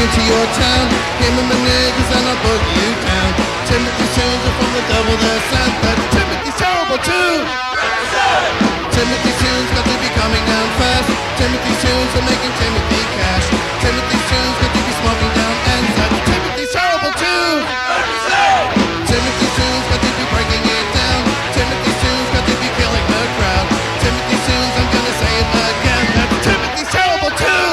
into your town. Him and the niggas and I'll boogie you down. Timothy tunes are from the devil, they're sent. That's Timothy's terrible too. Timothy tunes got to be coming down fast. Timothy tunes are making Timothy cash. Timothy tunes got to be smoking down ends. That's Timothy's terrible too. Timothy tunes got to be breaking it down. Timothy tunes got to be killing the crowd. Timothy tunes, I'm gonna say it again. That's Timothy's terrible too.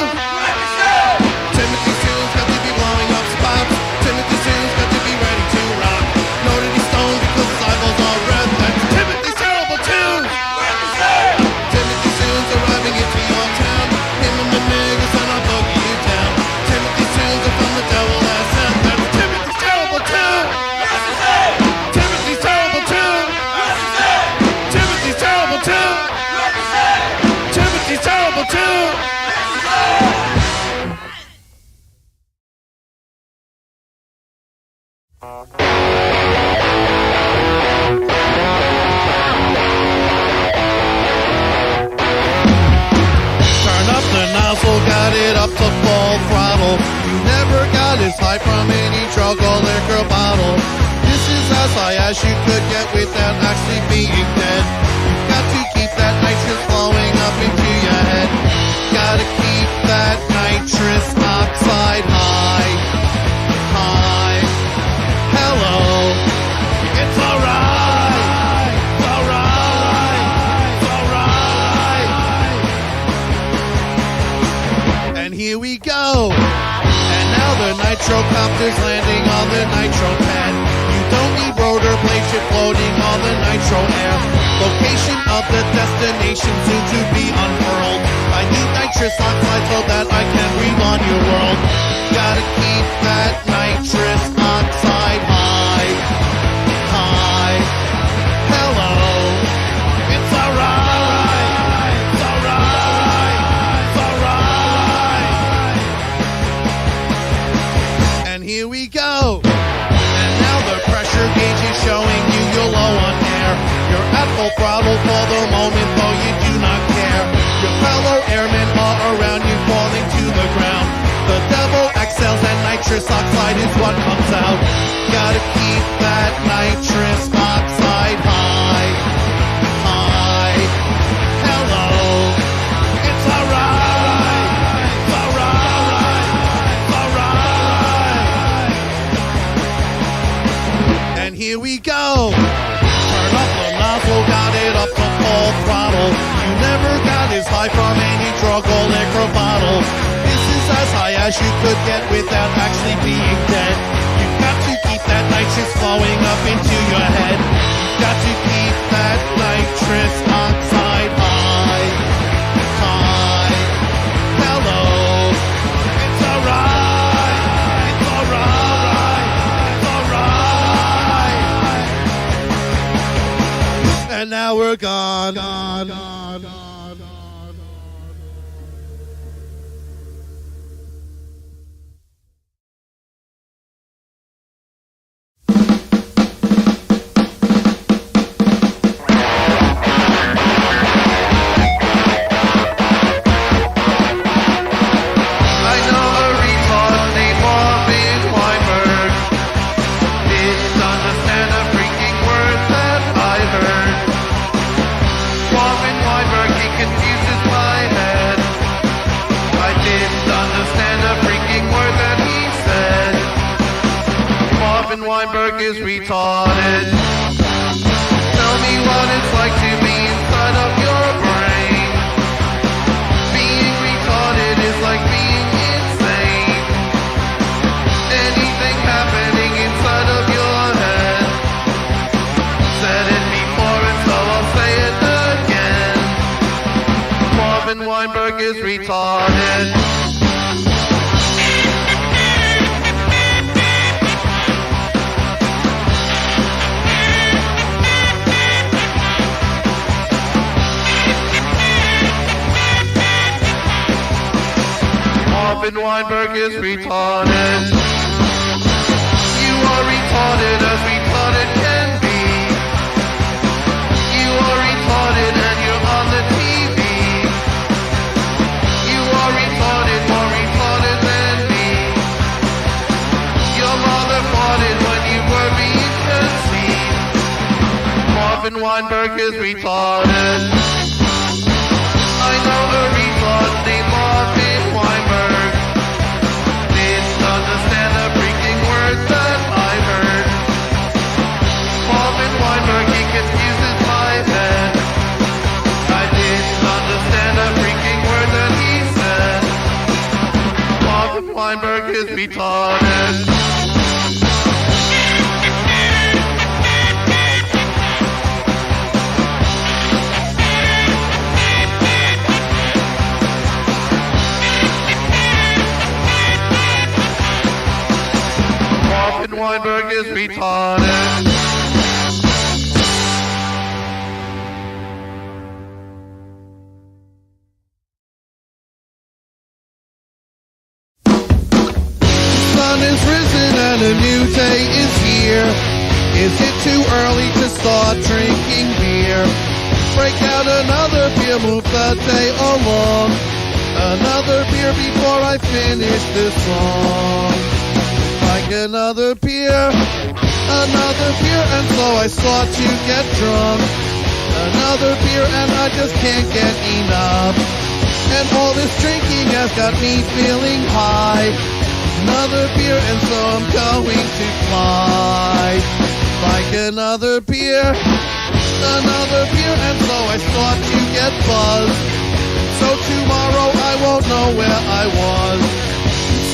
Timothy tunes got to be blowing up spots. Timothy tunes got to be ready to rock. Know that he's stoned because his eyeballs are red. That's Timothy's terrible too. Timothy tunes arriving into your town. Him and the niggas and I'll boogie you down. Timothy tunes are from the devil, that's him. That's Timothy's terrible too. Timothy's terrible too. Timothy's terrible too. Timothy's terrible too. Turn up the nozzle, got it up to full throttle. You never got as high from any drug or liquor bottle. This is as high as you could get without actually being dead. You got to keep that nitrous flowing up into your head. Gotta keep that nitrous oxide high. High. Hello. It's alright. It's alright. It's alright. And here we go. And now the nitro copter's landing on the nitro pad. You don't need rotor blades, you're floating on the nitro air. Location of the destination soon to be unfurled. I need nitrous oxide so that I can rerun your world. Gotta keep that nitrous oxide high. High. Hello. It's alright. It's alright. It's alright. And here we go. And now the pressure gauge is showing you you're low on air. You're at full throttle for the moment, though you do not care. Your fellow airmen are around you, falling to the ground. The devil exhales and nitrous oxide is what comes out. Gotta keep that nitrous oxide high. High. Hello. It's alright. It's alright. It's alright. And here we go. Turn up the nozzle, got it up to full throttle. You never got as high from any drug or liquor bottle. This is as high as you could get without actually being dead. You've got to keep that nitrous flowing up into your head. You've got to keep that nitrous oxide high. High. Hello. It's alright. It's alright. It's alright. And now we're gone. Gone. Gone. Gone. Weinberg is retarded. Tell me what it's like to be inside of your brain. Being retarded is like being insane. Anything happening inside of your head. Said it before and so I'll say it again. Marvin Weinberg is retarded. Marvin Weinberg is retarded. You are retarded as retarded can be. You are retarded and you're on the TV. You are retarded, more retarded than me. Weinberg is retarded. I know a retard named Marvin Weinberg. Didn't understand a freaking word that I heard. Marvin Weinberg, he confuses my head. I didn't understand a freaking word that he said. Marvin Weinberg is retarded. Weinberg is retarded. The sun is risen and a new day is here. Is it too early to start drinking beer? Break out another beer, move the day along. Another beer before I finish this song. Like another beer, and so I start to get drunk. Another beer, and I just can't get enough. And all this drinking has got me feeling high. Another beer, and so I'm going to fly. Like another beer, and so I start to get buzzed. So tomorrow I won't know where I was.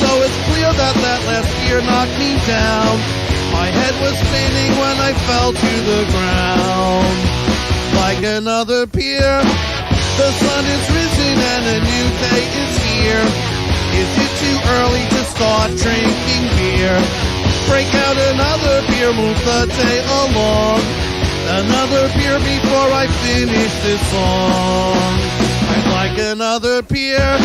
So it's clear that last beer knocked me down. My head was spinning when I fell to the ground. Like another beer, the sun is risen and a new day is here. Is it too early to start drinking beer? Break out another beer, move the day along. Another beer before I finish this song. I'd like another beer.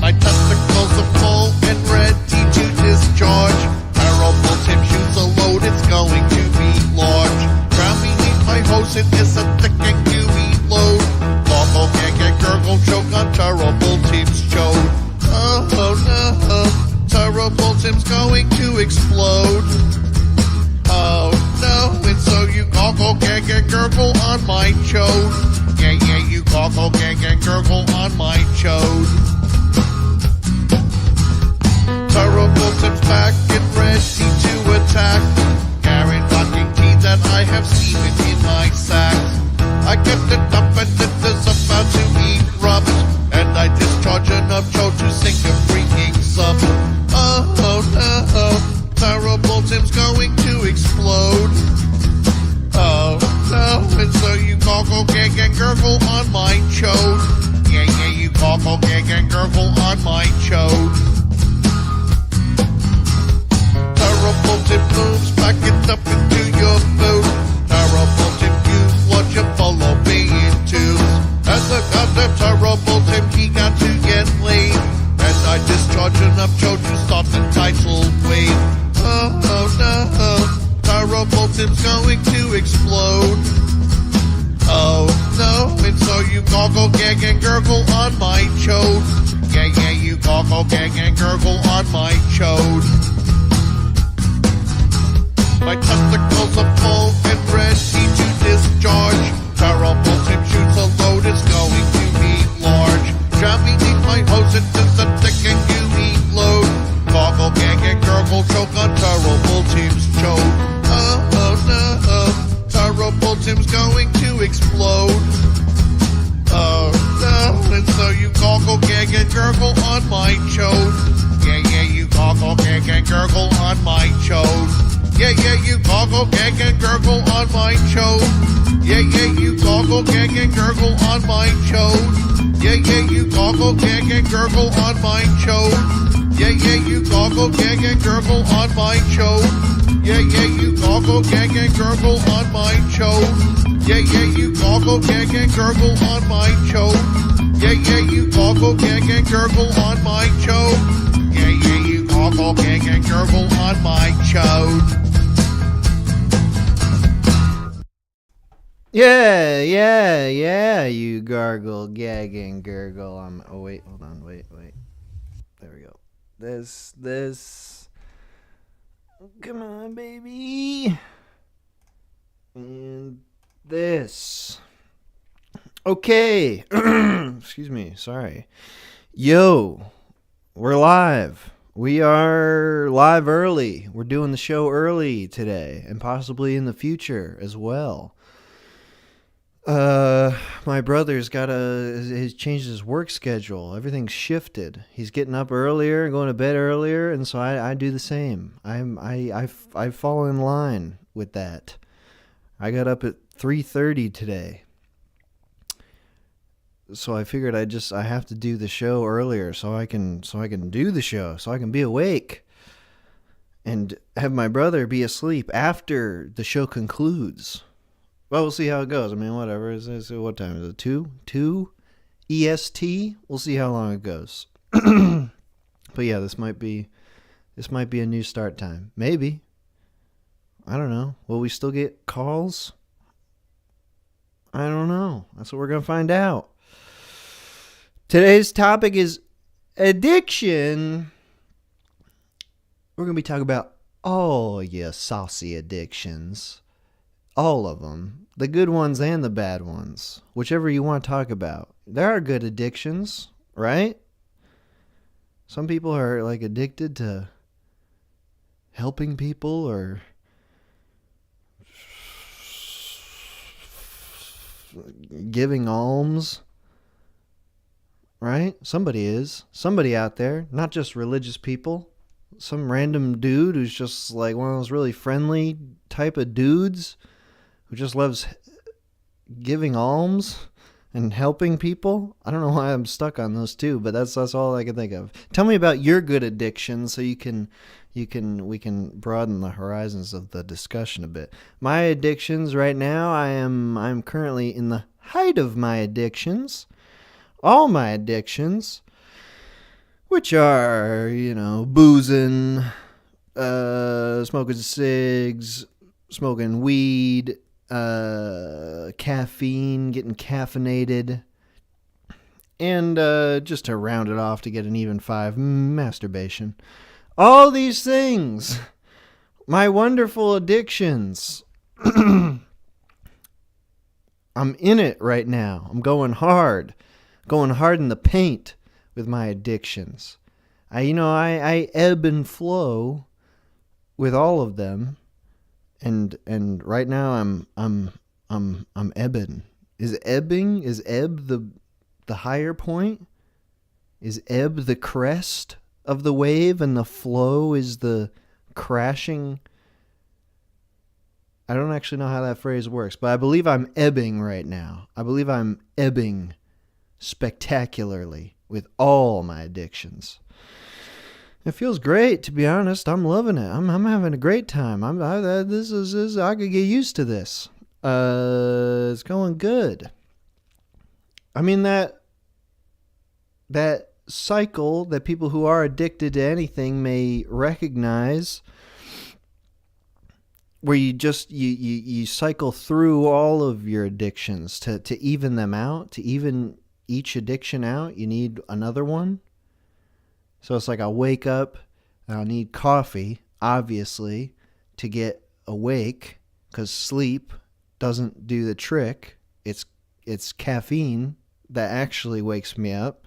My testicles are full and ready to discharge. Terrible Tim shoots a load, it's going to be large. Drown beneath my hose, it is a thick and gooey load. Gargle, gag, gurgle, choke on Terrible Tim's chode. Oh no, Terrible Tim's going to explode. Oh no, and so you gargle, gag, gurgle on my chode. Yeah, you gargle, gag, gurgle on my chode. Terrible Tim's back and ready to attack. Carrying fucking teeth that I have semen in my sack. I get it up and it is about to eat rubbish. And I discharge enough chode to sink a freaking sub. Oh no, Terrible Tim's going to explode. Oh no, and so you gargle, gag, and gurgle on my chode. Yeah, you gargle, gag, and gurgle on my chode. Terrible Tim moves back it up into your boot. Terrible Tim, you watch him follow me into. As a goddamn Terrible Tim, he got to get laid. And I discharge enough chode to start the tidal wave. Oh no, Terrible Tim's going to explode. Oh no, and so you gargle, gag, and gurgle on my chode. Yeah, you gargle, gag, and gurgle on my chode. My testicles are full and ready to discharge. Terrible Tim shoots a load, it's going to be large. Drown beneath my hose, it is a thick and gooey load. Gargle, gag, and gurgle, choke on Terrible Tim's chode. Oh no, Terrible Tim's going to explode. Oh no, and so you gargle, gag, and gurgle on my chode. Yeah, you gargle, gag, and gurgle on my chode. Yeah, you gargle, gag, and gurgle on my chode. Yeah, you gargle, gag, and gurgle on my chode. Yeah, you gargle, gag, and gurgle on my chode. Yeah, you gargle, gag, and gurgle on my chode. Yeah, you gargle, gag, and gurgle on my chode. Yeah, you gargle, gag, and gurgle on my chode. Yeah, you gargle, gag, and gurgle on my chode. Yeah, you gargle, gag, and gurgle on my chode. Yeah, you gargle, gagging, gurgle. Oh, wait, hold on, wait. There we go. This. Come on, baby. And this. Okay. Excuse me, sorry. Yo, we're live. We are live early. We're doing the show early today, and possibly in the future as well. My brother's he's changed his work schedule. Everything's shifted. He's getting up earlier, going to bed earlier, and so I do the same. I fall in line with that. I got up at 3:30 today. So I figured I have to do the show earlier so I can do the show, so I can be awake and have my brother be asleep after the show concludes. Well, we'll see how it goes. I mean, whatever. What time is it? 2 EST? We'll see how long it goes. But yeah, this might be a new start time. Maybe. I don't know. Will we still get calls? I don't know. That's what we're going to find out. Today's topic is addiction. We're going to be talking about all your saucy addictions. All of them. The good ones and the bad ones. Whichever you want to talk about. There are good addictions, right? Some people are like addicted to helping people or giving alms. Right? Somebody is. Somebody out there. Not just religious people. Some random dude who's just like one of those really friendly type of dudes who just loves giving alms and helping people. I don't know why I'm stuck on those two, but that's all I can think of. Tell me about your good addictions so we can broaden the horizons of the discussion a bit. My addictions right now, I'm currently in the height of my addictions. All my addictions, which are, boozing, smoking cigs, smoking weed, caffeine, getting caffeinated, and just to round it off to get an even 5, masturbation. All these things, my wonderful addictions. I'm in it right now. I'm going hard in the paint with my addictions. I ebb and flow with all of them. And right now I'm ebbing. Is ebb the higher point? Is ebb the crest of the wave and the flow is the crashing? I don't actually know how that phrase works, but I believe I'm ebbing right now. I believe I'm ebbing spectacularly with all my addictions. It feels great, to be honest. I'm loving it. I'm having a great time. I could get used to this. It's going good. I mean that cycle that people who are addicted to anything may recognize, where you cycle through all of your addictions to even them out, to even each addiction out, you need another one. So it's like I'll wake up and I'll need coffee, obviously, to get awake, because sleep doesn't do the trick. It's caffeine that actually wakes me up.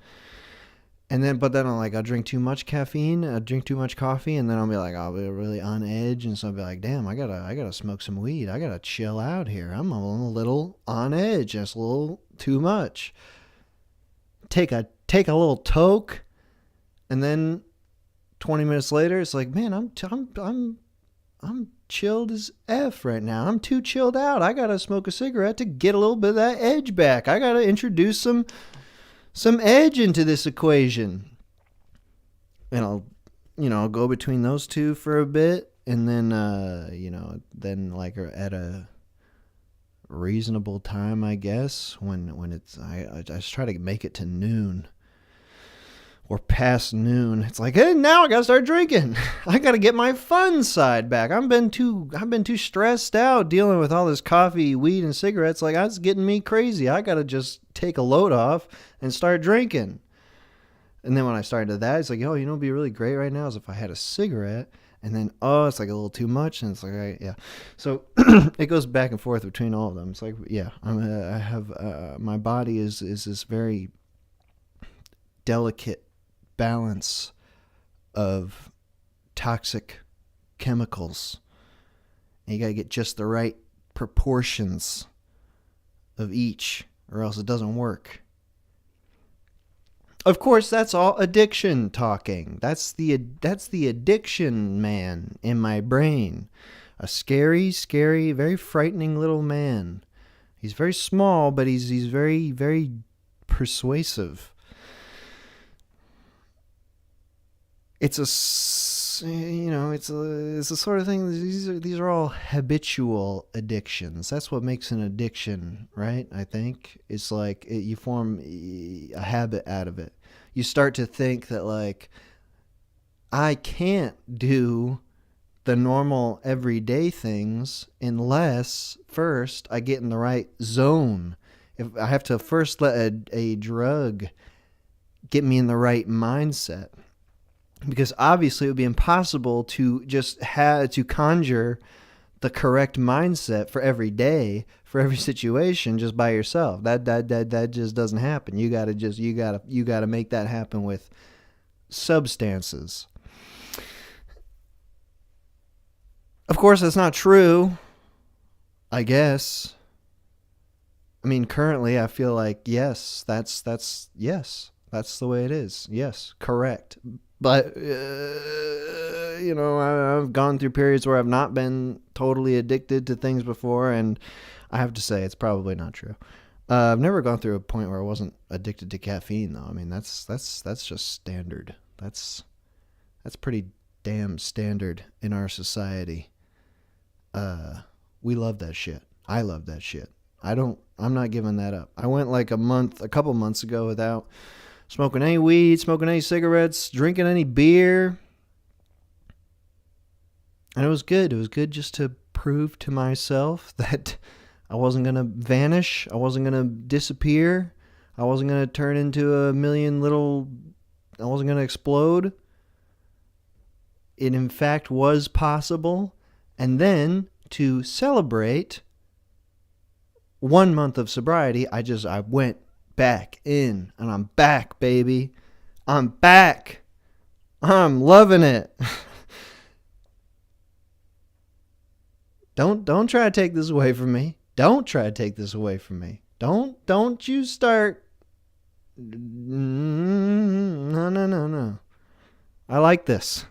But then I'll drink too much caffeine, I'll drink too much coffee, and then I'll be really on edge, and so I'll be like, damn, I gotta smoke some weed. I gotta chill out here. I'm a little on edge. It's a little too much. Take a little toke, and then 20 minutes later, it's like, man, I'm chilled as F right now. I'm too chilled out. I gotta smoke a cigarette to get a little bit of that edge back. I gotta introduce some edge into this equation. And I'll go between those two for a bit, and then at a reasonable time, I guess, when it's I just try to make it to noon. or past noon, it's like, hey, now I gotta start drinking. I gotta get my fun side back. I've been too stressed out dealing with all this coffee, weed, and cigarettes. Like, that's getting me crazy. I gotta just take a load off and start drinking. And then when I started that, it's like, oh, you know, what'd be really great right now is if I had a cigarette. And then, oh, it's like a little too much, and it's like, yeah. So it goes back and forth between all of them. It's like, yeah, I have my body is this very delicate balance of toxic chemicals. And you got to get just the right proportions of each, or else it doesn't work. Of course, that's all addiction talking. That's the addiction man in my brain. A scary, very frightening little man. He's very small, but he's very, very persuasive. It's a sort of thing. These are all habitual addictions. That's what makes an addiction, right? I think it's like you form a habit out of it. You start to think that, like, I can't do the normal everyday things unless first I get in the right zone. If I have to first let a drug get me in the right mindset. Because obviously it would be impossible to just to conjure the correct mindset for every day, for every situation, just by yourself. That just doesn't happen. You gotta make that happen with substances. Of course, that's not true. I guess. I mean, currently, I feel like yes, that's the way it is. Yes, correct. But, I've gone through periods where I've not been totally addicted to things before, and I have to say it's probably not true. I've never gone through a point where I wasn't addicted to caffeine, though. I mean, that's just standard. That's pretty damn standard in our society. We love that shit. I love that shit. I'm not giving that up. I went like a couple months ago without smoking any weed, smoking any cigarettes, drinking any beer. And it was good. It was good just to prove to myself that I wasn't going to vanish. I wasn't going to disappear. I wasn't going to turn into a million I wasn't going to explode. It in fact was possible. And then to celebrate 1 month of sobriety, I went back in, and I'm back, baby. I'm back. I'm loving it. Don't try to take this away from me. Don't try to take this away from me. Don't you start. No. I like this.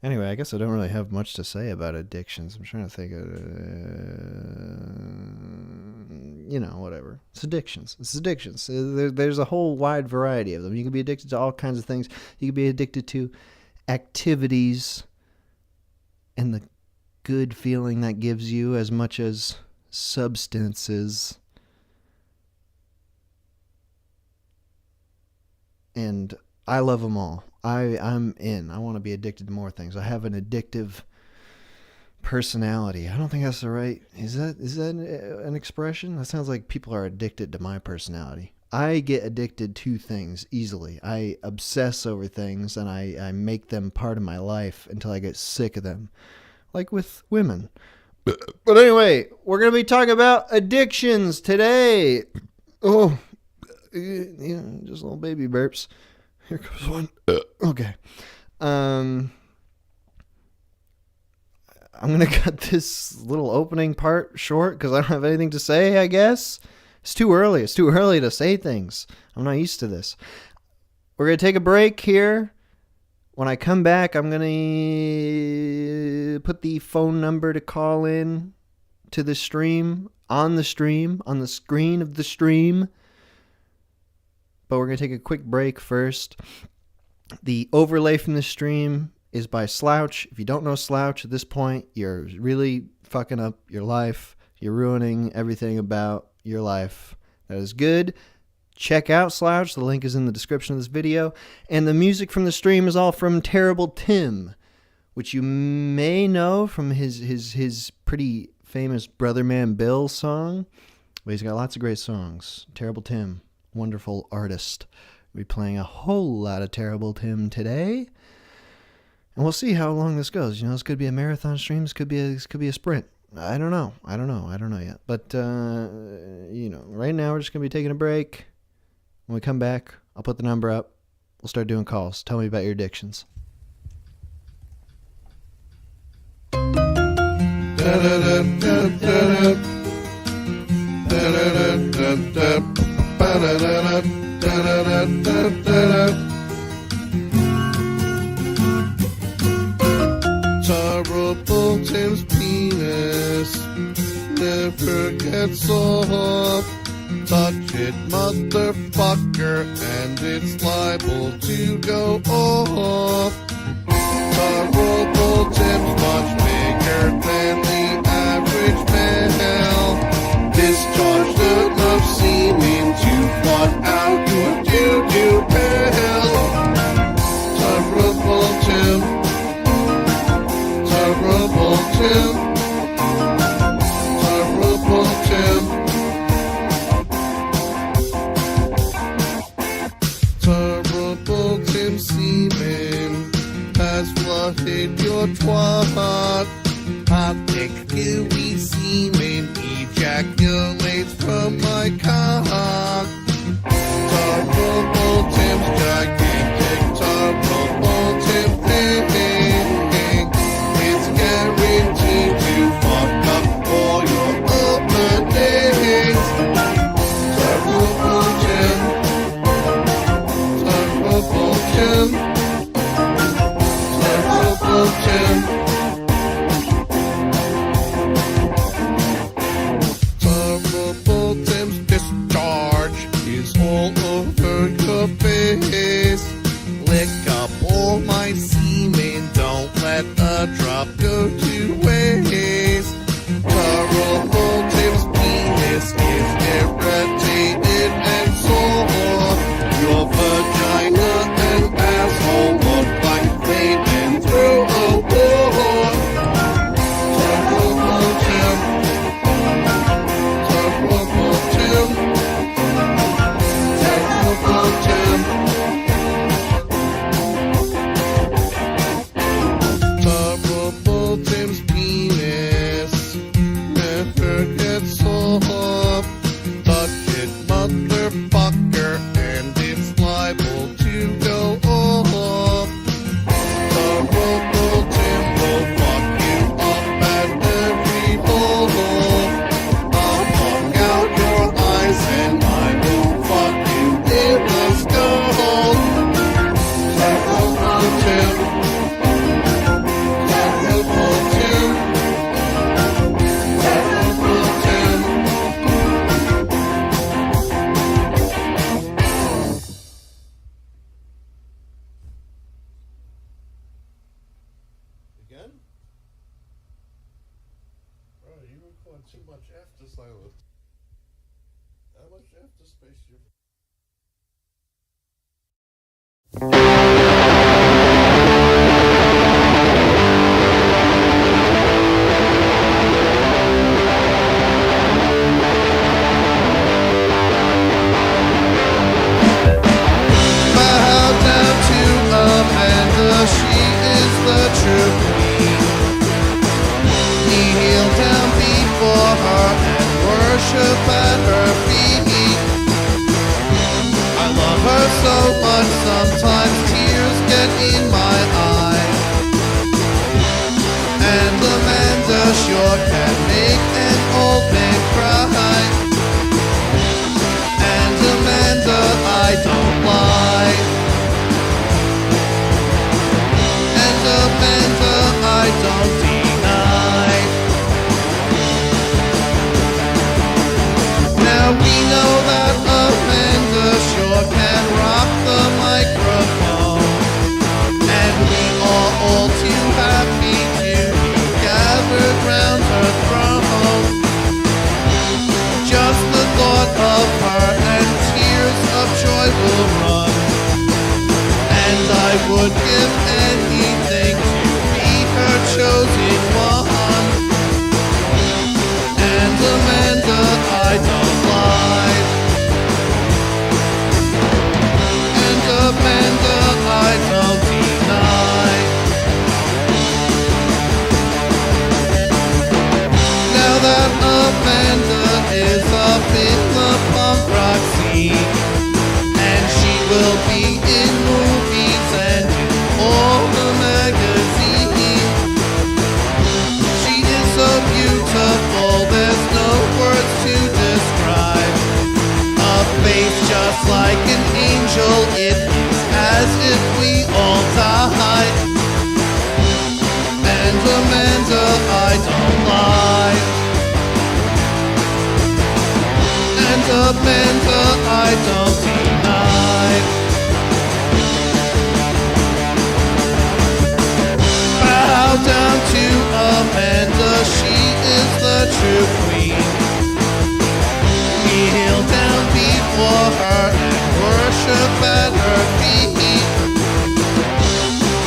Anyway, I guess I don't really have much to say about addictions. I'm trying to think of, whatever. It's addictions. There's a whole wide variety of them. You can be addicted to all kinds of things. You can be addicted to activities and the good feeling that gives you as much as substances. And I love them all. I'm in. I want to be addicted to more things. I have an addictive personality. I don't think that's the right. Is that an expression? That sounds like people are addicted to my personality. I get addicted to things easily. I obsess over things, and I make them part of my life until I get sick of them. Like with women. But anyway, we're going to be talking about addictions today. Oh, yeah, just little baby burps. Here goes one. Okay. I'm going to cut this little opening part short because I don't have anything to say, I guess. It's too early. It's too early to say things. I'm not used to this. We're going to take a break here. When I come back, I'm going to put the phone number to call in to the stream, on the screen of the stream. But we're going to take a quick break first. The overlay from the stream is by Slouch. If you don't know Slouch at this point, you're really fucking up your life. You're ruining everything about your life. That is good. check out Slouch. The link is in the description of this video. And the music from the stream is all from Terrible Tim, which you may know from his pretty famous Brother Man Bill song. But he's got lots of great songs. Terrible Tim, wonderful artist. We'll be playing a whole lot of Terrible Tim today. And we'll see how long this goes. You know, this could be a marathon stream. This could be a sprint. I don't know yet. But, you know, right now we're just going to be taking a break. When we come back, I'll put the number up. We'll start doing calls. Tell me about your addictions. Terrible Tim's penis never gets soft. Touch it, motherfucker, and it's liable to go off. Terrible Tim's much bigger than the average male. Discharged enough semen to flood out your doo-doo hell. Terrible Tim. Terrible Tim. Terrible Tim. Terrible Tim semen has flooded your twat. Hot thick gooey semen ejaculates from my cock. Terrible Tim's gigantic. Terrible Tim thing. It's guaranteed to fuck up all your openings. Terrible Tim. Terrible Tim. Terrible Tim. Terrible Tim's discharge is all over your face. Lick up all my semen, don't let a drop go to waste. Terrible Tim's penis is irritated and sore. Your vagina and asshole look like they've been through a war. Terrible Tim. Terrible Tim. Terrible Tim. Terrible Tim's penis never gets soft. Touch it, motherfucker, and it's liable to go off. Terrible Tim will fuck you up at every hole. I'll fuck out your eyes and I will fuck you in the skull. Terrible Tim. Terrible Tim. Terrible Tim. Again? Bro, you record too much after silence. How much after space you... Bow down to Amanda, she is the true queen. Kneel down before her and worship at her feet. I love her so much, sometimes tears get in my eyes. And Amanda sure can make an old man cry. And Amanda, I don't lie. And Amanda, I don't deny. Now we know that Amanda sure can rock the microphone. And we are all too happy to be gathered round her throne. Amanda, I don't deny. Bow down to Amanda, she is the true queen. Kneel down before her and worship at her feet.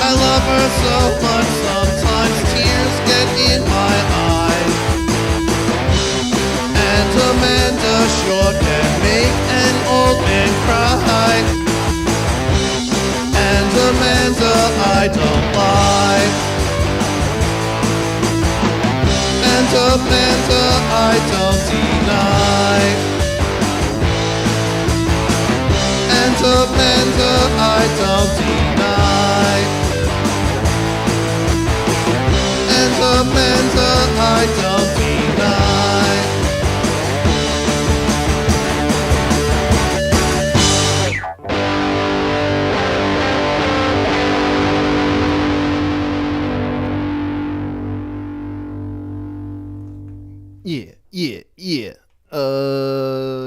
I love her so much, sometimes tears get in my eyes. And Amanda sure can make an old man cry. And Amanda, I don't lie. And Amanda, I don't deny. And Amanda, I don't deny. And Amanda, I don't deny.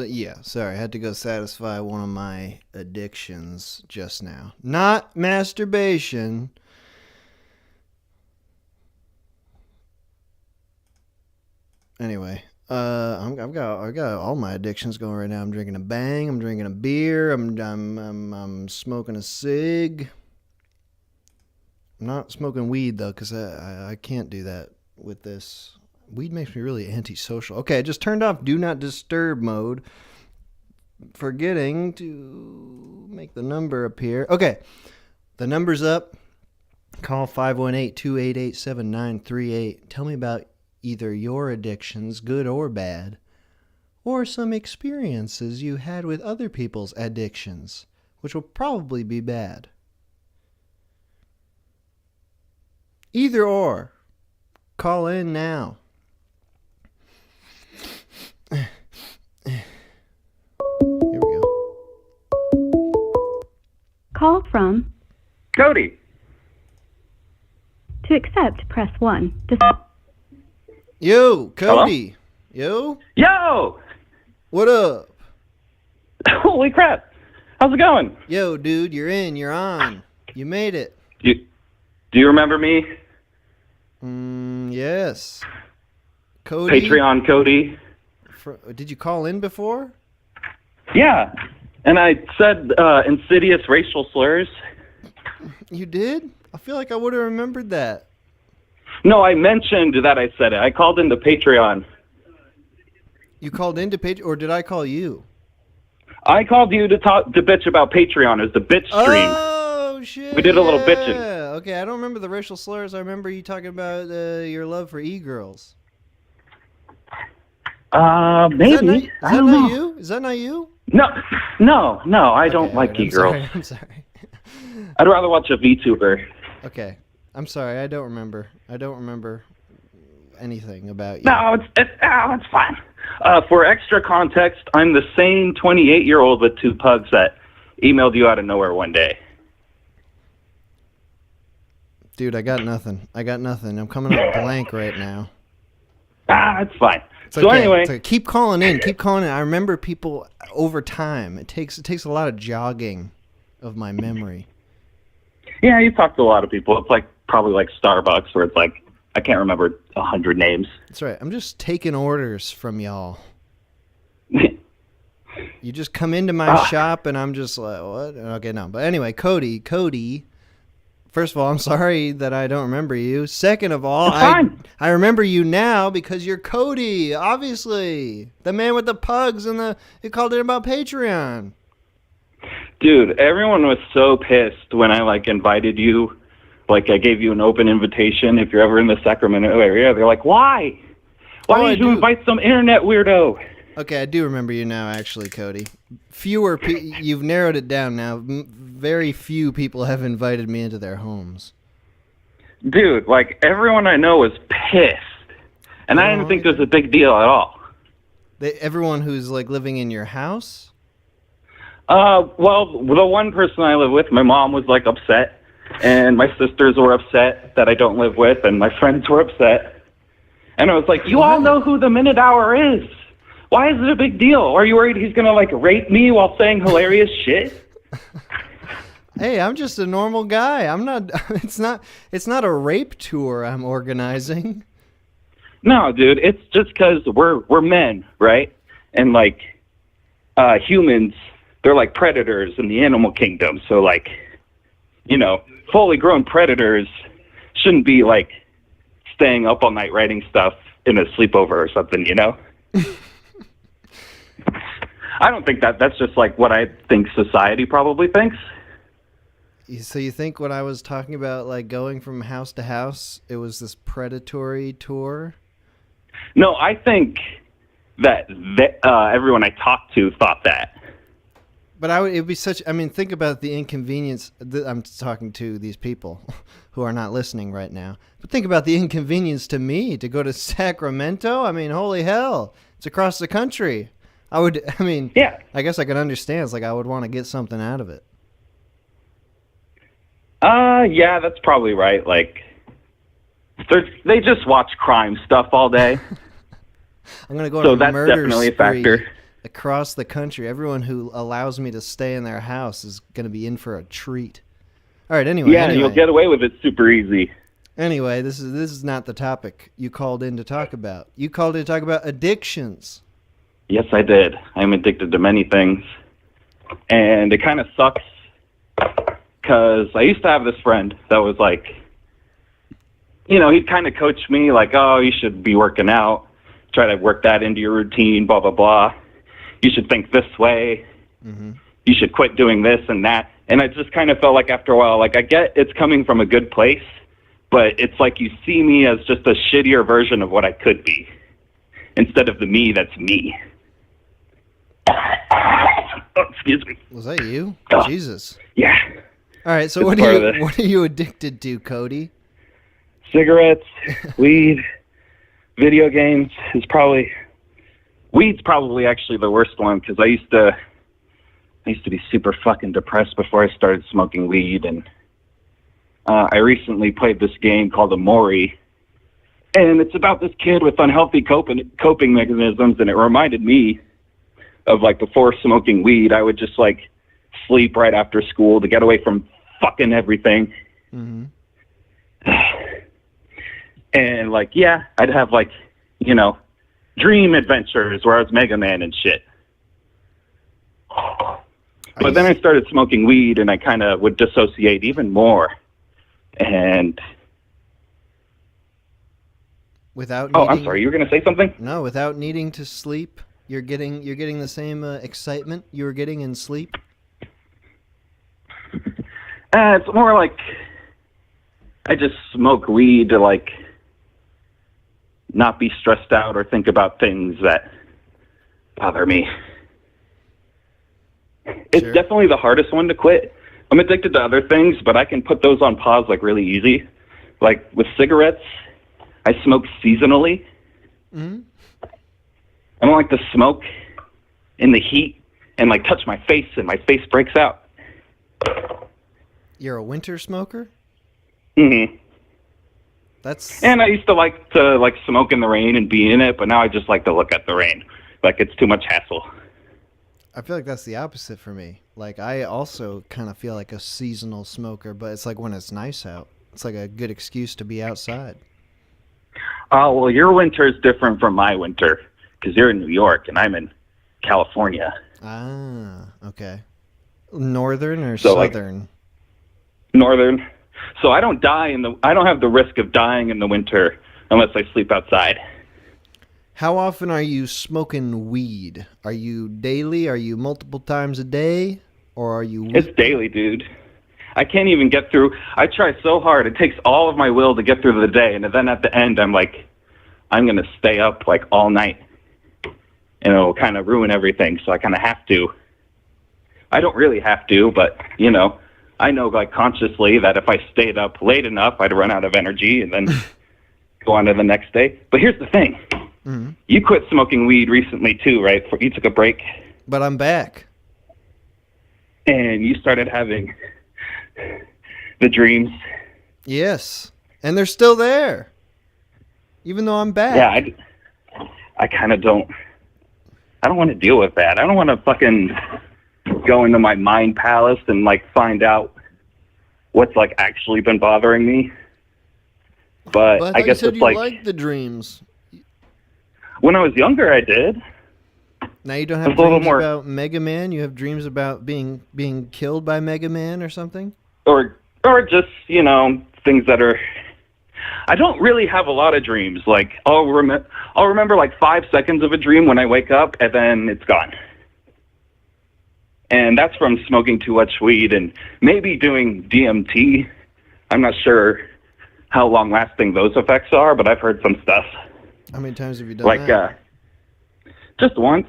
Yeah. Sorry, I had to go satisfy one of my addictions just now. Not masturbation. Anyway, I've got all my addictions going right now. I'm drinking a Bang. I'm drinking a beer. I'm smoking a cig. I'm not smoking weed though, because I can't do that with this. Weed makes me really antisocial. Okay, I just turned off Do Not Disturb mode, forgetting to make the number appear. Okay, the number's up. Call 518-288-7938. Tell me about either your addictions, good or bad, or some experiences you had with other people's addictions, which will probably be bad. Either or. Call in now. Here we go. Call from Cody. To accept, press 1. Yo, Cody. Hello? Yo! What up? Holy crap. How's it going? Yo, dude, you're in. You're on. You made it. Do you remember me? Yes. Cody. Patreon Cody. Did you call in before? Yeah. And I said insidious racial slurs. You did? I feel like I would have remembered that. No, I mentioned that I said it. I called into Patreon. You called into Patreon, or did I call you? I called you to bitch about Patreon. It was the bitch stream. Oh, shit. We did a little bitching. Okay, I don't remember the racial slurs. I remember you talking about your love for e-girls. Maybe. I don't know. Is that not you? No, I don't like e-girls. I'm sorry. I'd rather watch a VTuber. Okay. I'm sorry. I don't remember anything about you. No, it's fine. For extra context, I'm the same 28-year-old with 2 pugs that emailed you out of nowhere one day. Dude, I got nothing. I'm coming up blank right now. It's fine. It's so okay. anyway, It's okay. Keep calling in. I remember people over time. It takes a lot of jogging of my memory. yeah, you talk to a lot of people. It's probably like Starbucks, where it's like I can't remember 100 names. That's right. I'm just taking orders from y'all. You just come into my shop and I'm just like, what? Okay, no. But anyway, Cody. First of all, I'm sorry that I don't remember you. Second of all, I remember you now because you're Cody, obviously. The man with the pugs and you called it about Patreon. Dude, everyone was so pissed when I invited you. I gave you an open invitation if you're ever in the Sacramento area. They're like, why? Why did you invite some internet weirdo? Okay, I do remember you now, actually, Cody. You've narrowed it down now. Very few people have invited me into their homes. Dude, everyone I know is pissed. And I didn't think it was a big deal at all. Everyone who's, living in your house? Well, the one person I live with, my mom was, upset. And my sisters were upset that I don't live with. And my friends were upset. And I was like, you all know who the Minute Hour is. Why is it a big deal? Are you worried he's gonna like rape me while saying hilarious shit? Hey, I'm just a normal guy. I'm not. It's not a rape tour I'm organizing. No, dude. It's just because we're men, right? And like humans, they're like predators in the animal kingdom. So like, you know, fully grown predators shouldn't be like staying up all night writing stuff in a sleepover or something, you know? I don't think that's just like what I think society probably thinks. So you think when I was talking about like going from house to house, it was this predatory tour? No, I think that everyone I talked to thought that. But it'd be such. I mean, think about the inconvenience. I'm talking to these people who are not listening right now. But think about the inconvenience to me to go to Sacramento. I mean, holy hell, it's across the country. Yeah. I guess I can understand. It's like I would want to get something out of it. Yeah, that's probably right. Like, they just watch crime stuff all day. I'm gonna go on a murder definitely a spree factor. Across the country. Everyone who allows me to stay in their house is gonna be in for a treat. All right. Anyway. Yeah, and you'll get away with it super easy. Anyway, this is not the topic you called in to talk about. You called in to talk about addictions. Yes, I did. I'm addicted to many things. And it kind of sucks because I used to have this friend that was like, you know, he'd kind of coach me like, oh, you should be working out. Try to work that into your routine, blah, blah, blah. You should think this way. Mm-hmm. You should quit doing this and that. And I just kind of felt like after a while, like I get it's coming from a good place, but it's like you see me as just a shittier version of what I could be instead of the me that's me. Oh, excuse me. Was that you? Oh. Jesus. Yeah. All right, so what are you addicted to, Cody? Cigarettes, weed, video games weed's probably actually the worst one because I used to be super fucking depressed before I started smoking weed, and I recently played this game called Amori, and it's about this kid with unhealthy coping mechanisms, and it reminded me of like before smoking weed, I would just like sleep right after school to get away from fucking everything. Mm-hmm. And like, yeah, I'd have like, you know, dream adventures where I was Mega Man and shit. But then I started smoking weed and I kind of would dissociate even more. And I'm sorry, you were going to say something? No, without needing to sleep. You're getting the same excitement you were getting in sleep? It's more like I just smoke weed to like not be stressed out or think about things that bother me. It's definitely the hardest one to quit. I'm addicted to other things, but I can put those on pause like really easy. Like with cigarettes, I smoke seasonally. Mm-hmm. I don't like to smoke in the heat and like touch my face and my face breaks out. You're a winter smoker? Mm-hmm. And I used to like smoke in the rain and be in it, but now I just like to look at the rain. Like it's too much hassle. I feel like that's the opposite for me. Like I also kind of feel like a seasonal smoker, but it's like when it's nice out. It's like a good excuse to be outside. Oh, well, your winter is different from my winter because you're in New York and I'm in California. Ah, okay. Northern or southern? Like, northern. So I don't have the risk of dying in the winter unless I sleep outside. How often are you smoking weed? Are you daily? Are you multiple times a day? Or are you... It's daily, dude. I can't even get through. I try so hard. It takes all of my will to get through the day. And then at the end, I'm like, I'm going to stay up like all night. And it'll kind of ruin everything. So I kind of have to. I don't really have to, but, you know, I know like consciously that if I stayed up late enough, I'd run out of energy and then go on to the next day. But here's the thing. Mm-hmm. You quit smoking weed recently too, right? You took a break. But I'm back. And you started having the dreams. Yes. And they're still there. Even though I'm back. Yeah, I kind of don't. I don't want to deal with that. I don't want to fucking go into my mind palace and like find out what's like actually been bothering me. But I guess you said it's you like liked the dreams. when I was younger, I did. Now you don't have It's a little dreams more- about Mega Man. You have dreams about being killed by Mega Man or something. Or just, you know, things that are. I don't really have a lot of dreams. Like I'll remember like 5 seconds of a dream when I wake up, and then it's gone. And that's from smoking too much weed and maybe doing DMT. I'm not sure how long lasting those effects are, but I've heard some stuff. How many times have you done Like that? just once.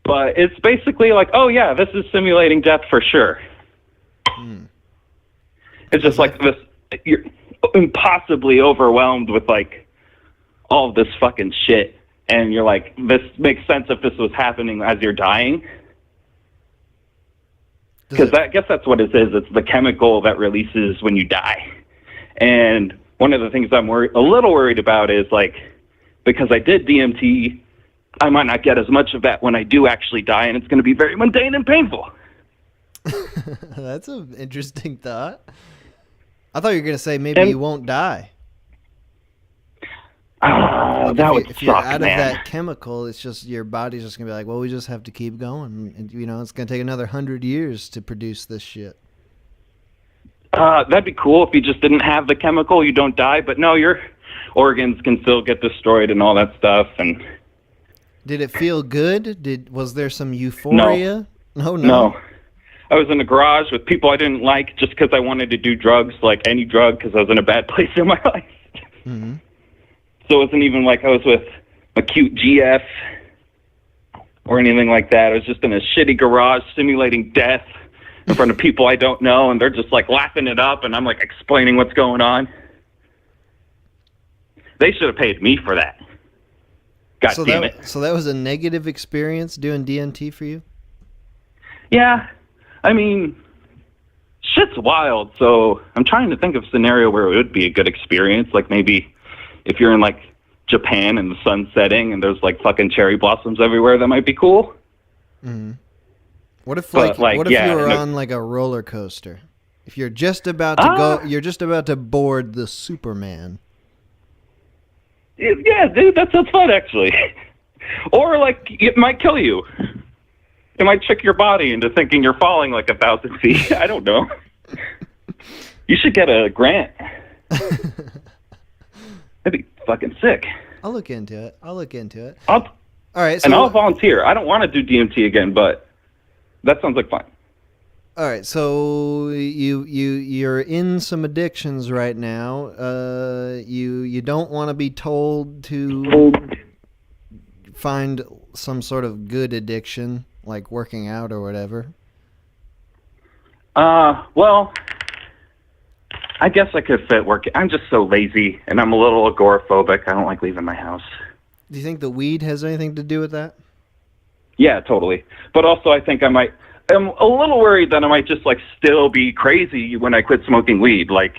But it's basically like, oh yeah, this is simulating death for sure. It's just like this, you're impossibly overwhelmed with like all of this fucking shit, and you're like, this makes sense if this was happening as you're dying. Because I guess that's what it is. It's the chemical that releases when you die. And one of the things I'm a little worried about is like, because I did DMT, I might not get as much of that when I do actually die, and it's going to be very mundane and painful. That's an interesting thought. I thought you were going to say maybe you won't die. Like That would if you're suck, out man. of that chemical, it's just your body's just going to be like, well, we just have to keep going. And, you know, it's going to take another 100 years to produce this shit. That'd be cool if you just didn't have the chemical, you don't die. But no, your organs can still get destroyed and all that stuff. And Did it feel good? Was there some euphoria? no. I was in a garage with people I didn't like just because I wanted to do drugs, like any drug, because I was in a bad place in my life. Mm-hmm. So it wasn't even like I was with a cute GF or anything like that. I was just in a shitty garage simulating death in front of people I don't know, and they're just like laughing it up, and I'm like explaining what's going on. They should have paid me for that. God damn it. So that was a negative experience doing DMT for you? Yeah. I mean, shit's wild, so I'm trying to think of a scenario where it would be a good experience. Like maybe if you're in like Japan and the sun's setting and there's like fucking cherry blossoms everywhere, that might be cool. Mm-hmm. What if But, what if yeah, you were no- on like a roller coaster? If you're just about to go, you're just about to board the Superman. Yeah, dude, that sounds fun, actually. Or like it might kill you. It might trick your body into thinking you're falling like 1,000 feet. I don't know. You should get a grant. That'd be fucking sick. I'll look into it. All right. And I'll volunteer. I don't want to do DMT again, but that sounds like fun. All right, so you're in some addictions right now. You don't want to be told to find some sort of good addiction, like working out or whatever. Well, I guess I could fit working. I'm just so lazy, and I'm a little agoraphobic. I don't like leaving my house. Do you think the weed has anything to do with that? Yeah, totally. But also, I think I'm a little worried that I might just like still be crazy when I quit smoking weed. Like,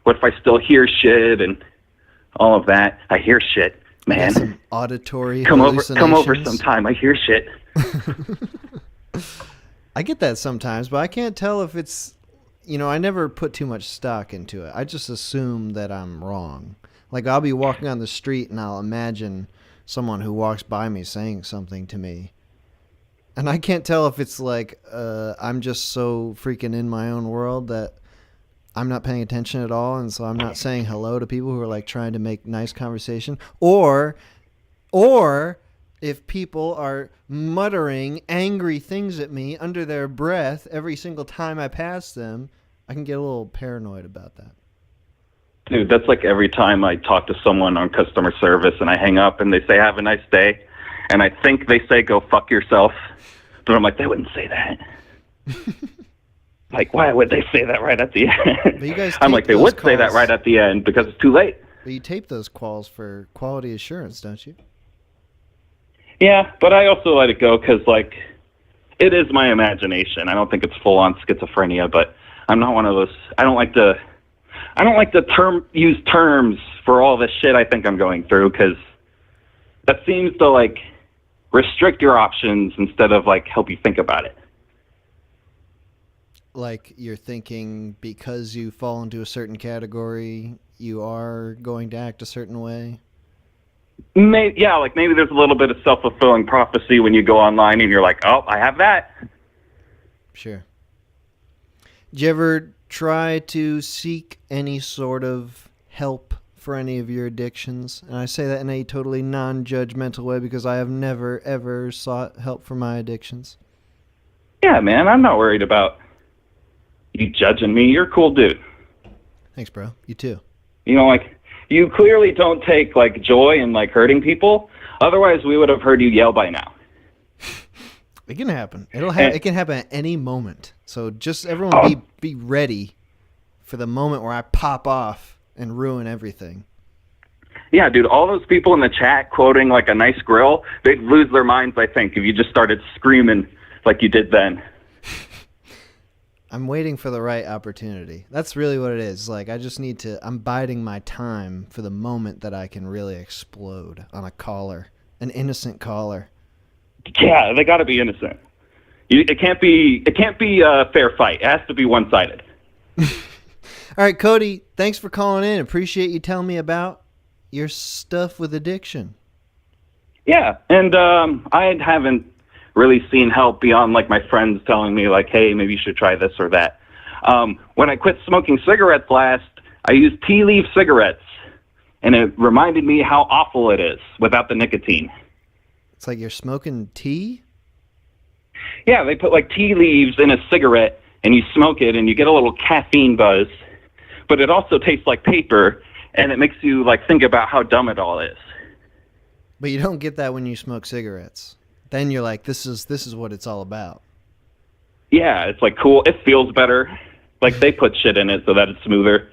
what if I still hear shit and all of that? I hear shit, man. Some auditory Come over hallucinations. sometime. I hear shit. I get that sometimes, but I can't tell if it's, I never put too much stock into it. I just assume that I'm wrong. Like, I'll be walking on the street and I'll imagine someone who walks by me saying something to me. And I can't tell if it's like I'm just so freaking in my own world that I'm not paying attention at all, and so I'm not saying hello to people who are like trying to make nice conversation, or if people are muttering angry things at me under their breath every single time I pass them, I can get a little paranoid about that. Dude, that's like every time I talk to someone on customer service and I hang up and they say, have a nice day. And I think they say, go fuck yourself. But I'm like, they wouldn't say that. Like, why would they say that right at the end? But you guys I'm tape like, they those would say that calls. right at the end because it's too late. But you tape those calls for quality assurance, don't you? Yeah, but I also let it go because, like, it is my imagination. I don't think it's full-on schizophrenia, but I'm not one of those. I don't like to use terms for all the shit I think I'm going through because that seems to, like, restrict your options instead of like help you think about it. Like you're thinking because you fall into a certain category, you are going to act a certain way. Maybe there's a little bit of self-fulfilling prophecy when you go online and you're like, oh, I have that. Sure. Did you ever try to seek any sort of help for any of your addictions? And I say that in a totally non-judgmental way because I have never, ever sought help for my addictions. Yeah, man, I'm not worried about you judging me. You're a cool dude. Thanks, bro. You too. You know, like, you clearly don't take, like, joy in, like, hurting people. Otherwise, we would have heard you yell by now. It can happen. It can happen at any moment. So just everyone be ready for the moment where I pop off and ruin everything. Yeah, dude, all those people in the chat quoting, like, a nice grill, they'd lose their minds, I think, if you just started screaming like you did then. I'm waiting for the right opportunity. That's really what it is. Like, I'm biding my time for the moment that I can really explode on a caller, an innocent caller. Yeah, they got to be innocent. It can't be a fair fight. It has to be one-sided. All right, Cody, thanks for calling in. Appreciate you telling me about your stuff with addiction. Yeah, and I haven't really seen help beyond like my friends telling me like, hey, maybe you should try this or that. When I quit smoking cigarettes last, I used tea leaf cigarettes, and it reminded me how awful it is without the nicotine. It's like you're smoking tea? Yeah, they put like tea leaves in a cigarette, and you smoke it, and you get a little caffeine buzz, but it also tastes like paper, and it makes you like think about how dumb it all is. But you don't get that when you smoke cigarettes. Then you're like, this is what it's all about. Yeah, it's like cool. It feels better. Like they put shit in it so that it's smoother.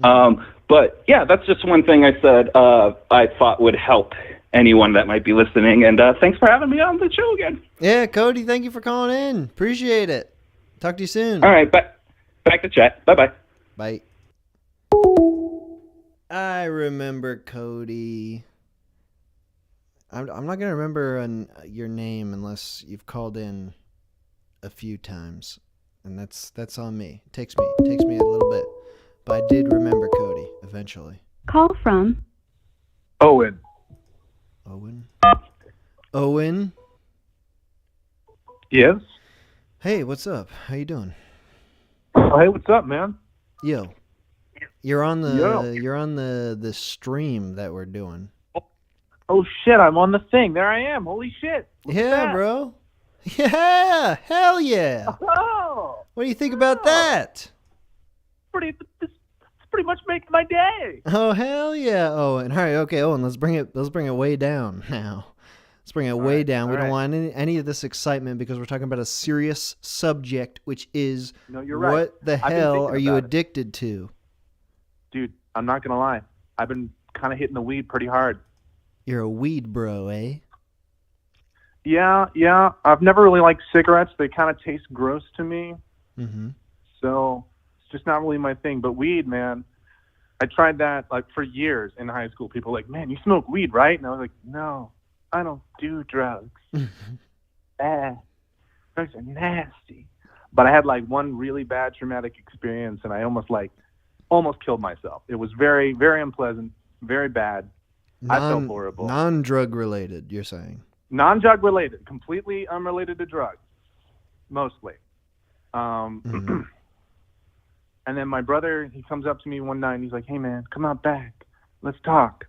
But yeah, that's just one thing I said I thought would help anyone that might be listening. And thanks for having me on the show again. Yeah, Cody, thank you for calling in. Appreciate it. Talk to you soon. All right, back to chat. Bye-bye. Bye. I remember Cody. I'm not going to remember your name unless you've called in a few times. And that's on me. It takes me a little bit. But I did remember Cody eventually. Call from Owen. Owen? Yes? Hey, what's up? How you doing? Oh, hey, what's up, man? Yo. You're on the stream that we're doing. Oh, shit, I'm on the thing. There I am. Holy shit. What's yeah, that? bro. Yeah, hell yeah. Oh. What do you think about that? It's pretty much making my day. Oh, hell yeah, Owen. All right, okay, Owen, let's bring it way down now. Let's bring it way down. We don't want any of this excitement because we're talking about a serious subject, which is you're right. What the hell are you addicted to? Dude, I'm not going to lie. I've been kind of hitting the weed pretty hard. You're a weed bro, eh? Yeah. I've never really liked cigarettes. They kind of taste gross to me. Mm-hmm. So it's just not really my thing. But weed, man, I tried that like for years in high school. People were like, man, you smoke weed, right? And I was like, no, I don't do drugs. Drugs are nasty. But I had like one really bad traumatic experience, and I almost killed myself. It was very, very unpleasant, very bad. I felt horrible. Non-drug related, you're saying? Non-drug related, completely unrelated to drugs, mostly. And then my brother, he comes up to me one night and he's like, "Hey man, come out back, let's talk."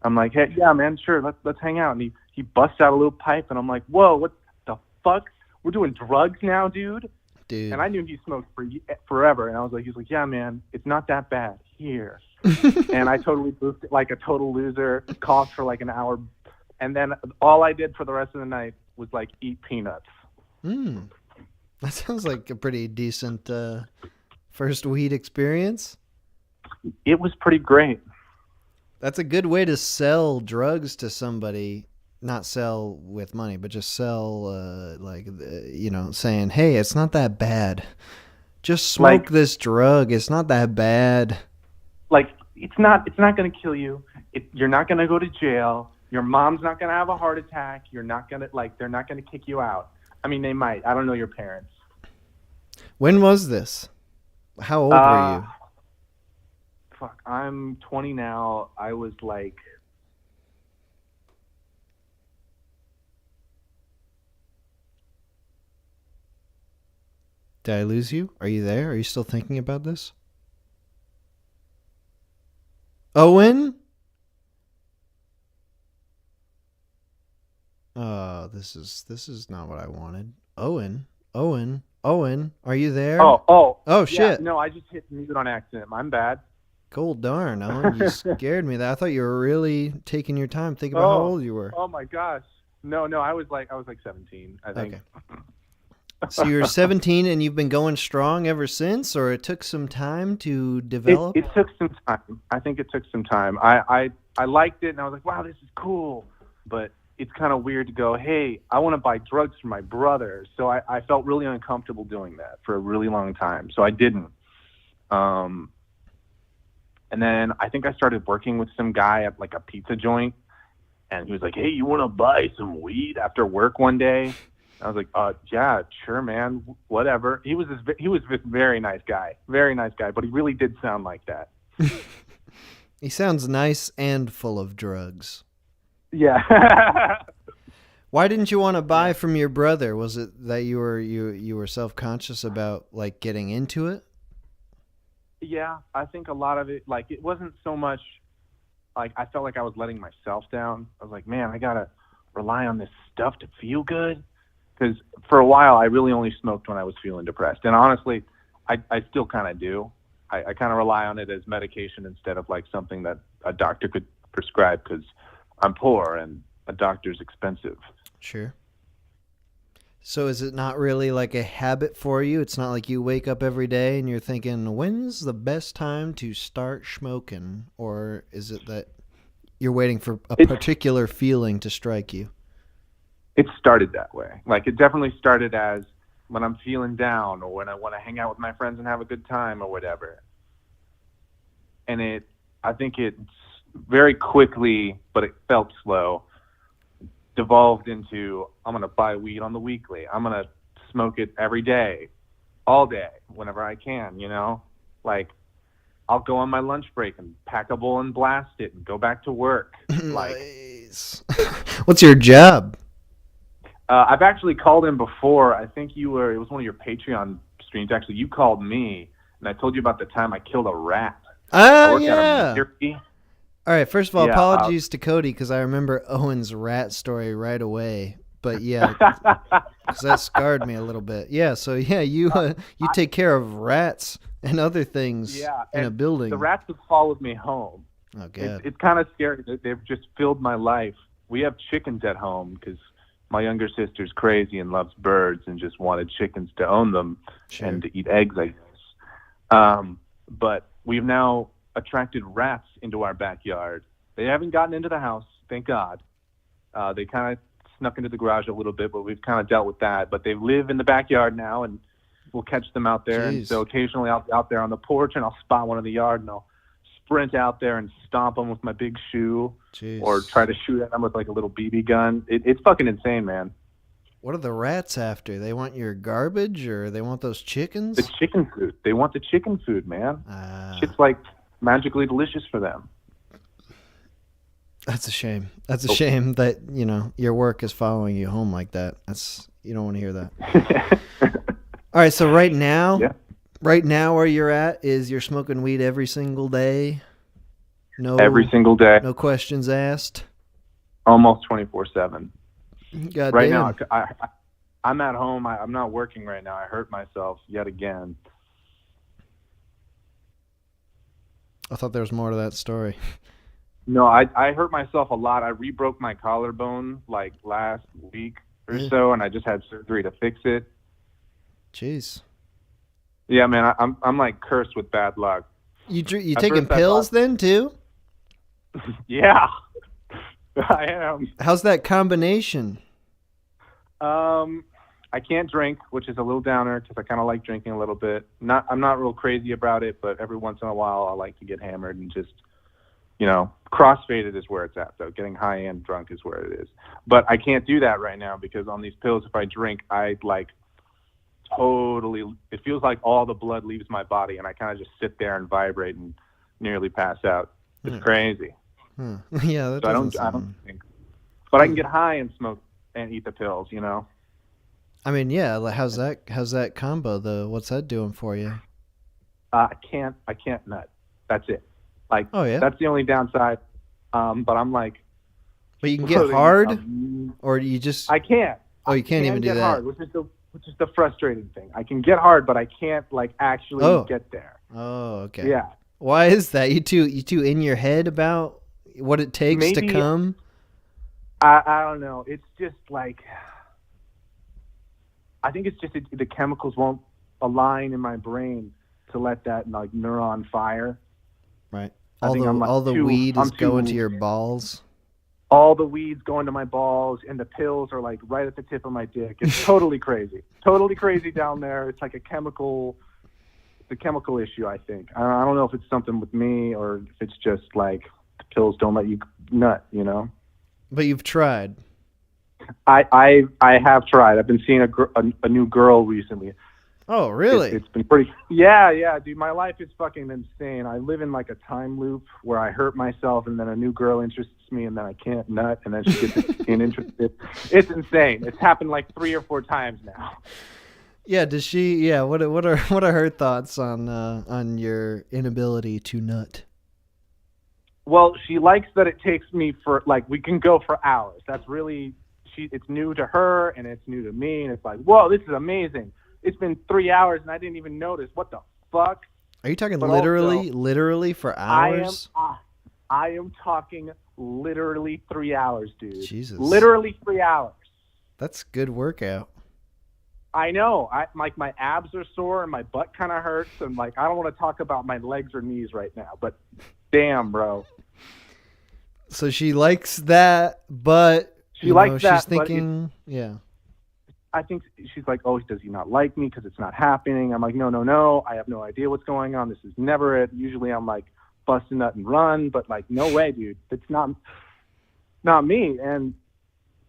I'm like, "Hey, yeah man, sure, let's hang out." And he busts out a little pipe, and I'm like, "Whoa, what the fuck? We're doing drugs now, dude?" And I knew he smoked forever, and he's like, "Yeah man, it's not that bad. Here." And I totally boofed it like a total loser, coughed for like an hour, and then all I did for the rest of the night was like eat peanuts. That sounds like a pretty decent first weed experience. It was pretty great. That's a good way to sell drugs to somebody. Not sell with money, but just sell saying, "Hey, it's not that bad. Just smoke this drug. It's not that bad." Like, it's not going to kill you. You're not going to go to jail. Your mom's not gonna have a heart attack. You're not gonna they're not gonna kick you out. I mean, they might. I don't know your parents. When was this? How old were you? Fuck, I'm 20 now. I was like, Did I lose you? Are you there? Are you still thinking about this? Owen? Oh, this is not what I wanted. Owen, are you there? oh, Oh, shit. Yeah, no, I just hit mute on accident. I'm bad. Cold darn, Owen, you scared me. I thought you were really taking your time. Think about how old you were. Oh my gosh. No, I was like 17, I think. Okay. So you're 17 and you've been going strong ever since, or it took some time to develop? It took some time. I think it took some time. I liked it, and I was like, wow, this is cool. But it's kind of weird to go, hey, I want to buy drugs for my brother. So I felt really uncomfortable doing that for a really long time. So I didn't. And then I think I started working with some guy at like a pizza joint. And he was like, hey, you want to buy some weed after work one day? I was like, yeah, sure, man, whatever. He was this very nice guy, but he really did sound like that. He sounds nice and full of drugs. Yeah. Why didn't you want to buy from your brother? Was it that you were self-conscious about like getting into it? Yeah, I think a lot of it, like, it wasn't so much like I felt like I was letting myself down. I was like, man, I gotta rely on this stuff to feel good. Because for a while, I really only smoked when I was feeling depressed. And honestly, I still kind of do. I kind of rely on it as medication instead of like something that a doctor could prescribe because I'm poor and a doctor's expensive. Sure. So is it not really like a habit for you? It's not like you wake up every day and you're thinking, when's the best time to start smoking? Or is it that you're waiting for a particular feeling to strike you? It started that way. Like, it definitely started as when I'm feeling down or when I want to hang out with my friends and have a good time or whatever. And I think it's very quickly, but it felt slow, devolved into, I'm going to buy weed on the weekly. I'm going to smoke it every day, all day, whenever I can, you know? Like, I'll go on my lunch break and pack a bowl and blast it and go back to work. Like, nice. What's your job? I've actually called in before. I think it was one of your Patreon streams. Actually, you called me, and I told you about the time I killed a rat. Oh, yeah. All right, first of all, Yeah, apologies to Cody because I remember Owen's rat story right away. But yeah, 'cause that scarred me a little bit. Yeah, so yeah, you take care of rats and other things in a building. The rats have followed me home. Oh, God. It's kind of scary. They've just filled my life. We have chickens at home because my younger sister's crazy and loves birds and just wanted chickens to own them and to eat eggs, I guess. But we've now attracted rats into our backyard. They haven't gotten into the house, thank God. They kind of snuck into the garage a little bit, but we've kind of dealt with that. But they live in the backyard now, and we'll catch them out there. Jeez. And so occasionally I'll be out there on the porch, and I'll spot one in the yard, and I'll sprint out there and stomp them with my big shoe. Jeez. Or try to shoot at them with like a little BB gun. It's fucking insane, man. What are the rats after? They want your garbage or they want those chickens? The chicken food. They want the chicken food, man. Shit's like magically delicious for them. That's a shame. That's a shame that, you know, your work is following you home like that. You don't want to hear that. All right, so right now where you're at is you're smoking weed every single day? No, every single day. No questions asked? Almost 24/7. God right damn. now, I'm at home. I'm not working right now. I hurt myself yet again. I thought there was more to that story. No, I hurt myself a lot. I re-broke my collarbone like last week or so, and I just had surgery to fix it. Jeez. Yeah, man, I'm like cursed with bad luck. You taking pills then too? Yeah, I am. How's that combination? I can't drink, which is a little downer because I kind of like drinking a little bit. I'm not real crazy about it, but every once in a while I like to get hammered and just Crossfaded is where it's at, though. Getting high and drunk is where it is. But I can't do that right now because on these pills, if I drink, I totally, it feels like all the blood leaves my body, and I kind of just sit there and vibrate and nearly pass out. It's crazy. Yeah, that So I don't think. But I can get high and smoke and eat the pills, I mean, yeah. How's that combo though? What's that doing for you? I can't nut. That's it. Oh yeah. That's the only downside. But I'm like. But you can get hard, or you just. I can't. Oh, you can't even do get that. Hard, which is the frustrating thing. I can get hard, but I can't actually get there. Oh, okay. Yeah. Why is that? You too in your head about what it takes to come? I don't know. It's just I think it's just the chemicals won't align in my brain to let that neuron fire. Right. All the weed is going to your balls. All the weed's going to my balls, and the pills are right at the tip of my dick. It's totally crazy. Totally crazy down there. It's like a chemical issue, I think. I don't know if it's something with me or if it's just the pills don't let you nut, But you've tried. I have tried. I've been seeing a new girl recently. Oh, really? It's been pretty. Yeah, dude. My life is fucking insane. I live in a time loop where I hurt myself, and then a new girl interests me, and then I can't nut, and then she gets interested. It's insane. It's happened 3 or 4 times now. Yeah. Does she? Yeah. What are her thoughts on your inability to nut? Well, she likes that it takes me for we can go for hours. That's really it's new to her and it's new to me, and it's whoa, this is amazing. It's been 3 hours and I didn't even notice. What the fuck? Are you talking but literally for hours? I am talking literally 3 hours, dude. Jesus. Literally 3 hours. That's good workout. I know. My abs are sore and my butt kind of hurts, and I don't want to talk about my legs or knees right now, but damn, bro. So she likes that, but she's thinking, yeah. I think she's oh, does he not like me because it's not happening? I'm no. I have no idea what's going on. This is never it. Usually I'm bust a nut and run, but no way, dude. It's not me. And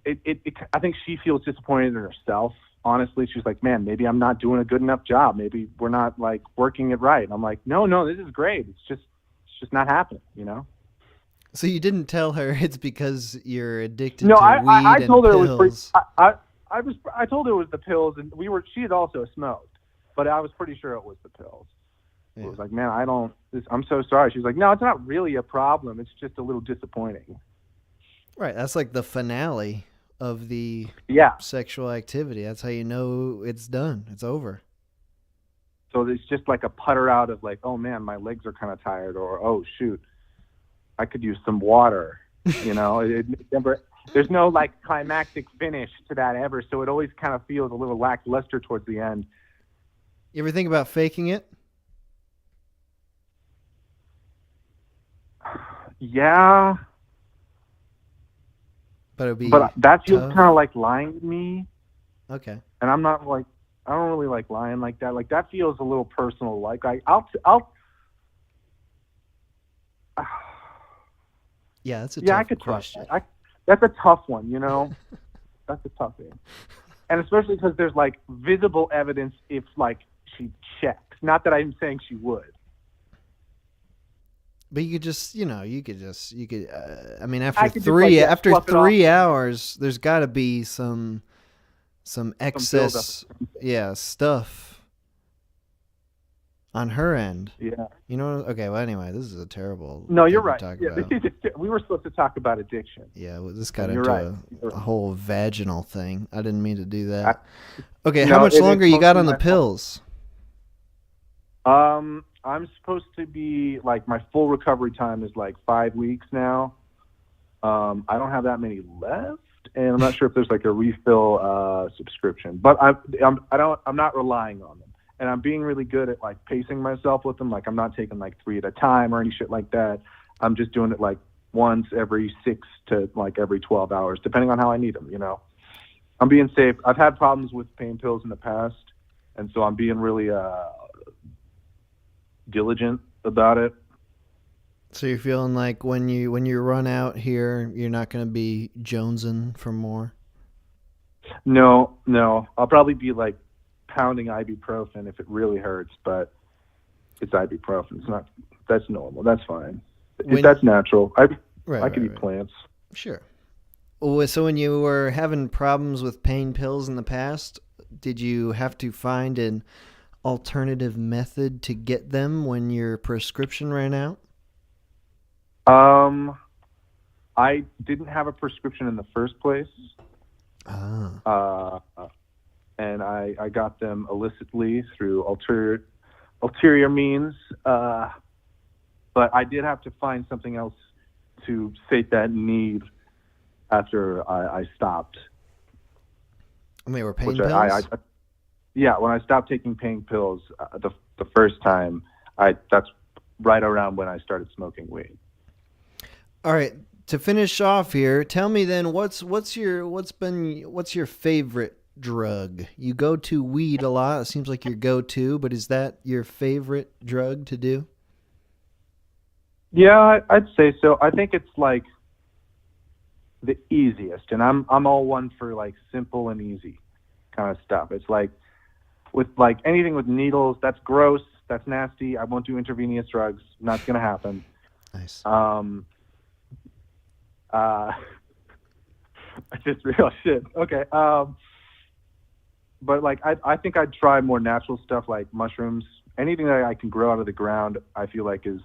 I think she feels disappointed in herself. Honestly, she's man, maybe I'm not doing a good enough job. Maybe we're not working it right. I'm no, this is great. It's just not happening, So you didn't tell her it's because you're addicted to weed I told and her pills. I told her it was the pills, and she had also smoked, but I was pretty sure it was the pills. Yeah. It was man, I'm so sorry. She's no, it's not really a problem. It's just a little disappointing. Right. That's the finale of the sexual activity. That's how you know it's done. It's over. So it's just a putter out of oh man, my legs are kind of tired, or oh shoot, I could use some water. There's no climactic finish to that ever, so it always kind of feels a little lackluster towards the end. You ever think about faking it? Yeah. But that feels kind of lying to me. Okay. And I'm not I don't really like lying like that. That feels a little personal. I'll yeah, that's a tough question. That's a tough one, That's a tough thing. And especially because there's visible evidence if she checks. Not that I'm saying she would. But you could just, I mean, after 3 hours, there's got to be some excess, stuff on her end. Yeah. Okay. Well, anyway, this is a terrible. No, you're right. Yeah, we were supposed to talk about addiction. Yeah, well, this got into a whole vaginal thing. I didn't mean to do that. Okay, how much longer you got on the pills? I'm supposed to be my full recovery time is 5 weeks now. I don't have that many left, and I'm not sure if there's a refill subscription. But I'm not relying on them, and I'm being really good at pacing myself with them. I'm not taking 3 at a time or any shit like that. I'm just doing it once every 6 to every 12 hours, depending on how I need them. I'm being safe. I've had problems with pain pills in the past, and so I'm being really diligent about it. So you're feeling like when you run out here, you're not going to be jonesing for more? No. I'll probably be like pounding ibuprofen if it really hurts, but it's ibuprofen. It's not. That's normal. That's fine. That's natural. I could eat plants. Sure. So when you were having problems with pain pills in the past, did you have to find an alternative method to get them when your prescription ran out? I didn't have a prescription in the first place. Ah. And I got them illicitly through ulterior means. But I did have to find something else to sate that need after I stopped. And they were pain pills? Yeah, when I stopped taking pain pills the first time, that's right around when I started smoking weed. All right, to finish off here, tell me then what's your favorite drug? You go to weed a lot. It seems like your go-to, but is that your favorite drug to do? Yeah, I'd say so. I think it's like the easiest, and I'm all one for like simple and easy kind of stuff. It's like with like anything with needles, that's gross, that's nasty. I won't do intravenous drugs. Not gonna happen. Nice. I just realized shit. Okay. But like I think I'd try more natural stuff like mushrooms. Anything that I can grow out of the ground, I feel like is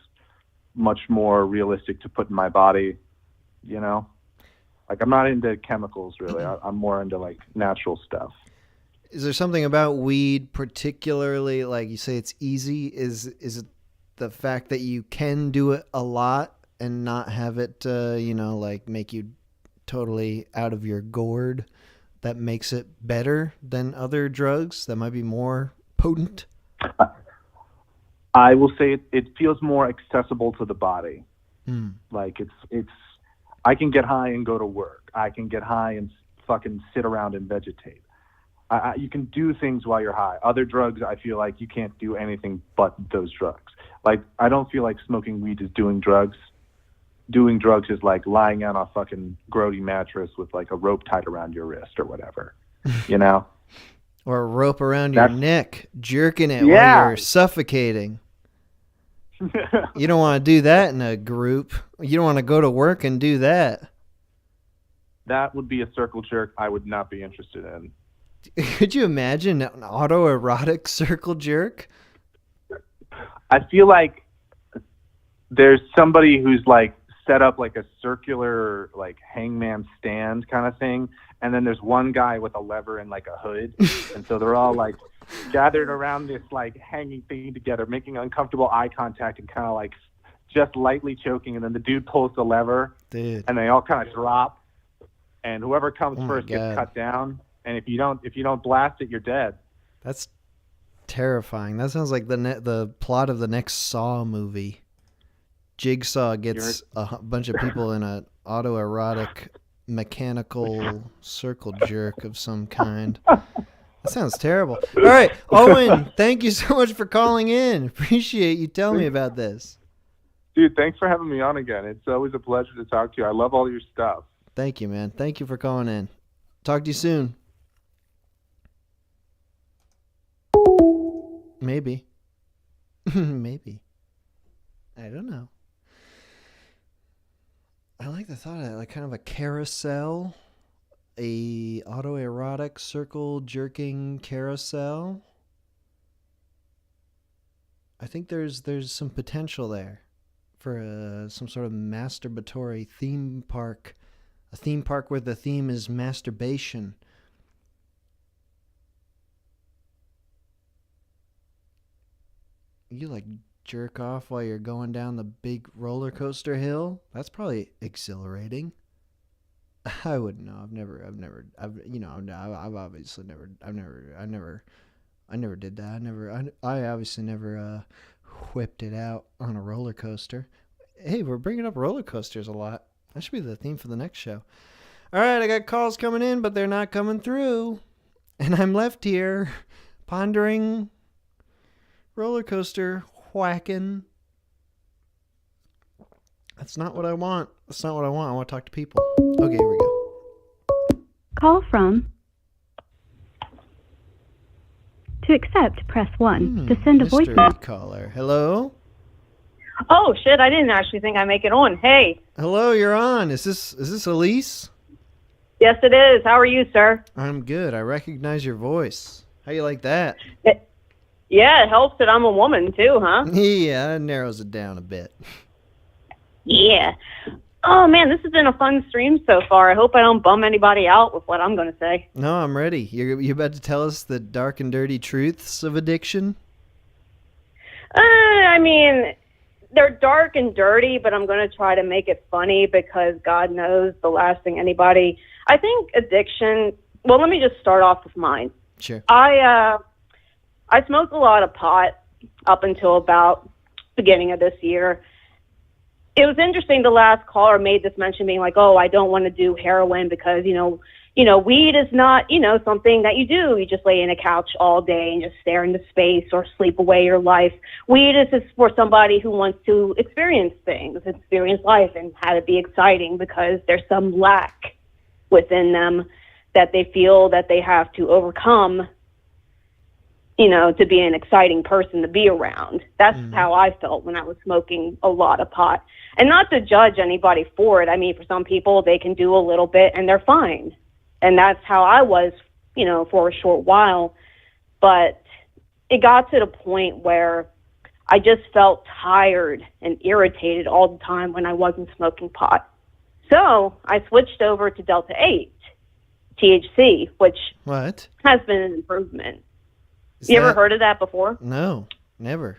much more realistic to put in my body, you know? Like I'm not into chemicals really. I'm more into like natural stuff. Is there something about weed particularly, like you say it's easy? Is it the fact that you can do it a lot and not have it, like make you totally out of your gourd, that makes it better than other drugs that might be more potent? I will say it feels more accessible to the body. Like it's I can get high and go to work. I can get high and fucking sit around and vegetate. You can do things while you're high. Other drugs, I feel like you can't do anything but those drugs. Like I don't feel like smoking weed is doing drugs. Doing drugs is like lying on a fucking grody mattress with like a rope tied around your wrist or whatever, you know? Or a rope around your neck, jerking it while you're suffocating. You don't want to do that in a group. You don't want to go to work and do that. That would be a circle jerk I would not be interested in. Could you imagine an autoerotic circle jerk? I feel like there's somebody who's like set up like a circular like hangman stand kind of thing, and then there's one guy with a lever and like a hood, and so they're all like gathered around this like hanging thing together, making uncomfortable eye contact and kind of like just lightly choking, and then the dude pulls the lever, and they all kind of drop, and whoever comes first gets cut down, and if you don't blast it, you're dead. That's terrifying. That sounds like the plot of the next Saw movie. Jigsaw gets a bunch of people in an autoerotic mechanical circle jerk of some kind. That sounds terrible. All right, Owen, thank you so much for calling in. Appreciate you telling me about this. Dude, thanks for having me on again. It's always a pleasure to talk to you. I love all your stuff. Thank you, man. Thank you for calling in. Talk to you soon. Maybe. Maybe. I don't know. I like the thought of that, like kind of a carousel, a autoerotic circle jerking carousel. I think there's some potential there for some sort of masturbatory theme park, a theme park where the theme is masturbation. You like jerk off while you're going down the big roller coaster hill? That's probably exhilarating. I wouldn't know. I've obviously never did that. I obviously never whipped it out on a roller coaster. Hey, we're bringing up roller coasters a lot. That should be the theme for the next show. All right, I got calls coming in, but they're not coming through. And I'm left here pondering roller coaster whacking. That's not what I want. That's not what I want. I want to talk to people. Okay, here we go. Call from. To accept, press 1. To send a Mystery voicemail. caller. Hello? Oh shit! I didn't actually think I make it on. Hey. Hello, you're on. Is this Elise? Yes, it is. How are you, sir? I'm good. I recognize your voice. How you like that? Yeah, it helps that I'm a woman too, huh? Yeah, that narrows it down a bit. Yeah. Oh man, this has been a fun stream so far. I hope I don't bum anybody out with what I'm going to say. No, I'm ready. You about to tell us the dark and dirty truths of addiction? I mean, they're dark and dirty, but I'm going to try to make it funny because God knows the last thing anybody... I think addiction... Well, let me just start off with mine. Sure. I smoked a lot of pot up until about beginning of this year. It was interesting. The last caller made this mention being like, "Oh, I don't want to do heroin because you know, weed is not something that you do. You just lay in a couch all day and just stare into space or sleep away your life. Weed is just for somebody who wants to experience things, experience life, and have it be exciting because there's some lack within them that they feel that they have to overcome." To be an exciting person to be around. That's how I felt when I was smoking a lot of pot. And not to judge anybody for it. I mean, for some people, they can do a little bit and they're fine. And that's how I was, for a short while. But it got to the point where I just felt tired and irritated all the time when I wasn't smoking pot. So I switched over to Delta 8, THC, which What? has been an improvement. You ever heard of that before? No, never.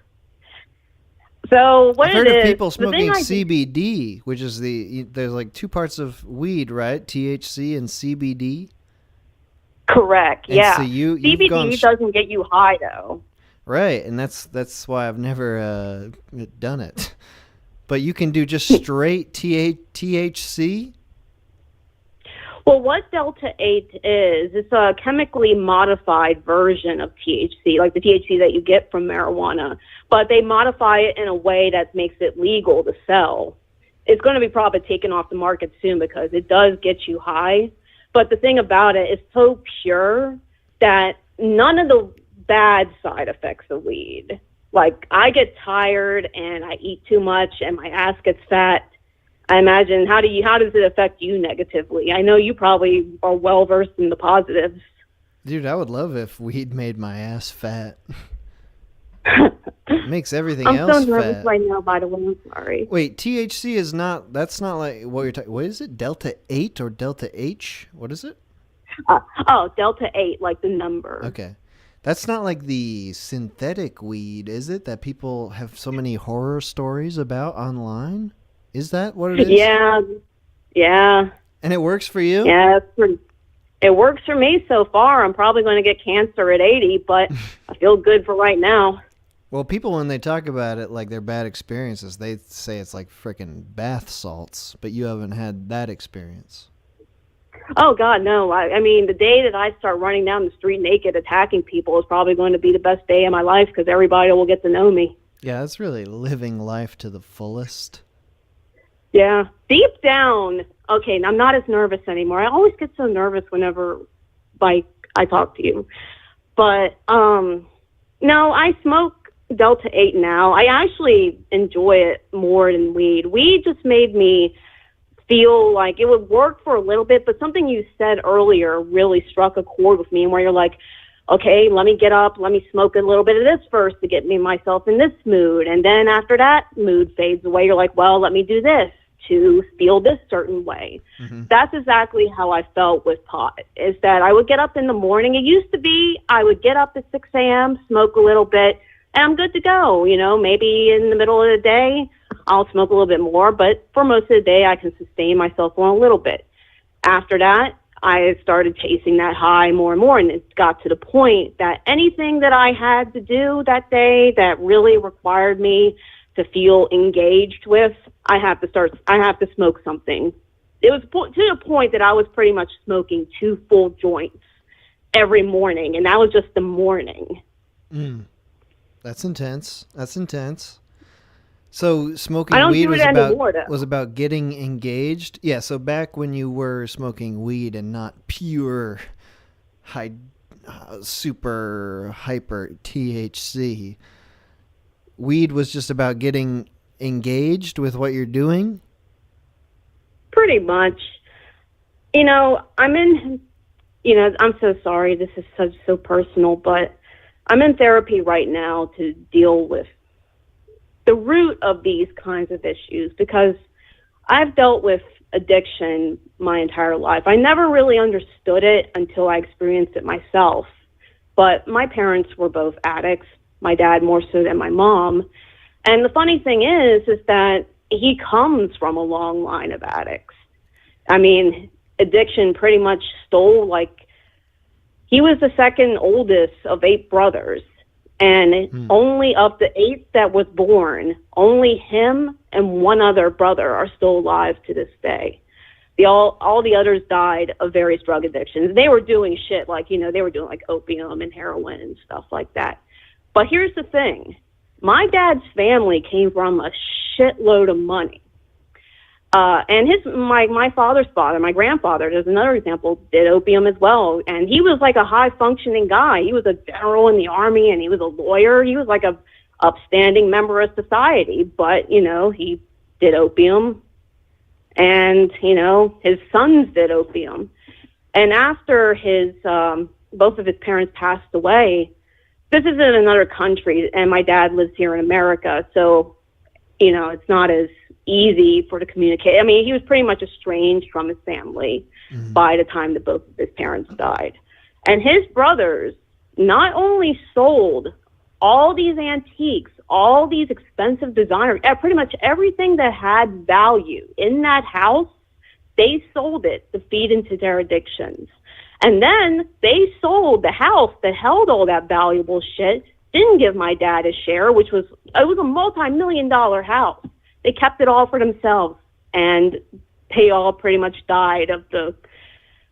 So what I've heard it of is, people the thing smoking I- CBD, which is there's like two parts of weed, right? THC and CBD. Correct. And Yeah. so you've CBD gone doesn't get you high though. Right, and that's why I've never done it. But you can do just straight THC. Well, what Delta 8 is, it's a chemically modified version of THC, like the THC that you get from marijuana, but they modify it in a way that makes it legal to sell. It's going to be probably taken off the market soon because it does get you high. But the thing about it, it's so pure that none of the bad side effects of weed. Like, I get tired and I eat too much and my ass gets fat. I imagine, how does it affect you negatively? I know you probably are well versed in the positives. Dude, I would love if weed made my ass fat. It makes everything I'm else so nervous fat. right now, by the way. I'm sorry. Wait, THC is not, that's not like what you're talking, what is it? Delta 8 or Delta H? What is it? Delta 8, like the number. Okay. That's not like the synthetic weed, is it? That people have so many horror stories about online? Is that what it is? Yeah. And it works for you? Yeah, it works for me so far. I'm probably going to get cancer at 80, but I feel good for right now. Well, people, when they talk about it, like their bad experiences, they say it's like frickin' bath salts, but you haven't had that experience. Oh, God, no. I mean, the day that I start running down the street naked attacking people is probably going to be the best day of my life because everybody will get to know me. Yeah, that's really living life to the fullest. Yeah. Deep down, okay, I'm not as nervous anymore. I always get so nervous whenever, like, I talk to you. But, no, I smoke Delta 8 now. I actually enjoy it more than weed. Weed just made me feel like it would work for a little bit, but something you said earlier really struck a chord with me, where you're like, okay, let me get up, let me smoke a little bit of this first to get me myself in this mood. And then after that mood fades away, you're like, well, let me do this to feel this certain way. Mm-hmm. That's exactly how I felt with pot, is that I would get up in the morning. It used to be I would get up at 6 a.m., smoke a little bit, and I'm good to go. Maybe in the middle of the day, I'll smoke a little bit more, but for most of the day, I can sustain myself on a little bit. After that, I started chasing that high more and more, and it got to the point that anything that I had to do that day that really required me to feel engaged with, I have to smoke something. It was to the point that I was pretty much smoking 2 full joints every morning, and that was just the morning. That's intense. So smoking I don't weed do was it anymore, about though. getting engaged. Yeah. So back when you were smoking weed and not pure high, super hyper THC, weed was just about getting engaged with what you're doing. Pretty much. I'm so sorry. This is so personal, but I'm in therapy right now to deal with the root of these kinds of issues because I've dealt with addiction my entire life. I never really understood it until I experienced it myself. But my parents were both addicts, my dad more so than my mom. And the funny thing is that he comes from a long line of addicts. I mean, addiction pretty much stole, he was the second oldest of 8 brothers. And only of the 8 that was born, only him and one other brother are still alive to this day. All the others died of various drug addictions. They were doing shit they were doing opium and heroin and stuff like that. But here's the thing. My dad's family came from a shitload of money. And my father's father, my grandfather, there's another example, did opium as well. And he was like a high functioning guy. He was a general in the army and he was a lawyer. He was like a upstanding member of society. But, he did opium and, his sons did opium. And after both of his parents passed away, this is in another country and my dad lives here in America. So, it's not as easy to communicate. I mean, he was pretty much estranged from his family by the time that both of his parents died. And his brothers not only sold all these antiques, all these expensive designers, pretty much everything that had value in that house, they sold it to feed into their addictions. And then they sold the house that held all that valuable shit, didn't give my dad a share, it was a multi-million-dollar house. They kept it all for themselves, and they all pretty much died of the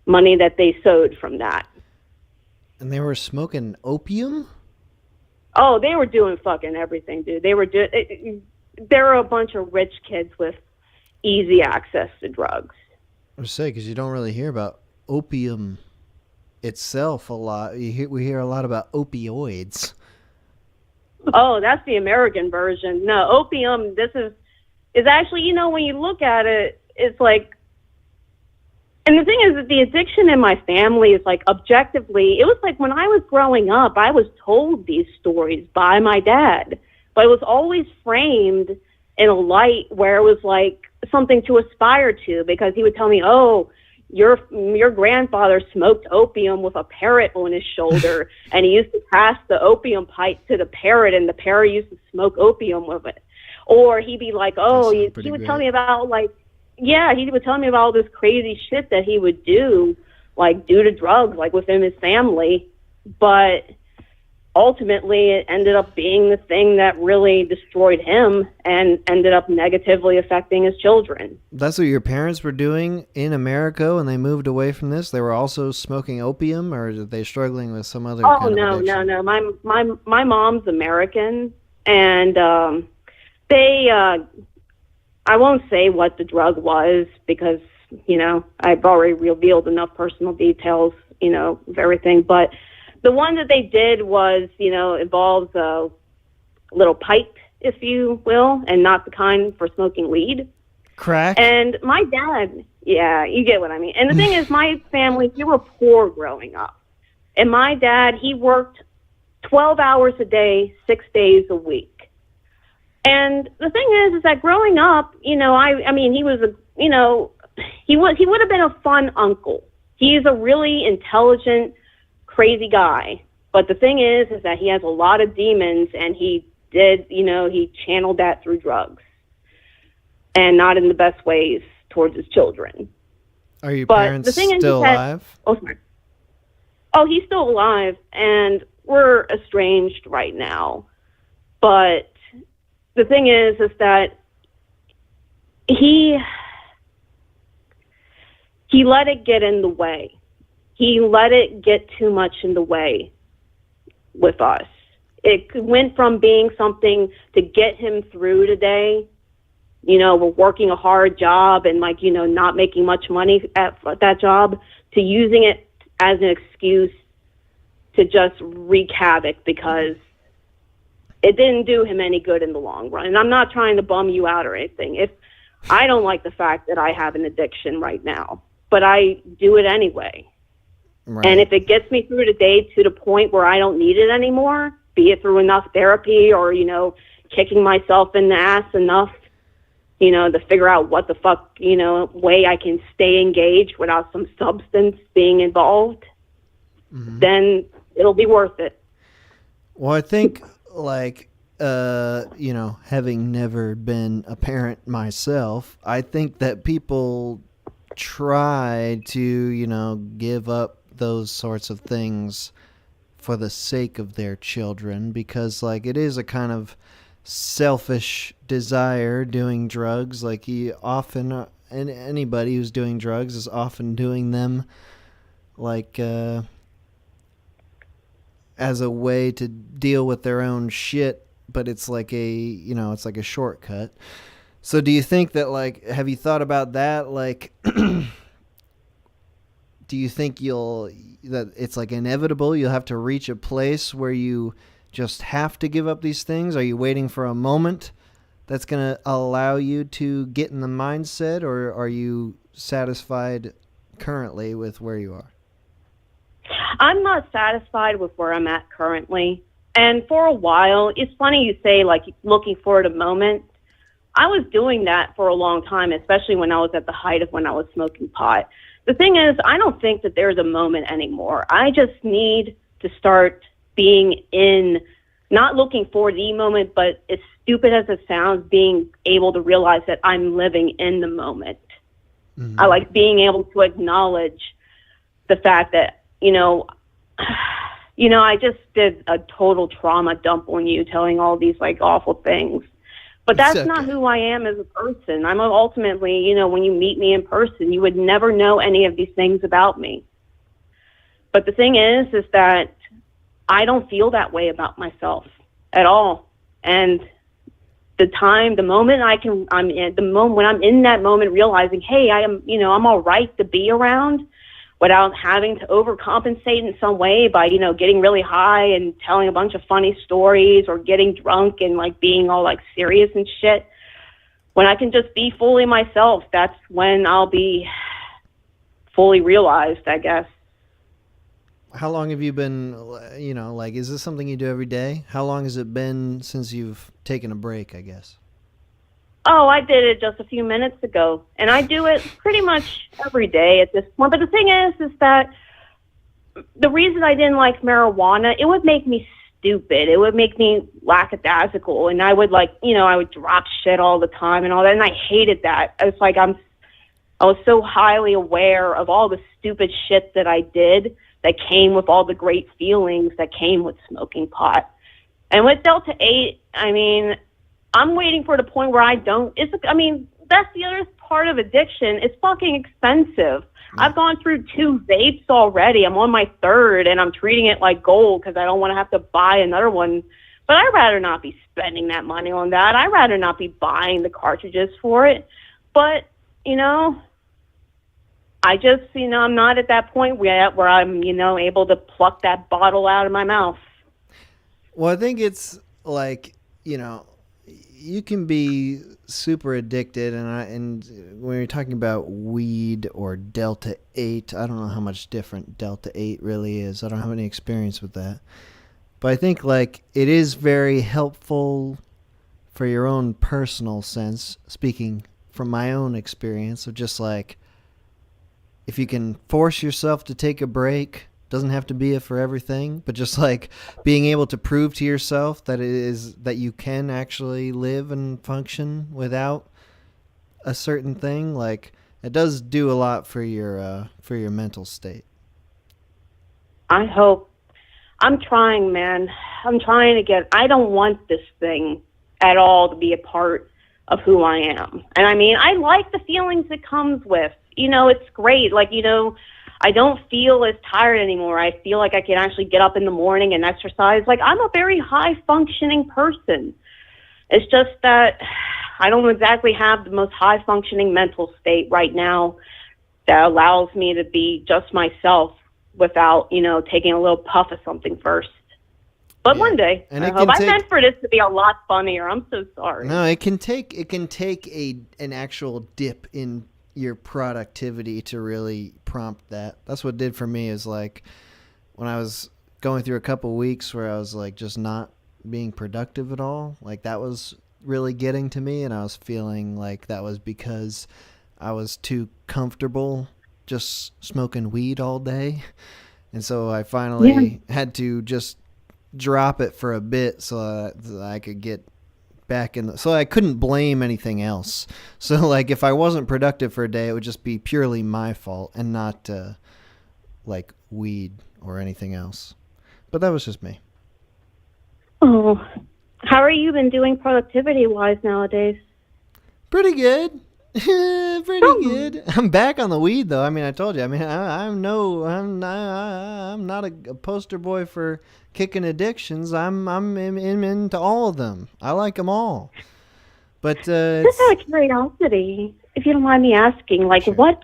money that they sowed from that. And they were smoking opium? Oh, they were doing fucking everything, dude. They were there are a bunch of rich kids with easy access to drugs. I was saying, because you don't really hear about opium itself a lot. We hear a lot about opioids. Oh, that's the American version. No, opium, this is actually, when you look at it, it's like, and the thing is that the addiction in my family is objectively, it was when I was growing up, I was told these stories by my dad, but it was always framed in a light where it was something to aspire to, because he would tell me, oh, your grandfather smoked opium with a parrot on his shoulder, and he used to pass the opium pipe to the parrot, and the parrot used to smoke opium with it. Or he'd be like, oh, he would tell me about he would tell me about all this crazy shit that he would do, due to drugs, within his family. But ultimately, it ended up being the thing that really destroyed him and ended up negatively affecting his children. That's what your parents were doing in America when they moved away from this? They were also smoking opium, or are they struggling with some other kind of addiction? No. My mom's American, and I won't say what the drug was because, I've already revealed enough personal details, of everything. But the one that they did was, involves a little pipe, if you will, and not the kind for smoking weed. Crack? And my dad, yeah, you get what I mean. And the thing is, my family, we were poor growing up. And my dad, he worked 12 hours a day, 6 days a week. And the thing is that growing up, I mean, he was he would have been a fun uncle. He's a really intelligent, crazy guy. But the thing is that he has a lot of demons, and he channeled that through drugs, and not in the best ways towards his children. Are your parents still alive? Oh, he's still alive, and we're estranged right now. But the thing is that he let it get in the way. He let it get too much in the way with us. it went from being something to get him through today. We're working a hard job and not making much money at that job, to using it as an excuse to just wreak havoc because it didn't do him any good in the long run. And I'm not trying to bum you out or anything. If I don't like the fact that I have an addiction right now, but I do it anyway. Right. And if it gets me through the day to the point where I don't need it anymore, be it through enough therapy or, kicking myself in the ass enough, to figure out what the fuck, way I can stay engaged without some substance being involved, then it'll be worth it. Well, I think, having never been a parent myself, I think that people try to, give up those sorts of things for the sake of their children, because, it is a kind of selfish desire doing drugs. You often, and anybody who's doing drugs is often doing them as a way to deal with their own shit, but it's it's like a shortcut. So do you think that, have you thought about that? Do you think that it's inevitable you'll have to reach a place where you just have to give up these things? Are you waiting for a moment that's going to allow you to get in the mindset, or are you satisfied currently with where you are? I'm not satisfied with where I'm at currently. And for a while, it's funny you say, looking for the moment. I was doing that for a long time, especially when I was at the height of when I was smoking pot. The thing is, I don't think that there's a moment anymore. I just need to start being in, not looking for the moment, but as stupid as it sounds, being able to realize that I'm living in the moment. I like being able to acknowledge the fact that, I just did a total trauma dump on you, telling all these awful things. But that's not who I am as a person. I'm ultimately, when you meet me in person, you would never know any of these things about me. But the thing is that I don't feel that way about myself at all. And the moment when I'm in that moment realizing, hey, I am, I'm all right to be around, without having to overcompensate in some way by, getting really high and telling a bunch of funny stories or getting drunk and being all serious and shit. When I can just be fully myself, that's when I'll be fully realized, I guess. How long have you been, is this something you do every day? How long has it been since you've taken a break, I guess? Oh, I did it just a few minutes ago, and I do it pretty much every day at this point. But the thing is that the reason I didn't like marijuana, it would make me stupid. It would make me lackadaisical, and I would I would drop shit all the time and all that, and I hated that. It's I was so highly aware of all the stupid shit that I did that came with all the great feelings that came with smoking pot. And with Delta 8, I'm waiting for the point where I don't. That's the other part of addiction. It's fucking expensive. I've gone through 2 vapes already. I'm on my 3rd, and I'm treating it like gold because I don't want to have to buy another one. But I'd rather not be spending that money on that. I'd rather not be buying the cartridges for it. But, I just, I'm not at that point where I'm, able to pluck that bottle out of my mouth. Well, I think it's you can be super addicted, and when you're talking about weed or Delta 8, I don't know how much different Delta 8 really is. I don't have any experience with that. But I think it is very helpful for your own personal sense, speaking from my own experience of just if you can force yourself to take a break, doesn't have to be it for everything, but just being able to prove to yourself that that you can actually live and function without a certain thing, it does do a lot for your mental state. I hope. I'm trying, man. I'm trying to I don't want this thing at all to be a part of who I am. And I like the feelings it comes with. It's great. I don't feel as tired anymore. I feel like I can actually get up in the morning and exercise. Like, I'm a very high-functioning person. It's just that I don't exactly have the most high-functioning mental state right now that allows me to be just myself without, taking a little puff of something first. But one day, and I hope. I meant for this to be a lot funnier. I'm so sorry. No, it can take an actual dip in your productivity to really prompt that. That's what it did for me, is like when I was going through a couple weeks where I was like just not being productive at all. Like that was really getting to me, and I was feeling like that was because I was too comfortable just smoking weed all day. And so I finally had to just drop it for a bit so that I could get back in so I couldn't blame anything else. So like if I wasn't productive for a day, it would just be purely my fault and not like weed or anything else. But that was just me. Oh, how are you been doing productivity wise nowadays? Pretty good. Pretty good. I'm back on the weed though. I mean, I told you. I mean, I'm not a poster boy for kicking addictions. I'm into all of them. I like them all. But just out of curiosity, if you don't mind me asking, like Sure. what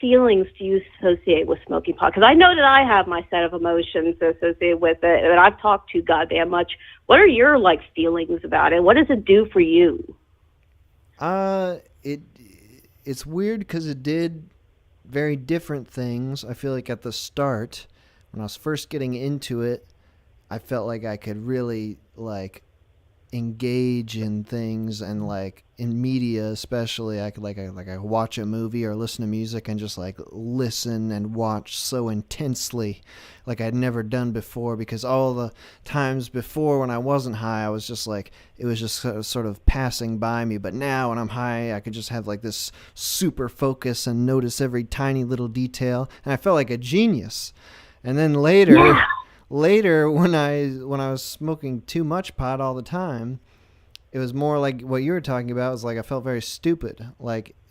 feelings do you associate with smoking pot? Because I know that I have my set of emotions associated with it, and I've talked too goddamn much. What are your feelings about it? What does it do for you? It's weird because it did very different things. I feel like at the start, when I was first getting into it, I felt like I could really engage in things, and in media especially. I could I watch a movie or listen to music and just listen and watch so intensely like I'd never done before, because all the times before when I wasn't high, I was just it was just sort of passing by me. But now when I'm high, I could just have this super focus and notice every tiny little detail, and I felt like a genius. And then later when I was smoking too much pot all the time, it was more like what you were talking about. It was I felt very stupid.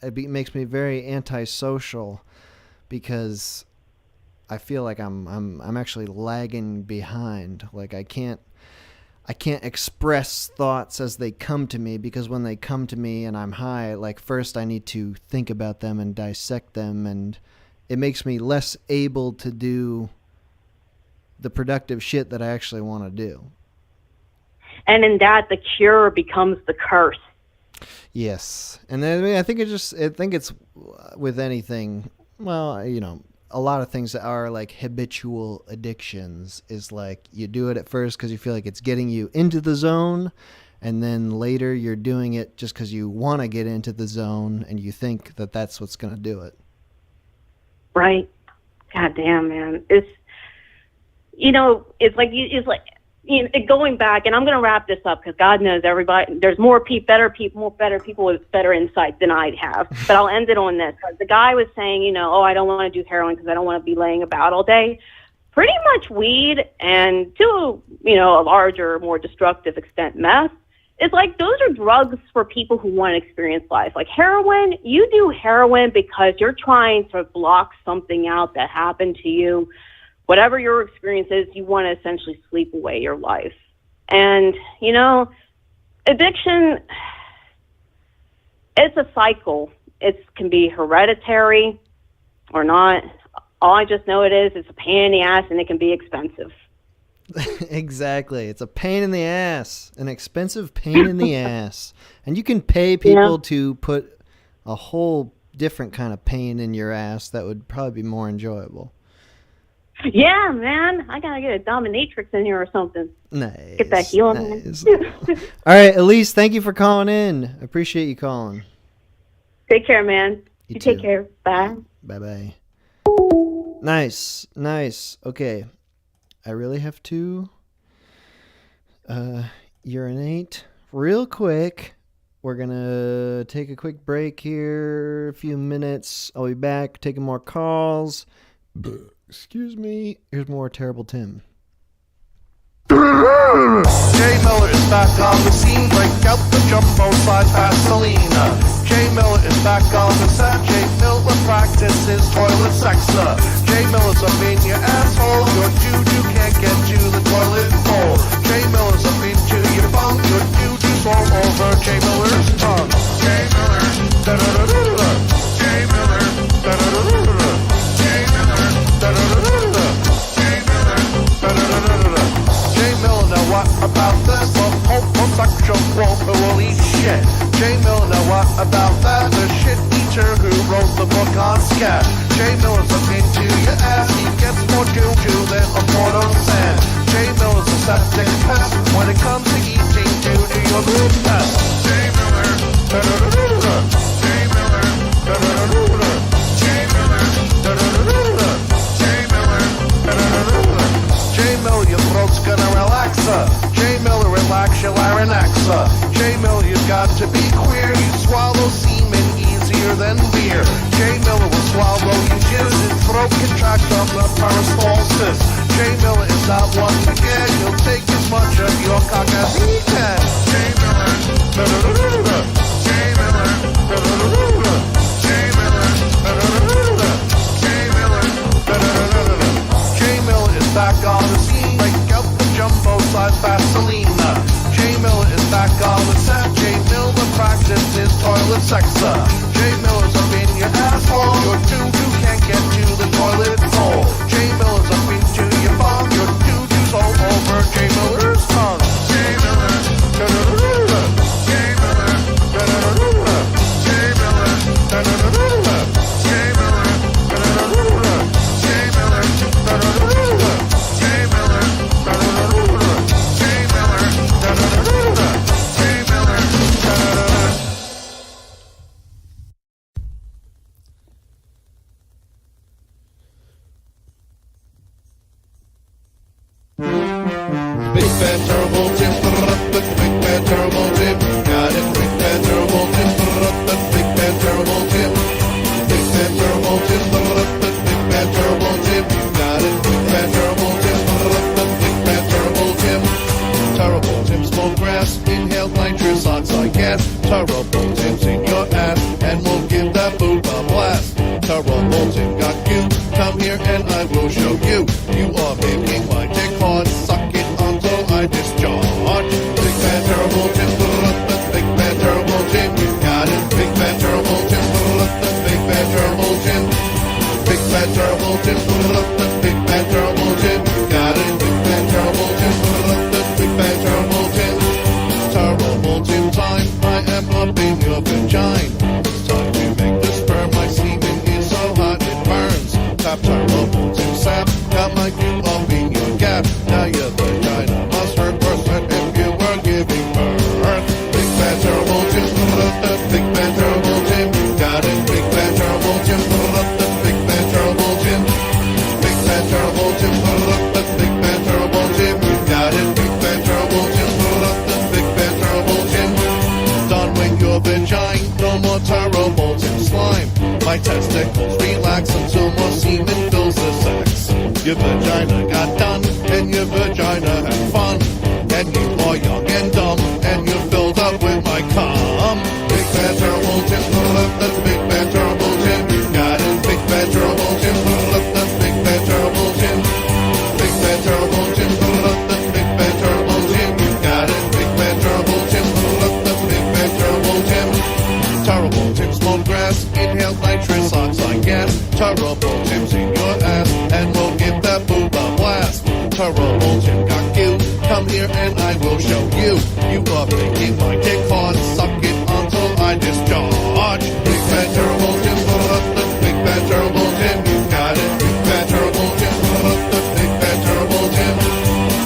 It makes me very antisocial, because I feel like I'm actually lagging behind. I can't express thoughts as they come to me, because when they come to me and I'm high, first I need to think about them and dissect them, and it makes me less able to do the productive shit that I actually want to do. And in that, the cure becomes the curse. Yes. And I think it's with anything, well, a lot of things that are habitual addictions is you do it at first because you feel like it's getting you into the zone, and then later you're doing it just because you want to get into the zone and you think that that's what's going to do it. Right. God damn, man. Going back, and I'm going to wrap this up because God knows everybody, there's more better people with better insight than I'd have. But I'll end it on this. The guy was saying, I don't want to do heroin because I don't want to be laying about all day. Pretty much weed, and to a larger, more destructive extent, meth. It's those are drugs for people who want to experience life. Heroin, you do heroin because you're trying to block something out that happened to you. Whatever your experience is, you want to essentially sleep away your life. And, addiction, it's a cycle. It can be hereditary or not. All I just know it's a pain in the ass, and it can be expensive. Exactly. It's a pain in the ass, an expensive pain in the ass. And you can pay people to put a whole different kind of pain in your ass that would probably be more enjoyable. Yeah, man. I got to get a dominatrix in here or something. Nice. Get that healing. Nice. All right, Elise, thank you for calling in. I appreciate you calling. Take care, man. You take too. care. Bye. Bye-bye. Nice. Okay. I really have to urinate real quick. We're going to take a quick break here, a few minutes. I'll be back taking more calls. Excuse me. Here's more Terrible Tim. Jay Miller is back on the scene, break out the jumbo size Vaselina. Jay Miller is back on the set, Jay Miller practices toilet sex. Jay Miller's up in your asshole, your doo-doo can't get to the toilet bowl. Jay Miller's up into your bum, your doo-doo's all over Jay Miller's tongue. Jay Miller, da-da-da-da-da. Jay Miller, da-da-da-da-da. Jay Miller, da-da-da-da-da. Jay Miller, da-da-da-da-da. Jay Miller, now what about this? A homosexual wolf who will eat shit. Jay Miller, now what about that? The shit eater who wrote the book on scat. Jay Miller's up into your ass. He gets more doo-doo than a porno sand. Jay Miller's a septic pest when it comes to eating doo-doo. You're the best. Jay Miller, da-da-da-da-da. Jay Miller, da-da-da-da-da. Jay Miller, da-da-da-da-da. Jay Miller, da-da-da-da-da. Jay Miller, your throat's gonna relax. Jay Miller, relax your larynx. Jay Miller, you've got to be queer. You swallow semen easier than beer. Jay Miller will swallow you jizz. His throat contracts on the peristalsis. Jay Miller is not one to get. He'll take as much of your cock as he can. Jay Miller, da-da-da-da-da. Jay Miller, da-da-da-da-da. Jay Miller, da-da-da-da-da. Jay Miller, da-da-da-da-da. Jay Miller is back on the scene. Break out the jumbo size Vaselina. Jay Miller is back on the set. Jay Miller practices toilet sex. Jay Miller's up in your asshole. Your doo-doo can't get to the toilet bowl. Jay Miller's up into your bum. Your doo-doo's all over Jay Miller's tongue. Jay Miller, da-da-da-da-da. Jay Miller, da-da-da-da-da. Jay Miller, da-da-da-da-da. Jay Miller, da-da-da-da-da. Jay Miller, da-da-da-da-da. Jay Miller, da-da-da-da-da. Jay Miller, da-da-da-da-da. Jay Miller, da-da-da-da. Big bad terrible Jim, big bad terrible Jim, got it. Big bad terrible Jim, big bad terrible Jim, big bad terrible Jim, big bad terrible Jim, got it. Big bad terrible Jim, big bad terrible Jim. Terrible Jim smoke grass, inhale nitrous oxide gas. Terrible Jim's in your ass, and we'll give that boob a blast. Terrible Jim got you, come here and I will show you. You are making my dick hard, suck it until I discharge. Big bad terrible Jim, big bad terrible Jim, you got it. Big bad terrible Jim, big bad terrible Jim, big bad terrible Jim, big bad terrible Jim, you got it. Big bad terrible Jim, big bad terrible Jim. Terrible Jim time, I am up in your vagina. It's time to make the sperm, my semen is so hot it burns. Tap terrible Jim sap, got my view up in your gap. Now your vagina must hurt worse than if you were giving birth. Big bad terrible Jim, big bad terrible Jim, got it. Big bad terrible Jim, big bad terrible Jim, big bad terrible Jim, big bad terrible Jim, you got it. Big bad terrible Jim, big bad terrible Jim. Done with your vagina, no more terrible Jim slime. My testicles relax until more semen fills the sex. Your vagina got done, and your vagina had fun. And you are young and dumb, and you're filled up with my cum. Big bad terrible Jim, big bad terrible Jim, you got it. Big bad terrible Jim, big bad terrible Jim, big bad terrible Jim, big bad terrible Jim, you got it. Big bad terrible Jim, big bad terrible Jim. Terrible Jim smoke grass, inhale nitrous oxide gas. Terrible Jim's in your ass, and we'll give that boob a blast. Terrible Jim got you, come here and I will show you. You are making my dick hard, suck it until I discharge. Big bad terrible Jim, big bad terrible Jim, you got it. Big bad terrible Jim, big bad terrible Jim,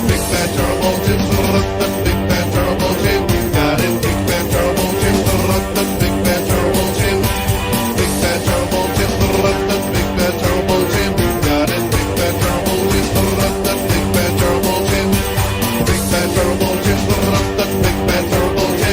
big bad terrible Jim, big bad terrible Jim, you got it. Big bad terrible Jim, big bad terrible Jim, big bad terrible Jim, big bad terrible Jim, you got it. Big bad terrible Jim, big bad terrible Jim, big bad terrible Jim, big bad terrible Jim.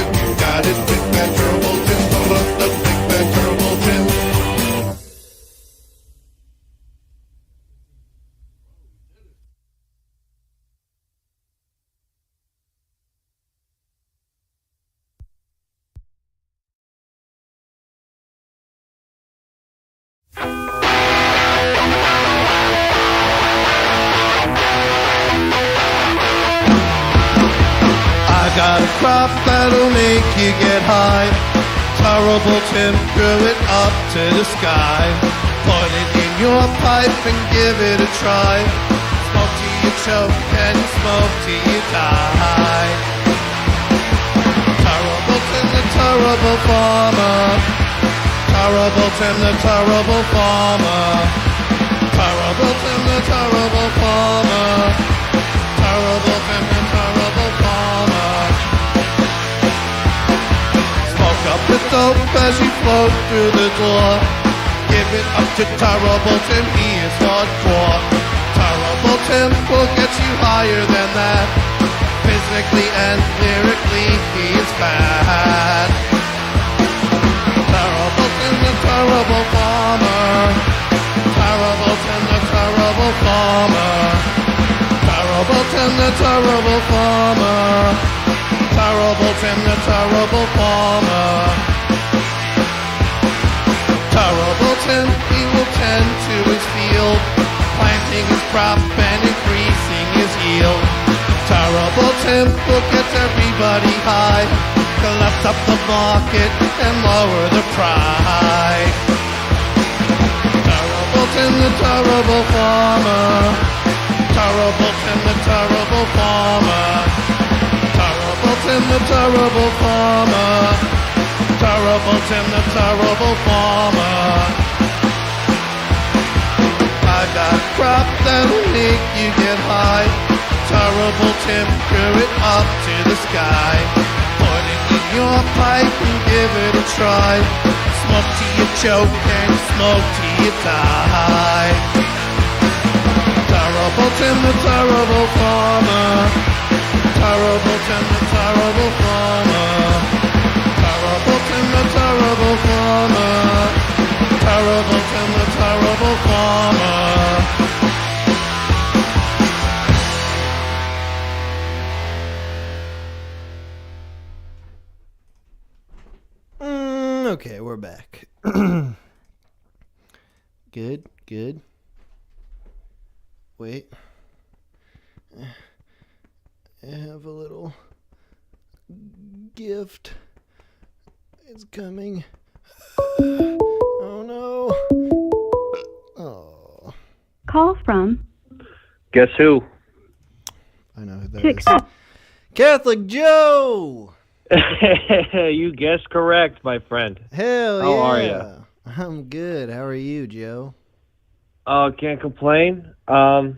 got a crop that'll make you get high. Terrible Tim threw it up to the sky. Put it in your pipe and give it a try. Smoke till you choke and smoke till you die. Terrible Tim the terrible farmer. Terrible Tim the terrible farmer. Terrible Tim the terrible farmer. Terrible Tim the terrible farmer. Smoke up the dope as you float through the door. Give it up to Terrible Tim, he is hardcore. Terrible Tim will get you higher than that. Physically and lyrically, he is bad. Terrible Tim the terrible farmer. Terrible Tim the terrible farmer. Terrible Tim the terrible farmer. Terrible Tim the terrible farmer. Terrible Tim, he will tend to his field, planting his crop and increasing his yield. Terrible Tim will get everybody high, collapse up the market and lower the price. Terrible Tim the terrible farmer. Terrible Tim the terrible farmer. Terrible Tim the terrible farmer. Terrible Tim the terrible farmer. I got a crop that'll make you get high. Terrible Tim threw it up to the sky. Put it in your pipe and give it a try. Smoke till you choke and smoke till you die. Terrible Tim the terrible farmer. Terrible Tim the terrible farmer. Terrible Tim the terrible farmer. Terrible Tim the terrible farmer. Okay, we're back. Good. Wait. I have a little gift. It's coming. Oh no. Oh. Call from Guess who? I know who that to is. accept. Catholic Joe! You guessed correct, my friend. Hell How yeah. are ya? I'm good. How are you, Joe? Oh, can't complain. Hey, I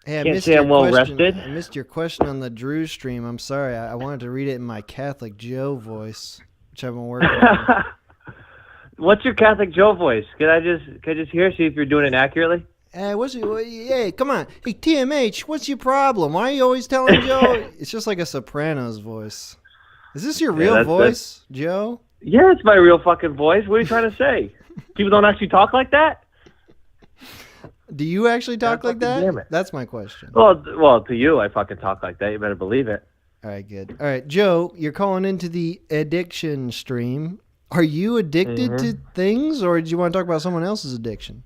Can't missed say your I'm well question. rested. I missed your question on the Drew stream. I'm sorry. I wanted to read it in my Catholic Joe voice, which I've been working on. What's your Catholic Joe voice? Can I just hear, see if you're doing it accurately? Hey, come on. Hey, TMH, what's your problem? Why are you always telling Joe? It's just like a Sopranos voice. Is this your real voice, Joe? Yeah, it's my real fucking voice. What are you trying to say? People don't actually talk like that? Do you actually talk like that? Damn it. That's my question. Well, to you, I fucking talk like that. You better believe it. All right, good. All right, Joe, you're calling into the addiction stream. Are you addicted to things, or do you want to talk about someone else's addiction?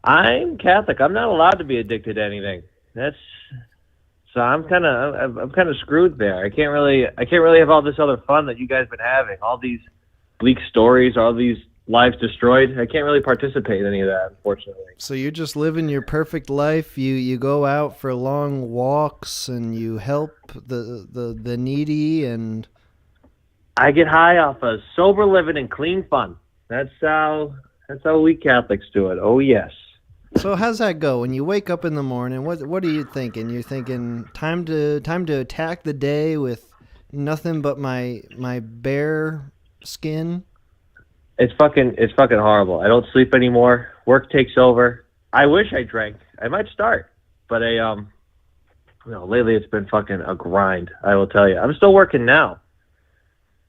I'm Catholic. I'm not allowed to be addicted to anything. So I'm kind of screwed there. I can't really have all this other fun that you guys been having. All these bleak stories, all these lives destroyed. I can't really participate in any of that, unfortunately. So you're just living your perfect life. You go out for long walks and you help the needy, and I get high off of sober living and clean fun. That's how we Catholics do it. Oh yes. So how's that go? When you wake up in the morning, what are you thinking? You're thinking time to attack the day with nothing but my bare skin? It's fucking horrible. I don't sleep anymore. Work takes over. I wish I drank. I might start, but lately it's been fucking a grind. I will tell you. I'm still working now.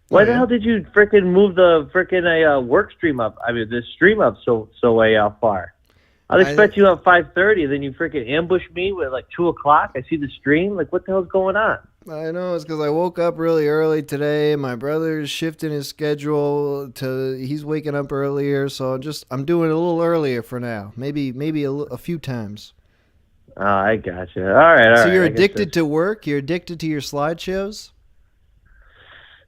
Why the hell did you frickin' move the frickin' work stream up? I mean, this stream up so way out far. I'd expect you at 5:30, then you frickin' ambush me with like 2 o'clock. I see the stream. Like, what the hell's going on? I know, it's because I woke up really early today. My brother's shifting his schedule he's waking up earlier, so I'm doing it a little earlier for now. Maybe a few times. I gotcha. All right. So you're addicted to work? You're addicted to your slideshows?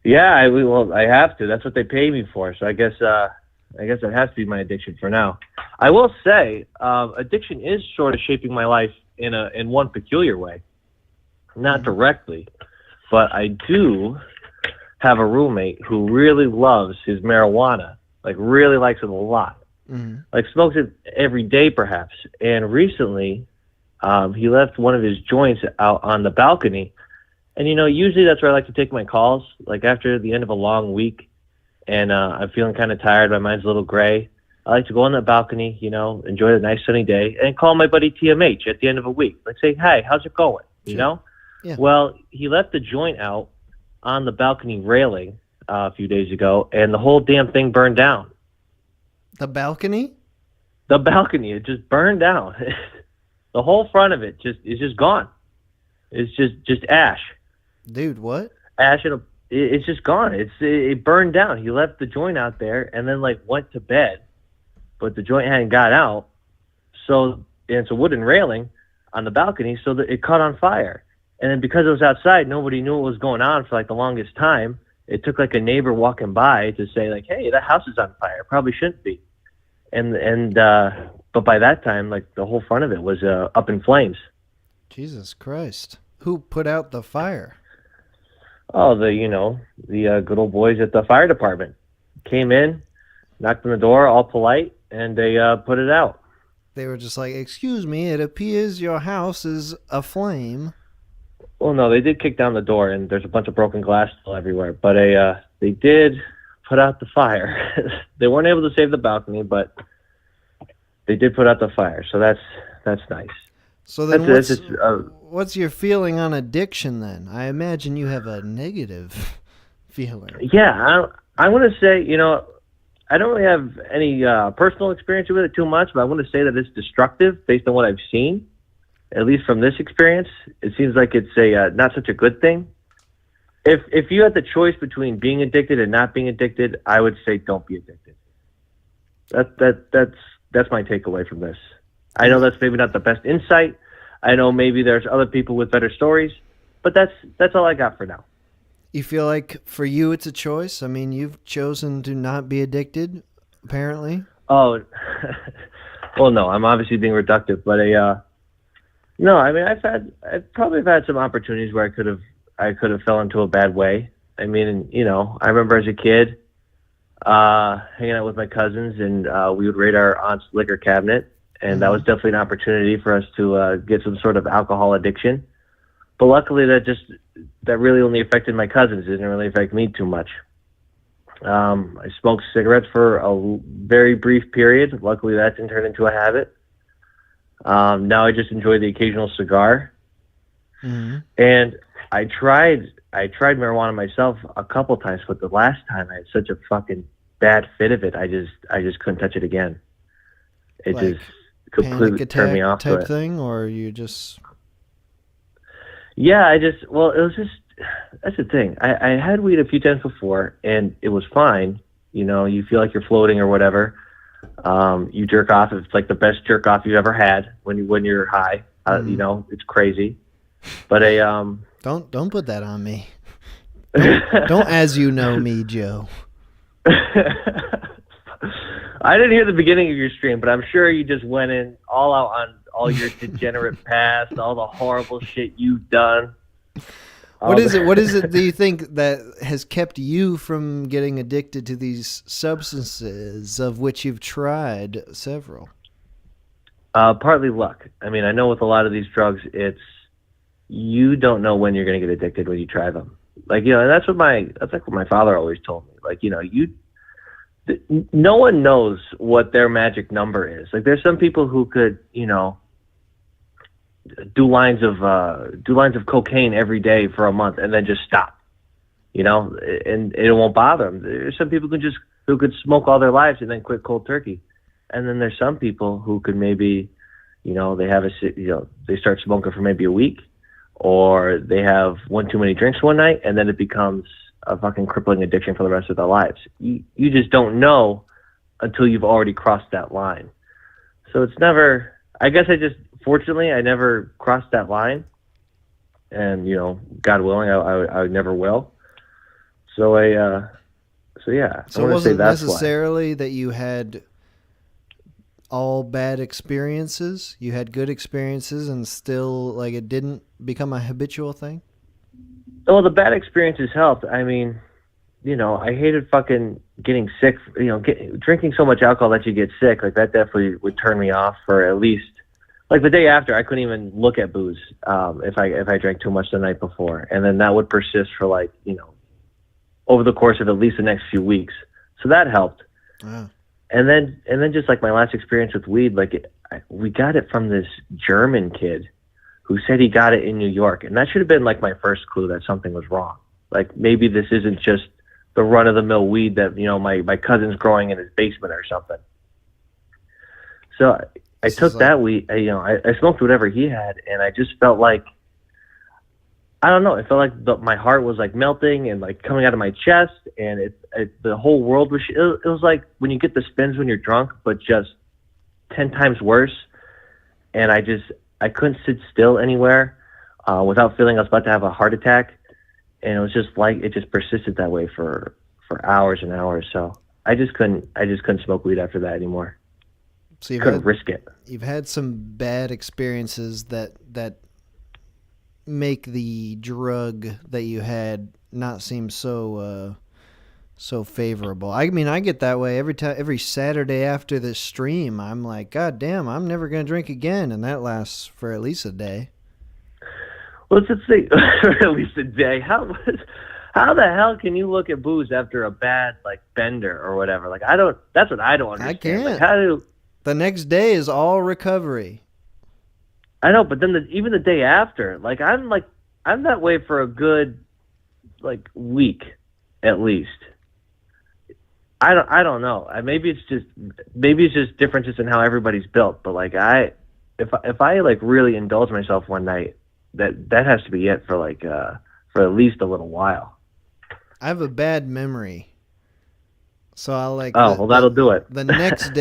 Yeah, I have to. That's what they pay me for. So I guess that has to be my addiction for now. I will say, addiction is sort of shaping my life in one peculiar way. Not directly, but I do have a roommate who really loves his marijuana, like really likes it a lot. Mm-hmm. Like smokes it every day perhaps. And recently, he left one of his joints out on the balcony. And, usually that's where I like to take my calls, like after the end of a long week and I'm feeling kind of tired, my mind's a little gray. I like to go on the balcony, enjoy the nice sunny day and call my buddy TMH at the end of a week. Like say, hey, how's it going? You know? Yeah. Well, he left the joint out on the balcony railing a few days ago and the whole damn thing burned down. The balcony? The balcony, it just burned down. The whole front of it is just gone. It's just ash. Dude, what? Ash and it's just gone. It burned down. He left the joint out there and then went to bed, but the joint hadn't got out. So it's a wooden railing on the balcony, so that it caught on fire. And then because it was outside, nobody knew what was going on for the longest time. It took a neighbor walking by to say hey, that house is on fire. Probably shouldn't be. But by that time, the whole front of it was up in flames. Jesus Christ. Who put out the fire? Oh, the good old boys at the fire department came in, knocked on the door, all polite, and they put it out. They were just like, excuse me, it appears your house is aflame. Well, no, they did kick down the door, and there's a bunch of broken glass still everywhere. But they did put out the fire. They weren't able to save the balcony, but they did put out the fire, so that's nice. So then what's your feeling on addiction then? I imagine you have a negative feeling. Yeah, I want to say, I don't really have any personal experience with it too much, but I want to say that it's destructive based on what I've seen. At least from this experience, it seems like it's not such a good thing. If you had the choice between being addicted and not being addicted, I would say don't be addicted. That's my takeaway from this. I know that's maybe not the best insight. I know maybe there's other people with better stories, but that's all I got for now. You feel like for you it's a choice? I mean, you've chosen to not be addicted, apparently. Oh, well, no, I'm obviously being reductive, but no, I mean, I've probably had some opportunities where I could have fell into a bad way. I mean, I remember as a kid hanging out with my cousins, and we would raid our aunt's liquor cabinet, and that was definitely an opportunity for us to get some sort of alcohol addiction. But luckily, that really only affected my cousins. It didn't really affect me too much. I smoked cigarettes for a very brief period. Luckily, that didn't turn into a habit. Now I just enjoy the occasional cigar. Mm-hmm. And I tried marijuana myself a couple times, but the last time I had such a fucking bad fit of it, I just couldn't touch it again. It just completely turned me off type to it. Thing, or you just? Yeah, it was just, that's the thing. I had weed a few times before, and it was fine. You feel like you're floating or whatever. You jerk off. It's like the best jerk off you've ever had when you're high. It's crazy. But don't put that on me. Don't as you know me, Joe. I didn't hear the beginning of your stream, but I'm sure you just went in all out on all your degenerate past, all the horrible shit you've done. What is it do you think that has kept you from getting addicted to these substances, of which you've tried several? Partly luck. I mean, I know with a lot of these drugs, you don't know when you're going to get addicted when you try them. And that's what my father always told me. No one knows what their magic number is. There's some people who could, do lines of cocaine every day for a month and then just stop, and it won't bother them. There's some people who could smoke all their lives and then quit cold turkey. And then there's some people who could maybe, they start smoking for maybe a week, or they have one too many drinks one night, and then it becomes a fucking crippling addiction for the rest of their lives. You just don't know until you've already crossed that line. So it's never, I guess fortunately, I never crossed that line, and God willing, I never will. So yeah. So I it want to say wasn't that's why. necessarily that you had all bad experiences. You had good experiences, and still, like, it didn't become a habitual thing. Well, the bad experiences helped. I mean, I hated fucking getting sick. Drinking so much alcohol that you get sick. Like, that definitely would turn me off for at least, like, the day after. I couldn't even look at booze if I drank too much the night before, and then that would persist for, like, over the course of at least the next few weeks. So that helped. Wow. And then just like my last experience with weed, we got it from this German kid who said he got it in New York, and that should have been like my first clue that something was wrong. Like, maybe this isn't just the run of the mill weed that my cousin's growing in his basement or something. So I took that weed. I smoked whatever he had, and I just felt like, I don't know. It felt like my heart was like melting and like coming out of my chest, and the whole world was. It was like when you get the spins when you're drunk, but just 10 times worse. And I couldn't sit still anywhere without feeling I was about to have a heart attack, and it was just like it just persisted that way for hours and hours. So I just couldn't smoke weed after that anymore. So you couldn't risk it. You've had some bad experiences that make the drug that you had not seem so favorable. I mean, I get that way every Saturday after this stream. I'm like, God damn, I'm never gonna drink again, and that lasts for at least a day. Well, let's just say at least a day. How the hell can you look at booze after a bad like bender or whatever? Like, that's what I don't understand. I can't. Like, the next day is all recovery. I know, but then even the day after, I'm that way for a good like week at least. I don't know. Maybe it's just differences in how everybody's built. But like if I like really indulge myself one night, that has to be it for at least a little while. I have a bad memory, so I'll like. That'll do it. The next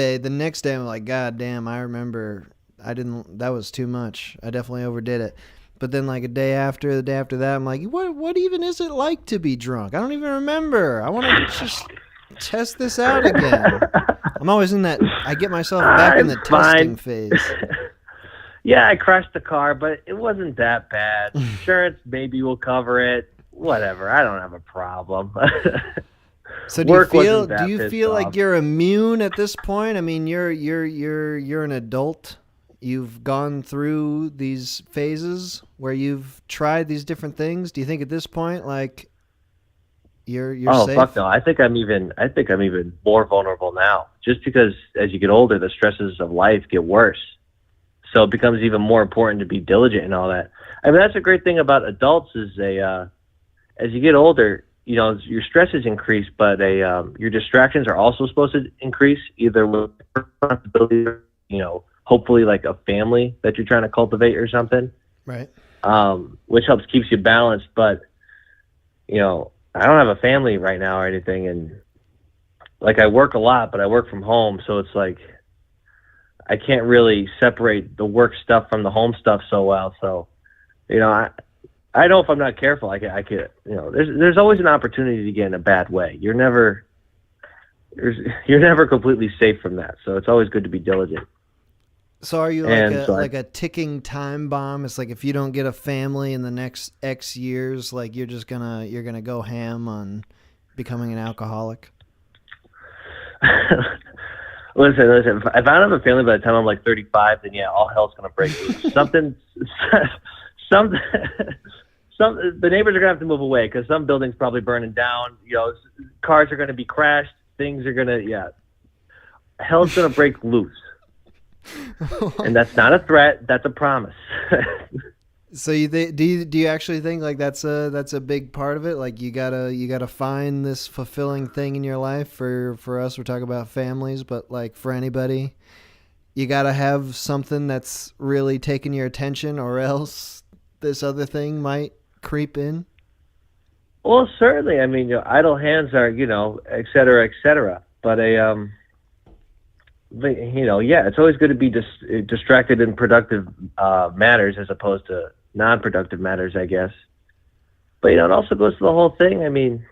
day, I'm like, God damn, I remember. That was too much. I definitely overdid it. But then like the day after that, I'm like, what even is it like to be drunk? I don't even remember. I want to just test this out again. I'm always in that, I get myself back in the testing phase. Yeah, I crashed the car, but it wasn't that bad. Insurance maybe will cover it. Whatever. I don't have a problem. So do you feel like you're immune at this point? I mean, you're an adult. You've gone through these phases where you've tried these different things. Do you think at this point, like, you're safe? Fuck no. I think I'm even more vulnerable now. Just because as you get older, the stresses of life get worse. So it becomes even more important to be diligent and all that. I mean, that's a great thing about adults is as you get older, your stresses increase, but your distractions are also supposed to increase, either with responsibility, hopefully like a family that you're trying to cultivate or something. Right. Which helps keeps you balanced. But, I don't have a family right now or anything. And like, I work a lot, but I work from home. So it's like, I can't really separate the work stuff from the home stuff so well. So, I know if I'm not careful, I could, there's always an opportunity to get in a bad way. You're never completely safe from that. So it's always good to be diligent. So are you like a ticking time bomb? It's like if you don't get a family in the next X years, like you're gonna go ham on becoming an alcoholic? Listen. If I don't have a family by the time I'm like 35, then yeah, all hell's gonna break loose. The neighbors are gonna have to move away because some buildings probably burning down. Cars are gonna be crashed. Things are gonna hell's gonna break loose. And that's not a threat. That's a promise. So do you actually think like that's a big part of it? Like you gotta find this fulfilling thing in your life. For us, we're talking about families, but like for anybody, you gotta have something that's really taking your attention, or else this other thing might creep in. Well, certainly. I mean, idle hands are, et cetera, et cetera. But it's always good to be distracted in productive matters as opposed to non-productive matters, I guess. But, it also goes to the whole thing. I mean,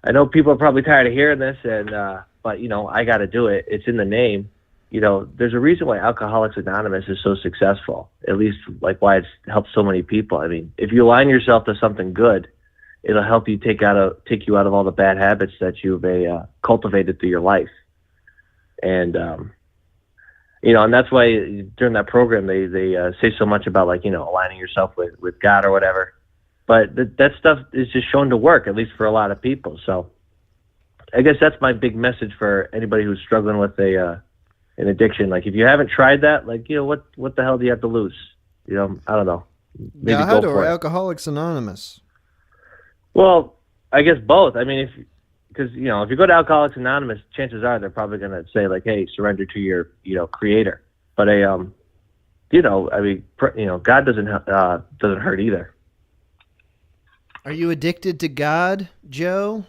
I know people are probably tired of hearing this, but, I got to do it. It's in the name. There's a reason why Alcoholics Anonymous is so successful, at least like why it's helped so many people. I mean, if you align yourself to something good, it'll help you take you out of all the bad habits that you've cultivated through your life. And, and that's why during that program, they say so much about aligning yourself with God or whatever. But that stuff is just shown to work, at least for a lot of people. So I guess that's my big message for anybody who's struggling with an addiction. Like, if you haven't tried that, what the hell do you have to lose? I don't know. Maybe God go for or it. Alcoholics Anonymous? Well, I guess both. I mean, because if you go to Alcoholics Anonymous, chances are they're probably going to say hey, surrender to your creator. But God doesn't hurt either. Are you addicted to God, Joe?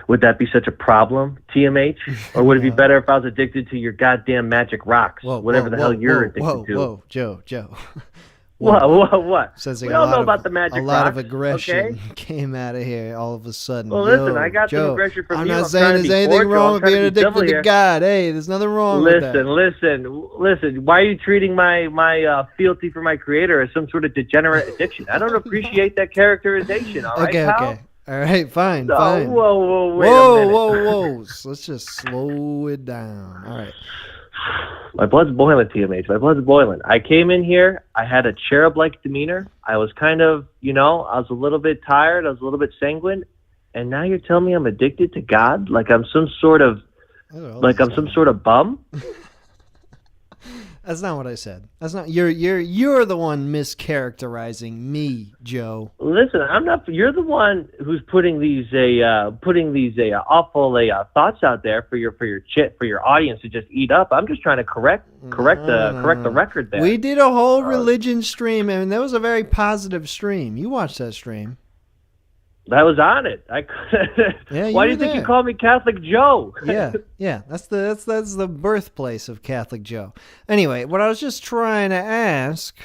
Would that be such a problem, TMH? Or would it be better if I was addicted to your goddamn magic rocks? Whatever the hell you're addicted to. Whoa, Joe. What? Sensing we all know about the magic rocks. A lot of aggression okay? came out of here all of a sudden. Well, listen, I got some aggression from you. I'm not saying there's anything wrong with being addicted to God. Hey, there's nothing wrong with that. Listen. Why are you treating my fealty for my creator as some sort of degenerate addiction? I don't appreciate that characterization, all right, pal? Okay. All right, fine. Whoa, wait a minute. Whoa. So let's just slow it down. All right. My blood's boiling, TMH. My blood's boiling. I came in here. I had a cherub-like demeanor. I was kind of, I was a little bit tired. I was a little bit sanguine. And now you're telling me I'm addicted to God? Like I'm some sort of, bum? That's not what I said. That's not. You're the one mischaracterizing me, Joe. Listen, I'm not. You're the one who's putting these awful thoughts out there for your audience to just eat up. I'm just trying to correct the record there. We did a whole religion stream, and that was a very positive stream. You watched that stream. I was on it. Yeah, why do you think you call me Catholic Joe? yeah. That's the birthplace of Catholic Joe. Anyway, what I was just trying to ask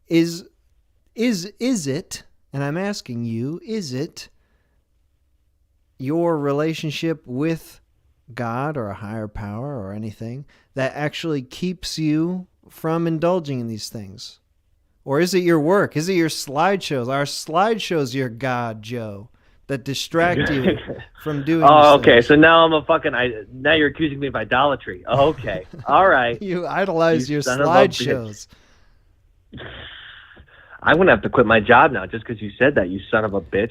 is it? And I'm asking you, is it your relationship with God or a higher power or anything that actually keeps you from indulging in these things? Or is it your work? Is it your slideshows? Our slideshows, your God, Joe, that distract you from doing this. Oh, okay. So now now you're accusing me of idolatry. Oh, okay. All right. You idolize your slideshows. I'm going to have to quit my job now just because you said that, you son of a bitch.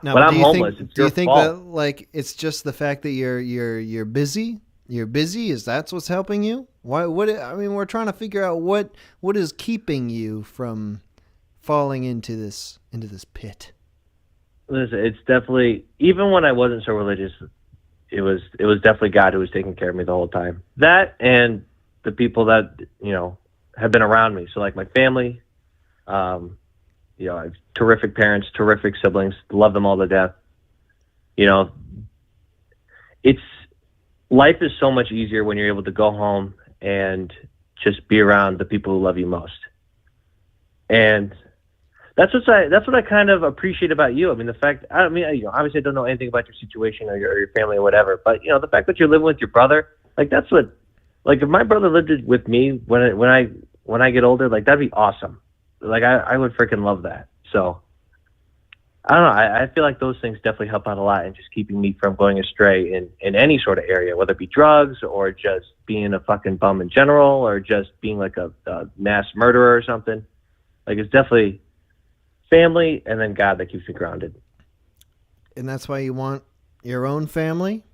No, but I'm homeless. It's do your you think fault. that it's just the fact that you're busy? You're busy? Is that what's helping you? Why? We're trying to figure out what is keeping you from falling into this pit. Listen, it's definitely, even when I wasn't so religious, it was definitely God who was taking care of me the whole time. That and the people that have been around me. So like my family, I have terrific parents, terrific siblings, love them all to death. Life is so much easier when you're able to go home and just be around the people who love you most. And that's what I kind of appreciate about you. I mean, the fact, obviously I don't know anything about your situation or your family or whatever, but the fact that you're living with your brother, that's what, if my brother lived with me when I get older, that'd be awesome. I would freaking love that. So I don't know. I feel like those things definitely help out a lot in just keeping me from going astray in any sort of area, whether it be drugs or just being a fucking bum in general or just being like a mass murderer or something. It's definitely family and then God that keeps me grounded. And that's why you want your own family?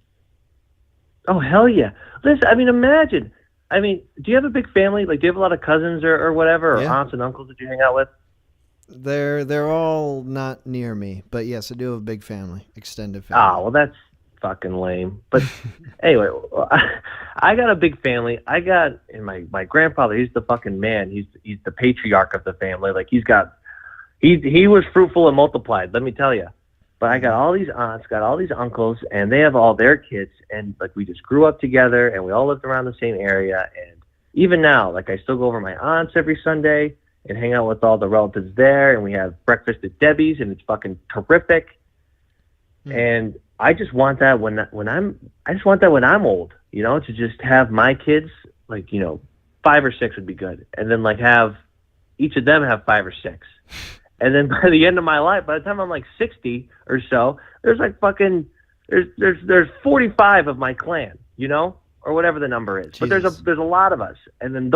Oh, hell yeah. Listen, imagine. Do you have a big family? Do you have a lot of cousins or whatever, or aunts and uncles that you hang out with? They're all not near me, but yes, I do have a big family, extended family. Oh, well, that's fucking lame. But anyway, I got a big family. I got, and my grandfather, he's the fucking man. He's the patriarch of the family. He was fruitful and multiplied, let me tell you. But I got all these aunts, got all these uncles, and they have all their kids, and like we just grew up together, and we all lived around the same area. And even now, like I still go over to my aunt's every Sunday and hang out with all the relatives there, and we have breakfast at Debbie's, and it's fucking terrific. And I just want that when I'm old, you know, to just have my kids, like, you know, 5 or 6 would be good, and then like have each of them have 5 or 6. And then by the end of my life, by the time I'm like 60 or so, there's like fucking there's 45 of my clan, you know, or whatever the number is. Jesus. But there's a lot of us, and then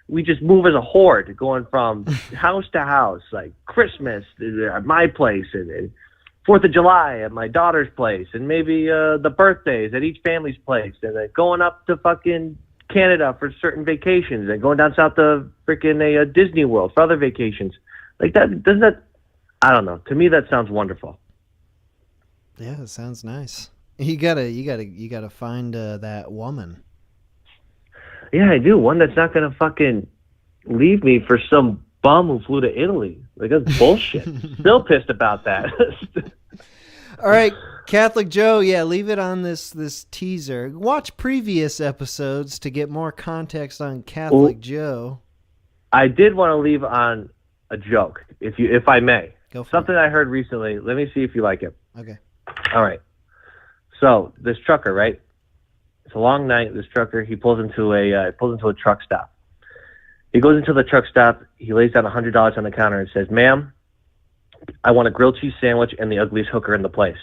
we just move as a horde, going from house to house, like Christmas at my place, and 4th of July at my daughter's place, and maybe the birthdays at each family's place, and then going up to fucking Canada for certain vacations, and going down south to freaking Disney World for other vacations. Like that, doesn't that? I don't know. To me, that sounds wonderful. Yeah, it sounds nice. You gotta find that woman. Yeah, I do. One that's not gonna fucking leave me for some bum who flew to Italy. Like, that's bullshit. Still pissed about that. All right, Catholic Joe. Yeah, leave it on this teaser. Watch previous episodes to get more context on Catholic Joe. I did want to leave on a joke, if I may. Go for Something it. I heard recently. Let me see if you like it. Okay. All right. So this trucker, right? It's a long night. This trucker, he pulls into a truck stop. He goes into the truck stop. He lays down $100 on the counter and says, "Ma'am, I want a grilled cheese sandwich and the ugliest hooker in the place."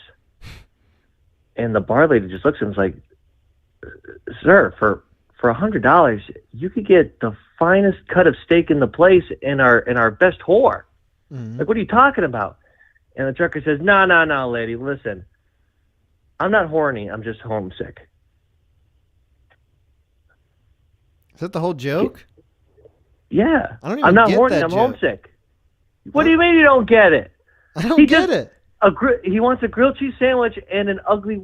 And the bar lady just looks at him and is like, "Sir, for $100, you could get the finest cut of steak in the place and our best whore. Mm-hmm. Like, what are you talking about?" And the trucker says, No, lady, listen. I'm not horny. I'm just homesick. Is that the whole joke? Yeah. I don't even I'm not get horny. that I'm joke. homesick. What do you mean you don't get it? I don't get it. He wants a grilled cheese sandwich and an ugly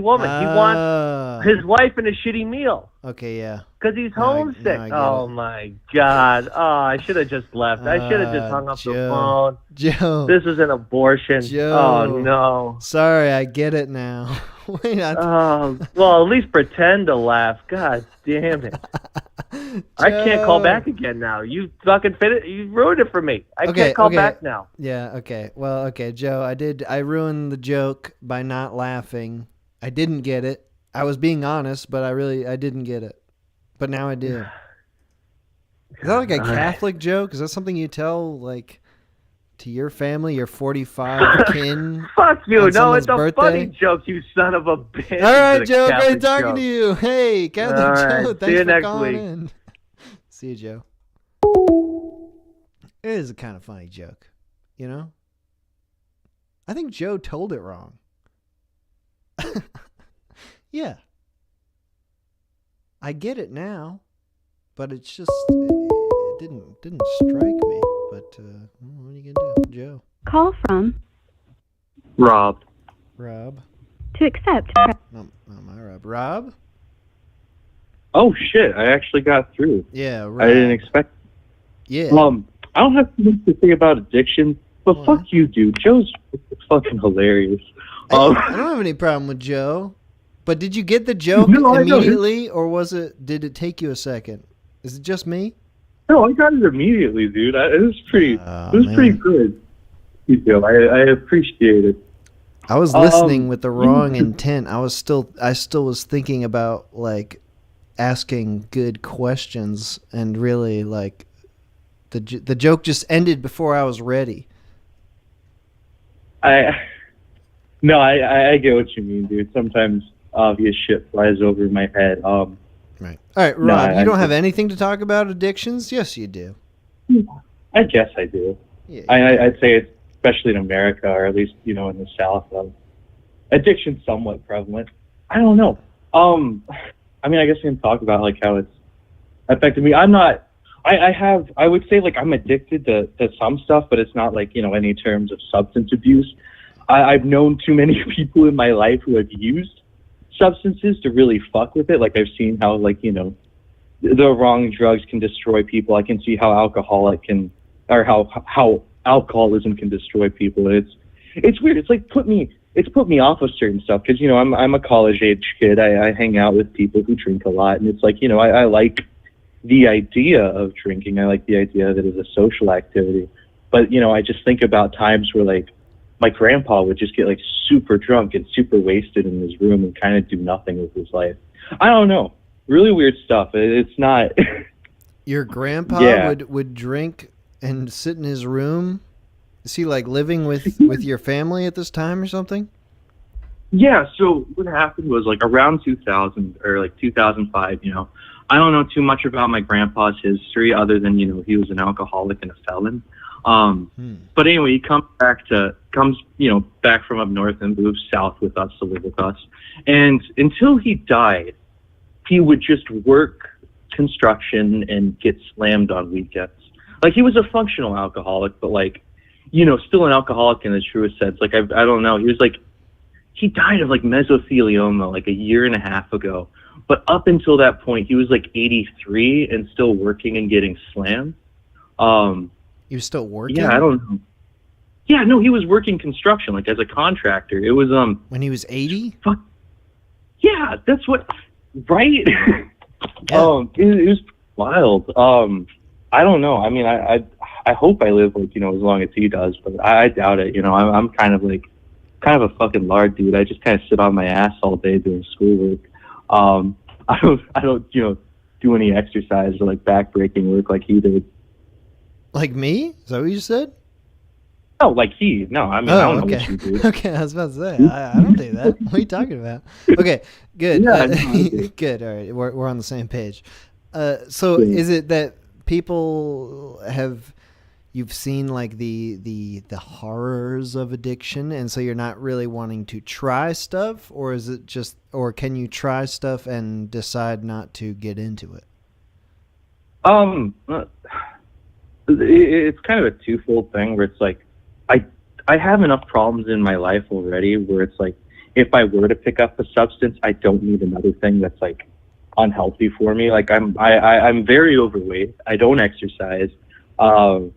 woman. He wants his wife in a shitty meal. Okay, yeah. Because he's homesick. Oh, my God. Oh, I should have just left. I should have just hung up the phone. Joe. This is an abortion. Joe. Oh, no. Sorry, I get it now. Wait, well, at least pretend to laugh. God damn it. I can't call back again now. You fucking fit it. You ruined it for me. I can't call back now. Yeah, okay. Well, okay, Joe, I ruined the joke by not laughing. I didn't get it. I was being honest, but I didn't get it. But now I do. Is that like a Catholic joke? Is that something you tell, like, to your family, your 45 kin? Fuck you. No, it's a birthday? funny joke, you son of a bitch. All right, Joe. Catholic Great talking joke. to you. Hey, Catholic All Joe. right, Thanks see you for next calling week. in. See you, Joe. It is a kind of funny joke, you know? I think Joe told it wrong. Yeah. I get it now, but it's just it didn't strike me. But what are you gonna do, Joe? Call from Rob. Rob. to accept. No, not my Rob. Rob? Oh shit! I actually got through. Yeah, Rob. I didn't expect. Yeah. I don't have too much to say about addiction, but What? fuck you, dude. Joe's fucking hilarious. I don't have any problem with Joe. But did you get the joke No, I know. immediately, or did it take you a second? Is it just me? No, I got it immediately, dude. It was pretty. Oh, it was man. pretty good. You do. I appreciate it. I was listening with the wrong intent. I still was thinking about, like, asking good questions, and really, like, the joke just ended before I was ready. I get what you mean, dude. Sometimes obvious shit flies over my head. Right. All right, Rob, you don't have anything to talk about addictions? Yes, you do. I guess I do. Yeah. I'd say it's, especially in America, or at least, in the South, addiction's somewhat prevalent. I don't know. I mean, I guess we can talk about, like, how it's affected me. I'm not. I would say, like, I'm addicted to some stuff, but it's not like, any terms of substance abuse. I've known too many people in my life who have used substances to really fuck with it. Like, I've seen how, like, the wrong drugs can destroy people. I can see how how alcoholism can destroy people. it's weird. It's like put me off of certain stuff because, you know, I'm a college age kid. I hang out with people who drink a lot, and it's like, you know, I like the idea of drinking. I like the idea that it's a social activity. But, you know, I just think about times where, like, my grandpa would just get, like, super drunk and super wasted in his room and kind of do nothing with his life. I don't know. Really weird stuff. It's not... Your grandpa would drink and sit in his room? Is he, like, living with your family at this time or something? Yeah, so what happened was, like, around 2000 or, like, 2005, you know, I don't know too much about my grandpa's history other than, you know, he was an alcoholic and a felon. But anyway, he comes back from up north and moves south with us to live with us. And until he died, he would just work construction and get slammed on weekends. Like, he was a functional alcoholic, but, like, you know, still an alcoholic in the truest sense. Like, I don't know. He was like, he died of, like, mesothelioma, like, a year and a half ago. But up until that point, he was, like, 83 and still working and getting slammed. He was still working? Yeah, I don't know. Yeah, no, he was working construction, like, as a contractor. It was, when he was 80? Fuck. Yeah, that's what... Right? Yeah. It was wild. I don't know. I mean, I hope I live, like, you know, as long as he does, but I doubt it. You know, I'm kind of a fucking lard dude. I just kind of sit on my ass all day doing schoolwork. I don't, you know, do any exercise or, like, back-breaking work like he did. Like me? Is that what you said? No, like he. No, I mean, I don't know what you do. Okay, I was about to say, I don't do that. What are you talking about? Okay, good. Yeah, good. All right, we're on the same page. So is it that people you've seen, like, the horrors of addiction, and so you're not really wanting to try stuff, or is it just, or can you try stuff and decide not to get into it? It's kind of a twofold thing where it's like, I have enough problems in my life already where it's like, if I were to pick up a substance, I don't need another thing that's, like, unhealthy for me. Like, I'm very overweight. I don't exercise. I'm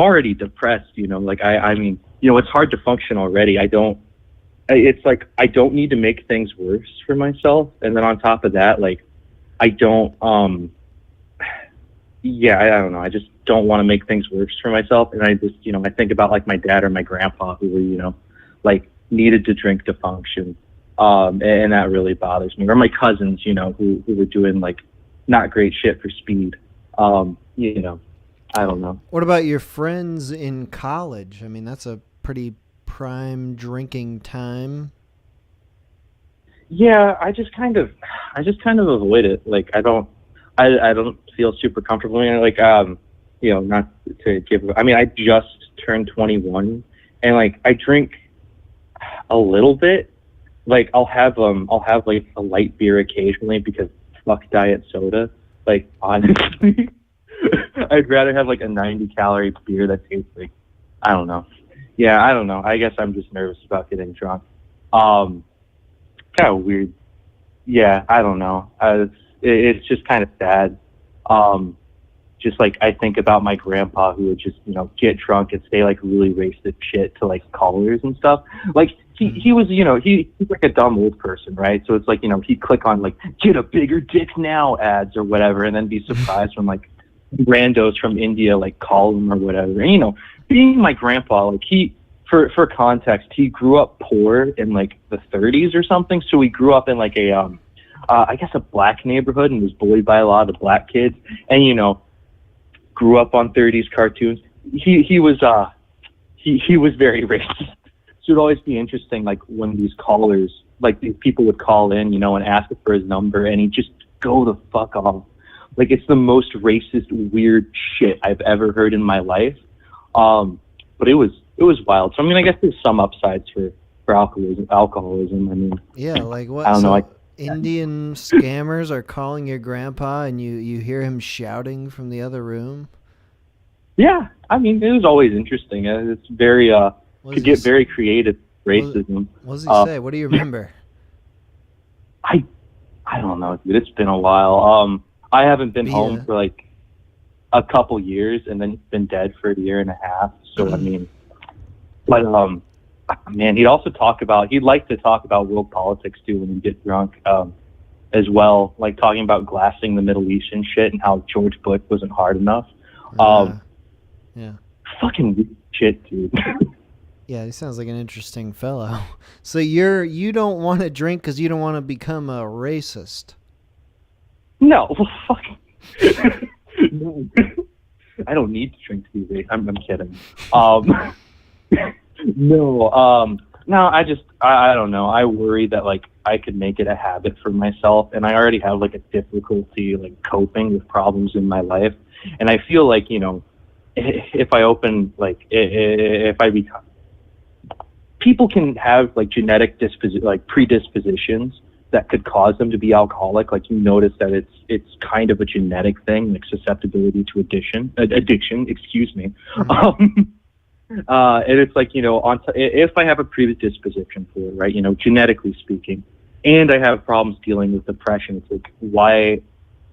already depressed, you know, like, I mean, you know, it's hard to function already. It's like, I don't need to make things worse for myself. And then on top of that, like, I don't, yeah, I don't know. I just don't want to make things worse for myself. And I just, you know, I think about, like, my dad or my grandpa who were, you know, like, needed to drink to function. And that really bothers me. Or my cousins, you know, who were doing, like, not great shit for speed. You know, I don't know. What about your friends in college? I mean, that's a pretty prime drinking time. Yeah, I just kind of avoid it. Like, I don't feel super comfortable in it. Like, you know, not to give, I mean, I just turned 21 and, like, I drink a little bit. Like, I'll have like a light beer occasionally because fuck diet soda. Like, honestly, I'd rather have, like, a 90-calorie beer that tastes like, I don't know. Yeah, I don't know. I guess I'm just nervous about getting drunk. Kind of weird. Yeah, I don't know. It's just kind of sad. Just, like, I think about my grandpa who would just, you know, get drunk and say, like, really racist shit to, like, callers and stuff. Like, he was, you know, he's like a dumb old person, right? So it's like, you know, he'd click on, like, get a bigger dick now ads or whatever, and then be surprised when, like, randos from India, like, call him or whatever. And, you know, being my grandpa, like, for context, he grew up poor in, like, the 30s or something. So he grew up in, like, I guess a black neighborhood and was bullied by a lot of black kids. And, you know, grew up on 30s cartoons. He was very racist. So it'd always be interesting, like, when these callers, like, these people would call in, you know, and ask for his number, and he'd just go the fuck off. Like, it's the most racist, weird shit I've ever heard in my life. But it was wild. So, I mean, I guess there's some upsides for alcoholism. I mean, yeah, like what? I don't know. Indian scammers are calling your grandpa, and you hear him shouting from the other room? Yeah, I mean, it was always interesting. It's very, could get very creative, racism. What does he say? What do you remember? I don't know, dude. It's been a while. I haven't been home for, like, a couple years, and then he's been dead for a year and a half. So, I mean, but, man, he'd like to talk about world politics too when he'd get drunk, as well, like talking about glassing the Middle East and shit and how George Bush wasn't hard enough. Yeah. Fucking weird shit, dude. Yeah, he sounds like an interesting fellow. So you don't want to drink because you don't want to become a racist. No, well, fuck. No. I don't need to drink to be racist. I'm kidding. No, I don't know. I worry that like I could make it a habit for myself, and I already have like a difficulty like coping with problems in my life, and I feel like, you know, if I become, people can have like genetic predispositions that could cause them to be alcoholic. Like you notice that it's kind of a genetic thing, like susceptibility to addiction. Excuse me. And it's like, you know, if I have a predisposition for it, right, you know, genetically speaking, and I have problems dealing with depression, it's like, why?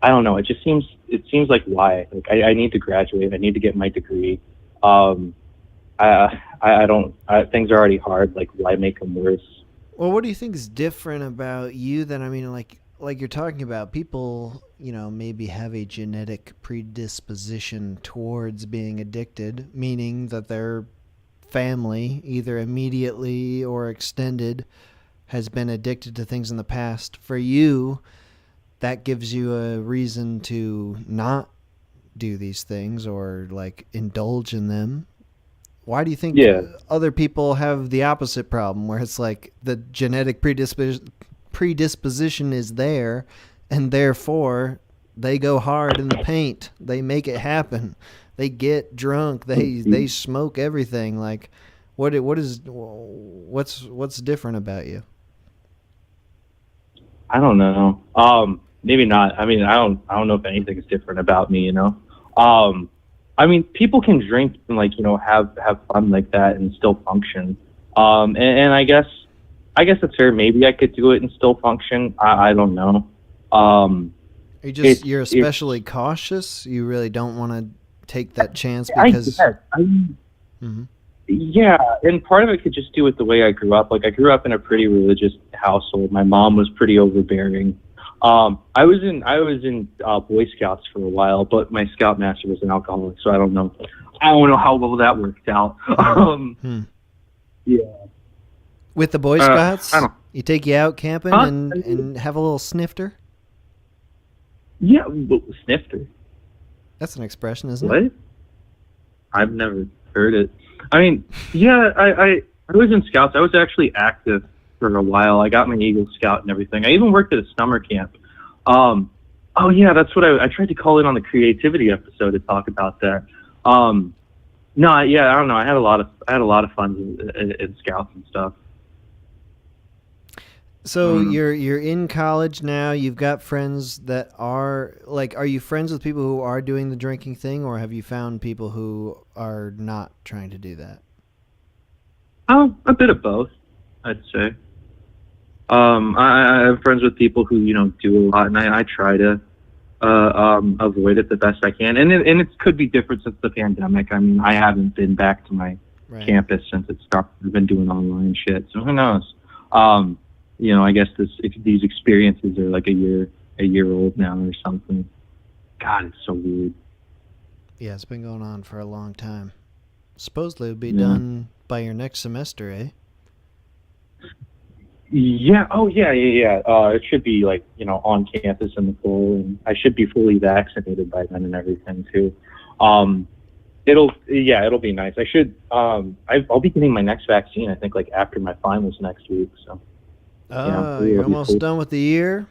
I don't know. It seems like why? Like I need to graduate. I need to get my degree. Things are already hard. Like why make them worse? Well, what do you think is different about you then? I mean, like you're talking about people, you know, maybe have a genetic predisposition towards being addicted, meaning that their family, either immediately or extended, has been addicted to things in the past. For you, that gives you a reason to not do these things or like indulge in them. Why do you think other people have the opposite problem, where it's like the genetic predisposition is there, and therefore they go hard in the paint, they make it happen, they get drunk, they smoke everything? Like, what's different about you? I don't know. Maybe not. I mean, I don't know if anything is different about me, you know. I mean, people can drink and like, you know, have fun like that and still function. And I guess it's fair. Maybe I could do it and still function. I don't know. You're especially cautious. You really don't want to take that chance because. Yeah, and part of it could just do with the way I grew up. Like I grew up in a pretty religious household. My mom was pretty overbearing. I was in Boy Scouts for a while, but my scoutmaster was an alcoholic, so I don't know how well that worked out. Yeah. With the Boy Scouts, you take you out camping and have a little snifter? Yeah, snifter. That's an expression, isn't it? What? I've never heard it. I mean, yeah, I was in Scouts. I was actually active for a while. I got my Eagle Scout and everything. I even worked at a summer camp. Oh yeah, that's what I tried to call in on the creativity episode to talk about that. No, yeah, I don't know. I had a lot of fun in Scouts and stuff. So you're in college now. You've got friends that are like, are you friends with people who are doing the drinking thing, or have you found people who are not trying to do that? Oh, a bit of both, I'd say. I have friends with people who, you know, do a lot, and I try to avoid it the best I can. And it could be different since the pandemic. I mean, I haven't been back to my campus since it started. I've been doing online shit, so who knows? You know, I guess these experiences are like a year old now or something. God, it's so weird. Yeah, it's been going on for a long time. Supposedly it'll be done by your next semester, eh? Yeah. Oh, yeah. It should be like, you know, on campus in the fall, and I should be fully vaccinated by then and everything too. It'll be nice. I should. I'll be getting my next vaccine, I think, like after my finals next week. So. You're almost done with the year?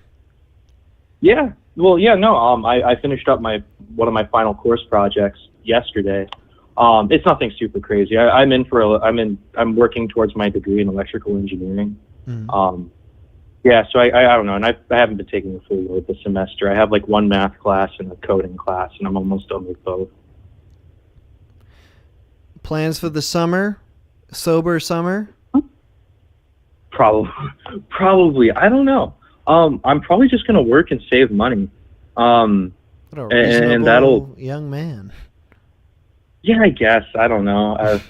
Yeah. Well, yeah. No. I finished up one of my final course projects yesterday. It's nothing super crazy. I'm working towards my degree in electrical engineering. Mm-hmm. Yeah, so I don't know, and I haven't been taking the full load this semester. I have like one math class and a coding class, and I'm almost done with both. Plans for the summer? Sober summer? Probably. I don't know. I'm probably just gonna work and save money. What a reasonable and that'll young man. Yeah, I guess. I don't know.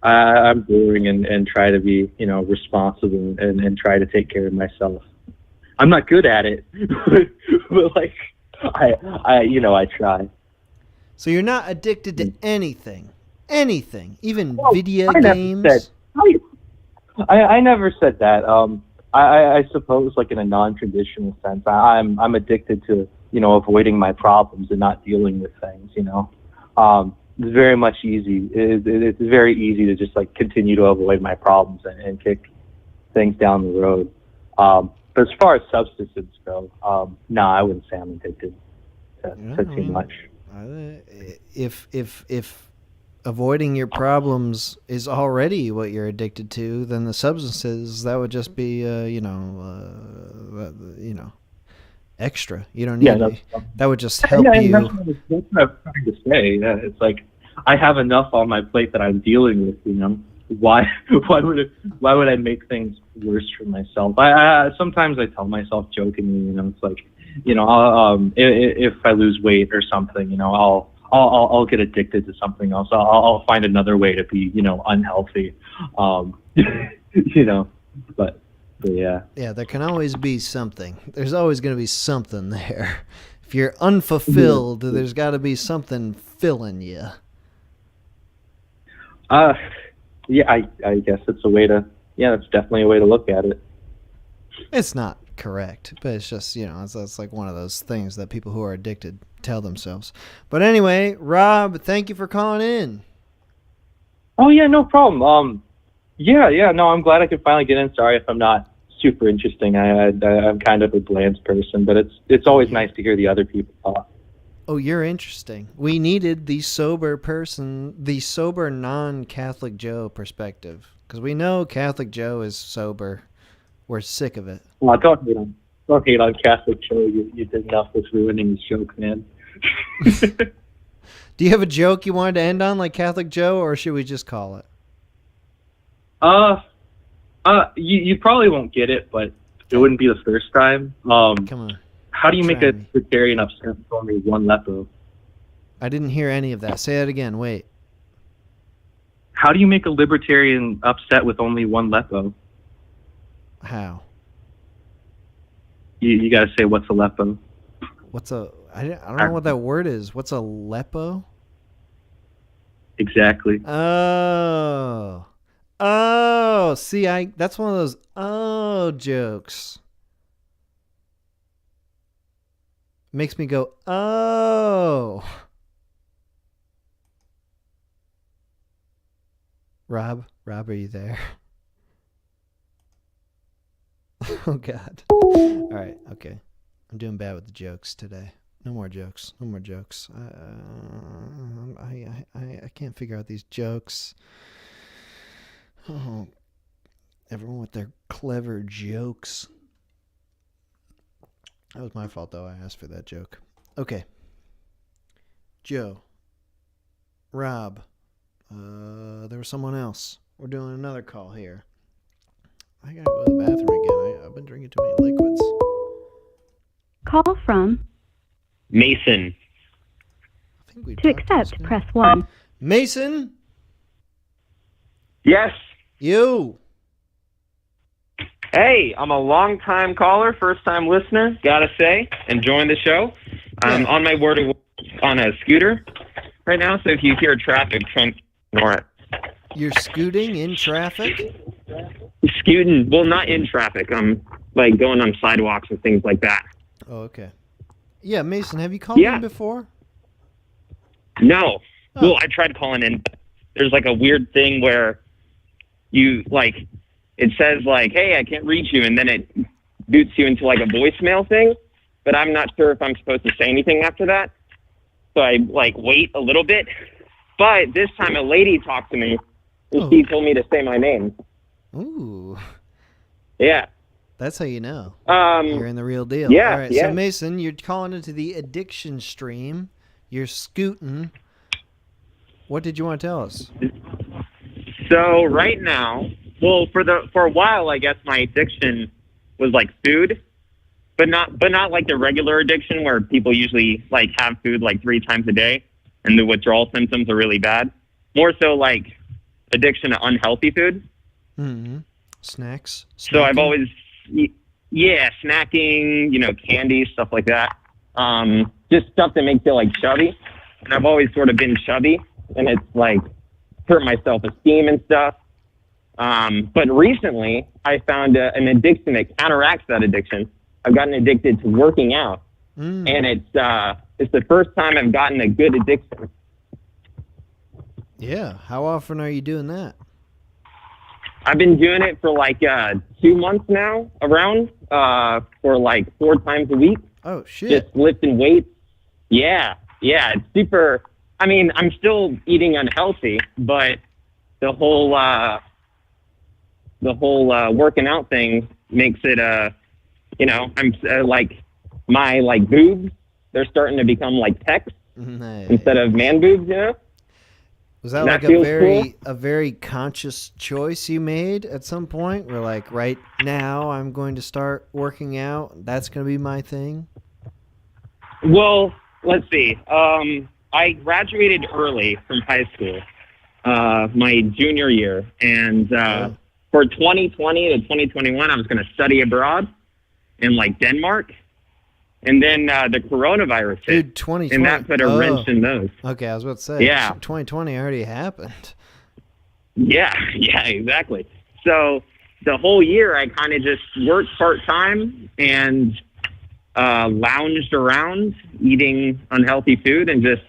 I'm boring and try to be, responsible and try to take care of myself. I'm not good at it, but like, I try. So you're not addicted to anything, even Well, video I games. Never said, I never said that. I suppose, like in a non-traditional sense, I'm addicted to avoiding my problems and not dealing with things. It's very much easy. It's very easy to just like continue to avoid my problems and kick things down the road. But as far as substances go, no, I wouldn't say I'm addicted to too much. If avoiding your problems is already what you're addicted to, then the substances, that would just be extra. You don't need it. That would just help you. That's what I'm trying to say. Yeah, it's like I have enough on my plate that I'm dealing with. Why would I make things worse for myself? I sometimes I tell myself jokingly, it's like, if I lose weight or something, I'll get addicted to something else. I'll find another way to be, unhealthy. But yeah. Yeah, there can always be something. There's always going to be something there. If you're unfulfilled, there's got to be something filling you. Yeah, I guess it's that's definitely a way to look at it. It's not correct, but it's just, it's like one of those things that people who are addicted tell themselves. But anyway, Rob, thank you for calling in. Oh, yeah, no problem. No, I'm glad I could finally get in. Sorry if I'm not super interesting. I'm kind of a bland person, but it's always nice to hear the other people talk. Oh, you're interesting. We needed the sober non-Catholic Joe perspective, because we know Catholic Joe is sober. We're sick of it. Well, don't hate on Catholic Joe. You did enough with ruining his joke, man. Do you have a joke you wanted to end on like Catholic Joe, or should we just call it? You probably won't get it, but it wouldn't be the first time. Come on. How do you make a libertarian upset with only one lepo? I didn't hear any of that. Say that again. Wait. How do you make a libertarian upset with only one lepo? How? You gotta say, what's a lepo? I don't know what that word is. What's a lepo? Exactly. Oh, see, that's one of those jokes. Makes me go, oh. Rob, are you there? Oh, God. All right, okay. I'm doing bad with the jokes today. No more jokes. I can't figure out these jokes. Oh, everyone with their clever jokes. That was my fault, though. I asked for that joke. Okay. Joe. Rob. There was someone else. We're doing another call here. I gotta go to the bathroom again. I've been drinking too many liquids. Call from Mason. To accept, press 1. Mason? Yes. You. Hey, I'm a long-time caller, first-time listener, gotta say. Enjoying the show. I'm on my way to work on a scooter right now, so if you hear traffic, try and ignore it. You're scooting in traffic? Scooting, well, not in traffic. I'm, like, going on sidewalks and things like that. Oh, okay. Yeah, Mason, have you called in before? No. Oh. Well, I tried calling in. There's, like, a weird thing where you, like, it says, like, hey, I can't reach you, and then it boots you into, like, a voicemail thing, but I'm not sure if I'm supposed to say anything after that. So I, like, wait a little bit. But this time a lady talked to me, and she told me to say my name. Ooh. Yeah. That's how you know. You're in the real deal. Yeah. All right, so Mason, you're calling into the addiction stream. You're scooting. What did you want to tell us? So right now, well, for a while, I guess my addiction was like food, but not like the regular addiction where people usually like have food like 3 times a day, and the withdrawal symptoms are really bad. More so like addiction to unhealthy food. Mm-hmm. Snacks. So I've Snacking? always, snacking, candy, stuff like that. Just stuff that makes you like chubby. And I've always sort of been chubby, and it's like hurt my self-esteem and stuff. But recently, I found an addiction that counteracts that addiction. I've gotten addicted to working out, and it's the first time I've gotten a good addiction. Yeah. How often are you doing that? I've been doing it for like 2 months now, around for like 4 times a week. Oh shit! Just lifting weights. Yeah, it's super. I mean, I'm still eating unhealthy, but the whole working out thing makes it. I'm like my like boobs. They're starting to become like pecs instead of man boobs. Was that like a very conscious choice you made at some point? Where like right now I'm going to start working out. That's going to be my thing. Well, let's see. I graduated early from high school, my junior year, and for 2020 to 2021, I was going to study abroad in like Denmark, and then the coronavirus hit, Dude, 2020, and that put a wrench in those. Okay, I was about to say, yeah, 2020 already happened. Yeah, exactly. So the whole year, I kind of just worked part-time and lounged around eating unhealthy food and just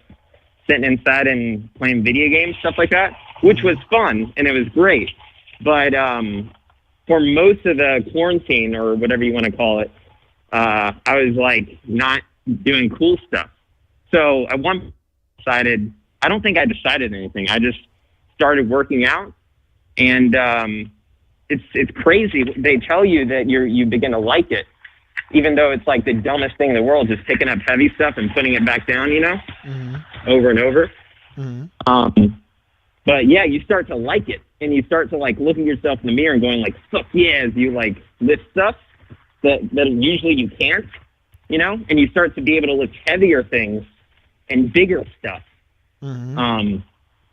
sitting inside and playing video games, stuff like that, which was fun and it was great. But for most of the quarantine or whatever you want to call it, I was like not doing cool stuff. So at one point I don't think I decided anything. I just started working out, and it's crazy. They tell you that you begin to like it, even though it's like the dumbest thing in the world, just picking up heavy stuff and putting it back down, over and over. But yeah, you start to like it, and you start to like look at yourself in the mirror and going like, fuck yeah, as you like lift stuff that usually you can't, and you start to be able to lift heavier things and bigger stuff. And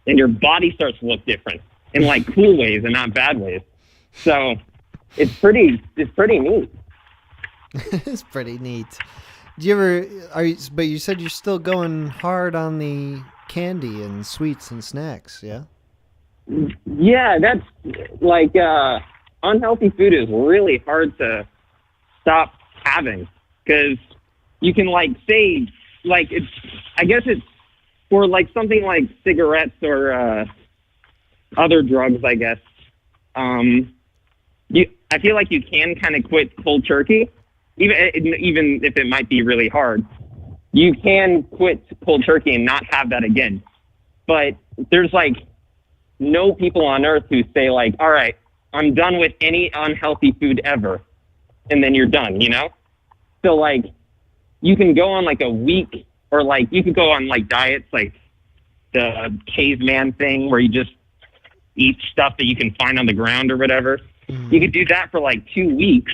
your body starts to look different in like cool ways and not bad ways. So it's pretty neat. It's pretty neat. But you said you're still going hard on the candy and sweets and snacks, yeah? Yeah, that's like unhealthy food is really hard to stop having, because you can like say like I guess it's for like something like cigarettes or other drugs, I guess. I feel like you can kind of quit cold turkey, even if it might be really hard. You can quit cold turkey and not have that again. But there's like no people on earth who say like, all right, I'm done with any unhealthy food ever, and then you're done, So like you can go on like a week, or like you could go on like diets like the caveman thing where you just eat stuff that you can find on the ground or whatever. You could do that for like 2 weeks.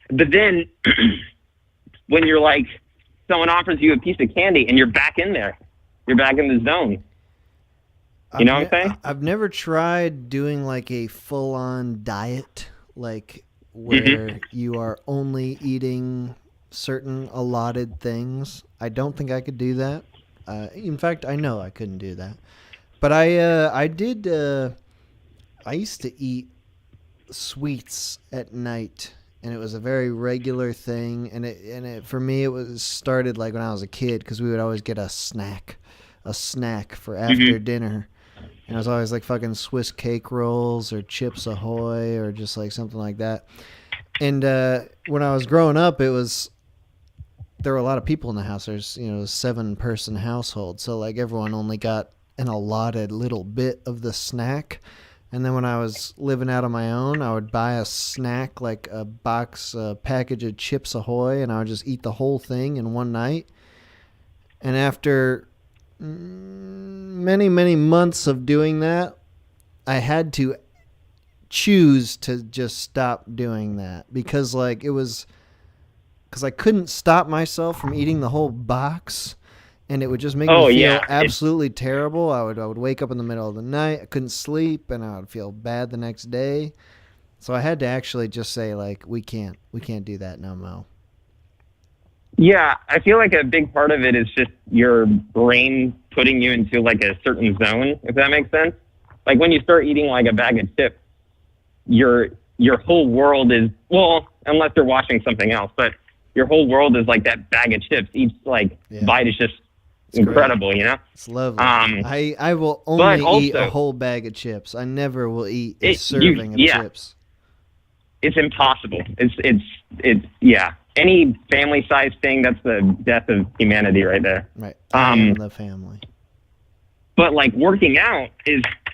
But then when you're like, someone offers you a piece of candy and you're back in there, you're back in the zone. You know what I'm saying? I've never tried doing like a full-on diet, like where you are only eating certain allotted things. I don't think I could do that. In fact, I know I couldn't do that. But I used to eat sweets at night, and it was a very regular thing. And it for me, it was started like when I was a kid, because we would always get a snack for after dinner. And it was always like fucking Swiss cake rolls or Chips Ahoy or just like something like that. And when I was growing up, there were a lot of people in the house. There's, 7-person household. So like everyone only got an allotted little bit of the snack. And then when I was living out on my own, I would buy a snack, like a package of Chips Ahoy, and I would just eat the whole thing in one night. And after many, many months of doing that, I had to choose to just stop doing that, because I couldn't stop myself from eating the whole box, and it would just make me feel yeah. absolutely terrible. I would wake up in the middle of the night, I couldn't sleep, and I would feel bad the next day. So I had to actually just say, like, we can't do that no more. Yeah, I feel like a big part of it is just your brain putting you into like a certain zone, if that makes sense. Like when you start eating like a bag of chips, your whole world is, well, unless you're watching something else, but your whole world is like that bag of chips. Each like bite is just incredible, great. You know? It's lovely. I will only eat a whole bag of chips. I never will eat a serving of chips. It's impossible. It's yeah. Any family size thing, that's the death of humanity right there. Right. The family. But like working out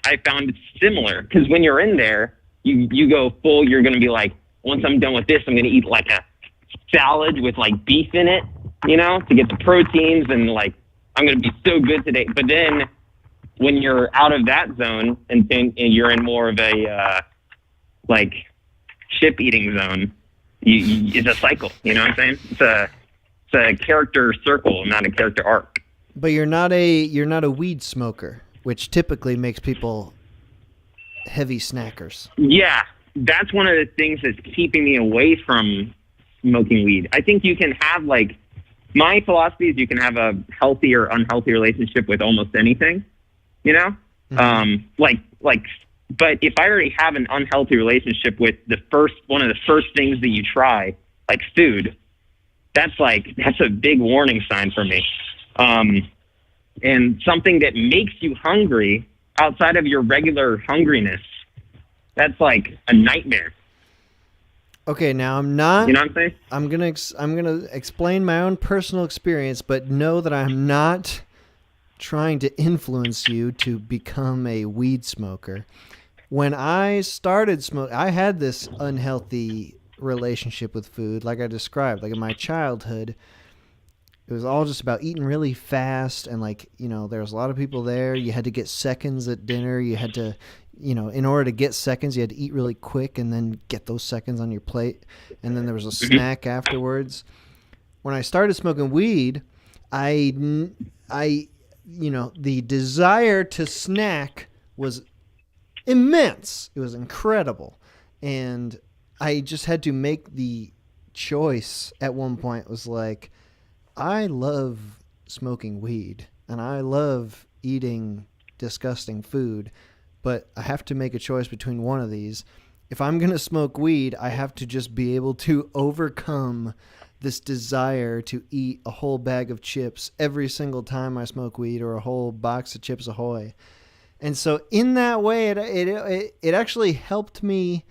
I found it's similar, because when you're in there, you go full. You're going to be like, once I'm done with this, I'm going to eat like a salad with like beef in it, you know, to get the proteins, and like I'm going to be so good today. But then when you're out of that zone and you're in more of a like chip eating zone, it's a cycle. You know what I'm saying? It's a character circle, not a character arc. But you're not a weed smoker, which typically makes people heavy snackers. Yeah, that's one of the things that's keeping me away from smoking weed. I think you can have, like, my philosophy is you can have a healthy or unhealthy relationship with almost anything, you know? But if I already have an unhealthy relationship with one of the first things that you try, like food, that's a big warning sign for me. And something that makes you hungry outside of your regular hungriness, that's like a nightmare. Okay, now I'm not. You know what I'm saying? I'm gonna explain my own personal experience, but know that I'm not trying to influence you to become a weed smoker. When I started smoking, I had this unhealthy relationship with food, like I described. Like in my childhood, it was all just about eating really fast, and like, you know, there was a lot of people there. You had to get seconds at dinner. You had to, you know, in order to get seconds, you had to eat really quick and then get those seconds on your plate. And then there was a snack afterwards. When I started smoking weed, I, you know, the desire to snack was immense. It was incredible. And I just had to make the choice at one point. It was like, I love smoking weed and I love eating disgusting food, but I have to make a choice between one of these. If I'm going to smoke weed, I have to just be able to overcome this desire to eat a whole bag of chips every single time I smoke weed, or a whole box of Chips Ahoy. And so in that way, it actually helped me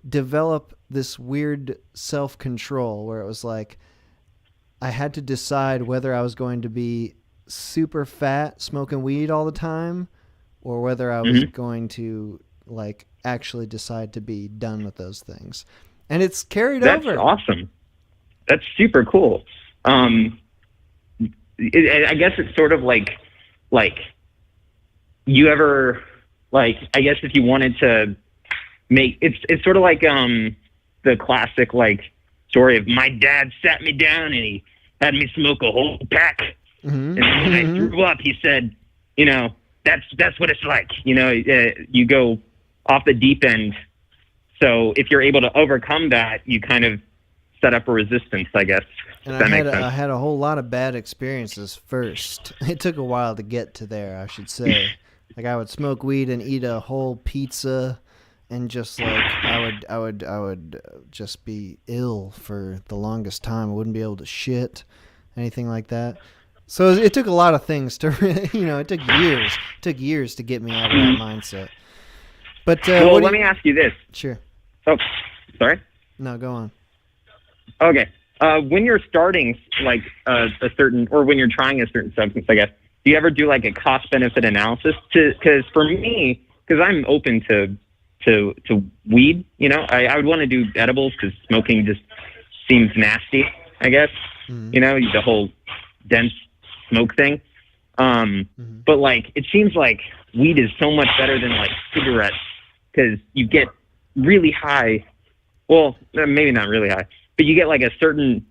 develop this weird self-control where it was like, I had to decide whether I was going to be super fat smoking weed all the time, or whether I was going to like actually decide to be done with those things. And it's carried over. That's awesome. That's super cool. I guess it's sort of like you ever, like, I guess if you wanted to make, it's sort of like the classic like story of my dad sat me down and he had me smoke a whole pack. And when I threw up, he said, you know, that's what it's like. You know, you go off the deep end. So if you're able to overcome that, you kind of set up a resistance, I guess. And that makes sense. I had a whole lot of bad experiences first. It took a while to get to there, I should say. Like I would smoke weed and eat a whole pizza, and just like I would just be ill for the longest time. I wouldn't be able to shit, anything like that. So it took a lot of things to, you know, it took years. It took years to get me out of that mindset. But well, let me ask you this. Sure. Oh, sorry. No, go on. Okay. When you're starting like a certain, or when you're trying a certain substance, I guess, do you ever do like a cost-benefit analysis? Because for me, because I'm open to weed, you know, I would want to do edibles because smoking just seems nasty, I guess. You know, the whole dense smoke thing. But like, it seems like weed is so much better than like cigarettes because you get really high. Well, maybe not really high, but you get like a certain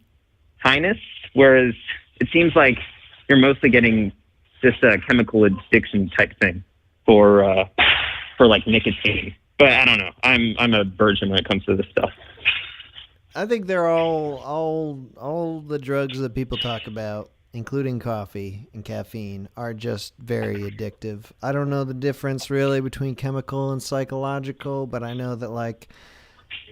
highness. Whereas it seems like you're mostly getting just a chemical addiction type thing for like nicotine. But I don't know. I'm a virgin when it comes to this stuff. I think they're all the drugs that people talk about, including coffee and caffeine, are just very addictive. I don't know the difference really between chemical and psychological, but I know that like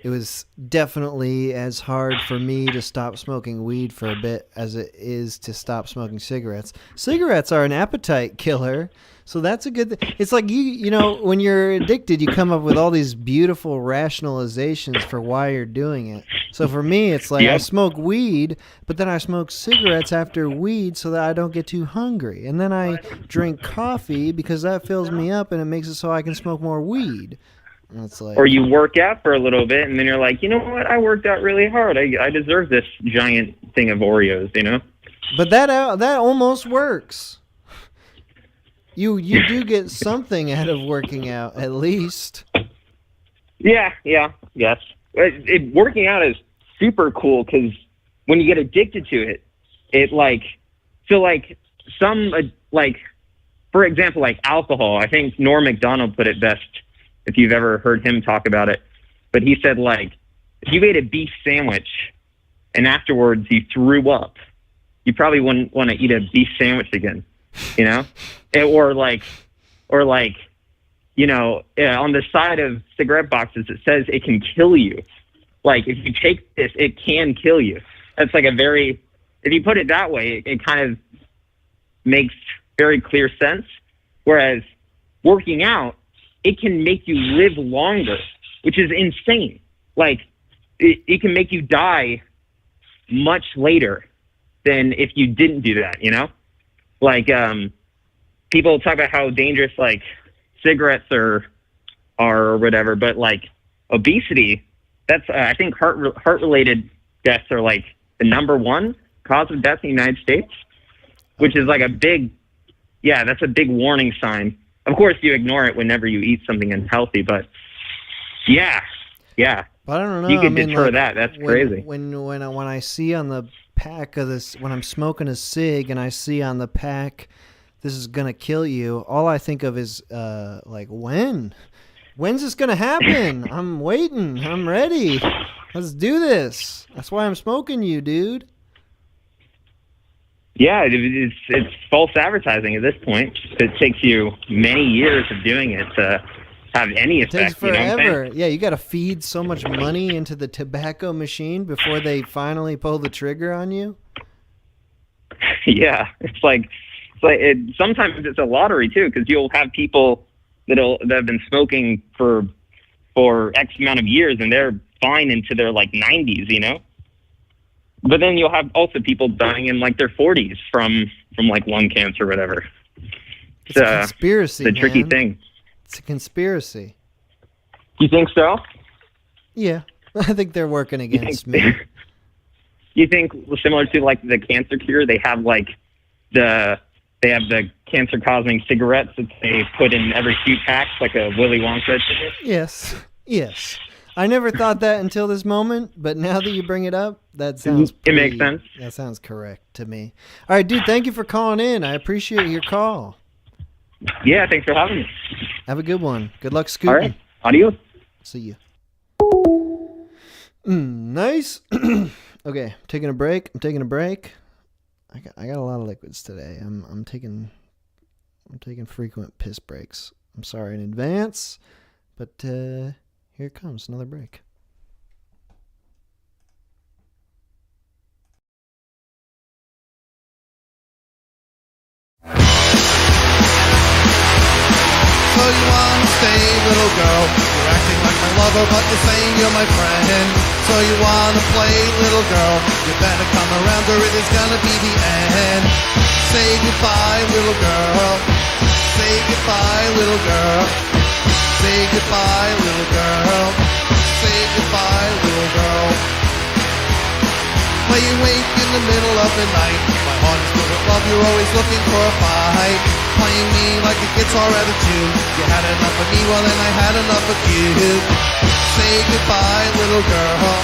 it was definitely as hard for me to stop smoking weed for a bit as it is to stop smoking cigarettes. Cigarettes are an appetite killer, so that's a good thing. It's like you know, when you're addicted, you come up with all these beautiful rationalizations for why you're doing it. So for me, it's like I smoke weed, but then I smoke cigarettes after weed so that I don't get too hungry. And then I drink coffee because that fills me up and it makes it so I can smoke more weed. And it's like, or you work out for a little bit, and then you're like, you know what? I worked out really hard. I deserve this giant thing of Oreos, you know? But that almost works. You do get something out of working out, at least. Yeah, yes. Working out is super cool because when you get addicted to it, it like, so like some, like, for example, like alcohol, I think Norm Macdonald put it best, if you've ever heard him talk about it. But he said, like, if you ate a beef sandwich and afterwards you threw up, you probably wouldn't want to eat a beef sandwich again, you know? Or like, you know, on the side of cigarette boxes, it says it can kill you. Like, if you take this, it can kill you. That's like a very, if you put it that way, it kind of makes very clear sense. Whereas working out, it can make you live longer, which is insane. Like, it can make you die much later than if you didn't do that, you know? Like, people talk about how dangerous, like, cigarettes are or whatever, but, like, obesity, that's, I think heart-related deaths are, like, the number one cause of death in the United States, which is, like, that's a big warning sign. Of course, you ignore it whenever you eat something unhealthy, but yeah. But I don't know. You can deter like, that. That's crazy. When I see on the pack of this, when I'm smoking a cig and I see on the pack, this is gonna kill you. All I think of is like, when's this gonna happen? I'm waiting. I'm ready. Let's do this. That's why I'm smoking you, dude. Yeah, it's false advertising at this point. It takes you many years of doing it to have any effect. It takes forever. You know what I'm saying? Yeah, you got to feed so much money into the tobacco machine before they finally pull the trigger on you. Yeah, it's like sometimes it's a lottery too, because you'll have people that have been smoking for X amount of years and they're fine into their like 90s, you know. But then you'll have also people dying in like their 40s from like lung cancer or whatever. It's a conspiracy, It's a tricky man. thing. It's a conspiracy. You think so? Yeah, I think they're working against me. You think similar to like the cancer cure, they have the cancer causing cigarettes that they put in every few packs, like a Willy Wonka ticket? Yes. I never thought that until this moment, but now that you bring it up, that sounds it makes sense. That sounds correct to me. All right, dude, thank you for calling in. I appreciate your call. Yeah, thanks for having me. Have a good one. Good luck scooting. All right. Adios. See you. Nice. Okay, I'm taking a break. I got a lot of liquids today. I'm taking frequent piss breaks. I'm sorry in advance, but here comes another break. So you wanna stay, little girl? You're acting like my lover, but you're saying you're my friend. So you wanna play, little girl? You better come around or it is gonna be the end. Say goodbye, little girl. Say goodbye, little girl. Say goodbye, little girl. Say goodbye, little girl. Lay awake in the middle of the night. My heart is full of love, you're always looking for a fight. Playing me like a guitar out of tune. You had enough of me, well then I had enough of you. Say goodbye, little girl.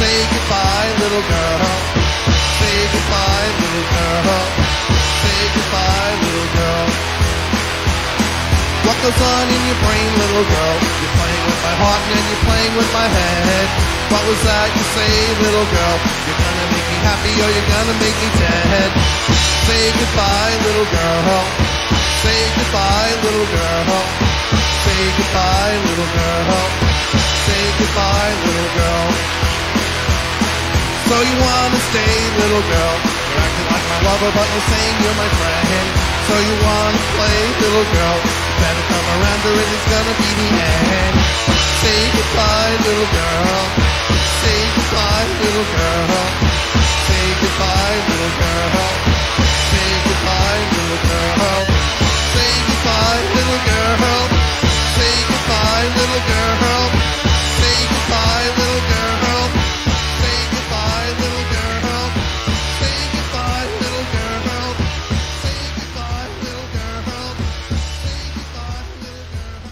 Say goodbye, little girl. Say goodbye, little girl. goes on in your brain, little girl? You're playing with my heart and you're playing with my head. What was that you say, little girl? You're gonna make me happy or you're gonna make me dead. Say goodbye, little girl. Say goodbye, little girl. Say goodbye, little girl. Say goodbye, little girl. So you wanna stay, little girl? You're acting like my lover, but you're saying you're my friend. So you wanna play, little girl? You better come around or it's gonna be the end. Say goodbye, little girl. Say goodbye, little girl. Say goodbye, little girl. Say goodbye, little girl. Say goodbye, little girl. Say goodbye, little girl. Say goodbye, little girl. Say goodbye, little girl. Say goodbye, little girl. Say goodbye, little girl. Say goodbye, little girl.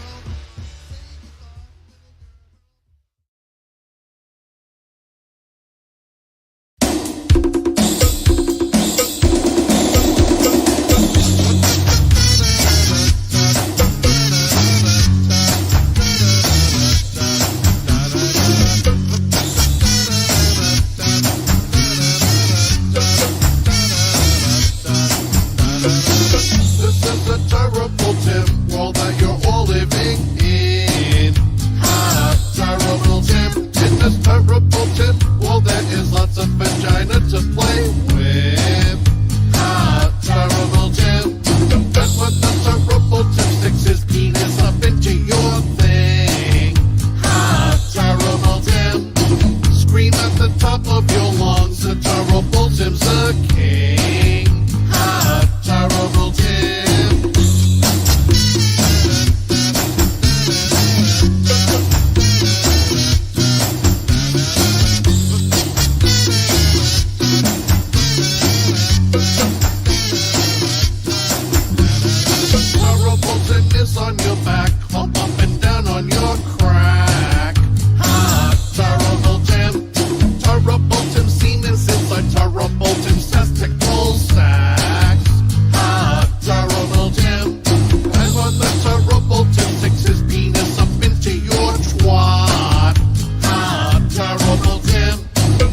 This is a terrible Tim world that you're all living in. Ha, terrible Tim. In this terrible Tim world there is lots of vagina to play with. Ha, terrible Tim. Then when the terrible Tim sticks his penis up into your thing. Ha, terrible Tim. Scream at the top of your lungs, the terrible Tim's a king. Ha, terrible Tim. Terrible Tim is on your back, hump up and down on your crack. Ha, terrible Tim. Terrible Tim semen sits on terrible Tim's testicle sacks. Ha, terrible Tim. And when the terrible Tim sticks his penis up into your twat. Ha, terrible Tim.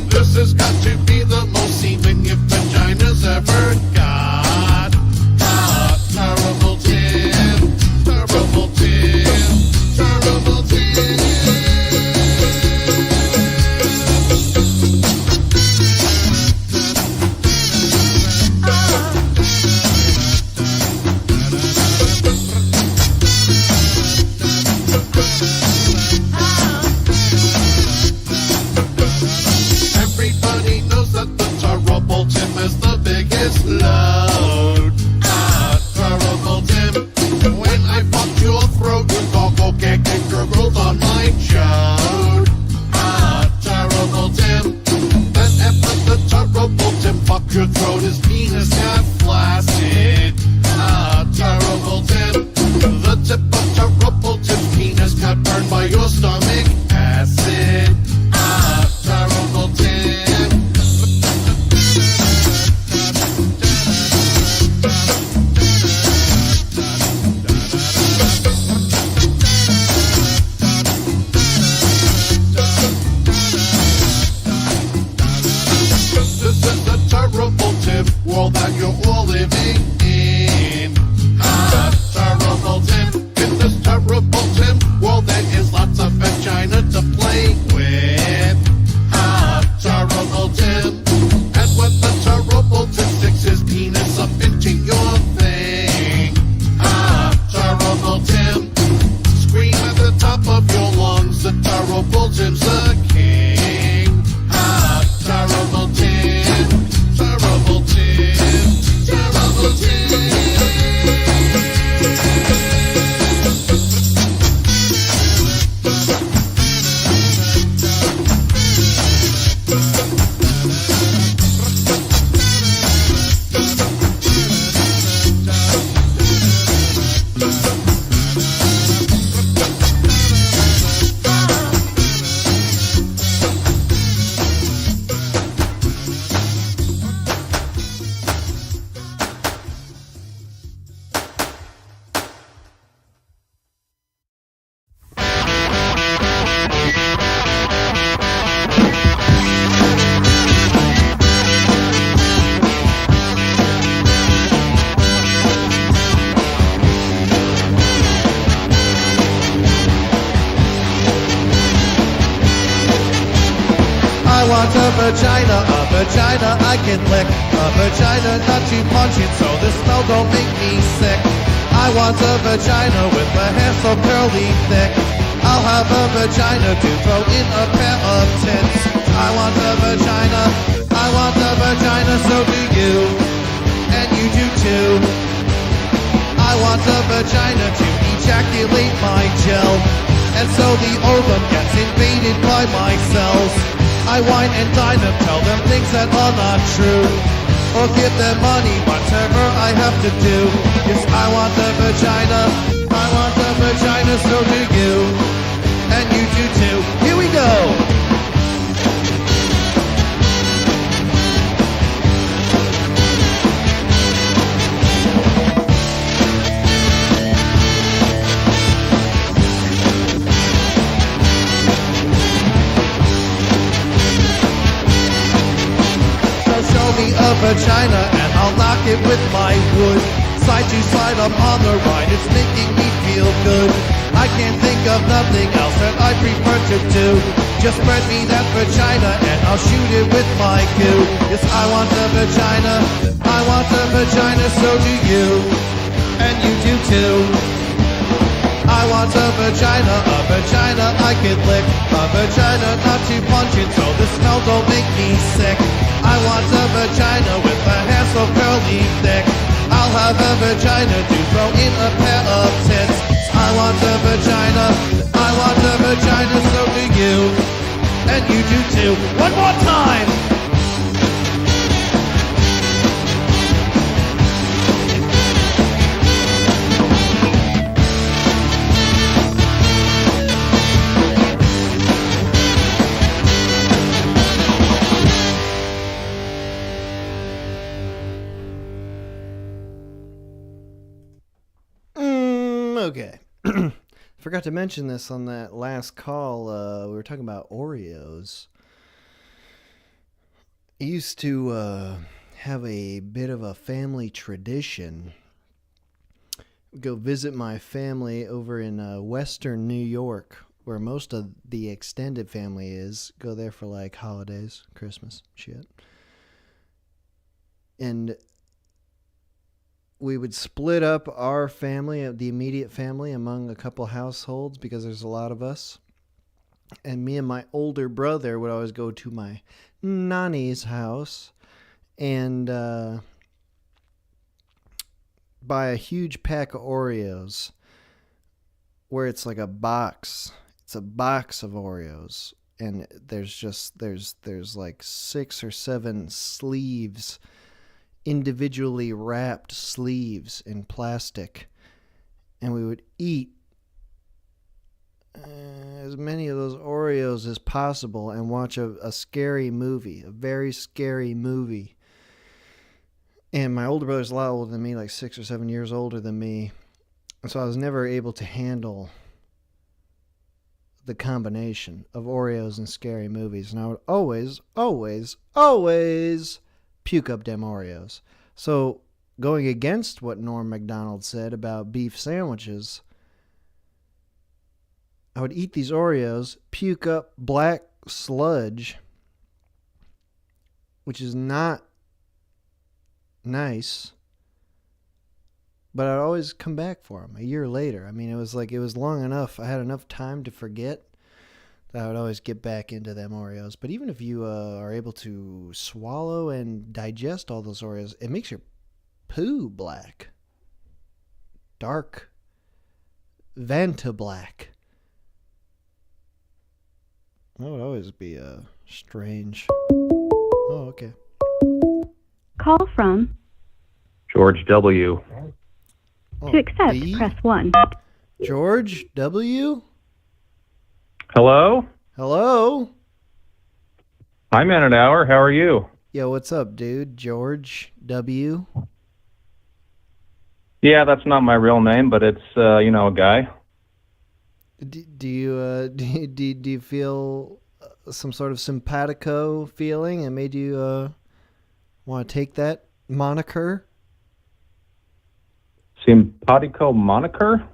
This has got to be the most semen your vagina's ever got. Ha, terrible Tim. Terrible Tim. Terrible Tim. Everybody knows that the terrible Tim has the biggest load. Ah, terrible Tim. When I fucked your throat, you go get gurgled on my chode. Ah, terrible Tim. Then after the terrible Tim fucked your throat, his penis got flaccid. Ah, terrible Tim. The tip of terrible Tim's penis got burned by your stomach acid. Ah, terrible Tim. want a vagina I can lick. A vagina not too pungent so the smell don't make me sick. I want a vagina with a hair so curly thick. I'll have a vagina to throw in a pair of tits. I want a vagina, so do you, and you do too. I want a vagina to ejaculate my gel, and so the ovum gets invaded by my cells. I wine and dine them, tell them things that are not true, or give them money, whatever I have to do. Yes, I want a vagina, so do you, and you do too. Here we go! A vagina and I'll knock it with my wood. Side to side I'm on the ride, it's making me feel good. I can't think of nothing else that I prefer to do. Just spread me that vagina and I'll shoot it with my goo. Yes, I want a vagina, so do you, and you do too. I want a vagina I can lick. A vagina not too pungent so the smell don't make me sick. I want a vagina with a hair so curly thick. I'll have a vagina to throw in a pair of tits. I want a vagina, so do you, and you do too. One more time! Okay. Forgot to mention this on that last call. We were talking about Oreos. I used to have a bit of a family tradition. Go visit my family over in western New York, where most of the extended family is. Go there for like holidays, Christmas, shit. And we would split up our family, the immediate family, among a couple households because there's a lot of us. And me and my older brother would always go to my nanny's house and buy a huge pack of Oreos, where it's like a box. It's a box of Oreos, and there's like 6 or 7 sleeves, individually wrapped sleeves in plastic, and we would eat as many of those Oreos as possible and watch a scary movie, a very scary movie. And my older brother's a lot older than me, like 6 or 7 years older than me, and so I was never able to handle the combination of Oreos and scary movies, and I would always puke up them Oreos. So, going against what Norm Macdonald said about beef sandwiches, I would eat these Oreos, puke up black sludge, which is not nice, but I'd always come back for them a year later. I mean, it was long enough. I had enough time to forget that I would always get back into them Oreos. But even if you are able to swallow and digest all those Oreos, it makes your poo black. Dark. Vanta black. That would always be strange. Oh, okay. Call from. George W. To accept, press 1. George W.? Hello? Hello? Hi, Man an Hour. How are you? Yo, what's up, dude? George W.? Yeah, that's not my real name, but it's, a guy. Do you feel some sort of simpatico feeling and made you want to take that moniker? Simpatico moniker?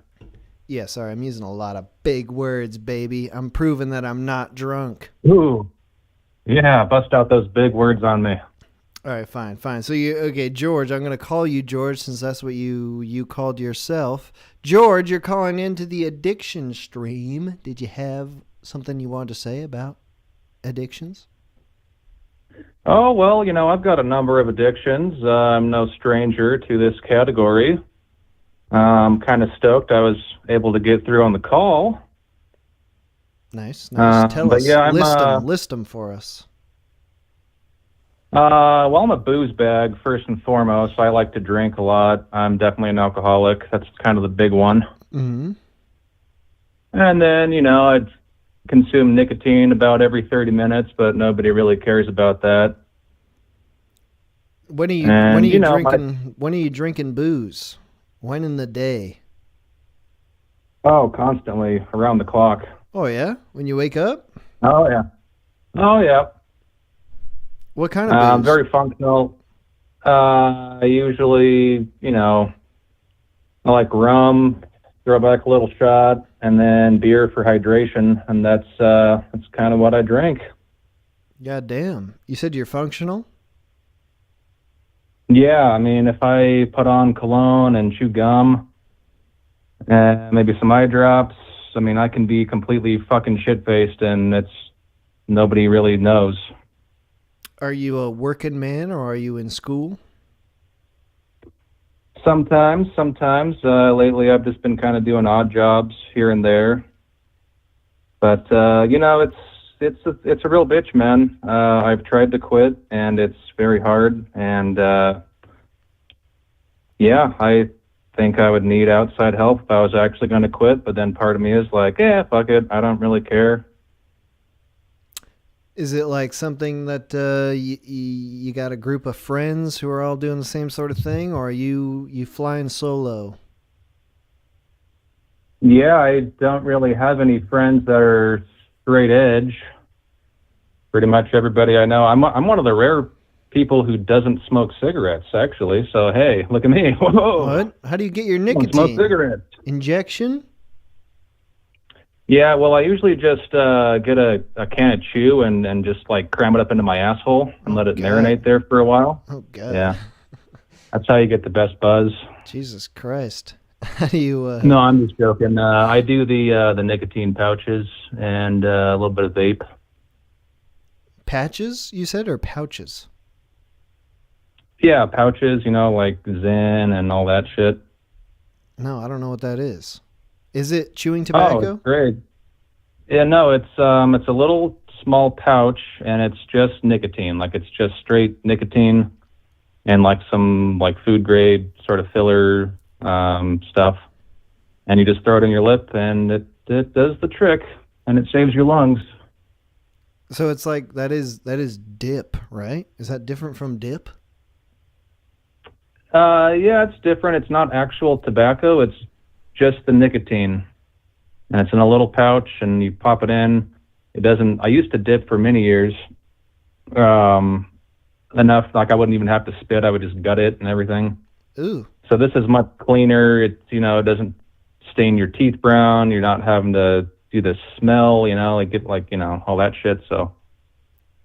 Yeah, sorry, I'm using a lot of big words, baby. I'm proving that I'm not drunk. Ooh. Yeah, bust out those big words on me. All right, fine. So okay, George. I'm gonna call you George since that's what you called yourself. George, you're calling into the addiction stream. Did you have something you wanted to say about addictions? Oh, well, I've got a number of addictions. I'm no stranger to this category. I'm kind of stoked I was able to get through on the call. Nice. Tell us. Yeah, list them for us. Well, I'm a booze bag, first and foremost. I like to drink a lot. I'm definitely an alcoholic. That's kind of the big one. Mm-hmm. And then, I'd consume nicotine about every 30 minutes, but nobody really cares about that. When are you drinking booze? When in the day? Oh, constantly, around the clock. Oh, yeah? When you wake up? Oh, yeah. What kind of booze? Very functional. Usually, I like rum, throw back a little shot, and then beer for hydration, and that's kind of what I drink. God damn. You said you're functional? Yeah, I mean, if I put on cologne and chew gum, and maybe some eye drops, I mean, I can be completely fucking shit-faced, and nobody really knows. Are you a working man, or are you in school? Sometimes. Lately, I've just been kind of doing odd jobs here and there. But it's a real bitch, man. I've tried to quit, and it's very hard. And I think I would need outside help if I was actually going to quit. But then part of me is like, yeah, fuck it. I don't really care. Is it like something that you got a group of friends who are all doing the same sort of thing, or are you flying solo? Yeah, I don't really have any friends that are straight edge. Pretty much everybody I know. I'm one of the rare people who doesn't smoke cigarettes, actually. So hey, look at me. Whoa. What? How do you get your nicotine? Smoke cigarettes. Injection? Yeah, well, I usually just get a can of chew and just like cram it up into my asshole and let it marinate there for a while. Oh, God. Yeah. That's how you get the best buzz. Jesus Christ. How do you... No, I'm just joking. I do the nicotine pouches and a little bit of vape. Patches, you said, or pouches? Yeah, pouches, like Zen and all that shit. No, I don't know what that is. Is it chewing tobacco? Oh, it's great. Yeah, no, it's a little small pouch, and it's just nicotine. Like, it's just straight nicotine and like some like food grade sort of filler stuff. And you just throw it in your lip, and it does the trick, and it saves your lungs. So it's like that is dip, right? Is that different from dip? Yeah, it's different. It's not actual tobacco. It's just the nicotine, and it's in a little pouch, and you pop it in. It doesn't. I used to dip for many years, enough like I wouldn't even have to spit. I would just gut it and everything. Ooh. So this is much cleaner. It it doesn't stain your teeth brown. You're not having to do the smell. All that shit. So.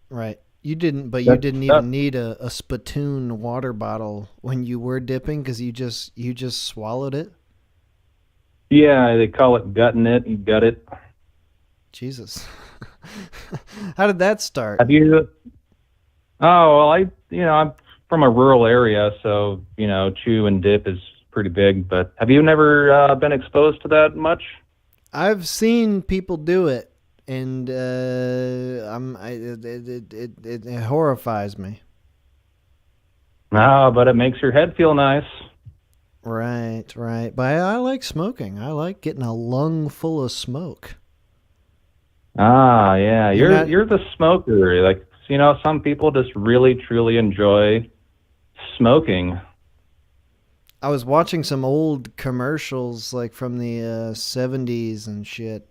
Right. You didn't even need a spittoon water bottle when you were dipping because you just swallowed it. Yeah, they call it gutting it. You gut it. Jesus. How did that start? Have you? Oh, well, I'm from a rural area, so, chew and dip is pretty big. But have you never been exposed to that much? I've seen people do it, and it horrifies me. No, but it makes your head feel nice. Right. But I like smoking. I like getting a lung full of smoke. Ah, yeah. You're the smoker. Like, some people just really, truly enjoy smoking. I was watching some old commercials, like from the 70s and shit.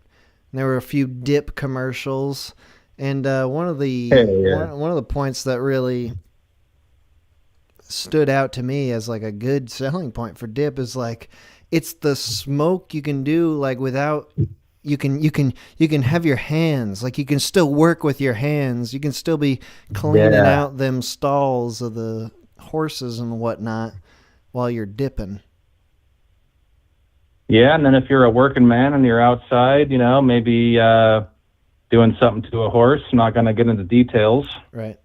And there were a few dip commercials, and one of the points that really stood out to me as like a good selling point for dip is like it's the smoke you can do like without you can have your hands, like you can still work with your hands. You can still be cleaning out them stalls of the horses and whatnot while you're dipping. Yeah, and then if you're a working man and you're outside, maybe doing something to a horse, not going to get into details. Right.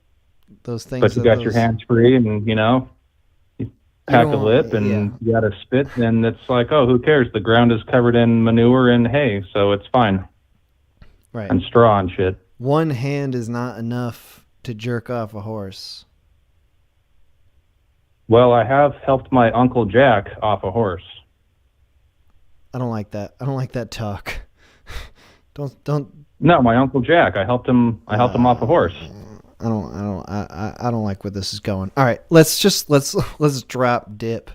Those things. But you got your hands free and, you pack a lip and you got to spit, and it's like, oh, who cares? The ground is covered in manure and hay, so it's fine. Right. And straw and shit. One hand is not enough to jerk off a horse. Well, I have helped my Uncle Jack off a horse. I don't like that. I don't like that talk. Don't. No, my Uncle Jack. I helped him off a horse. I don't like where this is going. All right, let's drop dip.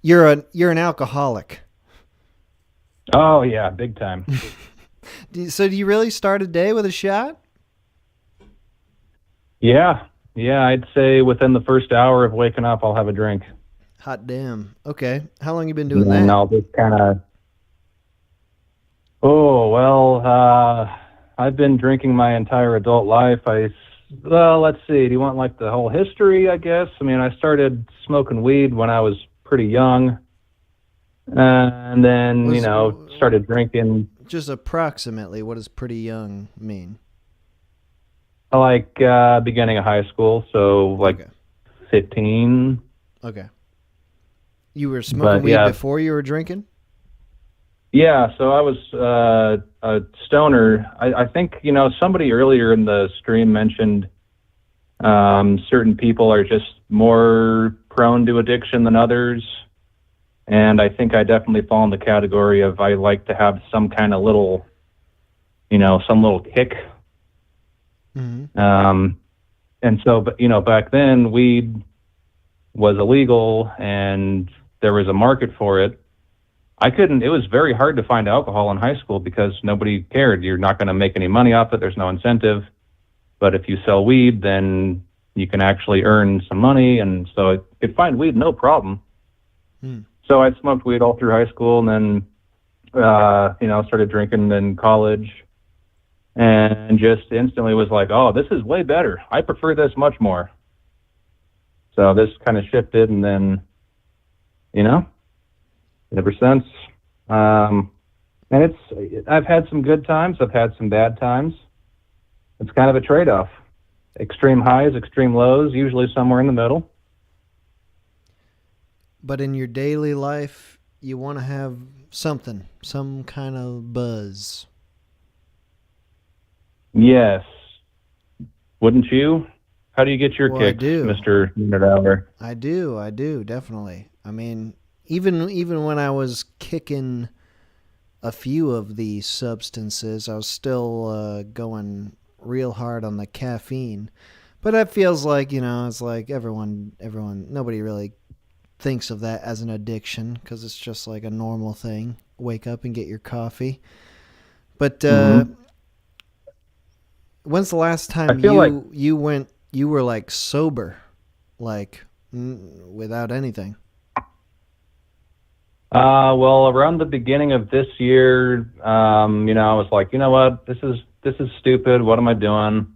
You're an alcoholic. Oh yeah, big time. So do you really start a day with a shot? Yeah, I'd say within the first hour of waking up, I'll have a drink. Hot damn. Okay. How long you been doing and that? I'll just kind of... Oh, well, I've been drinking my entire adult life. Well, let's see. Do you want like the whole history, I guess? I mean, I started smoking weed when I was pretty young. And then, started drinking... Just approximately, what does pretty young mean? Like beginning of high school, so like 15. Okay. You were smoking weed before you were drinking? Yeah, so I was a stoner. I think, somebody earlier in the stream mentioned certain people are just more prone to addiction than others. And I think I definitely fall in the category of I like to have some kind of little, some little kick. Mm-hmm. And so, but, back then weed was illegal and there was a market for it. It was very hard to find alcohol in high school because nobody cared. You're not going to make any money off it. There's no incentive. But if you sell weed, then you can actually earn some money. And so I could find weed, no problem. So I smoked weed all through high school and then, started drinking in college and just instantly was like, oh, this is way better. I prefer this much more. So this kind of shifted and then, ever since. And I've had some good times. I've had some bad times. It's kind of a trade-off. Extreme highs, extreme lows, usually somewhere in the middle. But in your daily life, you want to have something, some kind of buzz. Yes. Wouldn't you? How do you get your kicks, I do. Mr. Minute Hour? I do, definitely. I mean, even when I was kicking a few of these substances, I was still going real hard on the caffeine. But that feels like, it's like everyone, nobody really thinks of that as an addiction because it's just like a normal thing. Wake up and get your coffee. But when's the last time you were like sober, like without anything? Well, around the beginning of this year, I was like, you know what, this is stupid. What am I doing?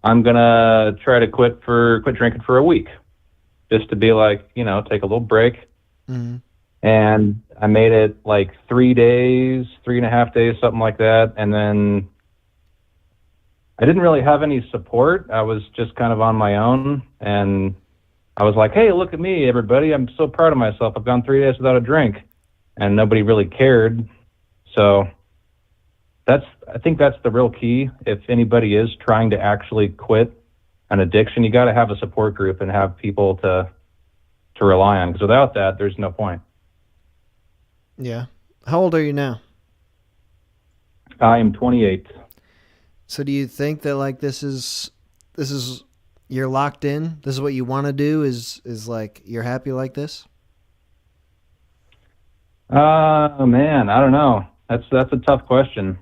I'm gonna try to quit drinking for a week, just to be like, take a little break. Mm-hmm. And I made it like 3.5 days, something like that. And then I didn't really have any support. I was just kind of on my own. And I was like, hey, look at me, everybody. I'm so proud of myself. I've gone 3 days without a drink. And nobody really cared. So I think that's the real key. If anybody is trying to actually quit an addiction, you got to have a support group and have people to rely on. Because without that, there's no point. Yeah. How old are you now? I am 28. So do you think that like this is you're locked in? This is what you want to do? Is like you're happy like this? Man, I don't know. That's a tough question.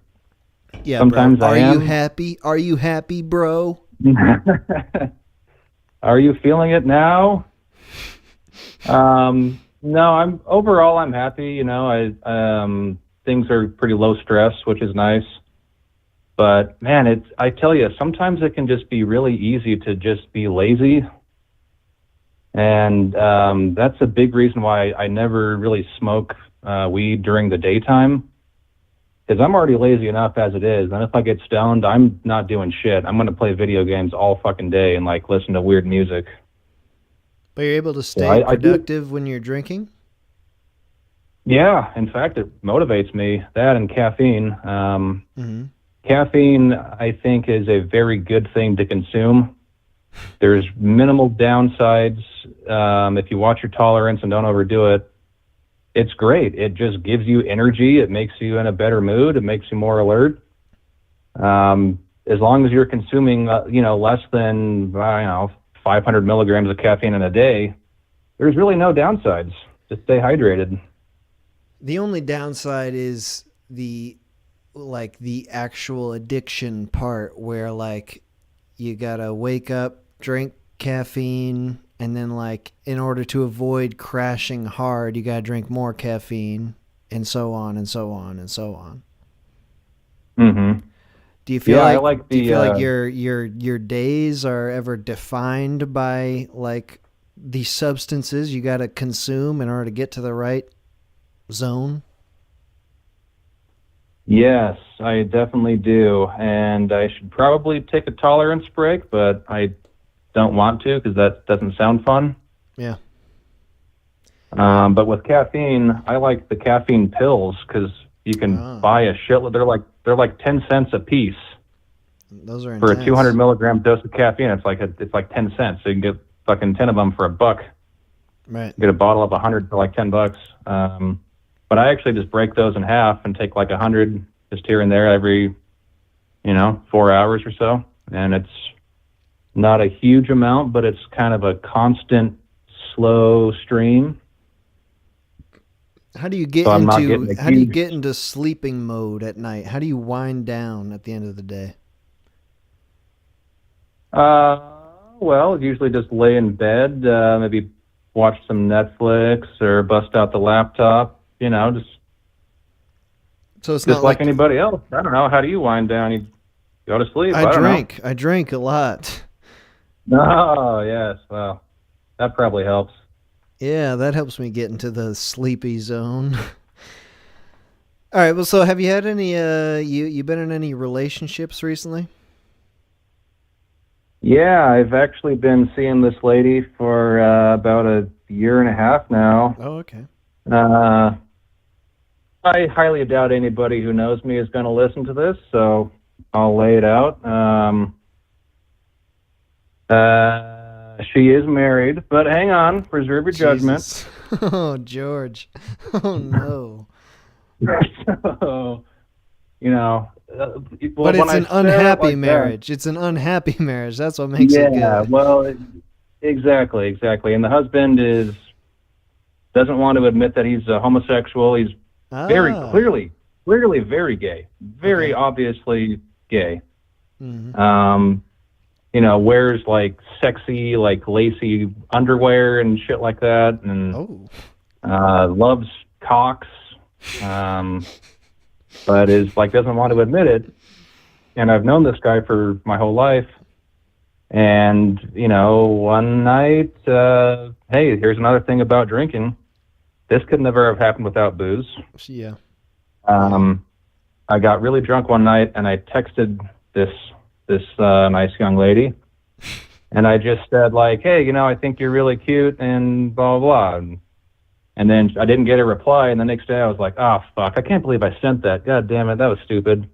Yeah, sometimes bro. I am. Are you happy? Are you happy, bro? Are you feeling it now? No, I'm overall I'm happy. things are pretty low stress, which is nice. But man, I tell you, sometimes it can just be really easy to just be lazy. And that's a big reason why I never really smoke weed during the daytime. Because I'm already lazy enough as it is. And if I get stoned, I'm not doing shit. I'm going to play video games all fucking day and like listen to weird music. But you're able to stay productive when you're drinking? Yeah, in fact, it motivates me. That and caffeine. Caffeine, I think, is a very good thing to consume. There's minimal downsides. If you watch your tolerance and don't overdo it, it's great. It just gives you energy. It makes you in a better mood. It makes you more alert. As long as you're consuming, less than, 500 milligrams of caffeine in a day, there's really no downsides. Just stay hydrated. The only downside is the actual addiction part where like you gotta wake up, drink caffeine, and then like in order to avoid crashing hard, you gotta drink more caffeine, and so on and so on and so on. Mm-hmm. Do you feel do you feel like your days are ever defined by like the substances you gotta consume in order to get to the right zone? Yes, I definitely do. And I should probably take a tolerance break, but I don't want to because that doesn't sound fun. Yeah. But with caffeine, I like the caffeine pills because you can buy a shitload. They're like 10 cents a piece. Those are for intense. a 200 milligram dose of caffeine. It's like 10 cents. So you can get fucking 10 of them for $1. Right. Get a bottle of 100 for like $10. But I actually just break those in half and take like 100 just here and there every, 4 hours or so. And it's not a huge amount, but it's kind of a constant, slow stream. How do you get into sleeping mode at night? How do you wind down at the end of the day? Well, usually just lay in bed, maybe watch some Netflix or bust out the laptop, just so it's just not like anybody else. I don't know. How do you wind down? You go to sleep? I drink. I drink a lot. Oh, yes. Well, that probably helps. Yeah, that helps me get into the sleepy zone. All right, well, so have you had any, you been in any relationships recently? Yeah, I've actually been seeing this lady for about a year and a half now. Oh, okay. I highly doubt anybody who knows me is going to listen to this, so I'll lay it out. She is married, but hang on, reserve your judgment. Oh, George. Oh, no. So, but it's an unhappy marriage. It's an unhappy marriage. That's what makes it good. Yeah, well, exactly. And the husband doesn't want to admit that he's a homosexual. He's very clearly very gay. Very obviously gay. Mm-hmm. Wears like sexy, like lacy underwear and shit like that, and loves cocks, but is like doesn't want to admit it. And I've known this guy for my whole life. And one night, hey, here's another thing about drinking. This could never have happened without booze. Yeah. I got really drunk one night, and I texted this nice young lady, and I just said like, hey, I think you're really cute and blah, blah, blah. And then I didn't get a reply, and the next day I was like, oh, fuck, I can't believe I sent that. God damn it, that was stupid.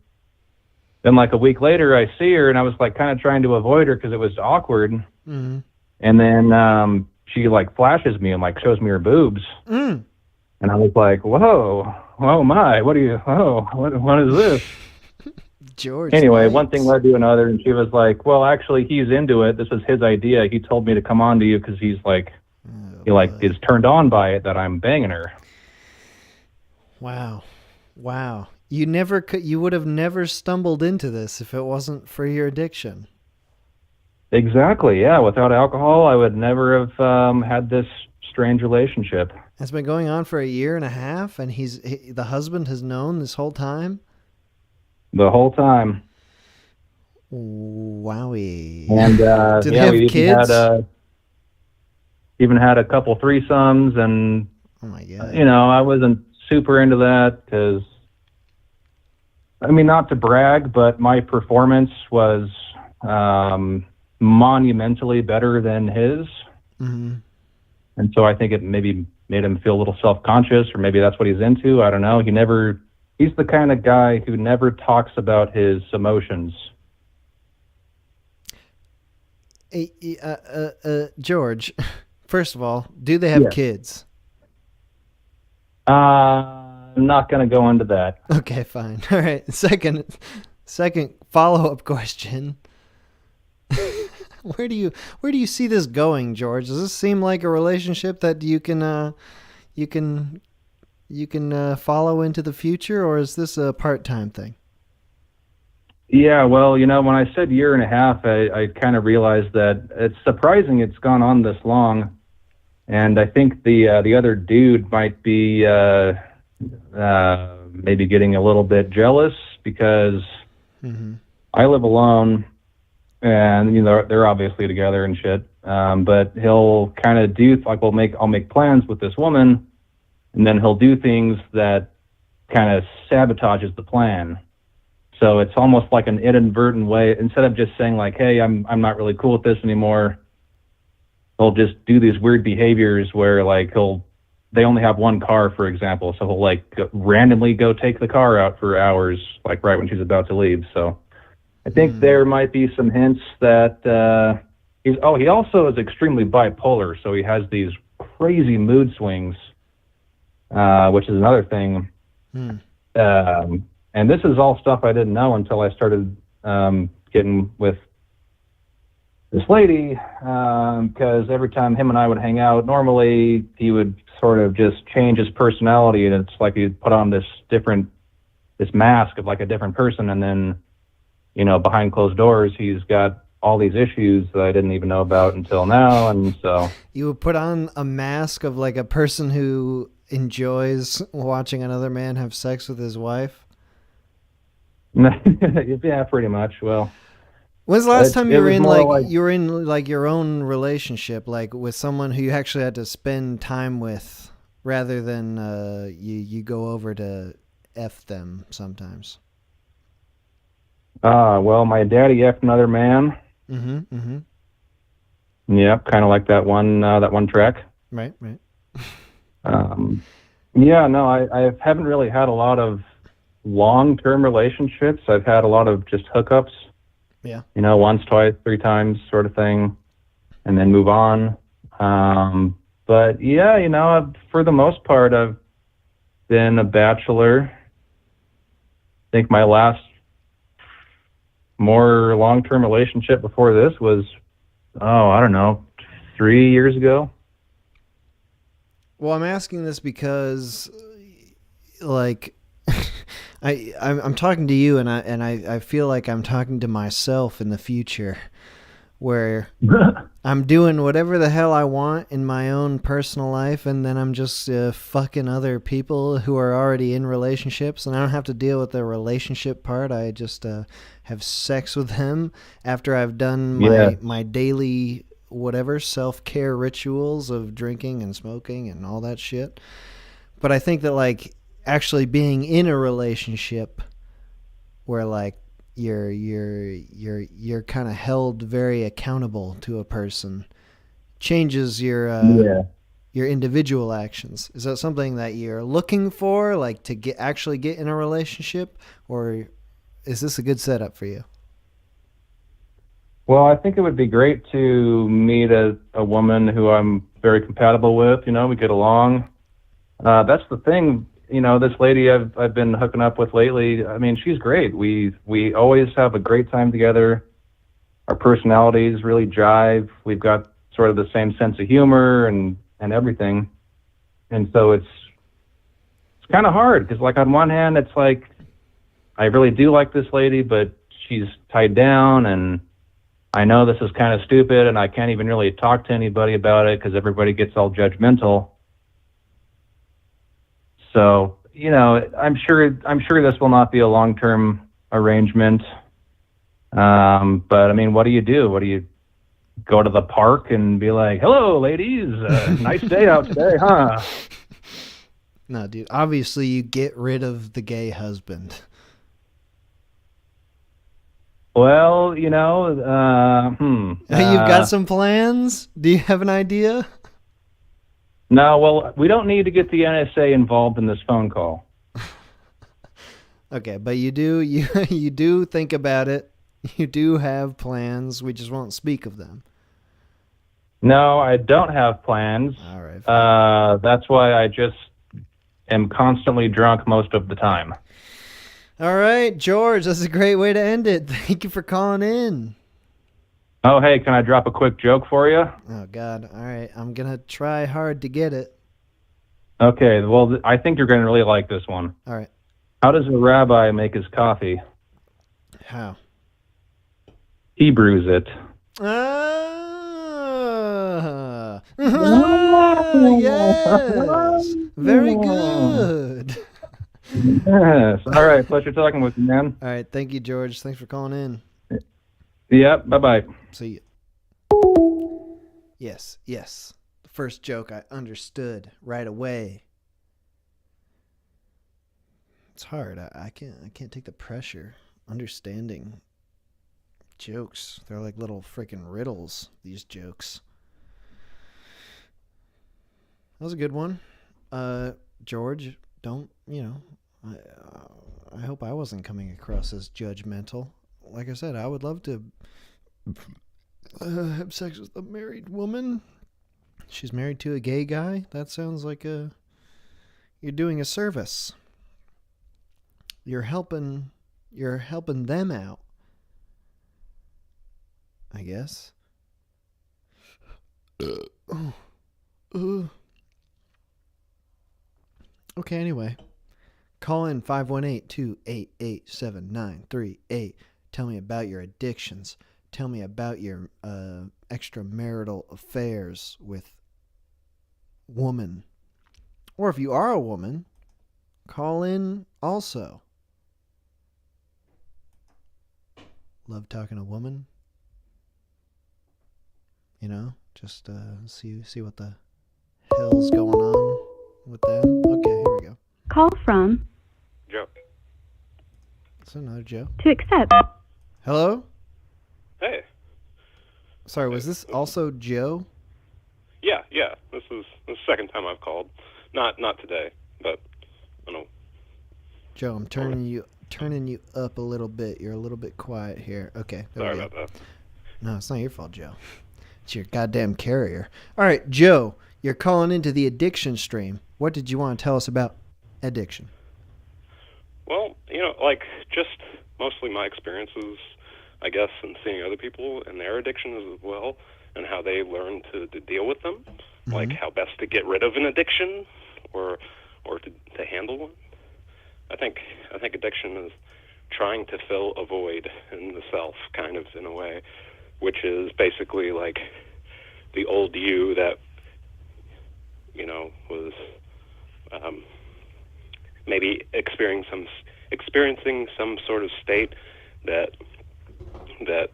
Then like a week later, I see her, and I was like kind of trying to avoid her because it was awkward. Mm-hmm. And then she like flashes me and like shows me her boobs. Mm. And I was like, whoa, oh my, what is this? George. Anyway, one thing led to another, and she was like, well, actually, he's into it. This was his idea. He told me to come on to you because he's like, is turned on by it that I'm banging her. Wow. You would have never stumbled into this if it wasn't for your addiction. Exactly, yeah. Without alcohol, I would never have had this strange relationship. It's been going on for 1.5 years, and the husband has known this whole time? The whole time. Wowie. And do they have we kids? Even had a couple threesomes, and oh my God. I wasn't super into that because, not to brag, but my performance was monumentally better than his. Mm-hmm. And so I think it maybe made him feel a little self-conscious, or maybe that's what he's into. I don't know. He's the kind of guy who never talks about his emotions. George, first of all, do they have kids? I'm not going to go into that. Okay, fine. All right. Second follow-up question. Where do you see this going, George? Does this seem like a relationship that you can follow into the future, or is this a part-time thing? Yeah, well, when I said 1.5 years, I kind of realized that it's surprising it's gone on this long, and I think the other dude might be maybe getting a little bit jealous because I live alone, and they're obviously together and shit. But he'll kind of do like I'll make plans with this woman, and then he'll do things that kind of sabotages the plan. So it's almost like an inadvertent way. Instead of just saying like, "Hey, I'm not really cool with this anymore," he'll just do these weird behaviors where like they only have one car, for example. So he'll like randomly go take the car out for hours, like right when she's about to leave. So I think there might be some hints that he also is extremely bipolar. So he has these crazy mood swings, which is another thing. And this is all stuff I didn't know until I started getting with this lady, because every time him and I would hang out, normally he would sort of just change his personality, and it's like he'd put on this mask of like a different person, and then, behind closed doors, he's got all these issues that I didn't even know about until now, and so... You would put on a mask of like a person who enjoys watching another man have sex with his wife? Yeah, pretty much. Well, when's the last time you were in your own relationship, like with someone who you actually had to spend time with, rather than you go over to F them sometimes? Well, my daddy F'd another man. Yep, kind of like that one track. Right. Yeah, no, I haven't really had a lot of long-term relationships. I've had a lot of just hookups. Yeah. Once, twice, 3 times sort of thing, and then move on. But yeah, for the most part, I've been a bachelor. I think my last more long-term relationship before this was, I don't know, 3 years ago. Well, I'm asking this because, like, I'm talking to you, and I feel like I'm talking to myself in the future, where I'm doing whatever the hell I want in my own personal life, and then I'm just fucking other people who are already in relationships, and I don't have to deal with the relationship part. I just have sex with them after I've done my daily whatever self-care rituals of drinking and smoking and all that shit. But I think that like actually being in a relationship where like you're kind of held very accountable to a person changes your individual actions. Is that something that you're looking for, like to actually get in a relationship, or is this a good setup for you? Well, I think it would be great to meet a woman who I'm very compatible with. We get along. That's the thing. This lady I've been hooking up with lately, I mean, she's great. We always have a great time together. Our personalities really jive. We've got sort of the same sense of humor and everything. And so it's kind of hard because, like, on one hand, it's like I really do like this lady, but she's tied down, and I know this is kind of stupid, and I can't even really talk to anybody about it because everybody gets all judgmental. So, I'm sure this will not be a long-term arrangement. But I mean, what do you do? What do you go to the park and be like, "Hello, ladies, nice day out today, huh?" No, dude. Obviously, you get rid of the gay husband. Well, You've got some plans? Do you have an idea? No, well, we don't need to get the NSA involved in this phone call. Okay, but you do think about it. You do have plans. We just won't speak of them. No, I don't have plans. All right. That's why I just am constantly drunk most of the time. All right, George, that's a great way to end it. Thank you for calling in. Oh, hey, can I drop a quick joke for you? Oh, God. All right, I'm going to try hard to get it. Okay, well, I think you're going to really like this one. All right. How does a rabbi make his coffee? How? He brews it. Yes. Very good. Yes. All right, pleasure talking with you, man. All right, thank you, George. Thanks for calling in. Yep, bye-bye. See you. Yes. The first joke I understood right away. It's hard. I can't take the pressure understanding jokes. They're like little freaking riddles, these jokes. That was a good one. George, don't, I hope I wasn't coming across as judgmental. Like I said, I would love to have sex with a married woman. She's married to a gay guy. That sounds like you're doing a service. You're helping them out, I guess. Okay, anyway. Call in 518-288-7938. Tell me about your addictions. Tell me about your extramarital affairs with woman. Or if you are a woman, call in also. Love talking to woman. Just see what the hell's going on with them. Okay, here we go. Call from Joe. That's another Joe. to accept. Hello? Hey. Sorry, was this also Joe? Yeah. This is the second time I've called. Not today, but I know. Joe, I'm turning you up a little bit. You're a little bit quiet here. Okay. Sorry about that. No, it's not your fault, Joe. It's your goddamn carrier. All right, Joe, you're calling into the addiction stream. What did you want to tell us about addiction? Well, just mostly my experiences, I guess, and seeing other people and their addictions as well, and how they learn to deal with them, like how best to get rid of an addiction or to handle one. I think addiction is trying to fill a void in the self, kind of, in a way, which is basically like the old you that, was maybe experiencing some sort of state that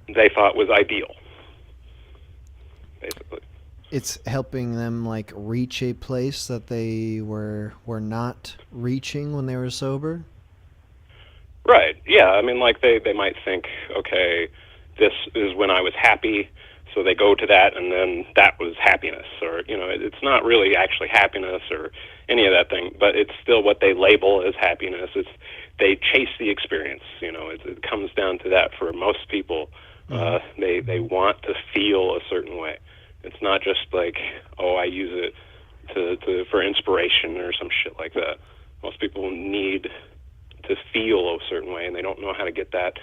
they thought was ideal, basically. It's helping them reach a place that they were not reaching when they were sober? Right. Yeah. I mean, they might think, okay, this is when I was happy, so they go to that, and then that was happiness, or it's not really actually happiness or any of that thing, but it's still what they label as happiness. They chase the experience. It comes down to that for most people. They want to feel a certain way. It's not just like, I use it for inspiration or some shit like that. Most people need to feel a certain way, and they don't know how to get that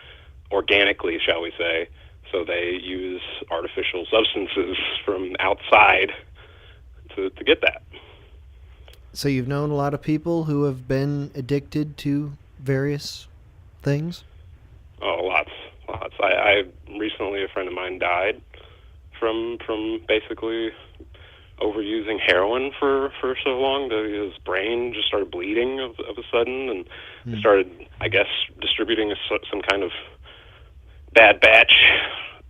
organically, shall we say. So they use artificial substances from outside to get that. So you've known a lot of people who have been addicted to various things? Oh, lots. I recently, a friend of mine died from basically overusing heroin for so long that his brain just started bleeding of a sudden, and he started, I guess, distributing some kind of bad batch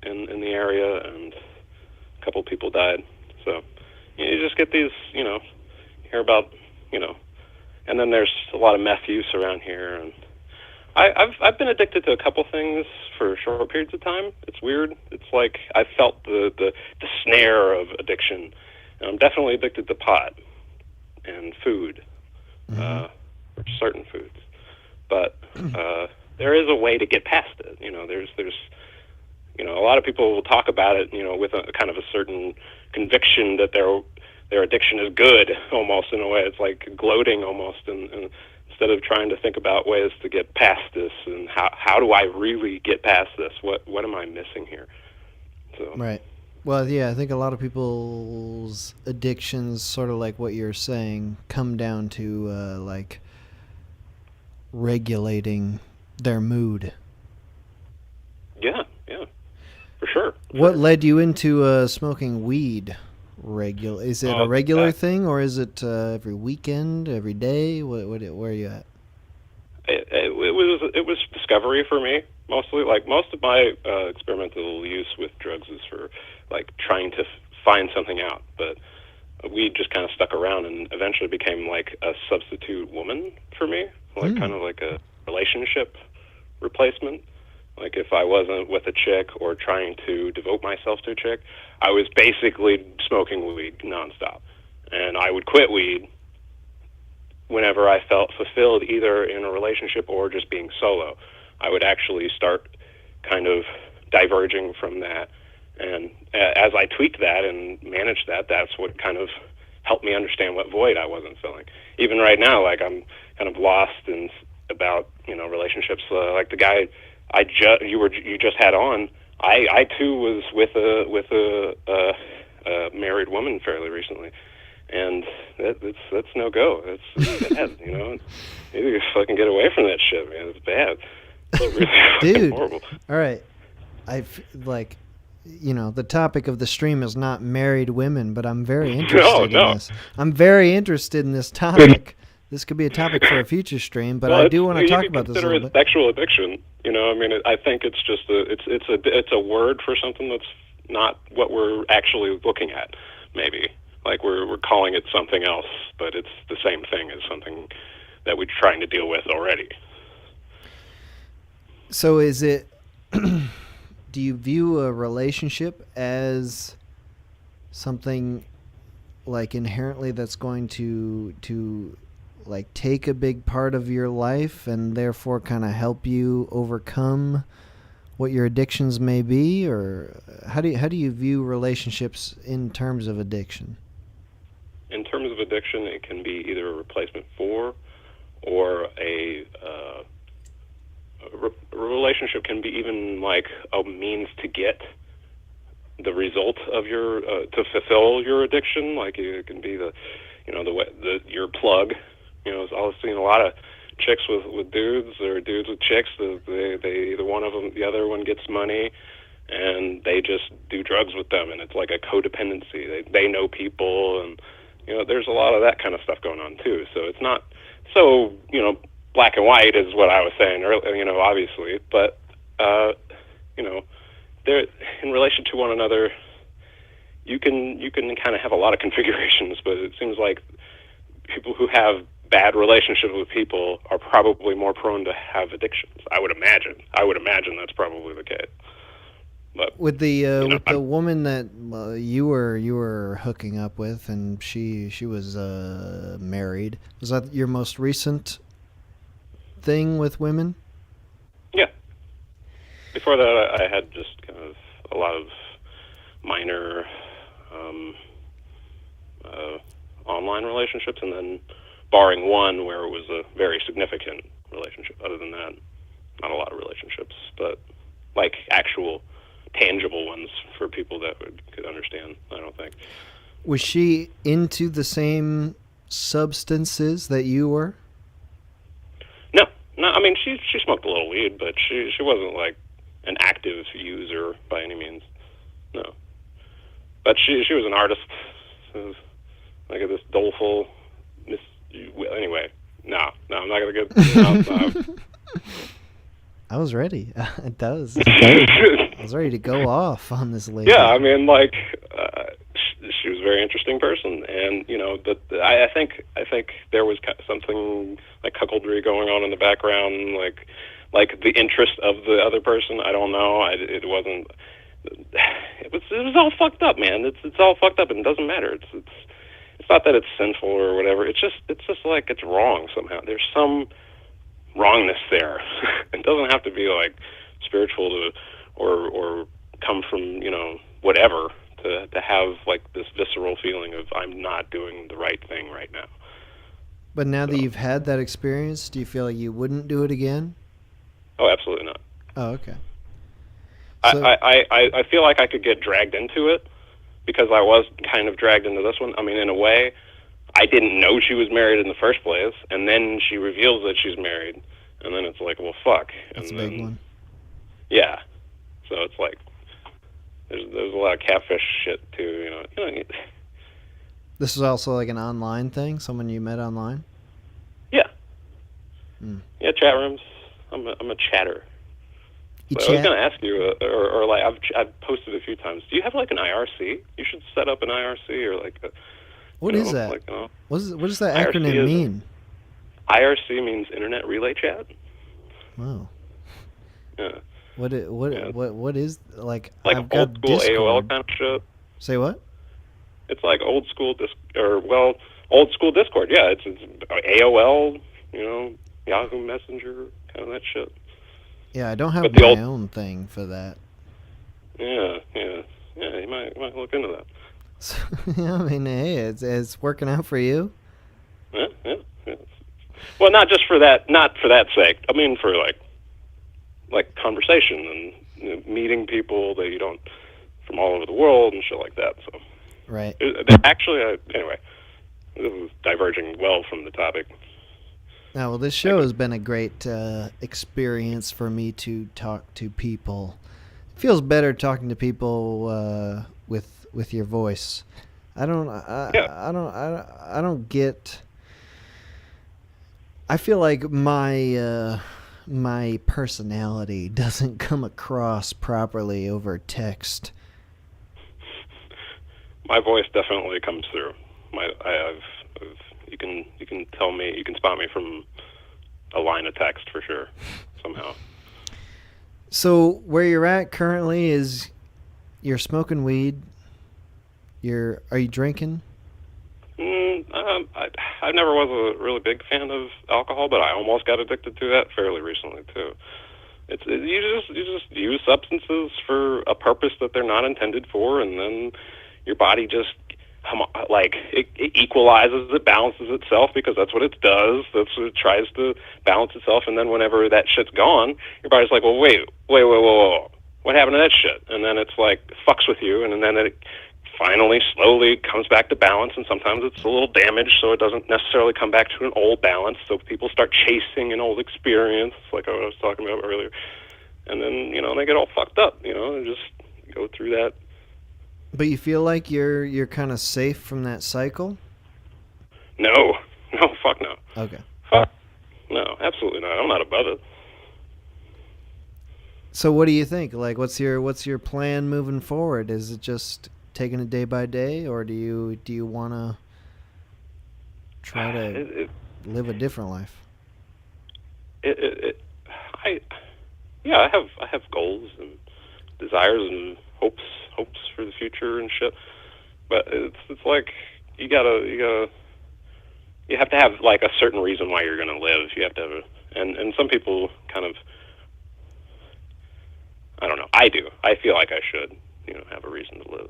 in the area, and a couple people died. So you just get these, hear about, and then there's a lot of meth use around here, and I've been addicted to a couple things for short periods of time. It's weird. It's like I felt the snare of addiction. And I'm definitely addicted to pot and food, or certain foods. But there is a way to get past it. There's a lot of people will talk about it, with a kind of a certain conviction that their addiction is good, almost in a way. It's like gloating almost, and instead of trying to think about ways to get past this and how do I really get past this? What am I missing here? So. Right. Well, yeah, I think a lot of people's addictions, sort of like what you're saying, come down to like regulating their mood. Yeah, for sure. What led you into smoking weed? Is it a regular thing, or is it every weekend, every day? Where are you at? It was discovery for me, mostly. Like, most of my experimental use with drugs is for like trying to find something out, but weed just kind of stuck around and eventually became like a substitute woman for me, like kind of like a relationship replacement. Like, if I wasn't with a chick or trying to devote myself to a chick, I was basically smoking weed nonstop. And I would quit weed whenever I felt fulfilled, either in a relationship or just being solo. I would actually start kind of diverging from that. And as I tweaked that and managed that, that's what kind of helped me understand what void I wasn't filling. Even right now, like, I'm kind of lost in about, relationships. Like the guy you just had on, I too was with a married woman fairly recently, and that's no go. It's bad, You need to fucking get away from that shit, man. It's bad. It's really Dude, horrible. All right, the topic of the stream is not married women, but I'm very interested in this. I'm very interested in this topic. This could be a topic for a future stream, but I do want to talk about this a little bit. Sexual addiction. I think it's just it's a word for something that's not what we're actually looking at. Maybe like we're calling it something else, but it's the same thing as something that we're trying to deal with already. So is it? Do you view a relationship as something like inherently that's going to like take a big part of your life and therefore kind of help you overcome what your addictions may be? Or how do you view relationships in terms of addiction? In terms of addiction, it can be either a replacement for, or a relationship can be even like a means to get the result of your to fulfill your addiction. Like, it can be your plug. I've seen a lot of chicks with dudes, or dudes with chicks. They either one of them, the other one gets money, and they just do drugs with them, and it's like a codependency. They know people, and there's a lot of that kind of stuff going on too. So it's not so black and white is what I was saying earlier, obviously, but they're in relation to one another. You can kind of have a lot of configurations, but it seems like people who have bad relationships with people are probably more prone to have addictions. I would imagine that's probably the case. But with the woman that you were hooking up with, and she was married, was that your most recent thing with women? Yeah. Before that, I had just kind of a lot of minor online relationships, and then barring one where it was a very significant relationship. Other than that, not a lot of relationships, but like actual tangible ones for people that could understand, I don't think. Was she into the same substances that you were? No. I mean, she smoked a little weed, but she wasn't like an active user by any means. No. But she was an artist. Like this doleful anyway. No, I'm not gonna get. I was ready. I was ready to go off on this lady. Yeah, I mean, like, she was a very interesting person, and I think there was something like cuckoldry going on in the background, like the interest of the other person. I don't know. It wasn't. It was all fucked up, man. It's all fucked up, and it doesn't matter. It's not that it's sinful or whatever. It's just like it's wrong somehow. There's some wrongness there. It doesn't have to be like spiritual or come from whatever to have like this visceral feeling of I'm not doing the right thing right now. But now that you've had that experience, do you feel like you wouldn't do it again? Oh, absolutely not. Oh, okay. So, I feel like I could get dragged into it because I was kind of dragged into this one. I mean, in a way, I didn't know she was married in the first place, and then she reveals that she's married, and then it's like, well, fuck. That's and a big one. Yeah. So it's like there's a lot of catfish shit too, This is also like an online thing, someone you met online? Yeah. Hmm. Yeah, chat rooms. I'm a chatter. You I was going to ask you, or like I've posted a few times. Do you have like an IRC? You should set up an IRC or like a. What is that? Like, what does that acronym mean? IRC means Internet Relay Chat. Wow. Yeah. What is like? Like I've old got school Discord. AOL kind of shit. Say what? It's like old school old school Discord. Yeah, it's AOL. Yahoo Messenger, kind of that shit. Yeah, I don't have my own thing for that. Yeah. You might look into that. So, I mean, hey, it's working out for you. Yeah. Well, not just for that, not for that sake. I mean, for like conversation and meeting people that you don't from all over the world and shit like that. So, right. Actually, anyway, this is diverging well from the topic. Now, well, this show has been a great experience for me to talk to people. It feels better talking to people with your voice. I don't get. I feel like my personality doesn't come across properly over text. My voice definitely comes through. You can tell me, you can spot me from a line of text for sure, somehow. So where you're at currently is you're smoking weed. Are you drinking? I never was a really big fan of alcohol, but I almost got addicted to that fairly recently too. You just use substances for a purpose that they're not intended for, and then your body just it equalizes, it balances itself because that's what it does. That's what it tries to balance itself, and then whenever that shit's gone, your body's like, well, wait, what happened to that shit? And then it's like fucks with you, and then it finally slowly comes back to balance, and sometimes it's a little damaged, so it doesn't necessarily come back to an old balance. So people start chasing an old experience, like I was talking about earlier, and then they get all fucked up. They just go through that. But you feel like you're kind of safe from that cycle? No, fuck no. Okay. Fuck no, absolutely not. I'm not above it. So what do you think? Like, what's your plan moving forward? Is it just taking it day by day, or do you want to try to live a different life? I have goals and desires and hopes for the future and shit. But it's like you have to have like a certain reason why you're going to live. You have to have and some people kind of, I don't know. I do. I feel like I should, have a reason to live.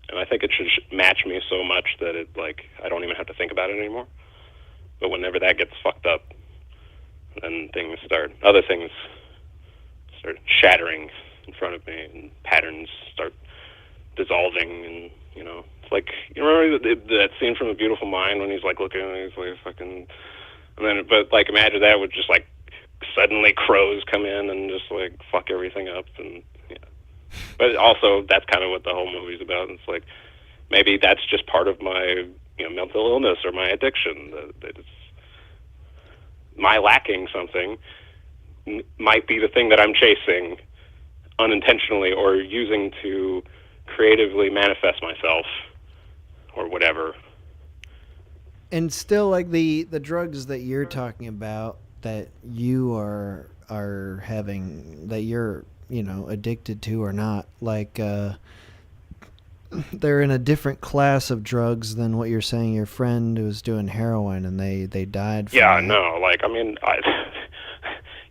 And I think it should match me so much that it I don't even have to think about it anymore. But whenever that gets fucked up, then other things start shattering in front of me, and patterns start dissolving, and it's like, you remember that scene from A Beautiful Mind when he's looking and he's fucking, and then but imagine that would just suddenly crows come in and just like fuck everything up, and yeah. But also that's kind of what the whole movie's about. It's like maybe that's just part of my mental illness or my addiction, that it's my lacking something might be the thing that I'm chasing unintentionally or using to creatively manifest myself or whatever. And still, like the drugs that you're talking about that you are having, that you're addicted to or not, like they're in a different class of drugs than what you're saying. Your friend was doing heroin and they died from Yeah, that. no, like, I mean,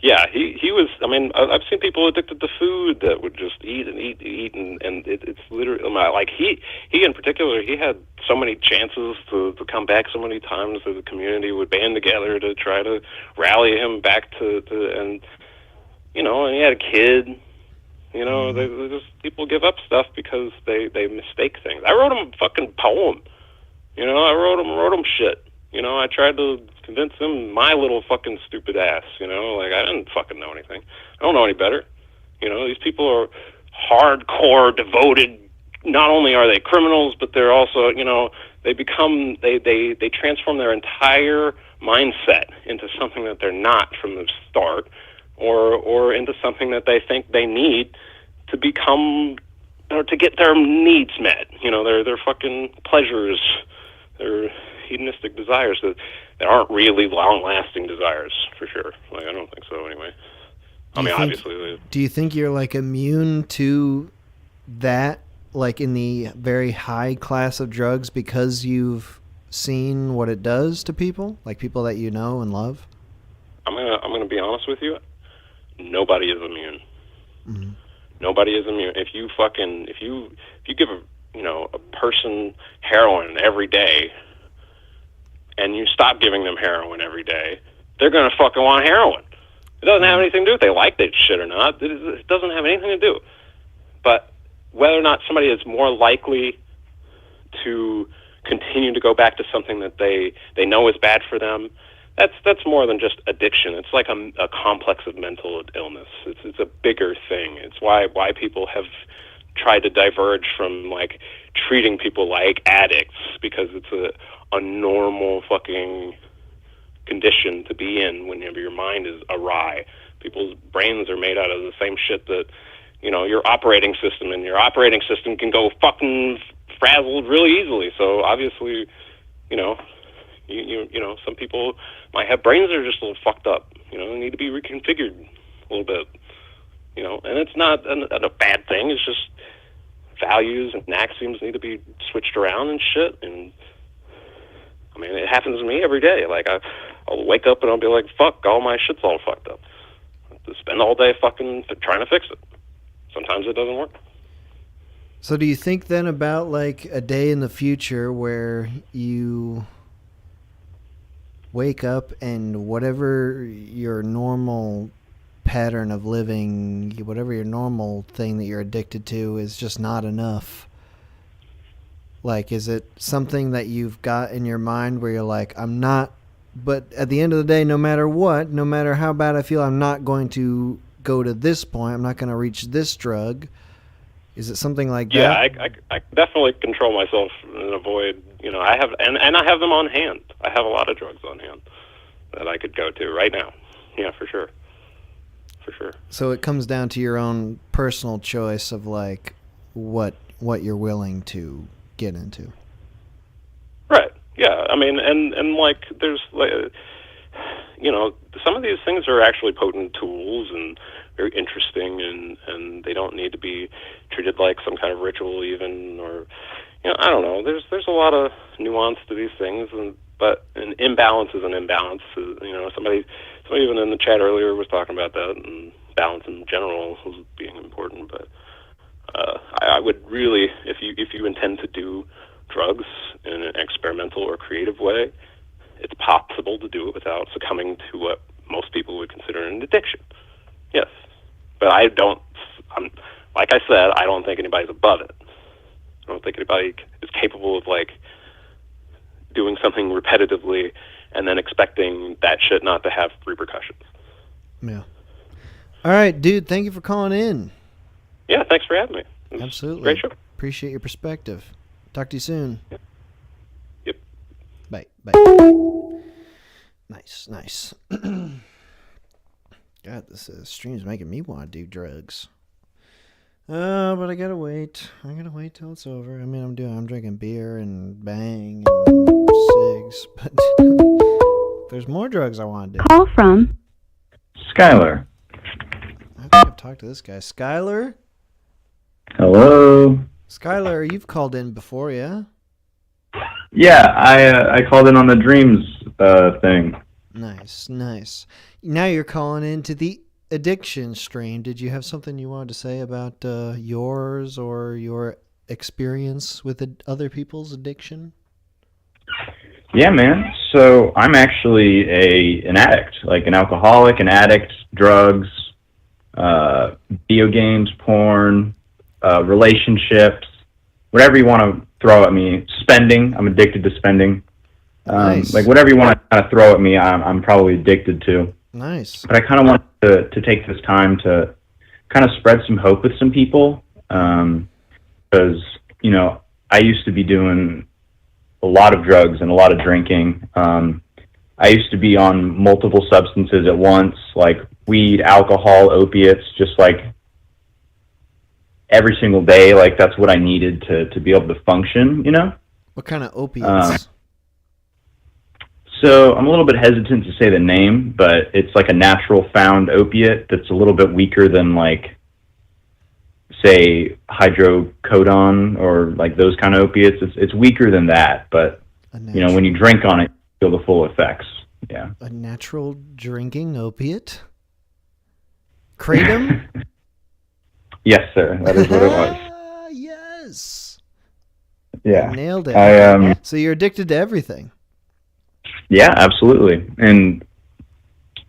yeah, he was, I mean, I've seen people addicted to food that would just eat and it's literally, like, he in particular, he had so many chances to come back so many times that the community would band together to try to rally him back to and he had a kid. They just, people give up stuff because they mistake things. I wrote him a fucking poem. I wrote him shit. I tried to convince him my little fucking stupid ass. Like, I didn't fucking know anything. I don't know any better. These people are hardcore devoted. Not only are they criminals, but they're also, they become, they transform their entire mindset into something that they're not from the start. Or into something that they think they need to become, or to get their needs met. Their fucking pleasures, their hedonistic desires that aren't really long-lasting desires, for sure. Like, I don't think so, anyway. Obviously. Do you think you're like immune to that, like in the very high class of drugs, because you've seen what it does to people, like people that you know and love? I'm gonna be honest with you. Nobody is immune. Mm-hmm. Nobody is immune. If you give a person heroin every day, and you stop giving them heroin every day, they're gonna fucking want heroin. It doesn't have anything to do with they like that shit or not. It doesn't have anything to do. But whether or not somebody is more likely to continue to go back to something that they know is bad for them, that's more than just addiction. It's like a complex of mental illness. It's a bigger thing. It's why people have tried to diverge from like treating people like addicts, because it's a normal fucking condition to be in whenever your mind is awry. People's brains are made out of the same shit that your operating system can go fucking frazzled really easily. So obviously, some people might have brains that are just a little fucked up. They need to be reconfigured a little bit. And it's not a bad thing. It's just values and axioms need to be switched around and shit. And I mean, it happens to me every day. Like, I'll wake up and I'll be like, fuck, all my shit's all fucked up. I have to spend all day fucking trying to fix it. Sometimes it doesn't work. So do you think then about like a day in the future where you wake up and whatever your normal pattern of living, whatever your normal thing that you're addicted to is just not enough? Like, is it something that you've got in your mind where you're like, I'm not, but at the end of the day, no matter what, no matter how bad I feel, I'm not going to go to this point. I'm not going to reach this drug. Is it something like that? Yeah, I definitely control myself and avoid, I have, and I have them on hand. I have a lot of drugs on hand that I could go to right now. Yeah, for sure. For sure. So it comes down to your own personal choice of like what you're willing to get into. Right. Yeah. I mean, and like, there's like, some of these things are actually potent tools and very interesting, and they don't need to be treated like some kind of ritual even, or, I don't know. There's a lot of nuance to these things, but an imbalance is an imbalance. Somebody even in the chat earlier was talking about that, and balance in general was being important. But I would really, if you intend to do drugs in an experimental or creative way, it's possible to do it without succumbing to what most people would consider an addiction. Yes. But like I said, I don't think anybody's above it. I don't think anybody is capable of like doing something repetitively and then expecting that shit not to have repercussions. Yeah. All right, dude. Thank you for calling in. Yeah, thanks for having me. Absolutely. Great show. Appreciate your perspective. Talk to you soon. Yep. Bye. Nice. God, this stream's making me want to do drugs. But I gotta wait. Till it's over. I mean, I'm drinking beer and bang and cigs, but there's more drugs I want to do. Call from Skylar. I think I've talked to this guy. Skylar? Hello. Skylar, you've called in before, yeah? Yeah, I called in on the dreams thing. Nice. Now you're calling into the addiction stream. Did you have something you wanted to say about yours or your experience with other people's addiction? Yeah, man. So I'm actually an addict, like an alcoholic, an addict, drugs, video games, porn, relationships, whatever you want to throw at me. Spending. I'm addicted to spending. Nice. Like whatever you want to kind of throw at me, I'm probably addicted to. Nice. But I kind of want to take this time to kind of spread some hope with some people, because I used to be doing a lot of drugs and a lot of drinking. I used to be on multiple substances at once, like weed, alcohol, opiates, just like every single day. Like that's what I needed to be able to function, What kind of opiates? So I'm a little bit hesitant to say the name, but it's like a natural found opiate that's a little bit weaker than like, say, hydrocodone or like those kind of opiates. It's weaker than that, but when you drink on it, you feel the full effects. Yeah. A natural drinking opiate? Kratom? Yes, sir. That is what it was. Yes. Yeah. Nailed it. So you're addicted to everything. Yeah, absolutely. And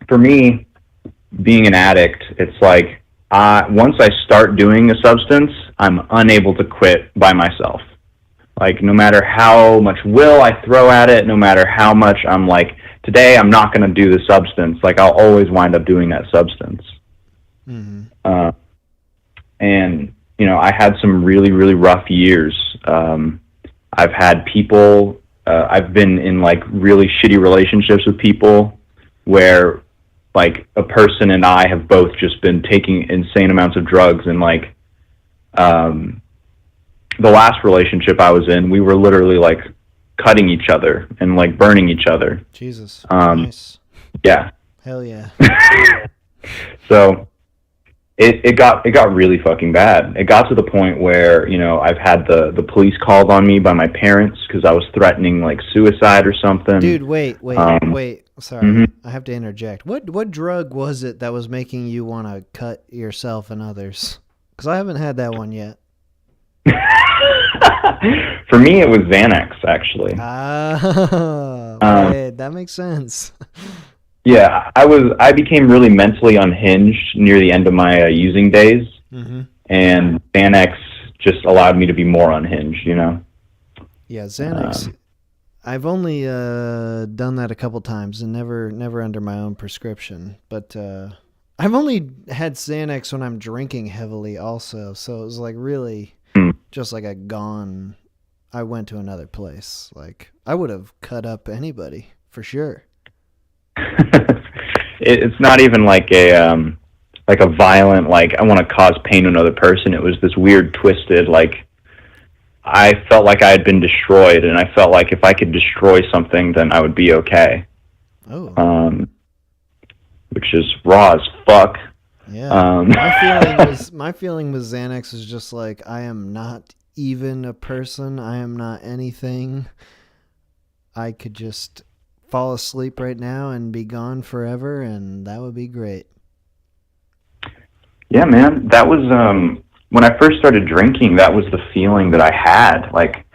for me, being an addict, it's like once I start doing a substance, I'm unable to quit by myself. Like no matter how much will I throw at it, no matter how much I'm like, today I'm not going to do the substance, like I'll always wind up doing that substance. Mm-hmm. And, I had some really, really rough years. I've had people... I've been in like really shitty relationships with people where like a person and I have both just been taking insane amounts of drugs, and like the last relationship I was in, we were literally like cutting each other and like burning each other. Jesus. Nice. Yeah. Hell yeah. So it got really fucking bad. It got to the point where, I've had the police called on me by my parents because I was threatening like suicide or something. Dude, wait. Sorry, mm-hmm. I have to interject. What drug was it that was making you want to cut yourself and others? Because I haven't had that one yet. For me, it was Xanax, actually. That makes sense. Yeah, I became really mentally unhinged near the end of my using days, mm-hmm. and Xanax just allowed me to be more unhinged, Yeah, Xanax. I've only done that a couple times and never under my own prescription. But I've only had Xanax when I'm drinking heavily also, so it was like really just like I went to another place. Like I would have cut up anybody for sure. It's not even like a violent, like I want to cause pain to another person. It was this weird twisted, like I felt like I had been destroyed, and I felt like if I could destroy something, then I would be okay. Oh. Which is raw as fuck. Yeah. My feeling with Xanax is just like I am not even a person. I am not anything. I could just fall asleep right now and be gone forever, and that would be great. Yeah, man. That was when I first started drinking, that was the feeling that I had. Like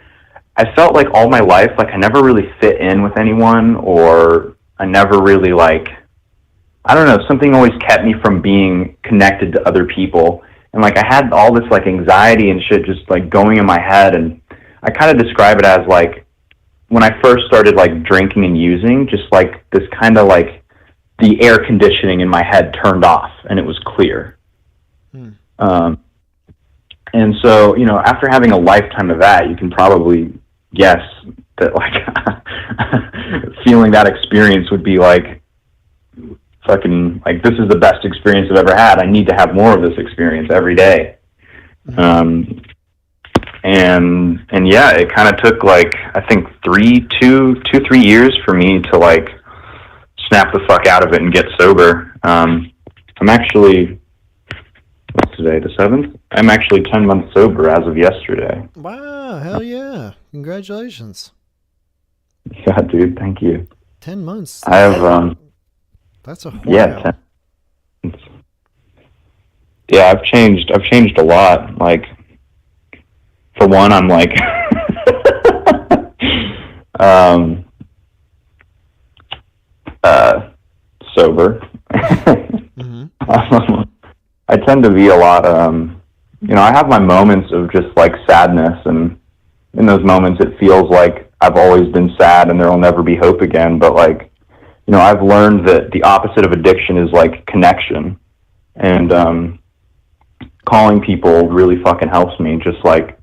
I felt like all my life, like I never really fit in with anyone, or I never really like, I don't know, something always kept me from being connected to other people. And like I had all this like anxiety and shit just like going in my head, and I kind of describe it as like when I first started like drinking and using, just like this kind of like the air conditioning in my head turned off and it was clear. And so, you know, after having a lifetime of that, you can probably guess that, like, feeling that experience would be like, fucking, like, this is the best experience I've ever had. I need to have more of this experience every day. And yeah, it kind of took, like, I think 3 years for me to, like, snap the fuck out of it and get sober. I'm actually, what's today, the 7th? I'm actually 10 months sober as of yesterday. Wow, hell yeah. Congratulations. Yeah, dude, thank you. 10 months. I have, that's a while. yeah, yeah, I've changed a lot. Like, for one, I'm like, sober. I tend to be a lot, you know, I have my moments of just, like, sadness, and in those moments it feels like I've always been sad and there'll never be hope again, but, like, you know, I've learned that the opposite of addiction is, like, connection, and calling people really fucking helps me, just, like,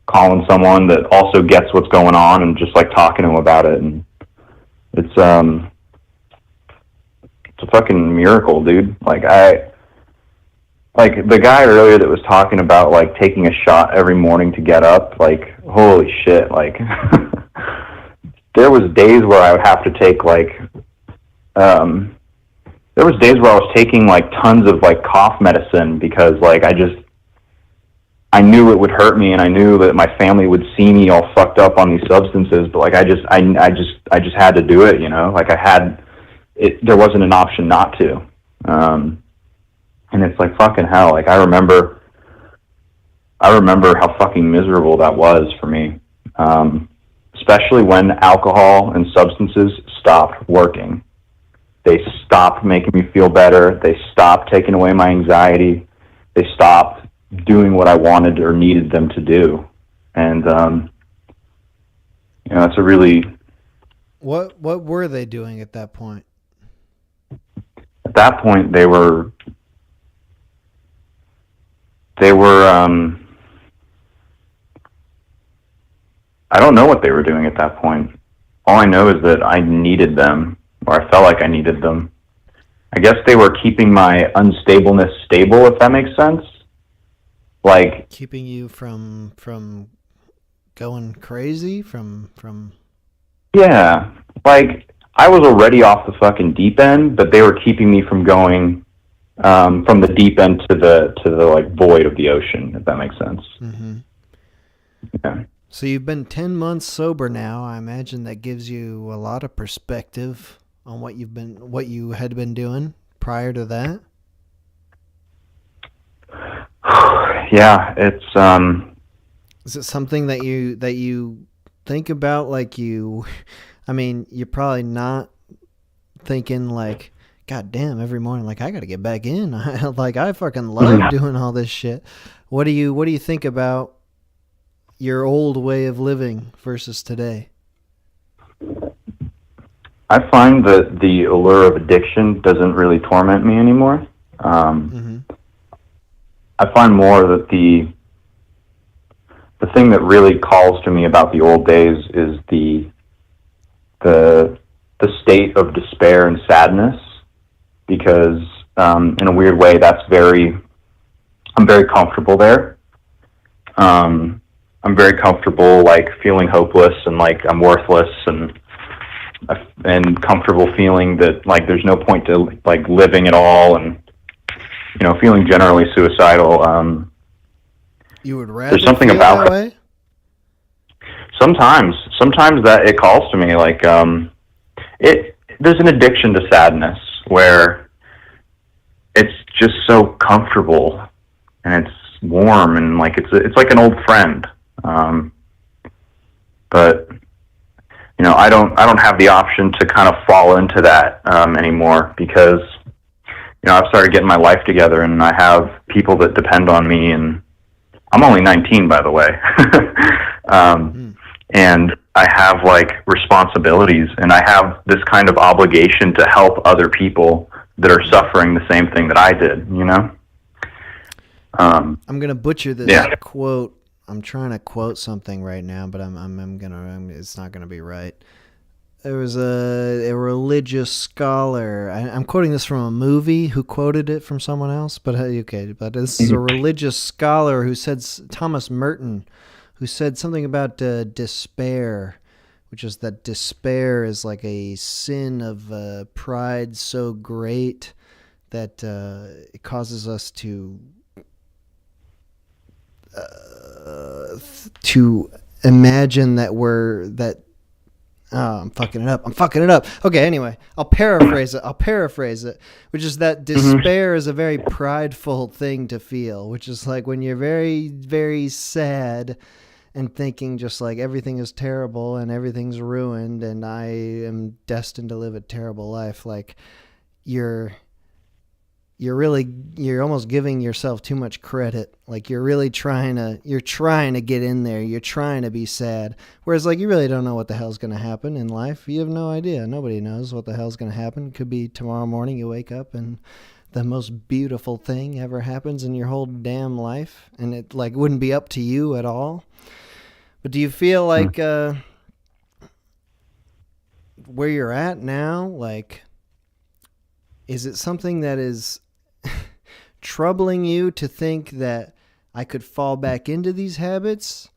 calling someone that also gets what's going on and just, like, talking to them about it, and it's a fucking miracle, dude. Like, the guy earlier that was talking about, like, taking a shot every morning to get up, like, holy shit, like, there was days where I would have to take, like, there was days where I was taking, like, tons of, like, cough medicine because, like, I knew it would hurt me, and I knew that my family would see me all fucked up on these substances, but, like, I just had to do it, you know? Like, there wasn't an option not to. And it's like, fucking hell. Like, I remember how fucking miserable that was for me. Especially when alcohol and substances stopped working. They stopped making me feel better. They stopped taking away my anxiety. They stopped doing what I wanted or needed them to do. And, you know, it's a really... What were they doing at that point? At that point, they were I don't know what they were doing at that point. All I know is that I needed them, or I felt like I needed them. I guess they were keeping my unstableness stable, if that makes sense. Like, keeping you from going crazy, from yeah, like, I was already off the fucking deep end, but they were keeping me from going from the deep end to the like void of the ocean, if that makes sense. Mm-hmm. Yeah. So you've been 10 months sober now. I imagine that gives you a lot of perspective on what you had been doing prior to that. Yeah, it's Is it something that you think about, like I mean, you're probably not thinking like, God damn, every morning, like, I got to get back in. Like, I fucking love doing all this shit. What do you think about your old way of living versus today? I find that the allure of addiction doesn't really torment me anymore. I find more that the thing that really calls to me about the old days is the state of despair and sadness, because in a weird way I'm very comfortable there. I'm very comfortable, like, feeling hopeless and like I'm worthless, and comfortable feeling that, like, there's no point to, like, living at all, and, you know, feeling generally suicidal. You would rather there's something feel about that way? Sometimes that it calls to me, like, there's an addiction to sadness where it's just so comfortable and it's warm, and, like, it's like an old friend. But, you know, I don't have the option to kind of fall into that anymore, because, you know, I've started getting my life together, and I have people that depend on me, and I'm only 19, by the way. And I have like responsibilities, and I have this kind of obligation to help other people that are suffering the same thing that I did, you know? I'm gonna butcher this Yeah. quote. I'm trying to quote something right now, but it's not gonna be right. There was a religious scholar. I'm quoting this from a movie. Who quoted it from someone else? But okay, but this is a religious scholar who said, Thomas Merton, who said something about despair, which is that despair is like a sin of pride so great that it causes us to imagine that I'm fucking it up. Okay, anyway, I'll paraphrase it, which is that despair is a very prideful thing to feel, which is like when you're very, very sad and thinking just like everything is terrible and everything's ruined and I am destined to live a terrible life. Like you're almost giving yourself too much credit. Like you're trying to get in there. You're trying to be sad. Whereas like you really don't know what the hell's going to happen in life. You have no idea. Nobody knows what the hell's going to happen. It could be tomorrow morning you wake up and the most beautiful thing ever happens in your whole damn life. And it like wouldn't be up to you at all. But do you feel like where you're at now, like, is it something that is troubling you to think that I could fall back into these habits?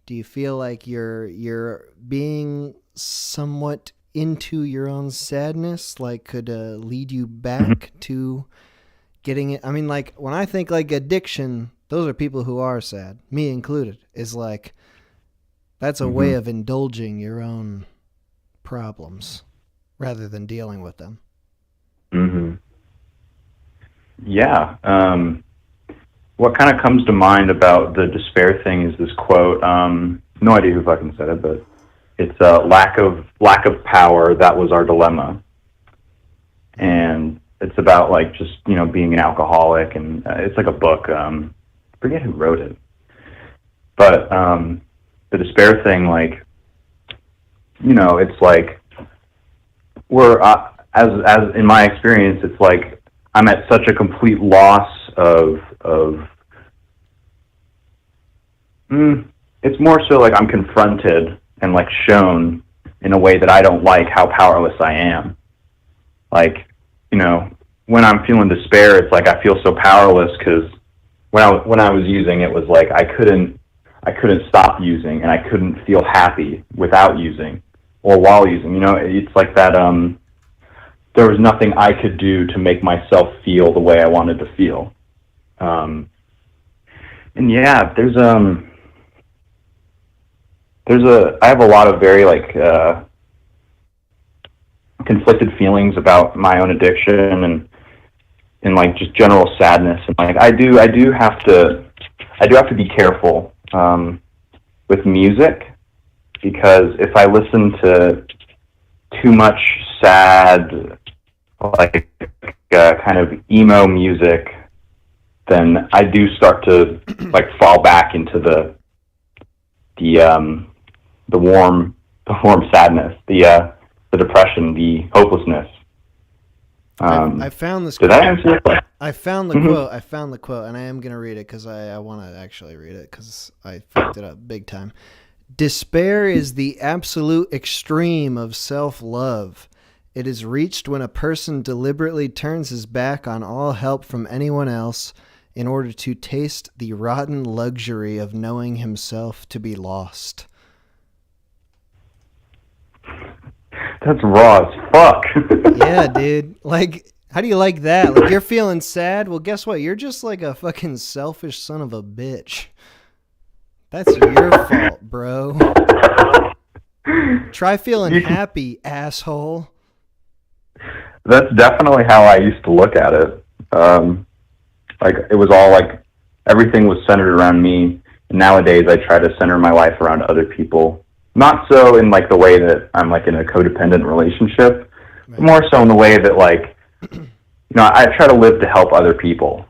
Do you feel like you're being somewhat into your own sadness, like could lead you back to getting it? I mean, like when I think like addiction, those are people who are sad, me included, is like that's a way of indulging your own problems rather than dealing with them. Yeah. What kind of comes to mind about the despair thing is this quote. No idea who fucking said it, but it's lack of power. That was our dilemma. And it's about like just, you know, being an alcoholic, and it's like a book. Forget who wrote it, but the despair thing, like, you know, it's like we're as in my experience, it's like I'm at such a complete loss of it's more so like I'm confronted and like shown in a way that I don't like how powerless I am. Like, you know, when I'm feeling despair, it's like I feel so powerless because when I was using, it was like I couldn't stop using, and I couldn't feel happy without using or while using. You know, it's like that. There was nothing I could do to make myself feel the way I wanted to feel. And yeah, I have a lot of very like conflicted feelings about my own addiction and like just general sadness. And like I do have to be careful with music, because if I listen to too much sad, like kind of emo music, then I do start to like fall back into the warm sadness, the depression, the hopelessness. I found this. Did I answer your question? I found the quote. I found the quote, and I am gonna read it because I want to actually read it because I fucked it up big time. Despair is the absolute extreme of self-love. It is reached when a person deliberately turns his back on all help from anyone else in order to taste the rotten luxury of knowing himself to be lost. That's raw as fuck. Yeah, dude. Like, how do you like that? Like, you're feeling sad? Well, guess what? You're just like a fucking selfish son of a bitch. That's your fault, bro. Try feeling happy, asshole. That's definitely how I used to look at it. Like, it was all like, everything was centered around me. And nowadays, I try to center my life around other people. Not so in like the way that I'm like in a codependent relationship, but more so in the way that like, you know, I try to live to help other people.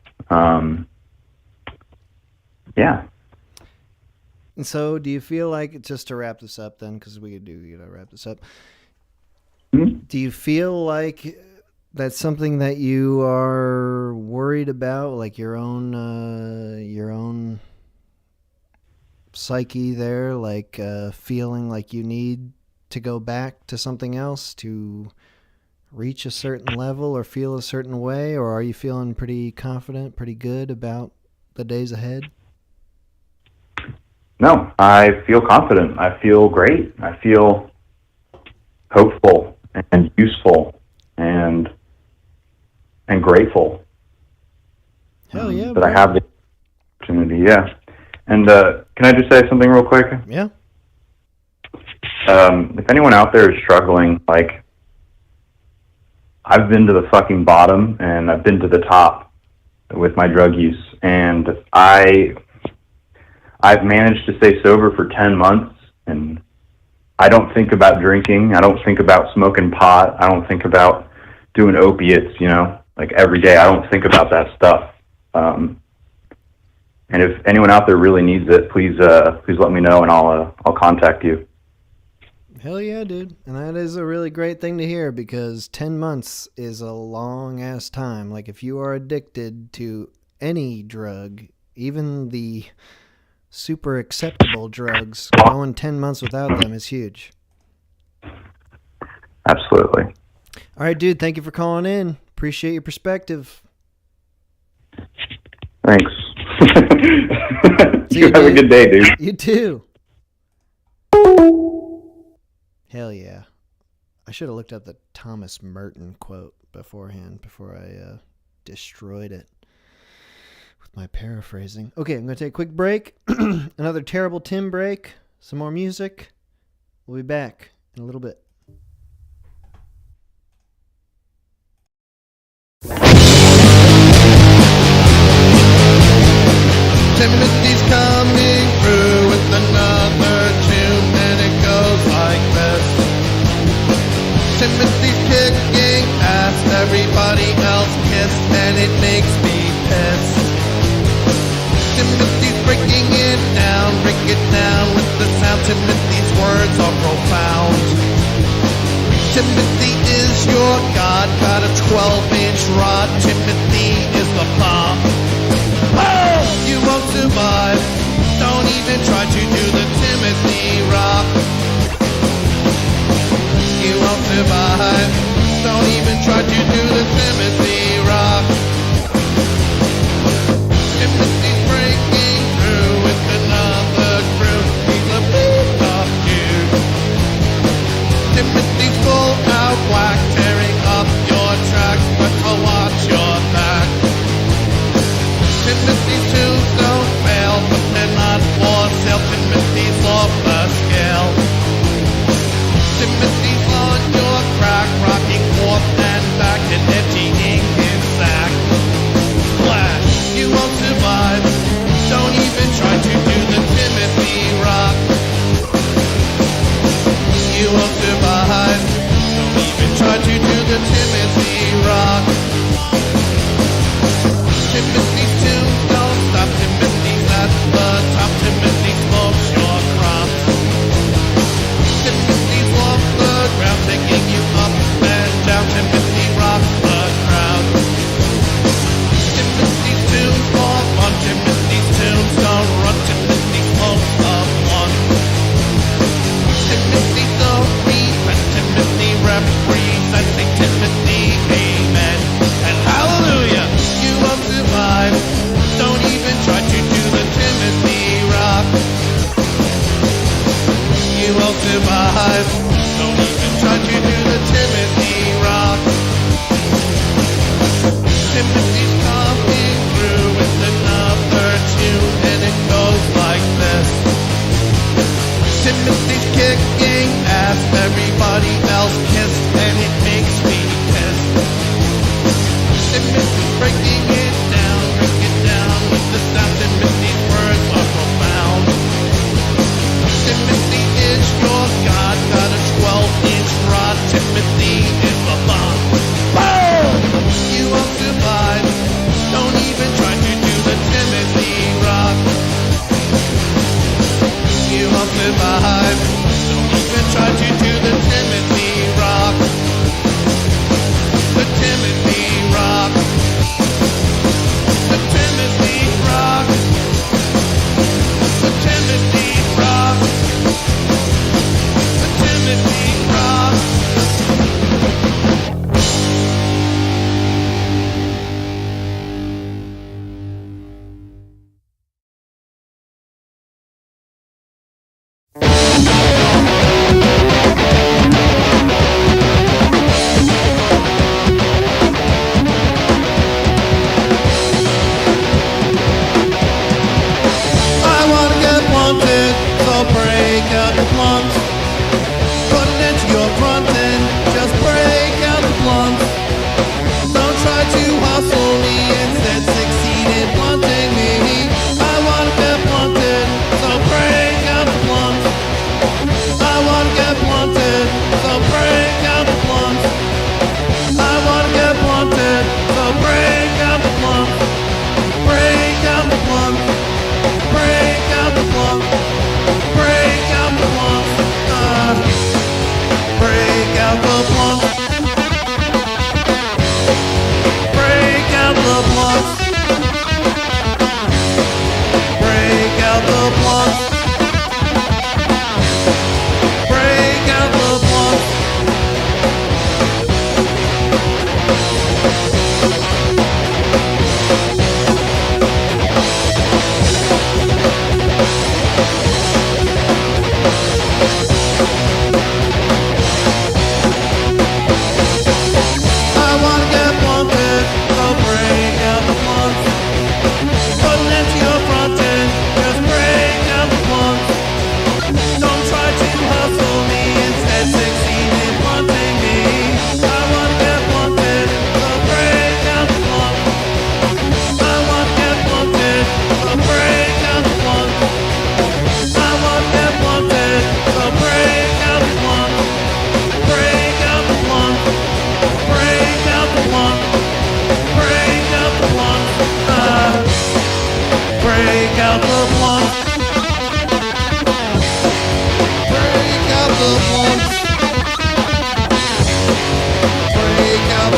Yeah. And so, do you feel like, just to wrap this up then, because we do wrap this up, do you feel like that's something that you are worried about, like your own psyche there, like feeling like you need to go back to something else to reach a certain level or feel a certain way, or are you feeling pretty confident, pretty good about the days ahead? No, I feel confident. I feel great. I feel hopeful and useful and grateful. Hell yeah, that I have the opportunity. Yeah. And can I just say something real quick? Yeah. If anyone out there is struggling, like, I've been to the fucking bottom and I've been to the top with my drug use, and I've managed to stay sober for 10 months, and I don't think about drinking. I don't think about smoking pot. I don't think about doing opiates, like every day. I don't think about that stuff. And if anyone out there really needs it, please let me know, and I'll contact you. Hell yeah, dude. And that is a really great thing to hear, because 10 months is a long ass time. Like, if you are addicted to any drug, even the super acceptable drugs, going 10 months without them is huge. Absolutely. All right, dude. Thank you for calling in. Appreciate your perspective. Thanks. See you have a good day, dude. You too. Hell yeah. I should have looked up the Thomas Merton quote beforehand before I destroyed it with my paraphrasing. Okay, I'm going to take a quick break. Another Terrible Tim break. Some more music. We'll be back in a little bit. Timothy's coming through with another tune, and it goes like this. Timothy's kicking ass, everybody else kissed, and it makes me pissed. Timothy's breaking it down, break it down with the sound. Timothy's words are profound. Timothy is your God, got a 12-inch rod. Timothy is the bomb. Oh, you won't survive. Don't even try to do the Timothy rock. You won't survive. Don't even try to do the Timothy rock. Timothy's breaking through with another crew. He's a big dude. Timothy's full out whack, tearing up your tracks, but to watch your back. Timothy's tunes don't fail, but they're not for sale. Timothy's off the scale. Timothy's on your crack, rock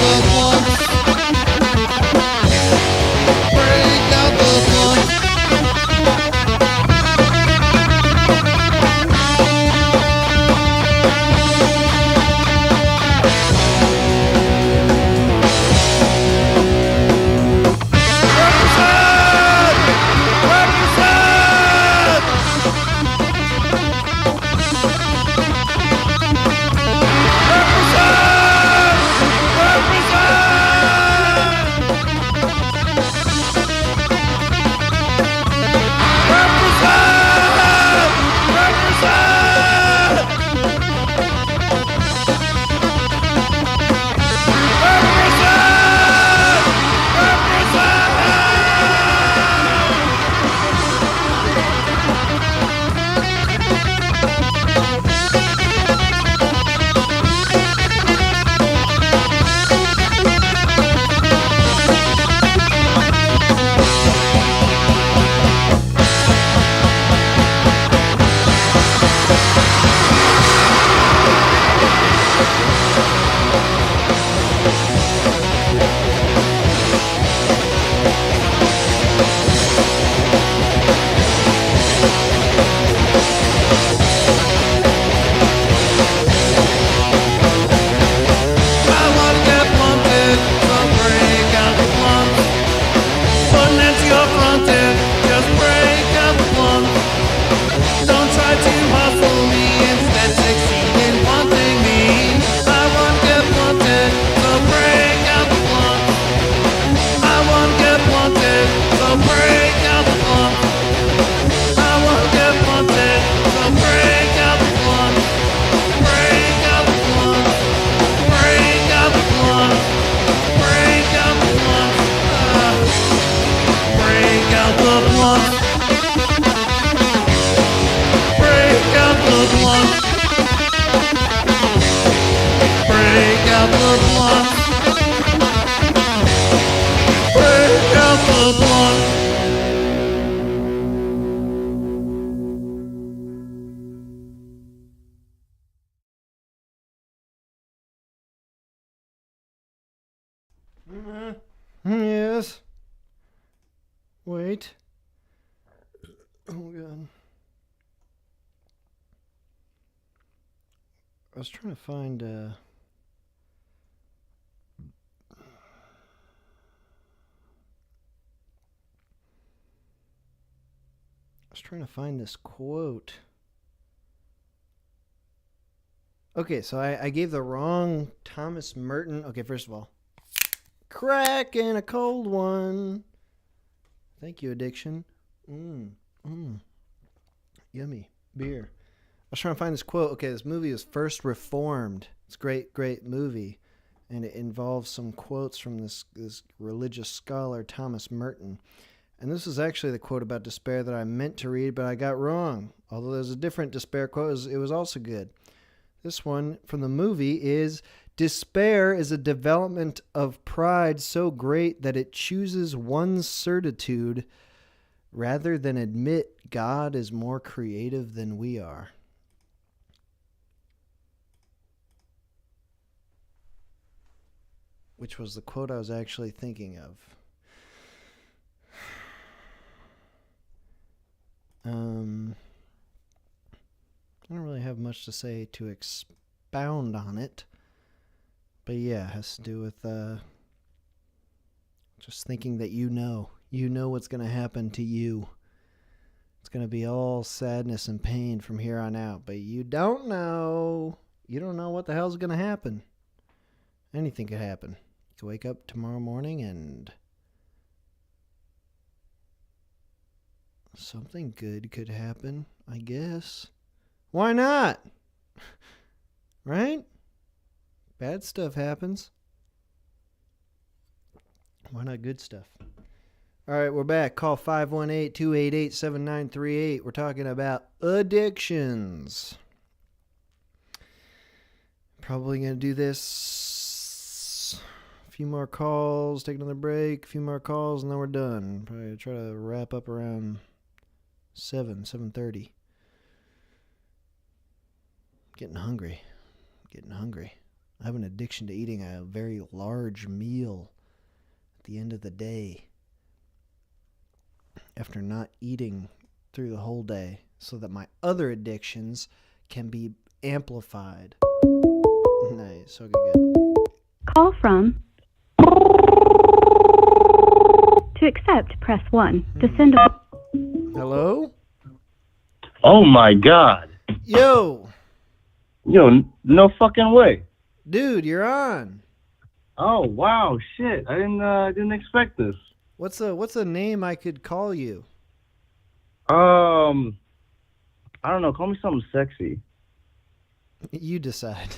the blunts. Break out the blunts. Yes. Wait. Oh, God. I was trying to find, I was trying to find this quote. Okay, so I gave the wrong Thomas Merton. Okay, first of all, cracking a cold one. Thank you, Addiction. Yummy beer. I was trying to find this quote. Okay, this movie is First Reformed. It's a great, great movie. And it involves some quotes from this religious scholar, Thomas Merton. And this is actually the quote about despair that I meant to read, but I got wrong. Although there's a different despair quote. It was also good. This one from the movie is, despair is a development of pride so great that it chooses one's certitude rather than admit God is more creative than we are. Which was the quote I was actually thinking of. I don't really have much to say to expound on it. But yeah, it has to do with just thinking that you know what's going to happen to you. It's going to be all sadness and pain from here on out, but you don't know. You don't know what the hell's going to happen. Anything could happen. You could wake up tomorrow morning and something good could happen, I guess. Why not? Right? Bad stuff happens. Why not good stuff? All right, we're back. Call 518-288-7938. We're talking about addictions. Probably going to do this. A few more calls, take another break, a few more calls, and then we're done. Probably try to wrap up around 7:30. Getting hungry. I have an addiction to eating a very large meal at the end of the day after not eating through the whole day so that my other addictions can be amplified. Nice. Okay, good. Call from. To accept, press 1. To send a... Hello? Oh my God. Yo! Yo, no fucking way. Dude, you're on. Oh wow, shit. I didn't expect this. What's a name I could call you? I don't know, call me something sexy. You decide.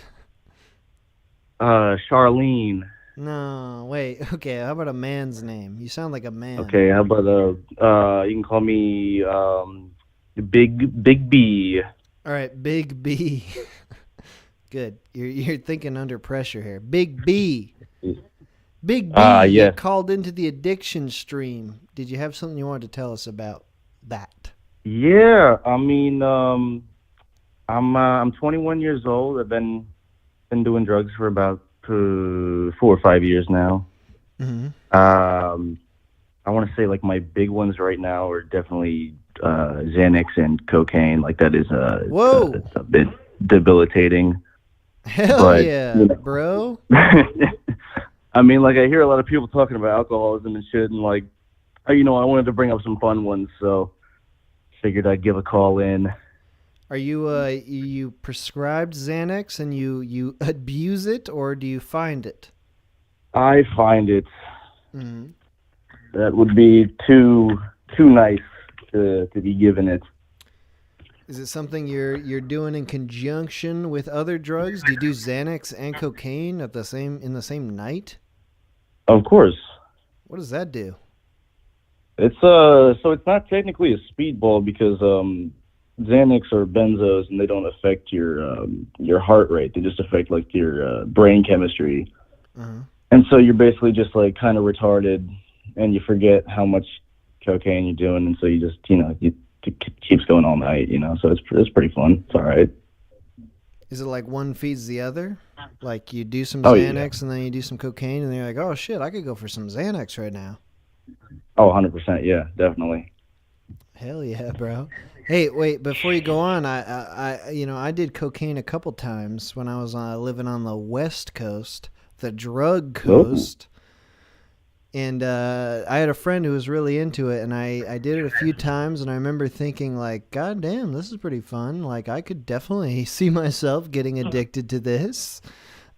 Charlene. No, wait. Okay, how about a man's name? You sound like a man. Okay, how about you can call me Big B. All right, Big B. Good. You're thinking under pressure here. Big B. Big B. Yes. You called into the addiction stream. Did you have something you wanted to tell us about that? Yeah, I mean, I'm 21 years old. I've been doing drugs for about 4 or 5 years now. Mm-hmm. I want to say like my big ones right now are definitely Xanax and cocaine. Like that is Whoa. It's a bit debilitating. Hell But, yeah, you know. bro. I mean, like I hear a lot of people talking about alcoholism and shit, and like, I wanted to bring up some fun ones, so figured I'd give a call in. Are you prescribed Xanax and you abuse it, or do you find it? I find it. Mm-hmm. That would be too nice to be given it. Is it something you're doing in conjunction with other drugs? Do you do Xanax and cocaine in the same night? Of course. What does that do? It's so it's not technically a speedball because Xanax are benzos and they don't affect your heart rate. They just affect like your brain chemistry. Uh-huh. And so you're basically just like kind of retarded and you forget how much cocaine you're doing, and so you just it keeps going all night, so it's pretty fun. It's all right. Is it like one feeds the other? Like you do some Oh, Xanax and then you do some cocaine and then you're like, oh shit, I could go for some Xanax right now. Oh, 100%. Yeah, definitely. Hell yeah, bro. Hey, wait, before you go on, I did cocaine a couple times when I was living on the West Coast, the drug coast. And I had a friend who was really into it, and I did it a few times, and I remember thinking, like, God damn, this is pretty fun. Like, I could definitely see myself getting addicted to this.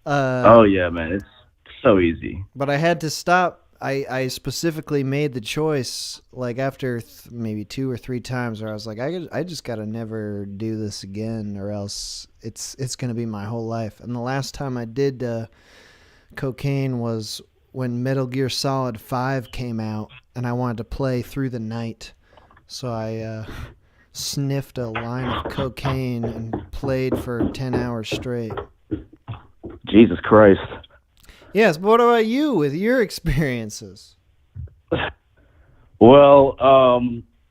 Oh, yeah, man. It's so easy. But I had to stop. I specifically made the choice, like, after maybe 2 or 3 times, where I was like, I just got to never do this again, or else it's going to be my whole life. And the last time I did cocaine was when Metal Gear Solid 5 came out, and I wanted to play through the night. So I sniffed a line of cocaine and played for 10 hours straight. Jesus Christ. Yes, but what about you with your experiences? Well,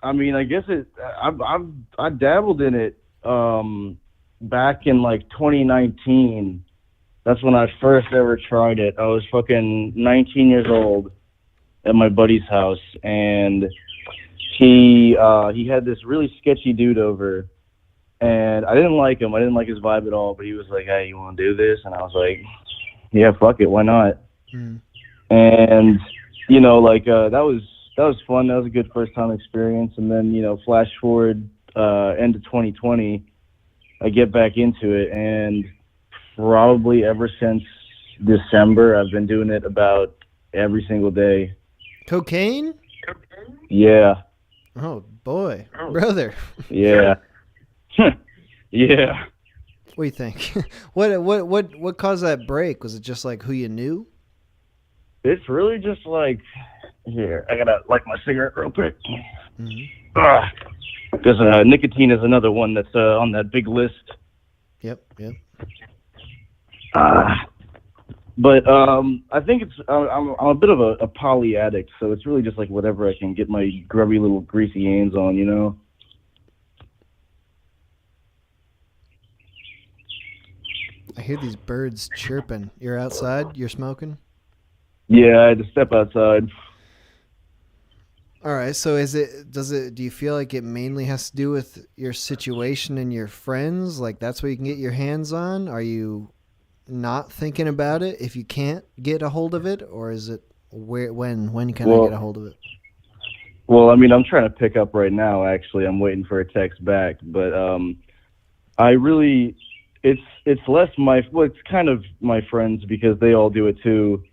I mean, I guess I dabbled in it back in like 2019. That's when I first ever tried it. I was fucking 19 years old at my buddy's house, and he had this really sketchy dude over, and I didn't like him. I didn't like his vibe at all, but he was like, hey, you want to do this? And I was like, yeah, fuck it, why not? Mm. And, that was fun. That was a good first time experience. And then, flash forward end of 2020, I get back into it, and probably ever since December, I've been doing it about every single day. Cocaine? Yeah. Oh boy, brother. Yeah. Yeah. What do you think? What caused that break? Was it just like who you knew? It's really just like, here, I gotta light my cigarette real quick. Mm-hmm. Because nicotine is another one that's on that big list. Yep. But I think it's I'm a bit of a poly addict, so it's really just like whatever I can get my grubby little greasy hands on, I hear these birds chirping. You're outside? You're smoking? Yeah, I had to step outside. All right, so do you feel like it mainly has to do with your situation and your friends? Like that's what you can get your hands on? Are you not thinking about it if you can't get a hold of it? Or is it when can I get a hold of it? Well, I mean, I'm trying to pick up right now, actually. I'm waiting for a text back. But I really, it's less it's kind of my friends because they all do it too.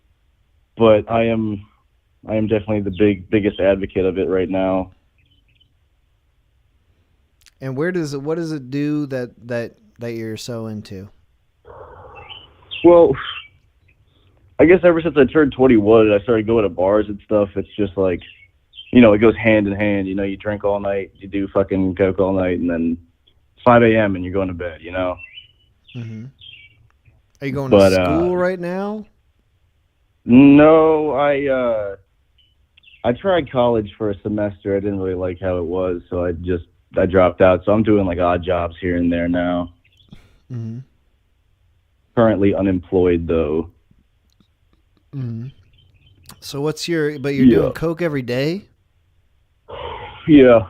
But I am definitely the biggest advocate of it right now. And what does it do that you're so into? Well, I guess ever since I turned 21 and I started going to bars and stuff, it's just like, you know, it goes hand in hand. You know, you drink all night, you do fucking coke all night, and then 5 a.m. and you're going to bed, you know? Mm-hmm. Are you going to school right now? No, I tried college for a semester. I didn't really like how it was, so I dropped out. So I'm doing like odd jobs here and there now. Mm-hmm. Currently unemployed though. Mm-hmm. So you're doing coke every day? Yeah.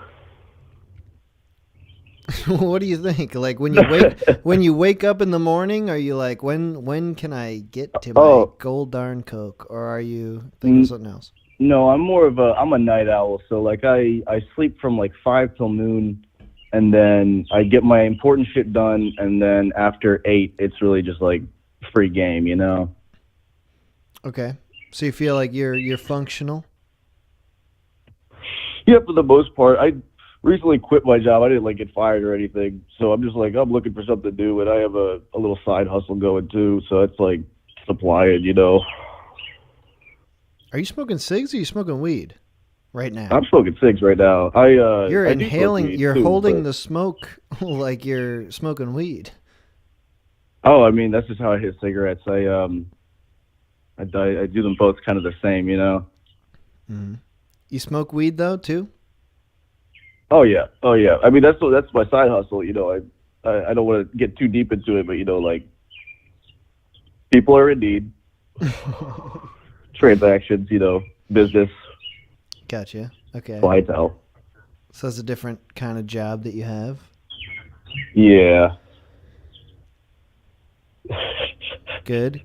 What do you think? Like when you wake up in the morning, are you like when can I get to my gold darn coke, or are you thinking of something else? No, I'm a night owl, so like I sleep from like 5 till noon, and then I get my important shit done, and then after 8 it's really just like free game, you know. Okay. So you feel like you're functional? Yeah, for the most part. I recently quit my job. I didn't like get fired or anything, so I'm just like I'm looking for something to do, and I have a little side hustle going too, so it's like supplying, you know. Are you smoking cigs or are you smoking weed right now? I'm smoking cigs right now. You're I inhaling. You're too, holding but... the smoke like you're smoking weed. Oh, I mean that's just how I hit cigarettes. I do them both kind of the same, you know. Mm-hmm. You smoke weed though too? Oh yeah. I mean that's my side hustle, you know. I don't want to get too deep into it, but you know, like people are in need. Transactions, you know, business. Gotcha. Okay. Clientele. So it's a different kind of job that you have. Yeah. Good.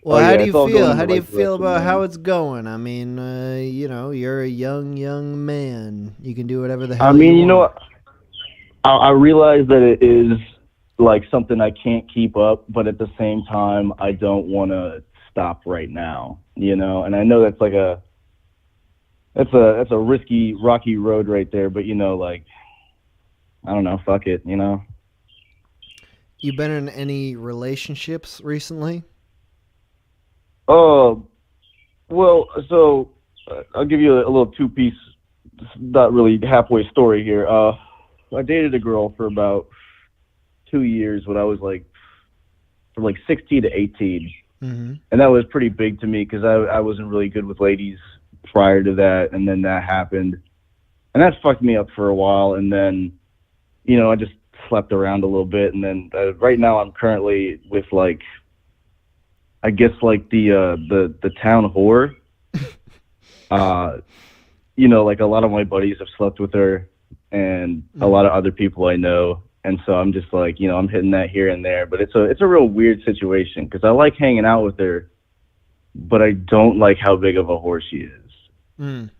Well, how do you feel? How do you feel about how it's going? I mean, you know, you're a young man. You can do whatever the hell you want. You know, I realize that it is like something I can't keep up, but at the same time, I don't want to stop right now, you know? And I know that's like that's a risky, rocky road right there, but you know, like, I don't know, fuck it, you know? You been in any relationships recently? Oh, well, so I'll give you a little two-piece, not really halfway story here. I dated a girl for about 2 years when I was like, from like 16 to 18. Mm-hmm. And that was pretty big to me because I wasn't really good with ladies prior to that. And then that happened. And that fucked me up for a while. And then, you know, I just slept around a little bit. And then right now I'm currently with like, I guess like the town whore. You know, like a lot of my buddies have slept with her and a lot of other people I know. And so I'm just like, you know, I'm hitting that here and there, but it's a real weird situation because I like hanging out with her, but I don't like how big of a whore she is. Mm.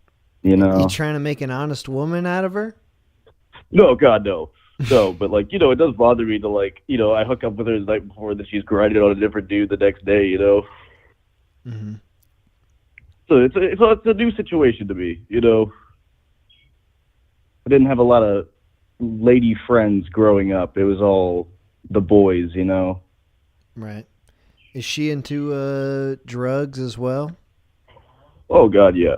You know, you trying to make an honest woman out of her? No, God, no. No, but like, you know, it does bother me to like, you know, I hook up with her the night before that she's grinding on a different dude the next day, you know? Mm-hmm. So it's a new situation to me, you know? I didn't have a lot of lady friends growing up. It was all the boys, you know? Right. Is she into drugs as well? Oh, God, yeah.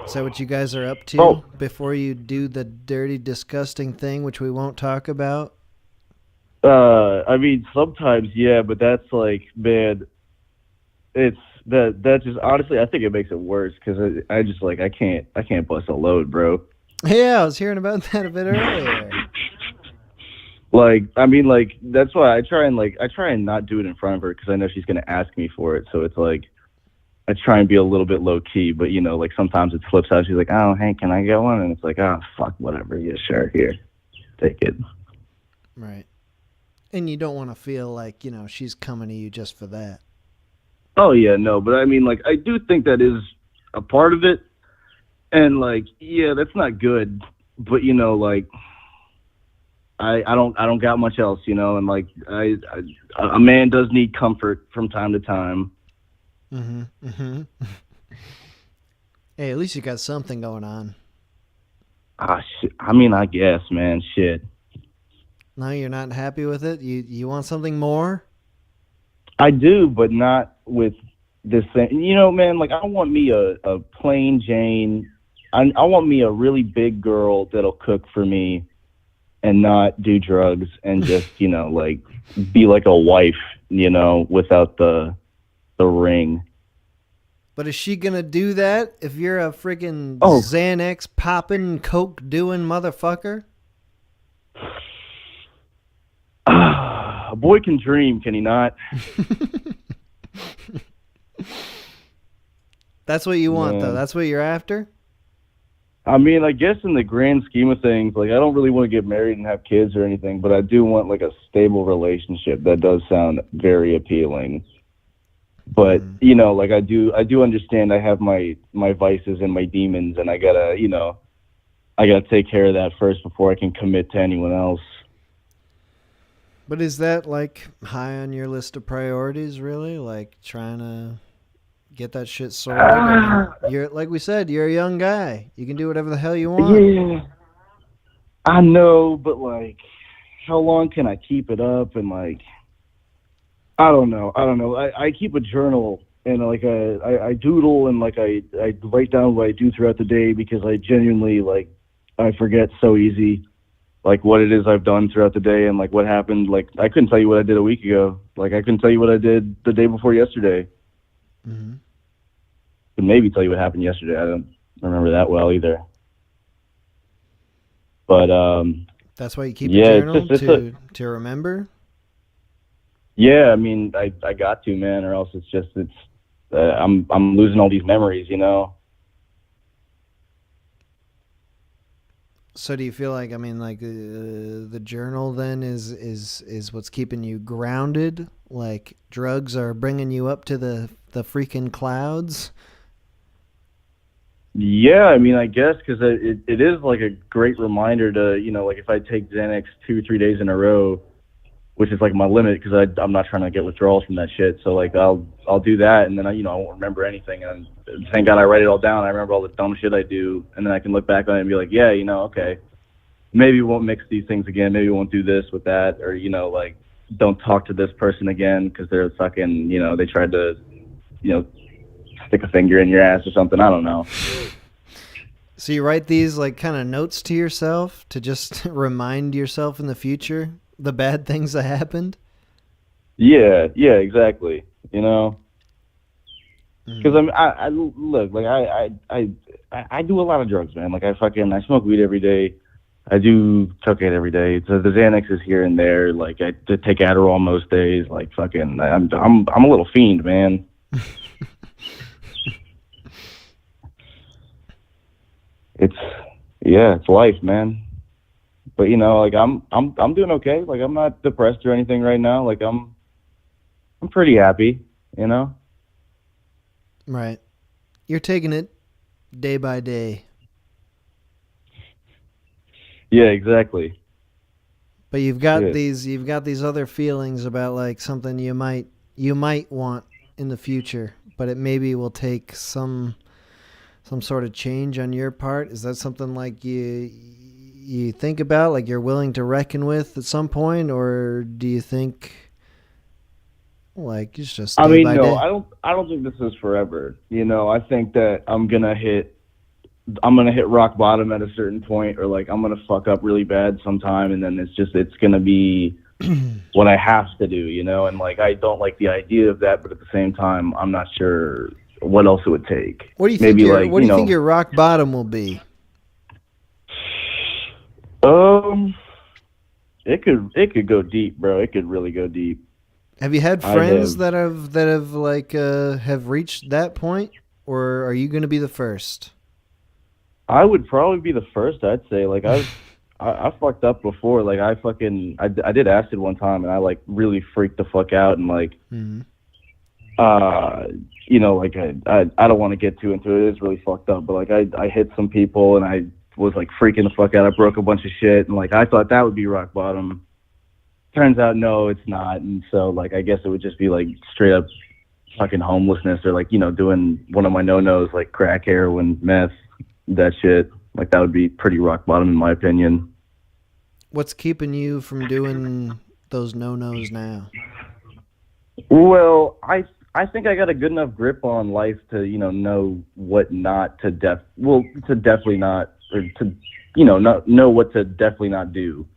Is that what you guys are up to before you do the dirty, disgusting thing, which we won't talk about? I mean, sometimes, yeah, but that's like, man, it's that just honestly, I think it makes it worse because I just like I can't bust a load, bro. Yeah, I was hearing about that a bit earlier. Like, I mean, like, that's why I try and not do it in front of her because I know she's going to ask me for it. So it's like, I try and be a little bit low key, but you know, like sometimes it flips out. She's like, oh, hey, can I get one? And it's like, oh, fuck, whatever. Yeah, sure. Here, take it. Right. And you don't want to feel like, you know, she's coming to you just for that. Oh, yeah, no. But I mean, like, I do think that is a part of it. And like, yeah, that's not good. But, you know, like, I don't got much else, you know, and like a man does need comfort from time to time. Hey, at least you got something going on. Shit. I mean, I guess, man, shit. No, you're not happy with it? You want something more? I do, but not with this thing. You know, man, like I want me a plain Jane. I want me a really big girl that'll cook for me and not do drugs and just, you know, like be like a wife, you know, without the ring. But is she going to do that if you're a freaking Xanax popping, coke doing motherfucker? A boy can dream, can he not? That's what you want, though. That's what you're after? I mean, I guess in the grand scheme of things, like I don't really want to get married and have kids or anything, but I do want like a stable relationship. That does sound very appealing. But, you know, like I do understand I have my vices and my demons, and I gotta take care of that first before I can commit to anyone else. But is that like high on your list of priorities, really? Like trying to get that shit sorted? I mean, you're, like we said, you're a young guy. You can do whatever the hell you want. Yeah, I know, but like, how long can I keep it up? And like, I don't know. I keep a journal and like I doodle and like I write down what I do throughout the day because I genuinely like I forget so easy like what it is I've done throughout the day and like what happened. Like I couldn't tell you what I did a week ago. Like I couldn't tell you what I did the day before yesterday. Mm-hmm. Could maybe tell you what happened yesterday. I don't remember that well either. But that's why you keep a journal to remember. Yeah, I mean, I got to, man, or else I'm losing all these memories, you know. So do you feel like, I mean, like the journal then is what's keeping you grounded? Like drugs are bringing you up to the freaking clouds? Yeah, I mean, I guess because it is like a great reminder to, you know, like if I take Xanax 2-3 days in a row, which is like my limit because I'm not trying to get withdrawals from that shit. So like I'll do that and then I won't remember anything. And thank God I write it all down. I remember all the dumb shit I do, and then I can look back on it and be like, yeah, okay, maybe we won't mix these things again. Maybe we won't do this with that, or like don't talk to this person again because they're fucking they tried to stick a finger in your ass or something. I don't know. So you write these like kind of notes to yourself to just remind yourself in the future the bad things that happened? Yeah, exactly. Because I mean, I look, like I do a lot of drugs, man. Like I smoke weed every day. I do cocaine every day. So the Xanax is here and there. Like I take Adderall most days. Like fucking, I'm a little fiend, man. It's life, man. But like I'm doing okay. Like I'm not depressed or anything right now. Like I'm pretty happy, Right. You're taking it day by day. Yeah, exactly. But you've got these other feelings about like something you might want in the future, but it maybe will take some sort of change on your part. Is that something like you think about, like you're willing to reckon with at some point, or do you think like it's just day by day? I don't think this is forever. I think that I'm gonna hit rock bottom at a certain point, or like I'm gonna fuck up really bad sometime, and then it's gonna be what I have to do, and like I don't like the idea of that, but at the same time I'm not sure what else it would take. What do you think do you think your rock bottom will be? it could go deep, bro. It could really go deep. Have you had friends that have like have reached that point, or are you going to be the first? I would probably be the first. I'd say like I fucked up before. Like I did acid one time, and I like really freaked the fuck out, and like you know, like I don't want to get too into it. It's really fucked up, but like I hit some people, and I was like freaking the fuck out. I broke a bunch of shit, and like I thought that would be rock bottom. Turns out no, it's not. And so like I guess it would just be like straight up fucking homelessness, or like, you know, doing one of my no-nos like crack, heroin, meth, that shit. Like that would be pretty rock bottom in my opinion. What's keeping you from doing those no-nos now? Well, I think I got a good enough grip on life to, you know what not to definitely not, or to, you know what to definitely not do.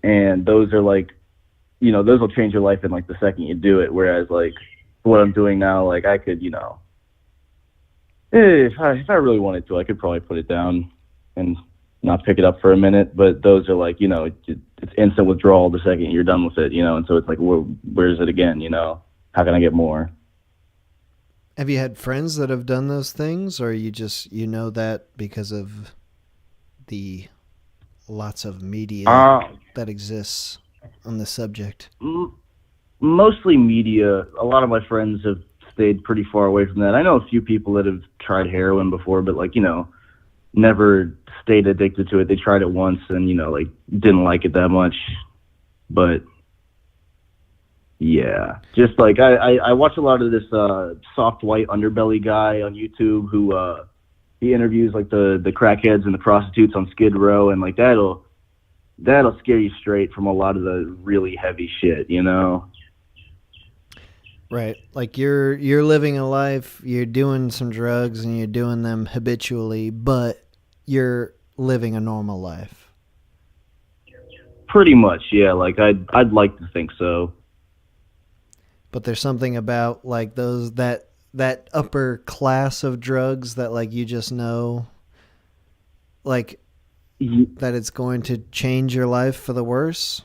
And those are like, you know, those will change your life in like the second you do it. Whereas like what I'm doing now, like I could, you know, if I really wanted to, I could probably put it down and not pick it up for a minute. But those are like, you know, it's instant withdrawal the second you're done with it, you know. And so it's like, where is it again, you know? How can I get more? Have you had friends that have done those things, or you just, you know, that because of the lots of media that exists on the subject? Mostly media. A lot of my friends have stayed pretty far away from that. I know a few people that have tried heroin before, but like, you know, never stayed addicted to it. They tried it once and, you know, like didn't like it that much. But yeah, just like I watch a lot of this soft white underbelly guy on YouTube who he interviews like the crackheads and the prostitutes on Skid Row, and like that'll scare you straight from a lot of the really heavy shit, you know. Right. Like you're living a life, you're doing some drugs and you're doing them habitually, but you're living a normal life. Pretty much, yeah. Like I'd like to think so. But there's something about like those that upper class of drugs that like you just know like that it's going to change your life for the worse.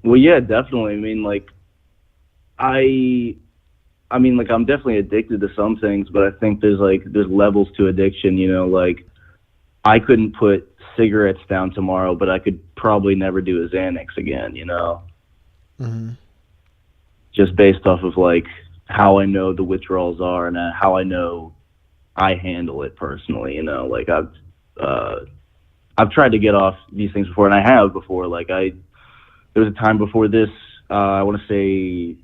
Well, yeah, definitely. I mean, like I mean, like I'm definitely addicted to some things, but I think there's levels to addiction, you know, like I couldn't put cigarettes down tomorrow, but I could probably never do a Xanax again, you know. Mm-hmm. Just based off of like how I know the withdrawals are and how I know I handle it personally, you know. Like I've tried to get off these things before, and I have before. Like there was a time before this, I want to say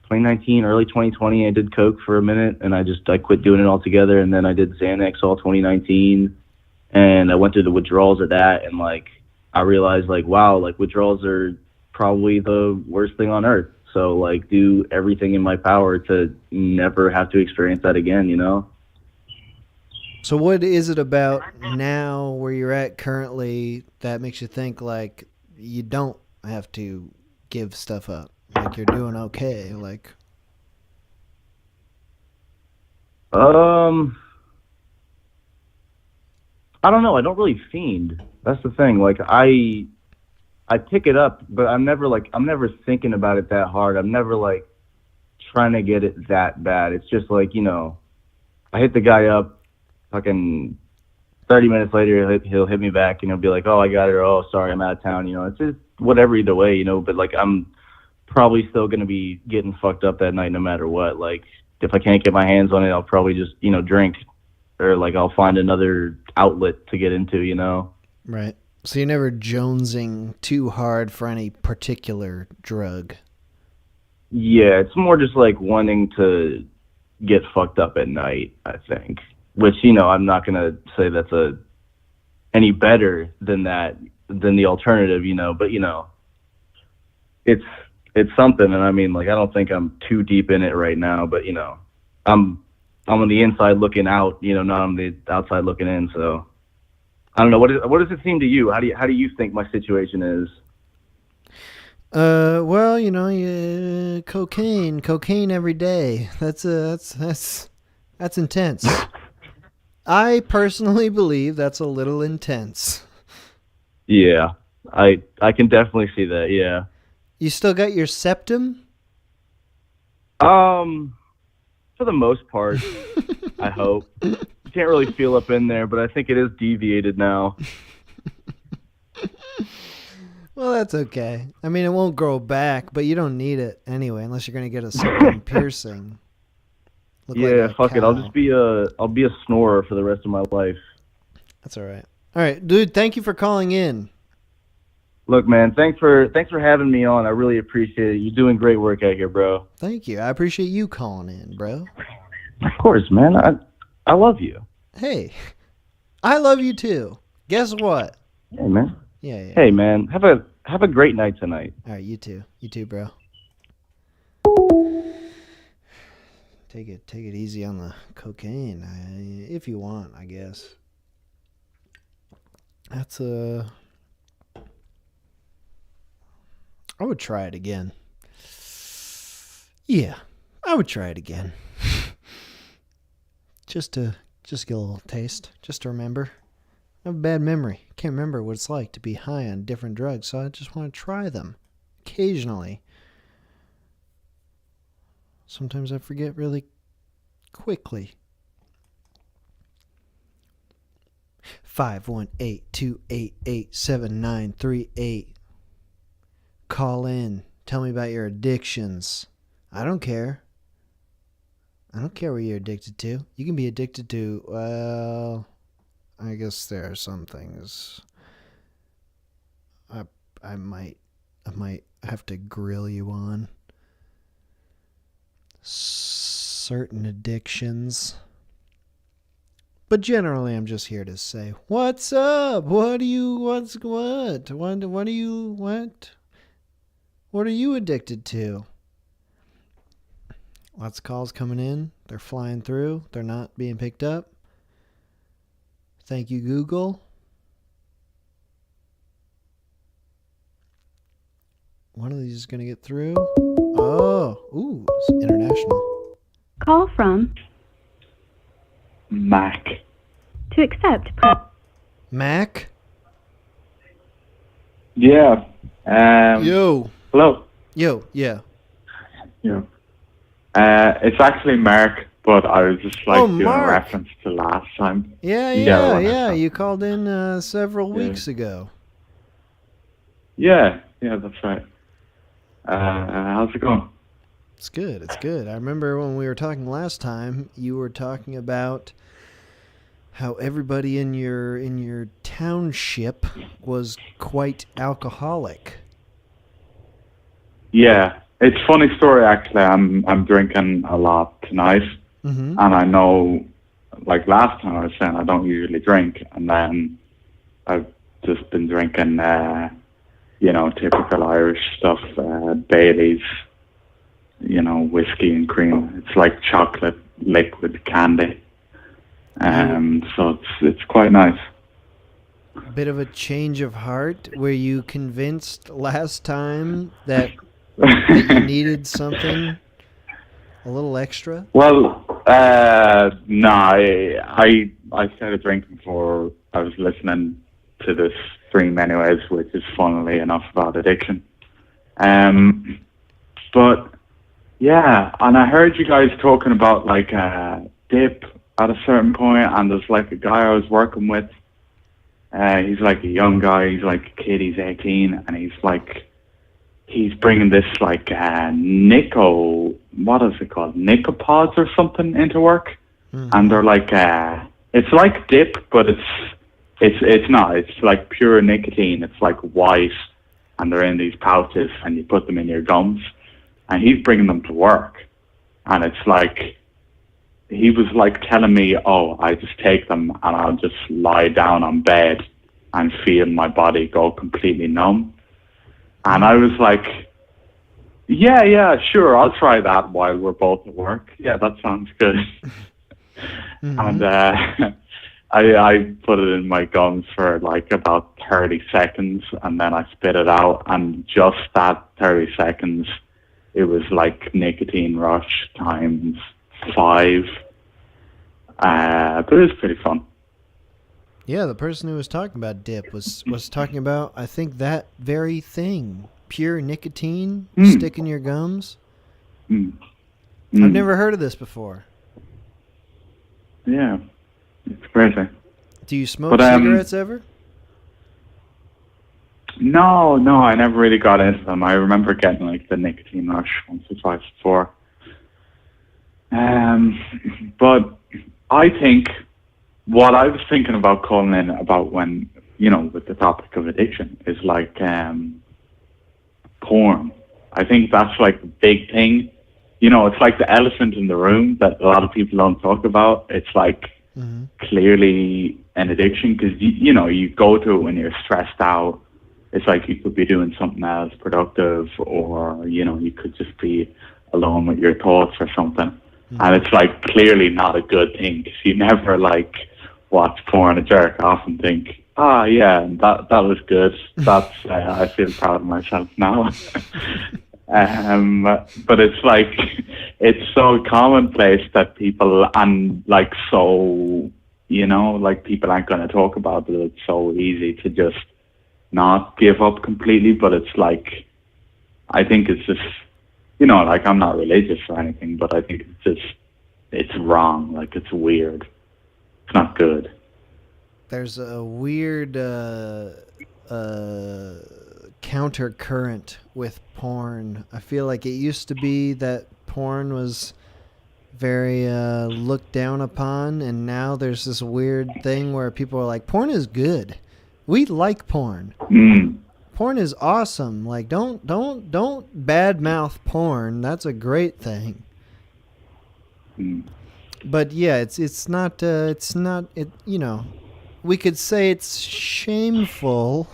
2019, early 2020, I did coke for a minute, and I quit doing it altogether, and then I did Xanax all 2019, and I went through the withdrawals of that, and like I realized like, wow, like withdrawals are probably the worst thing on earth. So like do everything in my power to never have to experience that again, you know? So what is it about now where you're at currently that makes you think like you don't have to give stuff up? Like you're doing okay, like I don't know, I don't really fiend. That's the thing. Like I pick it up, but I'm never thinking about it that hard. I'm never like trying to get it that bad. It's just like, you know, I hit the guy up, fucking 30 minutes later he'll hit me back and he'll be like, oh, I got it, or oh, sorry, I'm out of town, you know. It's just whatever either way, you know, but like I'm probably still going to be getting fucked up that night no matter what. Like if I can't get my hands on it, I'll probably just, you know, drink, or like I'll find another outlet to get into, you know. Right. So you're never jonesing too hard for any particular drug. Yeah, it's more just like wanting to get fucked up at night, I think. Which, you know, I'm not gonna say that's any better than the alternative, you know, but you know, it's something. And I mean, like, I don't think I'm too deep in it right now, but you know, I'm on the inside looking out, you know, not on the outside looking in. So I don't know. What does it seem to you? How do you think my situation is? Well, you know, cocaine every day. That's intense. I personally believe that's a little intense. Yeah, I can definitely see that. Yeah. You still got your septum? For the most part, I hope. You can't really feel up in there, but I think it is deviated now. Well, that's okay. I mean, it won't grow back, but you don't need it anyway, unless you're going to get a septum piercing. Look Yeah, like a fuck it. cow. I'll be a snorer for the rest of my life. That's all right. All right, dude, thank you for calling in. Look, man, thanks for having me on. I really appreciate it. You're doing great work out here, bro. Thank you. I appreciate you calling in, bro. Of course, man. I love you. Hey, I love you too. Guess what? Hey, man. Yeah. Hey, man. Have a great night tonight. All right, you too. You too, bro. Take it easy on the cocaine, if you want, I guess. That's I would try it again. Yeah, I would try it again. just get a little taste, just to remember. I have a bad memory. Can't remember what it's like to be high on different drugs, so I just want to try them occasionally. Sometimes I forget really quickly. 518-288-7938. Call in. Tell me about your addictions. I don't care. I don't care what you're addicted to. You can be addicted to, well, I guess there are some things I might have to grill you on. Certain addictions. But generally, I'm just here to say, what's up? What are you addicted to? Lots of calls coming in. They're flying through. They're not being picked up. Thank you, Google. One of these is going to get through. Oh, it's international. Call from Mac. to accept. Press Mac? Yeah. Yo. Hello. Yo, yeah. Yeah. It's actually Mark, but I was just doing Mark. a reference to last time. Yeah. You called in several weeks ago. Yeah, that's right. How's it going? It's good. I remember when we were talking last time, you were talking about how everybody in your township was quite alcoholic. Yeah, it's a funny story actually. I'm drinking a lot tonight, and I know, like last time I was saying I don't usually drink, and then I've just been drinking, typical Irish stuff, Baileys, whiskey and cream. It's like chocolate liquid candy. So it's quite nice. A bit of a change of heart. Were you convinced last time that you needed something a little extra? Well, no, I started drinking before I was listening to this stream anyways, which is funnily enough about addiction. But yeah, and I heard you guys talking about dip at a certain point, and there's a guy I was working with. He's a young guy. He's a kid. He's 18, and he's bringing this what is it called? Nicopods or something into work, and they're it's like dip, but it's not. It's pure nicotine. It's white, and they're in these pouches, and you put them in your gums. And he's bringing them to work, and it's he was telling me, "Oh, I just take them and I'll just lie down on bed and feel my body go completely numb." And I was yeah, sure, I'll try that while we're both at work. Yeah, that sounds good. And I put it in my gums for about 30 seconds, and then I spit it out, and just that 30 seconds, it was nicotine rush times 5. But it was pretty fun. Yeah, the person who was talking about dip was talking about, I think, that very thing. Pure nicotine, stick in your gums. I've never heard of this before. Yeah, it's crazy. Do you smoke cigarettes ever? No, I never really got into them. I remember getting like the nicotine rush once or twice before. But I think what I was thinking about calling in about when, with the topic of addiction is like porn. I think that's like the big thing. It's like the elephant in the room that a lot of people don't talk about. It's like clearly an addiction because, you go to it when you're stressed out. It's like you could be doing something else productive or, you could just be alone with your thoughts or something. And it's like clearly not a good thing because you never like watch porn and jerk off and think, yeah, that was good. That's I feel proud of myself now. But it's like it's so commonplace that people and like so like people aren't going to talk about it. It's so easy to just not give up completely. But it's like I think it's just like I'm not religious or anything, but I think it's wrong. Like it's weird. It's not good. There's a weird countercurrent with porn. I feel like it used to be that porn was very looked down upon, and now there's this weird thing where people are like, porn is good. We like porn. Porn is awesome. Like don't badmouth porn. That's a great thing. But yeah, it's not we could say it's shameful,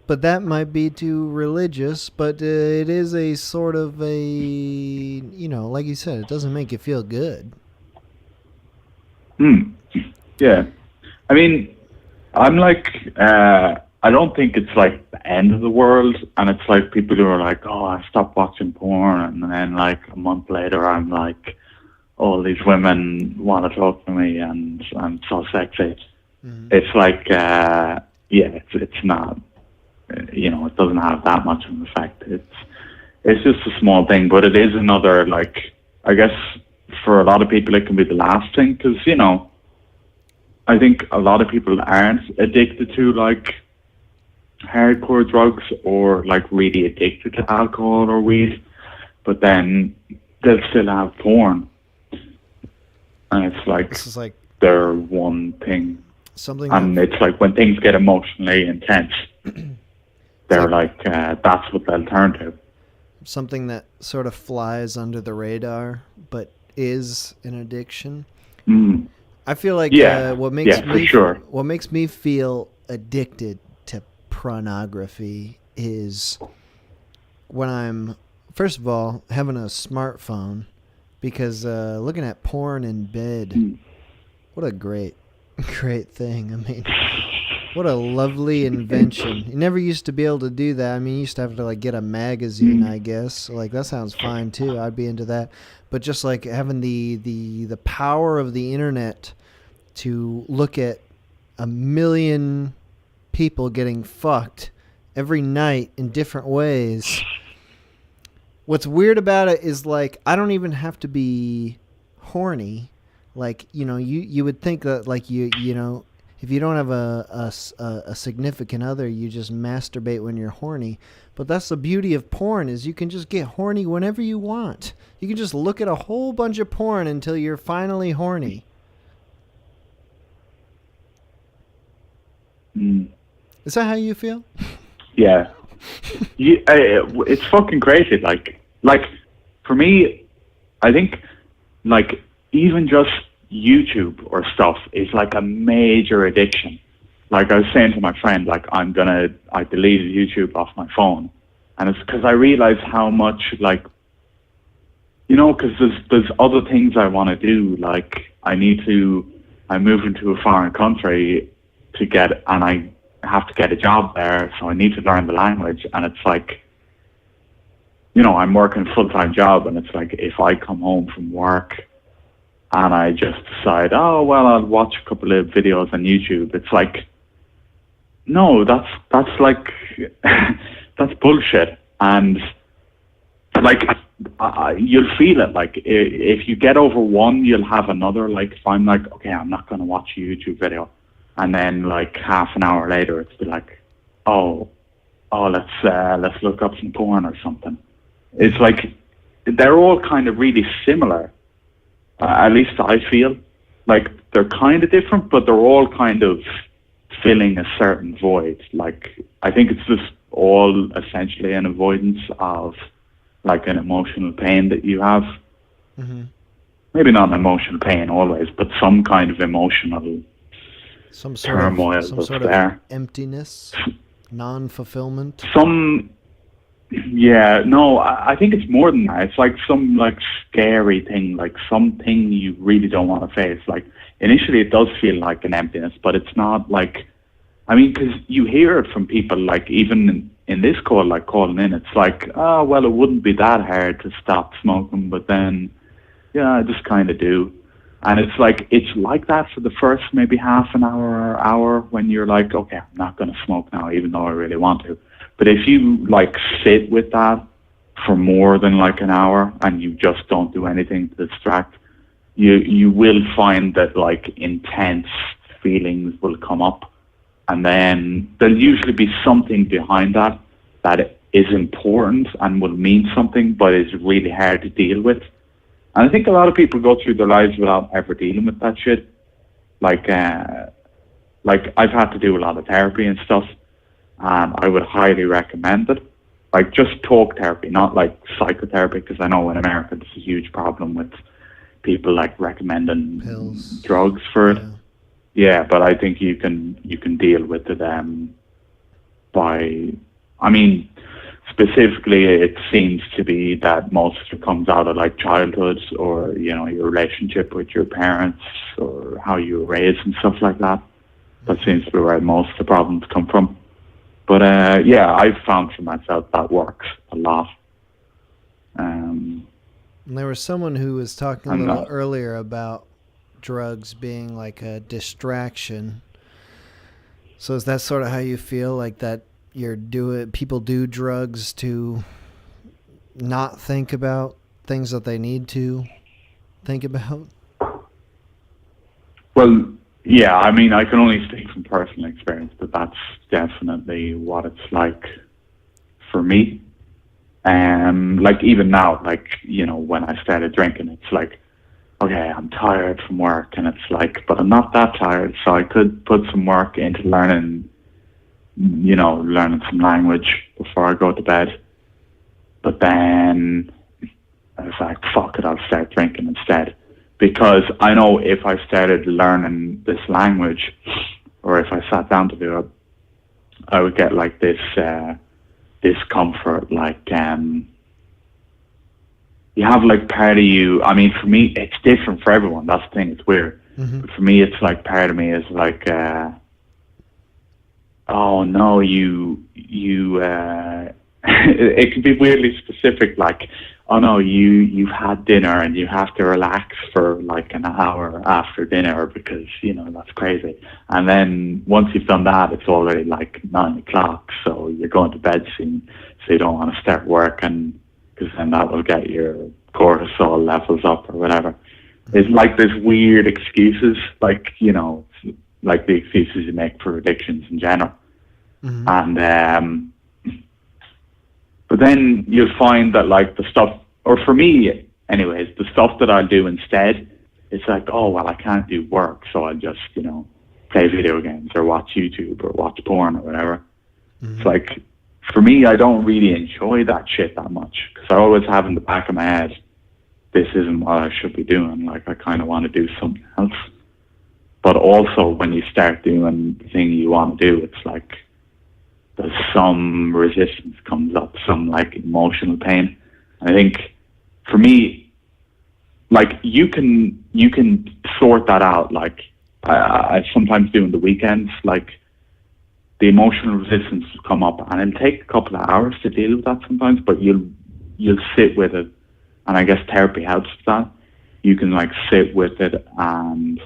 but that might be too religious, but it is a sort of a, like you said, it doesn't make you feel good. Yeah. I mean, I'm like, I don't think it's like the end of the world, and it's like people who are like, oh, I stopped watching porn, and then like a month later I'm like, all these women want to talk to me, and I'm so sexy. It's like, it's not, it doesn't have that much of an effect. It's just a small thing, but it is another, like, I guess for a lot of people it can be the last thing, because, I think a lot of people aren't addicted to, like, hardcore drugs or, like, really addicted to alcohol or weed, but then they'll still have porn. And it's like, this is like their one thing. And it's like when things get emotionally intense, they're like that's what they'll turn to. Something that sort of flies under the radar, but is an addiction. I feel like what makes me feel addicted to pornography is when I'm, first of all, having a smartphone, because looking at porn in bed, what a great thing. I mean, what a lovely invention. You never used to be able to do that. I mean, you used to have to like get a magazine, I guess. So, like, that sounds fine too. I'd be into that. But just like having the power of the internet to look at 1 million people getting fucked every night in different ways. What's weird about it is, like, I don't even have to be horny. Like, you would think that, like, you know, if you don't have a significant other, you just masturbate when you're horny. But that's the beauty of porn, is you can just get horny whenever you want. You can just look at a whole bunch of porn until you're finally horny. Is that how you feel? Yeah. It's fucking crazy. Like, for me, I think, like, even just YouTube or stuff is like a major addiction. Like I was saying to my friend, like I deleted YouTube off my phone, and it's because I realized how much, like, because there's other things I want to do. Like I'm moving to a foreign country and I have to get a job there, so I need to learn the language, and it's like, I'm working a full-time job, and it's like if I come home from work and I just decide, oh well, I'll watch a couple of videos on YouTube. It's like, no, that's like that's bullshit. And like you'll feel it. Like if you get over one, you'll have another. Like if I'm like, okay, I'm not going to watch a YouTube video, and then like half an hour later, it's be like, oh, let's look up some porn or something. It's like they're all kind of really similar. At least I feel like they're kind of different, but they're all kind of filling a certain void. Like I think it's just all essentially an avoidance of like an emotional pain that you have. Mm-hmm. Maybe not an emotional pain always, but some kind of emotional turmoil some sort there. of emptiness, non-fulfillment. Yeah, no, I think it's more than that. It's like some like scary thing, like something you really don't want to face. Like initially it does feel like an emptiness, but it's not like, I mean, because you hear it from people, like even in this call, like calling in, it's like, oh, well, it wouldn't be that hard to stop smoking, but then, yeah, I just kind of do. And it's like that for the first maybe half an hour or hour when you're like, okay, I'm not going to smoke now, even though I really want to. But if you like sit with that for more than like an hour and you just don't do anything to distract, you will find that like intense feelings will come up, and then there'll usually be something behind that is important and will mean something, but is really hard to deal with. And I think a lot of people go through their lives without ever dealing with that shit. Like I've had to do a lot of therapy and stuff. And I would highly recommend it. Like just talk therapy, not like psychotherapy, because I know in America there's a huge problem with people like recommending pills, drugs for it. Yeah, but I think you can deal with it by, I mean, specifically it seems to be that most of it comes out of like childhood, or you know, your relationship with your parents or how you were raised and stuff like that. That seems to be where most of the problems come from. But yeah, I've found for myself that works a lot. And there was someone who was talking a little earlier about drugs being like a distraction. So is that sort of how you feel, like that people do drugs to not think about things that they need to think about? Well, yeah, I mean, I can only speak from personal experience, but that's definitely what it's like for me. Like even now, like, you know, when I started drinking, it's like, okay, I'm tired from work, and it's like, but I'm not that tired, so I could put some work into learning some language before I go to bed. But then I was like, fuck it, I'll start drinking instead. Because I know if I started learning this language, or if I sat down to do it, I would get like this discomfort, like you have like part of you, I mean, for me, it's different for everyone, that's the thing, it's weird. Mm-hmm. But for me, it's like part of me is like, oh no, it can be weirdly specific, like, oh no, you've had dinner and you have to relax for like an hour after dinner because, you know, that's crazy. And then once you've done that, it's already like 9 o'clock, so you're going to bed soon, so you don't want to start work, and because then that will get your cortisol levels up or whatever. It's like there's weird excuses, like, you know, like the excuses you make for addictions in general. Mm-hmm. And but then you'll find that like the stuff, or for me anyways, the stuff that I'll do instead, it's like, oh, well, I can't do work, so I'll just, you know, play video games or watch YouTube or watch porn or whatever. Mm-hmm. It's like, for me, I don't really enjoy that shit that much, because I always have in the back of my head, this isn't what I should be doing. Like, I kind of want to do something else. But also, when you start doing the thing you want to do, it's like there's some resistance comes up, some like emotional pain. And I think for me, like you can sort that out. Like I sometimes do in the weekends, like the emotional resistance will come up, and it'll take a couple of hours to deal with that sometimes, but you'll sit with it. And I guess therapy helps with that. you can like sit with it and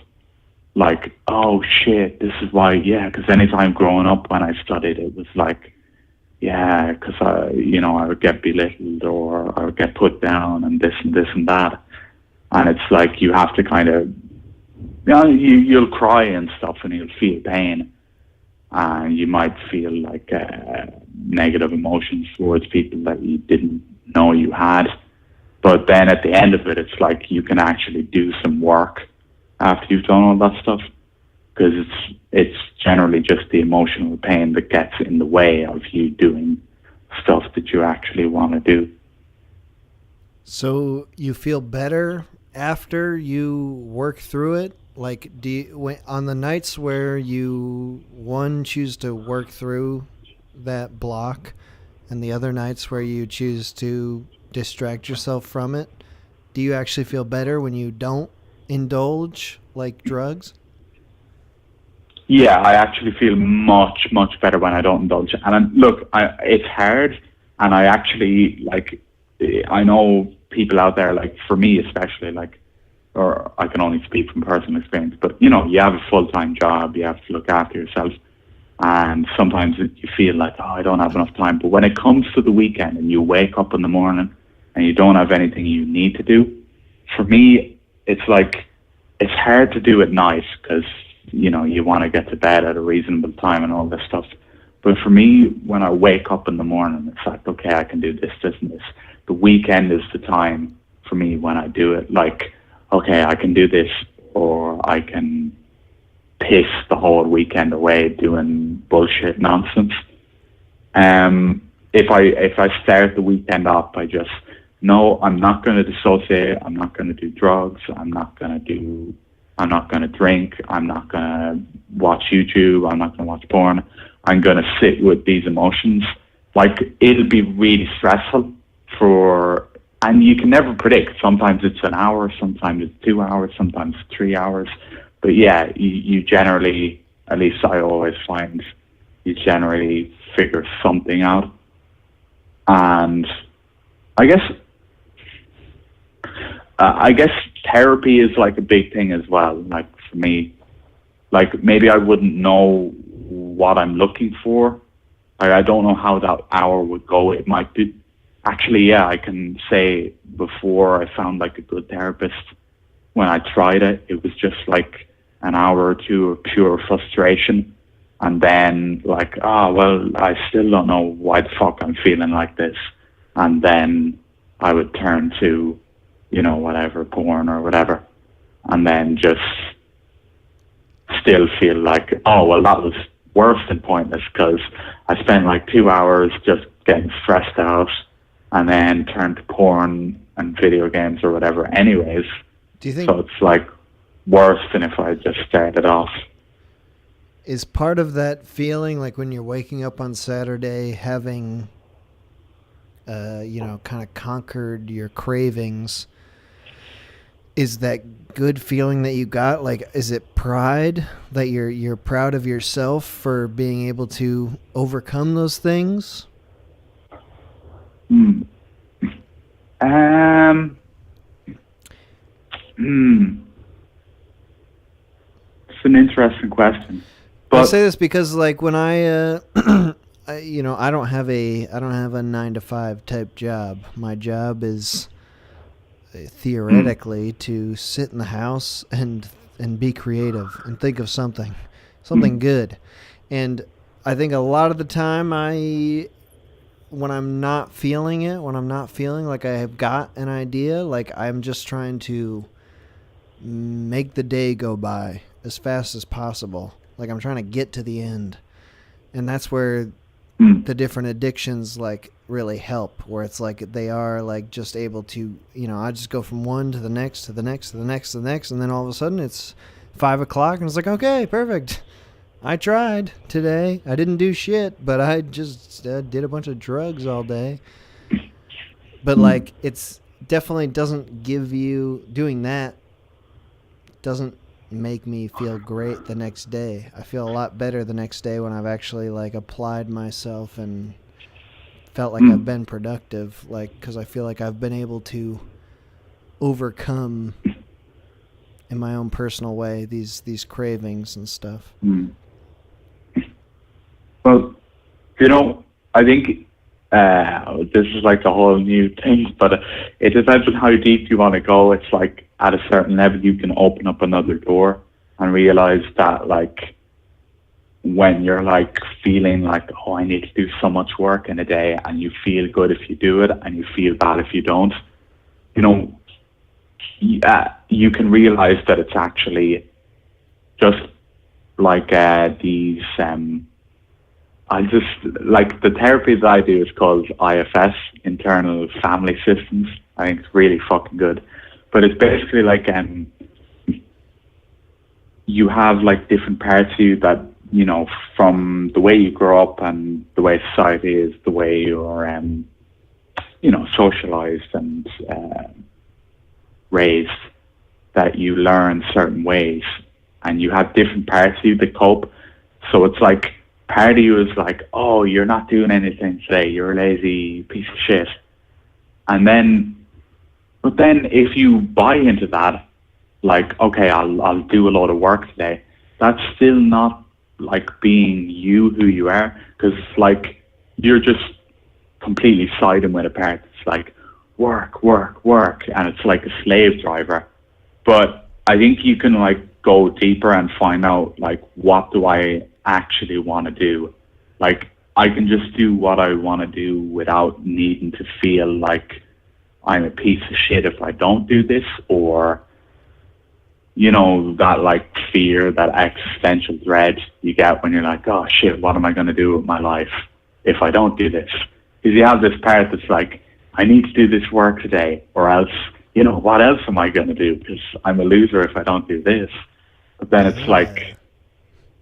like, oh shit, this is why, yeah, because anytime growing up when I studied, it was like, yeah, because I would get belittled or I would get put down and this and that. And it's like you have to kind of, you'll cry and stuff and you'll feel pain. And you might feel like negative emotions towards people that you didn't know you had. But then at the end of it, it's like you can actually do some work after you've done all that stuff, because it's generally just the emotional pain that gets in the way of you doing stuff that you actually want to do. So you feel better after you work through it? Like, on the nights where you choose to work through that block, and the other nights where you choose to distract yourself from it, do you actually feel better when you don't indulge like drugs? Yeah, I actually feel much better when I don't indulge. And it's hard, and I actually like. I know people out there, like for me especially, like, or I can only speak from personal experience, but you have a full-time job, you have to look after yourself, and sometimes you feel like, oh, I don't have enough time. But when it comes to the weekend and you wake up in the morning and you don't have anything you need to do, for me, it's like, it's hard to do at night because, you want to get to bed at a reasonable time and all this stuff. But for me, when I wake up in the morning, it's like, okay, I can do this, this, and this. The weekend is the time for me when I do it. Like, okay, I can do this, or I can piss the whole weekend away doing bullshit nonsense. If I start the weekend off by just, no, I'm not going to dissociate, I'm not going to do drugs, I'm not going to drink, I'm not going to watch YouTube, I'm not going to watch porn, I'm going to sit with these emotions. Like, it'll be really stressful and you can never predict. Sometimes it's an hour, sometimes it's 2 hours, sometimes 3 hours. But yeah, you generally, at least I always find, you generally figure something out. And I guess therapy is like a big thing as well. Like for me, like maybe I wouldn't know what I'm looking for. I don't know how that hour would go. It might be, actually, yeah, I can say before I found like a good therapist, when I tried it, it was just like an hour or two of pure frustration. And then like, well, I still don't know why the fuck I'm feeling like this. And then I would turn to, whatever, porn or whatever. And then just still feel like, oh, well, that was worse than pointless because I spent like 2 hours just getting stressed out and then turned to porn and video games or whatever anyways. Do you think so? It's like worse than if I just started off. Is part of that feeling like when you're waking up on Saturday having, kind of conquered your cravings, is that good feeling that you got? Like, is it pride that you're proud of yourself for being able to overcome those things? It's an interesting question. But I say this because, like, when I don't have a 9-to-5 type job. My job is theoretically to sit in the house and be creative and think of something good. And I think a lot of the time when I'm not feeling like I have got an idea, like I'm just trying to make the day go by as fast as possible. Like I'm trying to get to the end. And that's where the different addictions like really help, where it's like they are like just able to, I just go from one to the next, to the next, to the next, to the next. And then all of a sudden it's 5 o'clock and it's like, okay, perfect. I tried today. I didn't do shit, but I just did a bunch of drugs all day. But like, it's definitely doesn't give you, doing that doesn't make me feel great the next day. I feel a lot better the next day when I've actually like applied myself and felt like I've been productive, like, because I feel like I've been able to overcome in my own personal way, these cravings and stuff. Well, I think this is like a whole new thing, but it depends on how deep you want to go. It's like at a certain level, you can open up another door and realize that, like, when you're like feeling like, oh, I need to do so much work in a day, and you feel good if you do it, and you feel bad if you don't, you can realize that it's actually just like these. I just like the therapy that I do is called IFS, Internal Family Systems. I think it's really fucking good, but it's basically like you have like different parts of you that, from the way you grow up and the way society is, the way you're socialized and raised, that you learn certain ways, and you have different parts of you that cope. So it's like part of you is like, oh, you're not doing anything today, you're a lazy piece of shit. But then if you buy into that, like, okay, I'll do a lot of work today, that's still not like being you, who you are, because like you're just completely siding with a part. It's like work, and it's like a slave driver. But I think you can like go deeper and find out like, what do I actually want to do? Like, I can just do what I want to do without needing to feel like I'm a piece of shit if I don't do this, or that like fear, that existential dread you get when you're like, oh shit, what am I going to do with my life if I don't do this? Because you have this part that's like, I need to do this work today, or else, what else am I going to do? Because I'm a loser if I don't do this. But then it's like,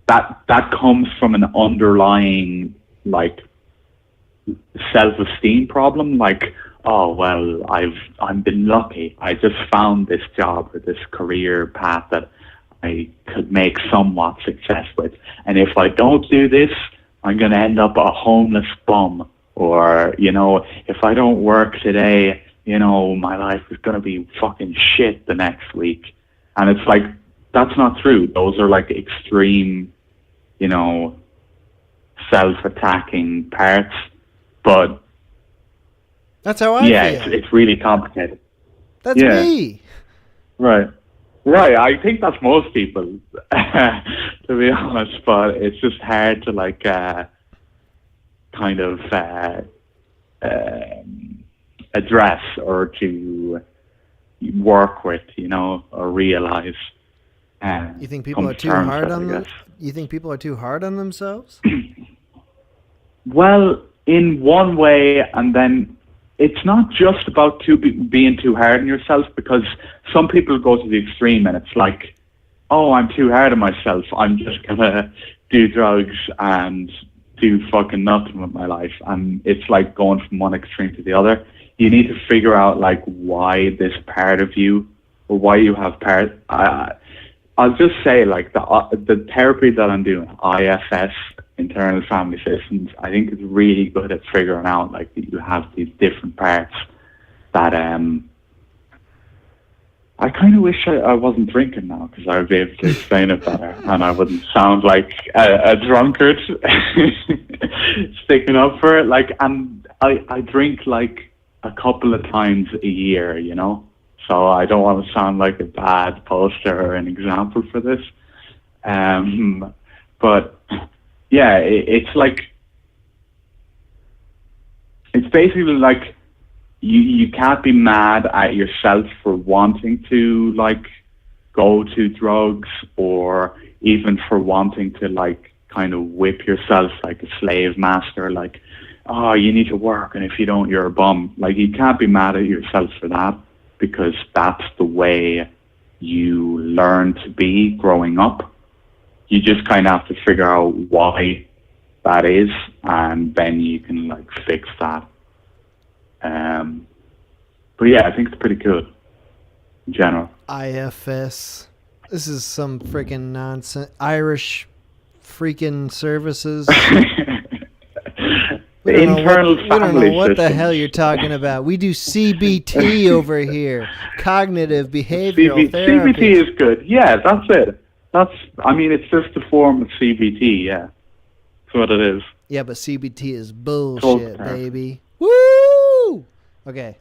that comes from an underlying like self-esteem problem. Like, oh well, I've been lucky. I just found this job or this career path that I could make somewhat success with. And if I don't do this, I'm going to end up a homeless bum. Or, if I don't work today, my life is going to be fucking shit the next week. And it's like, that's not true. Those are like extreme, self-attacking parts. But that's how I feel. It's really complicated. That's me. Right. I think that's most people, to be honest. But it's just hard to like kind of address or to work with, or realize. You think people are too hard on them? You think people are too hard on themselves? Well, in one way, and then it's not just about being too hard on yourself, because some people go to the extreme and it's like, oh, I'm too hard on myself, I'm just gonna do drugs and do fucking nothing with my life. And it's like going from one extreme to the other. You need to figure out like why this part of you, or why you have part. I'll just say like the therapy that I'm doing, IFS, Internal Family Systems, I think is really good at figuring out like that you have these different parts that I kind of wish I wasn't drinking now, because I would be able to explain it better and I wouldn't sound like a drunkard sticking up for it. Like, and I drink like a couple of times a year, so I don't want to sound like a bad poster or an example for this. But yeah, it's like, it's basically like you can't be mad at yourself for wanting to like go to drugs, or even for wanting to like kind of whip yourself like a slave master, like, oh, you need to work, and if you don't, you're a bum. Like, you can't be mad at yourself for that, because that's the way you learn to be growing up. You just kind of have to figure out why that is, and then you can like fix that. But yeah, I think it's pretty good in general. IFS. This is some freaking nonsense. Irish freaking services. The internal we don't family know what the system. hell you're talking about. We do CBT over here, cognitive behavioral therapy. CBT is good. Yeah, that's it. It's just a form of CBT, yeah. That's what it is. Yeah, but CBT is bullshit, Totally. baby. Woo! Okay.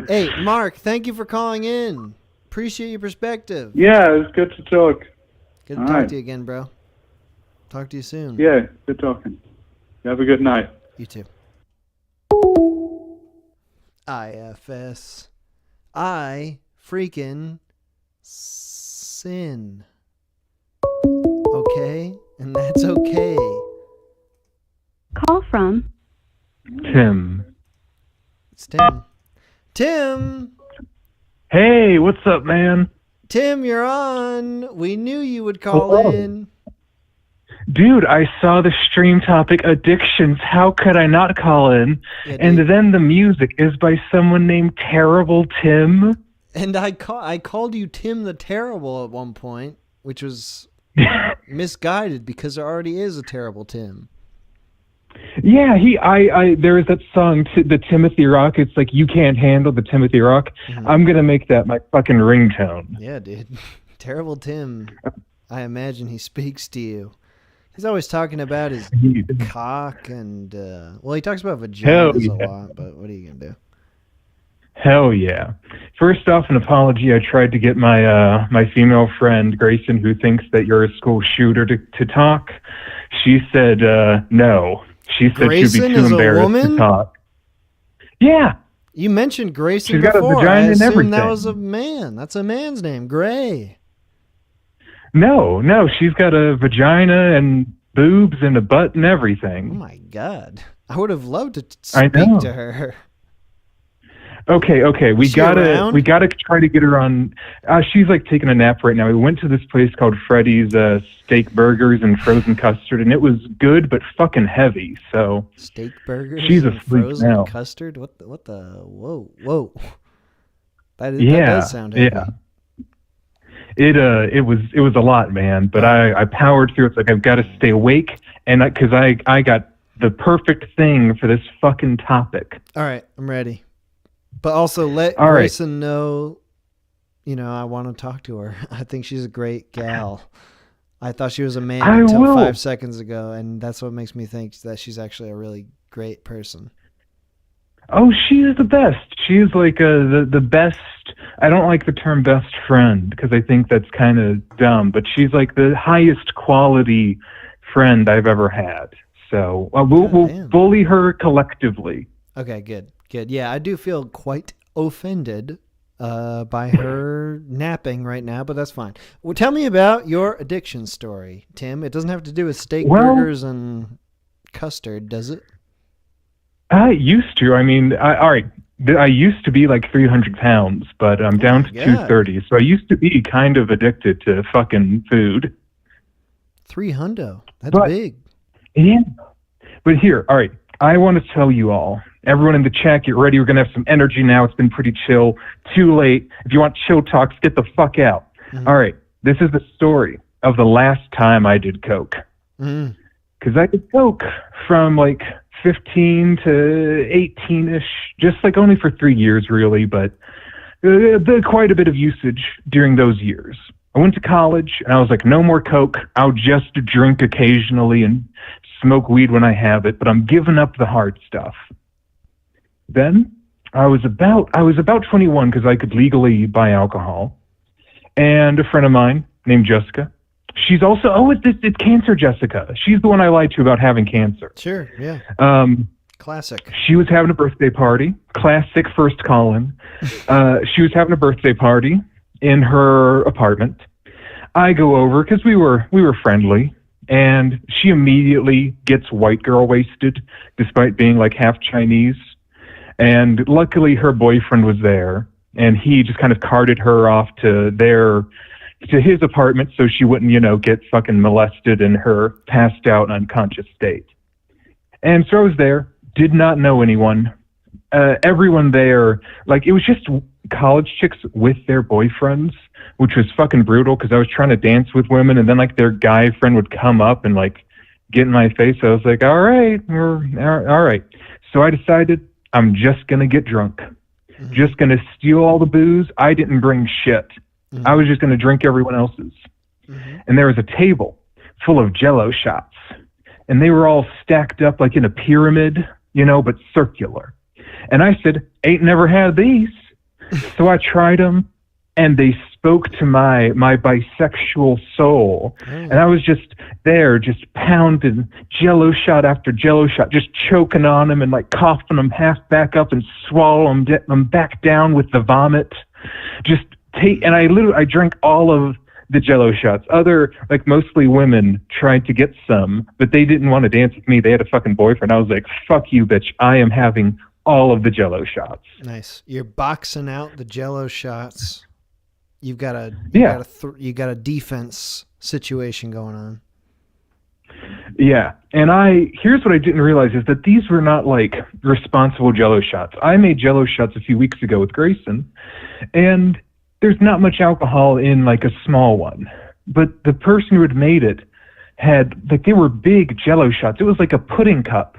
Hey, Mark, thank you for calling in. Appreciate your perspective. Yeah, it's good to talk. Good to All talk right. to you again, bro. Talk to you soon. Yeah, good talking. You have a good night. You too. IFS. I freaking sin. Okay? And that's okay. Call from Tim. It's Tim. Tim! Hey, what's up, man? Tim, you're on. We knew you would call Hello. in. Dude, I saw the stream topic addictions. How could I not call in? Yeah, and dude. then the music is by someone named Terrible Tim. And I called you Tim the Terrible at one point, which was misguided because there already is a Terrible Tim. Yeah, there is that song, the Timothy Rock. It's like, you can't handle the Timothy Rock. Mm-hmm. I'm going to make that my fucking ringtone. Yeah, dude. Terrible Tim. I imagine he speaks to you. He's always talking about his cock and, he talks about vaginas a lot, but what are you going to do? Hell yeah. First off, an apology. I tried to get my my female friend, Grayson, who thinks that you're a school shooter, to talk. She said no. She said Grayson she'd be too is a embarrassed woman? to talk. Yeah. You mentioned Grayson She's got a before. vagina I and assumed everything. that was a man. That's a man's name, Gray. No, she's got a vagina and boobs and a butt and everything. Oh my God. I would have loved to I speak know. to her. Okay. We Is she gotta around? try to get her on. She's like taking a nap right now. We went to this place called Freddy's Steak Burgers and Frozen Custard, and it was good but fucking heavy. So Steak burgers she's and asleep frozen now. custard? What the whoa. That Yeah, does sound heavy. yeah. It was a lot, man. But I powered through. It's like I've got to stay awake, and because I got the perfect thing for this fucking topic. All right, I'm ready. But also let All right. Grayson know, I want to talk to her. I think she's a great gal. I thought she was a man I until will. 5 seconds ago, and that's what makes me think that she's actually a really great person. Oh, she is the best. She is like the best. I don't like the term best friend because I think that's kind of dumb, but she's like the highest quality friend I've ever had. So we'll damn. bully her collectively. Okay, good. Yeah, I do feel quite offended by her napping right now, but that's fine. Well, tell me about your addiction story, Tim. It doesn't have to do with steak burgers and custard, does it? I used to. I mean, all right. I used to be like 300 pounds, but I'm down to God. 230. So I used to be kind of addicted to fucking food. 300. That's But- big. Yeah. But here, all right. I want to tell you all, everyone in the chat, get ready. We're going to have some energy now. It's been pretty chill. Too late. If you want chill talks, get the fuck out. All right. This is the story of the last time I did coke. Mm. Because I did coke from like 15 to 18-ish, just like only for 3 years, really, but quite a bit of usage during those years. I went to college, and I was like, no more coke. I'll just drink occasionally and smoke weed when I have it, but I'm giving up the hard stuff. Then I was about 21 because I could legally buy alcohol, and a friend of mine named Jessica. She's also it's Cancer Jessica. She's the one I lied to about having cancer. Sure, yeah. Classic. She was having a birthday party. Classic first call-in. She was having a birthday party in her apartment. I go over because we were friendly, and she immediately gets white girl wasted, despite being like half Chinese. And luckily, her boyfriend was there, and he just kind of carted her off to his apartment so she wouldn't, get fucking molested in her passed out unconscious state. And so I was there, did not know anyone. Everyone there, like, it was just college chicks with their boyfriends, which was fucking brutal because I was trying to dance with women, and then like their guy friend would come up and like get in my face. I was like, all right. So I decided I'm just going to get drunk. Just going to steal all the booze. I didn't bring shit. I was just going to drink everyone else's. And there was a table full of Jell-O shots. And they were all stacked up like in a pyramid, but circular. And I said, ain't never had these. So I tried them, and they spoke to my bisexual soul. And I was just there, just pounding Jell-O shot after Jell-O shot, just choking on them and like coughing them half back up and swallowing them back down with the vomit. And I drank all of the Jell-O shots. Other, like mostly women, tried to get some, but they didn't want to dance with me. They had a fucking boyfriend. I was like, fuck you, bitch. I am having all of the Jell-O shots. Nice. You're boxing out the Jell-O shots. You got a defense situation going on. Yeah. And here's what I didn't realize is that these were not like responsible Jell-O shots. I made Jell-O shots a few weeks ago with Grayson, and there's not much alcohol in like a small one, but the person who had made it had like, they were big Jell-O shots. It was like a pudding cup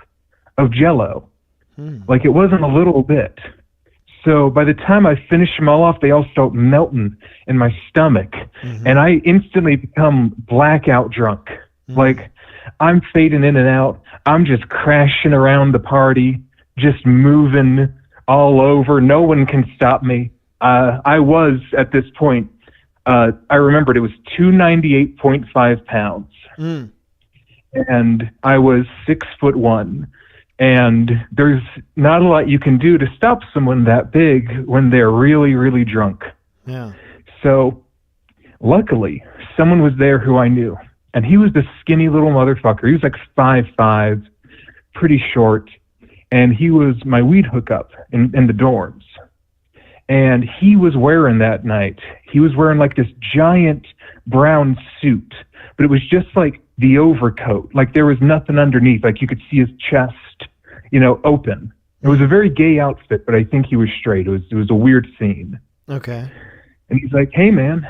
of Jell-O. Like it wasn't a little bit. So by the time I finished them all off, they all start melting in my stomach, and I instantly become blackout drunk. Like I'm fading in and out. I'm just crashing around the party, just moving all over. No one can stop me. I was at this point, I remembered it was 298.5 pounds, and I was 6'1". And there's not a lot you can do to stop someone that big when they're really, really drunk. Yeah. So luckily, someone was there who I knew. And he was this skinny little motherfucker. He was like 5'5", pretty short. And he was my weed hookup in the dorms. And he was wearing that night, he was wearing like this giant brown suit. But it was just like the overcoat. Like there was nothing underneath. Like you could see his chest, open. It was a very gay outfit, but I think he was straight. It was a weird scene. Okay. And he's like, hey man,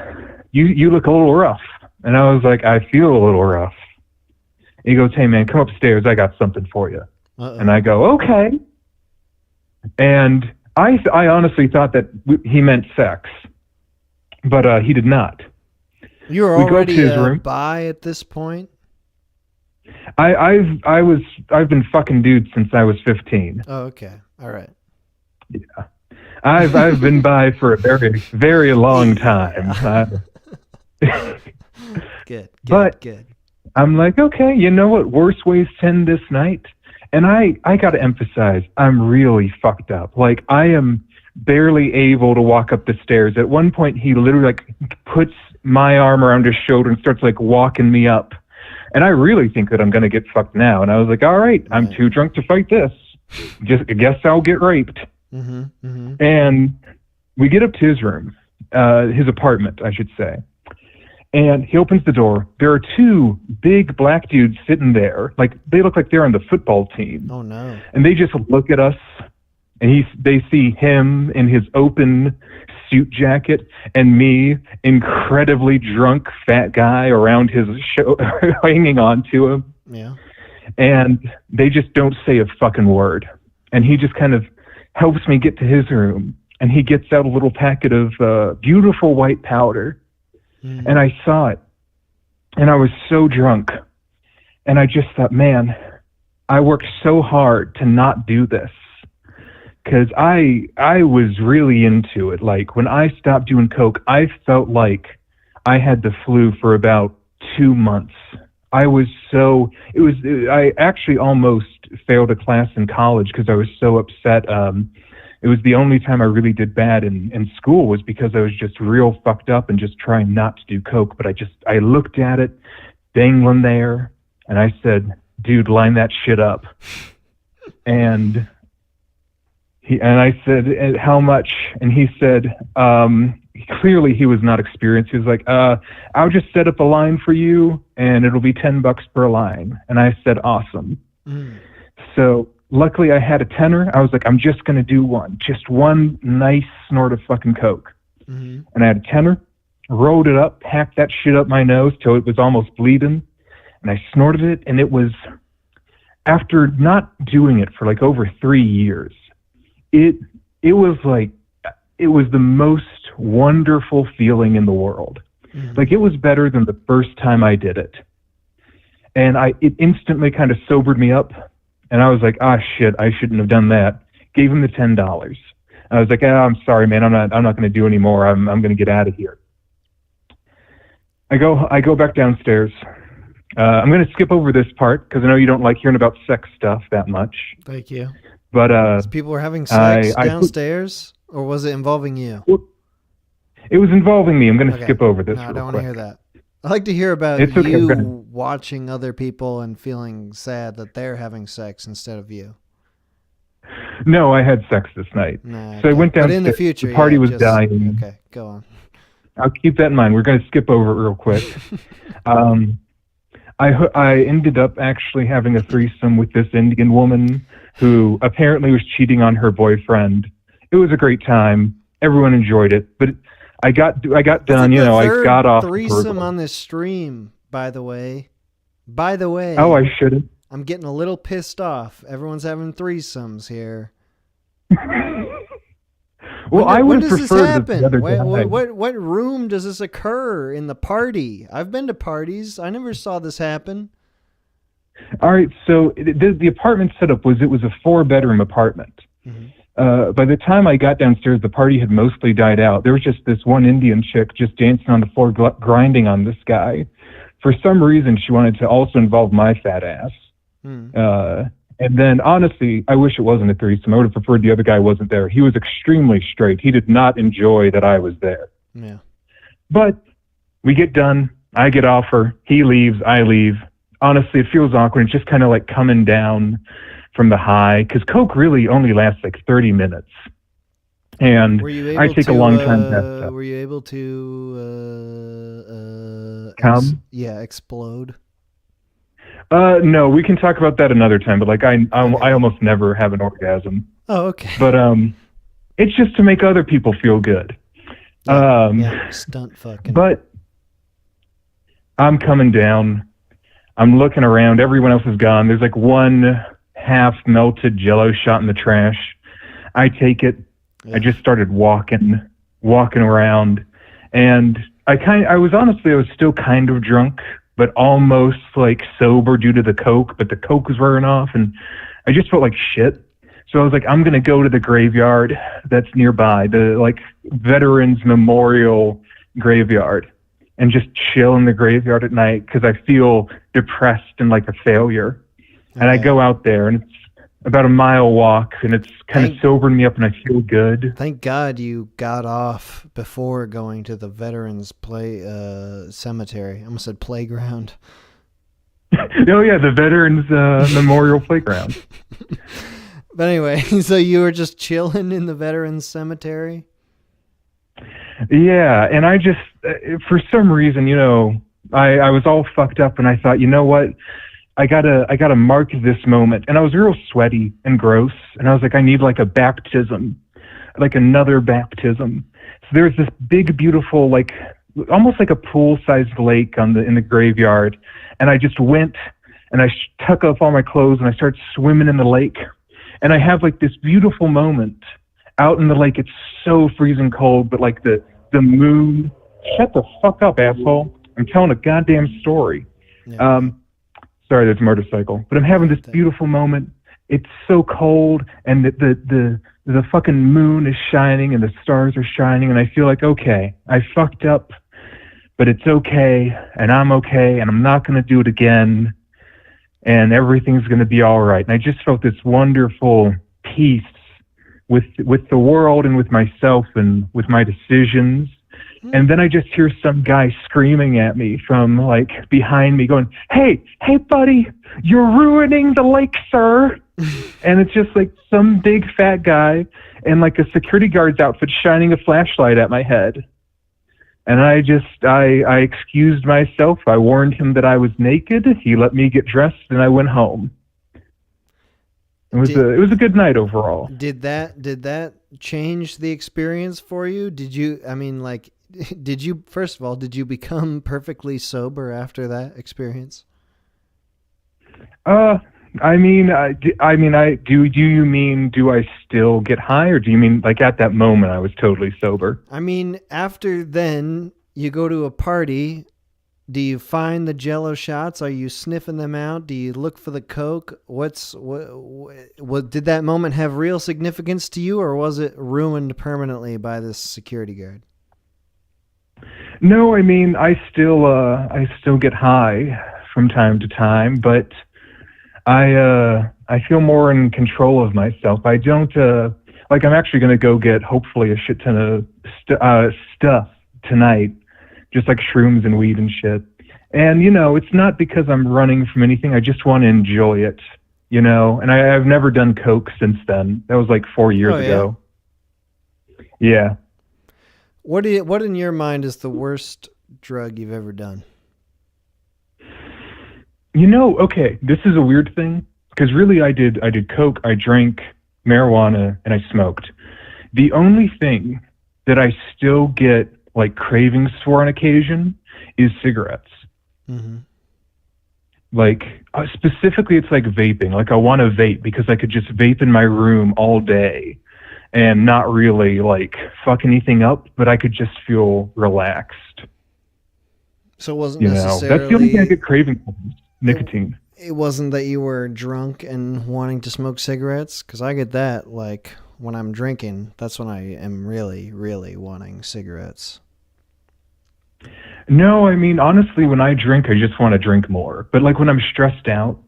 you look a little rough. And I was like, I feel a little rough. And he goes, hey man, come upstairs. I got something for you. And I go, okay. And I honestly thought that he meant sex, but he did not. You were already bi at this point? I've been fucking dudes since I was 15. Oh, okay. All right. Yeah. I've been bi for a very, very long time. Good. I'm like, okay, you know what? Worse ways to end this night. And I got to emphasize, I'm really fucked up. Like, I am barely able to walk up the stairs. At one point, he literally like puts my arm around his shoulder and starts like walking me up. And I really think that I'm going to get fucked now. And I was like, all right, I'm too drunk to fight this. I guess I'll get raped. And we get up to his room, his apartment, I should say. And he opens the door. There are two big black dudes sitting there. Like, they look like they're on the football team. Oh, no. And they just look at us, and they see him in his open suit jacket and me, incredibly drunk fat guy around his hanging on to him. Yeah. And they just don't say a fucking word. And he just kind of helps me get to his room. And he gets out a little packet of beautiful white powder. And I saw it. And I was so drunk. And I just thought, man, I worked so hard to not do this. Because I was really into it. Like, when I stopped doing coke, I felt like I had the flu for about 2 months. I actually almost failed a class in college because I was so upset. It was the only time I really did bad in school was because I was just real fucked up and just trying not to do coke. But I looked at it dangling there, and I said, dude, line that shit up. And I said, how much? And he said, clearly he was not experienced. He was like, I'll just set up a line for you, and it'll be $10 per line. And I said, awesome. So luckily I had a tenner. I was like, I'm just going to do just one nice snort of fucking coke. And I had a tenner, rolled it up, packed that shit up my nose till it was almost bleeding. and I snorted it, and it was, after not doing it for like over 3 years, it was like, it was the most wonderful feeling in the world. Like, it was better than the first time I did it. And it instantly kind of sobered me up. And I was like, shit, I shouldn't have done that. Gave him the $10. I was like, I'm sorry, man. I'm not going to do any more. I'm going to get out of here. I go back downstairs. I'm going to skip over this part because I know you don't like hearing about sex stuff that much. Thank you. But people were having sex downstairs, or was it involving you? It was involving me. I'm going to skip over this. No, I don't want to hear that. I like to hear about It's okay, you watching other people and feeling sad that they're having sex instead of you. No, I had sex this night. Nah, so I went downstairs. But in the future, the party was dying. Okay, go on. I'll keep that in mind. We're going to skip over it real quick. I ended up actually having a threesome with this Indian woman who apparently was cheating on her boyfriend. It was a great time. Everyone enjoyed it, but I got done. You know, I got off. Threesome on this stream, by the way. Oh, I shouldn't. I'm getting a little pissed off. Everyone's having threesomes here. Well, I would when does this prefer happen? the other guy. What room does this occur in the party? I've been to parties. I never saw this happen. All right, so the apartment setup was, it was a 4-bedroom apartment. By the time I got downstairs, the party had mostly died out. There was just this one Indian chick just dancing on the floor, grinding on this guy. For some reason, she wanted to also involve my fat ass. And then, honestly, I wish it wasn't a threesome. I would have preferred the other guy wasn't there. He was extremely straight. He did not enjoy that I was there. Yeah. But we get done. I get off her. He leaves. I leave. Honestly, it feels awkward. It's just kind of like coming down from the high, because Coke really only lasts like 30 minutes. And I take a long time to pass up. Were you able to come? Explode? No, we can talk about that another time. But like, I almost never have an orgasm. Oh, okay. But it's just to make other people feel good. Stunt fucking. But I'm coming down. I'm looking around. Everyone else is gone. There's like one half melted Jello shot in the trash. I take it. I just started walking around, and I was still kind of drunk, but almost like sober due to the Coke, but the Coke was wearing off, and I just felt like shit. So I was like, I'm going to go to the graveyard that's nearby, the like Veterans Memorial Graveyard, and just chill in the graveyard at night because I feel depressed and like a failure. And I go out there, and it's about a mile walk, and it's kind of sobering me up, and I feel good. Thank God you got off before going to the Veterans Cemetery. I almost said playground. Oh yeah, the Veterans Memorial Playground. But anyway, so you were just chilling in the Veterans Cemetery? Yeah, and I just, for some reason, you know, I was all fucked up, and I thought, you know what? I gotta mark this moment. And I was real sweaty and gross, and I was like, I need like a baptism, like another baptism. So there's this big, beautiful, like almost like a pool-sized lake in the graveyard, and I just went and I took off all my clothes and I started swimming in the lake, and I have like this beautiful moment out in the lake. It's so freezing cold, but like the moon. Shut the fuck up, asshole! I'm telling a goddamn story. Yeah. Sorry, there's a motorcycle. But I'm having this beautiful moment. It's so cold, and the fucking moon is shining, and the stars are shining, and I feel like, okay, I fucked up, but it's okay, and I'm okay, and I'm not going to do it again, and everything's going to be all right. And I just felt this wonderful peace with the world and with myself and with my decisions. And then I just hear some guy screaming at me from like behind me going, hey buddy, you're ruining the lake, sir. And it's just like some big fat guy in like a security guard's outfit shining a flashlight at my head. And I excused myself. I warned him that I was naked. He let me get dressed, and I went home. It was a good night overall. Did that change the experience for you? First of all, did you become perfectly sober after that experience? I mean, do you mean do I still get high, or do you mean like at that moment I was totally sober? I mean, after then, you go to a party. Do you find the Jello shots? Are you sniffing them out? Do you look for the Coke? What did that moment have real significance to you, or was it ruined permanently by this security guard? No, I mean, I still get high from time to time, but I feel more in control of myself. I don't like. I'm actually going to go get hopefully a shit ton of stuff tonight, just like shrooms and weed and shit. And it's not because I'm running from anything. I just want to enjoy it, And I've never done Coke since then. That was like 4 years ago. Yeah. What in your mind is the worst drug you've ever done? Okay, this is a weird thing because really I did Coke, I drank marijuana, and I smoked. The only thing that I still get like cravings for on occasion is cigarettes. Mm-hmm. Like specifically, it's like vaping. Like I want to vape because I could just vape in my room all day and not really like fuck anything up, but I could just feel relaxed. So it wasn't necessarily... That's the only thing I get craving for, nicotine. It wasn't that you were drunk and wanting to smoke cigarettes? Because I get that, like, when I'm drinking, that's when I am really, really wanting cigarettes. No, I mean, honestly, when I drink, I just want to drink more. But, like, when I'm stressed out,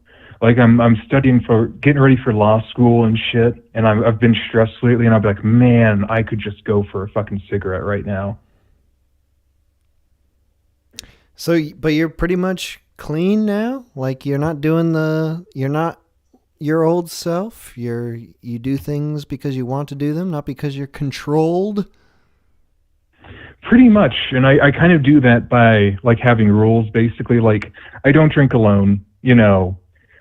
like, I'm studying for, getting ready for law school and shit, and I've been stressed lately, and I'll be like, man, I could just go for a fucking cigarette right now. So, but you're pretty much clean now? Like, you're not your old self? You do things because you want to do them, not because you're controlled? Pretty much, and I kind of do that by, like, having rules, basically. Like, I don't drink alone,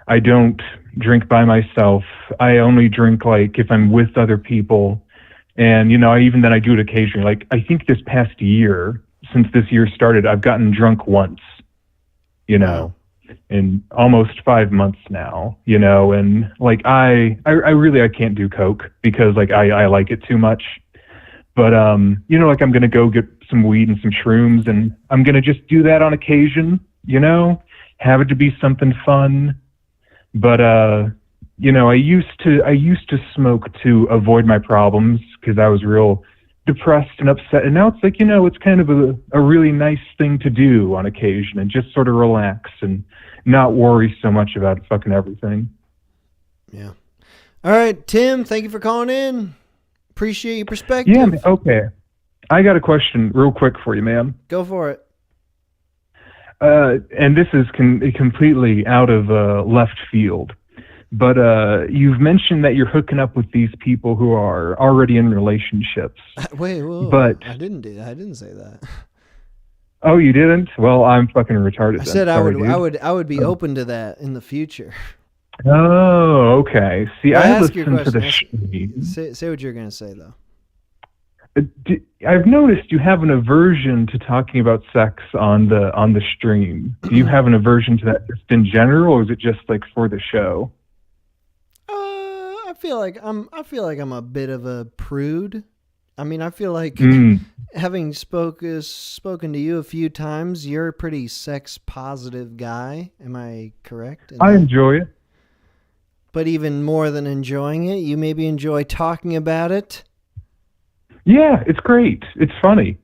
I don't drink by myself. I only drink, like, if I'm with other people, and, I do it occasionally. Like, I think this past year, since this year started, I've gotten drunk once, in almost 5 months now, and, like, I really can't do Coke because, like, I like it too much. But, like, I'm going to go get some weed and some shrooms, and I'm going to just do that on occasion, have it to be something fun. But, I used to smoke to avoid my problems because I was real depressed and upset. And now it's like, it's kind of a really nice thing to do on occasion and just sort of relax and not worry so much about fucking everything. Yeah. All right, Tim, thank you for calling in. Appreciate your perspective. Yeah, okay. I got a question real quick for you, man. Go for it. And this is completely out of left field. But you've mentioned that you're hooking up with these people who are already in relationships. Wait, whoa. But I didn't do that. I didn't say that. Oh, you didn't? Well, I'm fucking retarded. I said Sorry, I would be open to that in the future. Oh, okay. See, I ask your listen to the question. Say what you're going to say, though. I've noticed you have an aversion to talking about sex on the stream. Do you have an aversion to that just in general, or is it just like for the show? I feel like I'm a bit of a prude. I mean, I feel like having spoken to you a few times, you're a pretty sex positive guy. Am I correct? I enjoy it. But even more than enjoying it, you maybe enjoy talking about it. Yeah, it's great. It's funny.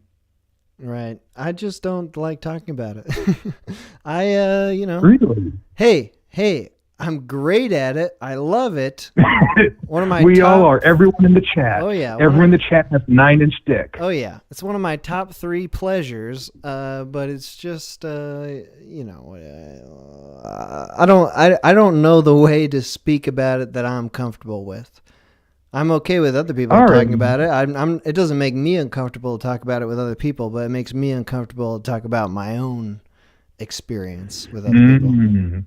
Right. I just don't like talking about it. Really? Hey, I'm great at it. I love it. One of my we all are. Everyone in the chat. Oh, yeah. Everyone in the chat has a 9-inch dick. Oh, yeah. It's one of my top 3 pleasures, but it's just, I don't know the way to speak about it that I'm comfortable with. I'm okay with other people talking about it. It doesn't make me uncomfortable to talk about it with other people, but it makes me uncomfortable to talk about my own experience with other people.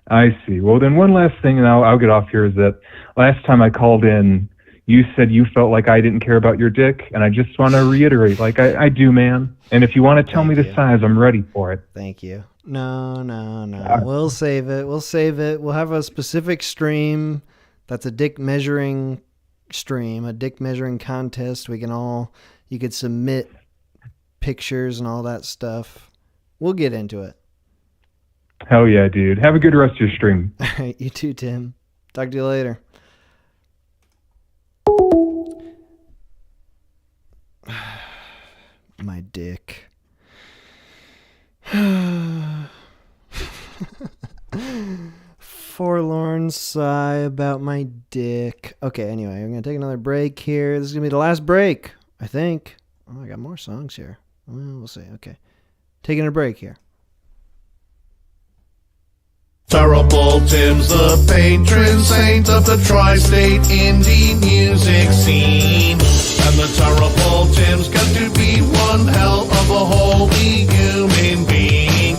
I see. Well, then one last thing, and I'll get off here, is that last time I called in, you said you felt like I didn't care about your dick, and I just want to reiterate, like, I do, man. And if you want to tell me the size, I'm ready for it. Thank you. No. We'll save it. We'll have a specific stream that's a dick measuring stream, a dick measuring contest. You could submit pictures and all that stuff. We'll get into it. Hell yeah, dude. Have a good rest of your stream. All right, you too, Tim. Talk to you later. My dick. Forlorn sigh about my dick. Okay, anyway, I'm going to take another break here. This is going to be the last break, I think. Oh, I got more songs here. Well, we'll see. Okay. Taking a break here. Terrible Tim's the patron saint of the tri-state indie music scene. And the Terrible Tim's got to be one hell of a holy human being.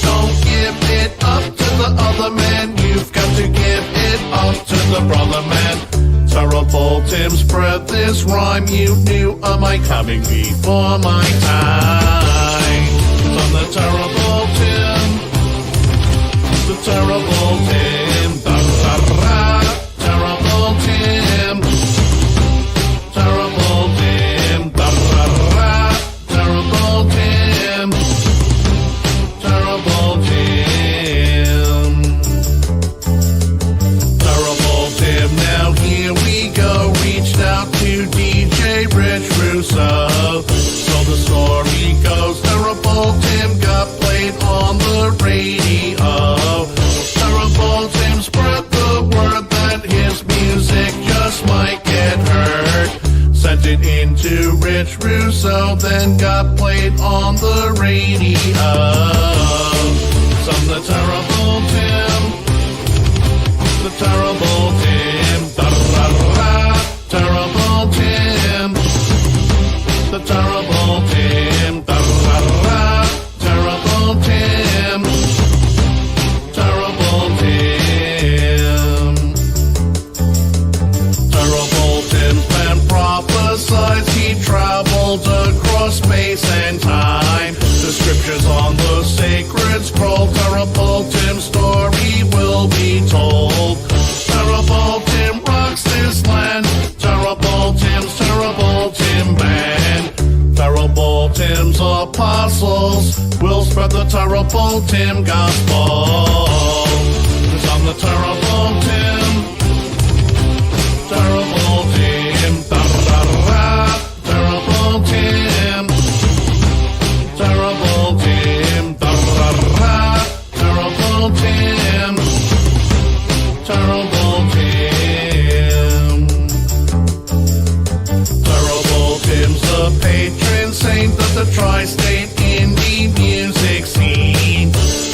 Don't give it up to the other man, you've got to give it up to the brother man. Terrible Tim spread this rhyme, you knew of my coming before my time. I'm the Terrible Tim, the Terrible Tim, da-da-da, Terrible Tim, Terrible Tim, da-da-da, Terrible Tim, Terrible Tim, Terrible Tim. Now here we go, reached out to DJ Rich Russo. So the story goes, Terrible Tim got played on the radio. Terrible Tim spread the word that his music just might get heard. Sent it into Rich Russo, then got played on the radio. Some the Terrible Tim, the Terrible Tim, da-da-da-da, Terrible Tim, the Terrible Tim, da-da-da-da, Terrible Tim, Terrible Tim. Terrible Tim's been prophesied, he traveled across space and time. The scriptures on the sacred scroll, Terrible Tim's story will be told. Terrible Tim rocks this land, Terrible Tim's Terrible Tim band. Terrible Tim's apostles will spread the Terrible Tim gospel. 'Cause I'm the Terrible Tim, Terrible Tim, da-da-da-da, Terrible Tim, Terrible Tim, da-da-da-da, Terrible Tim, Terrible Tim. Terrible Tim's the patron saint of the tri-state indie music scene.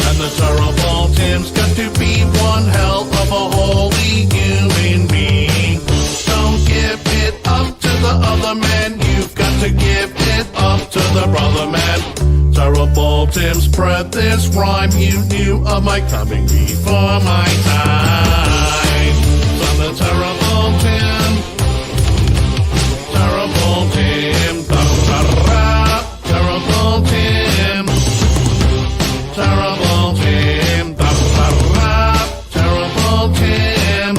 And the Terrible Tim's got to be one hell of a holy human being. Don't give it up to the other man, you've got to give it up to the brother man. Terrible Tim spread this rhyme, you knew of my coming before my time. I'm the Terrible Tim, Terrible Tim, da-da-da-da, Terrible Tim, Terrible Tim, da-da-da-da, Terrible Tim,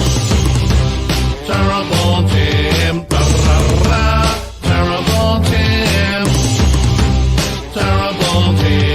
Terrible Tim, da-da-da-da, Terrible Tim, Terrible Tim.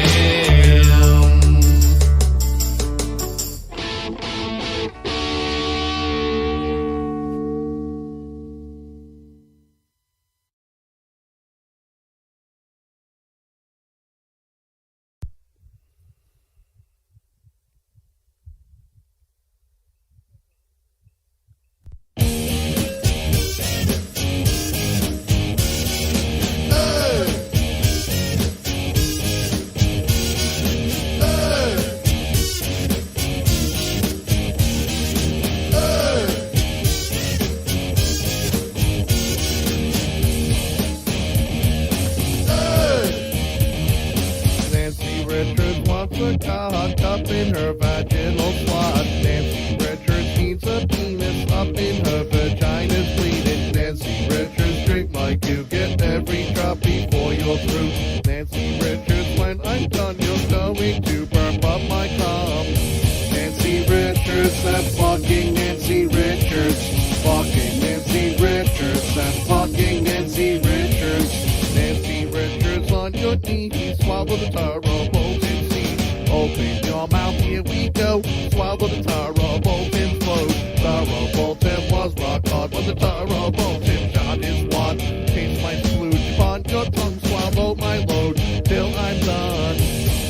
Nancy Richards wants a cock up in her vaginal slot. Nancy Richards needs a penis up in her vagina's bleeding. Nancy Richards, drink like you get every drop before you're through. Nancy Richards, when I'm done, you're going to burn your knees. Swallow the terrible seed. Open your mouth, here we go. Swallow the terrible Tim flows. Terrible Tim was rock hard when the terrible Tim got his wad. Taste my splooge upon your tongue. Swallow my load till I'm done.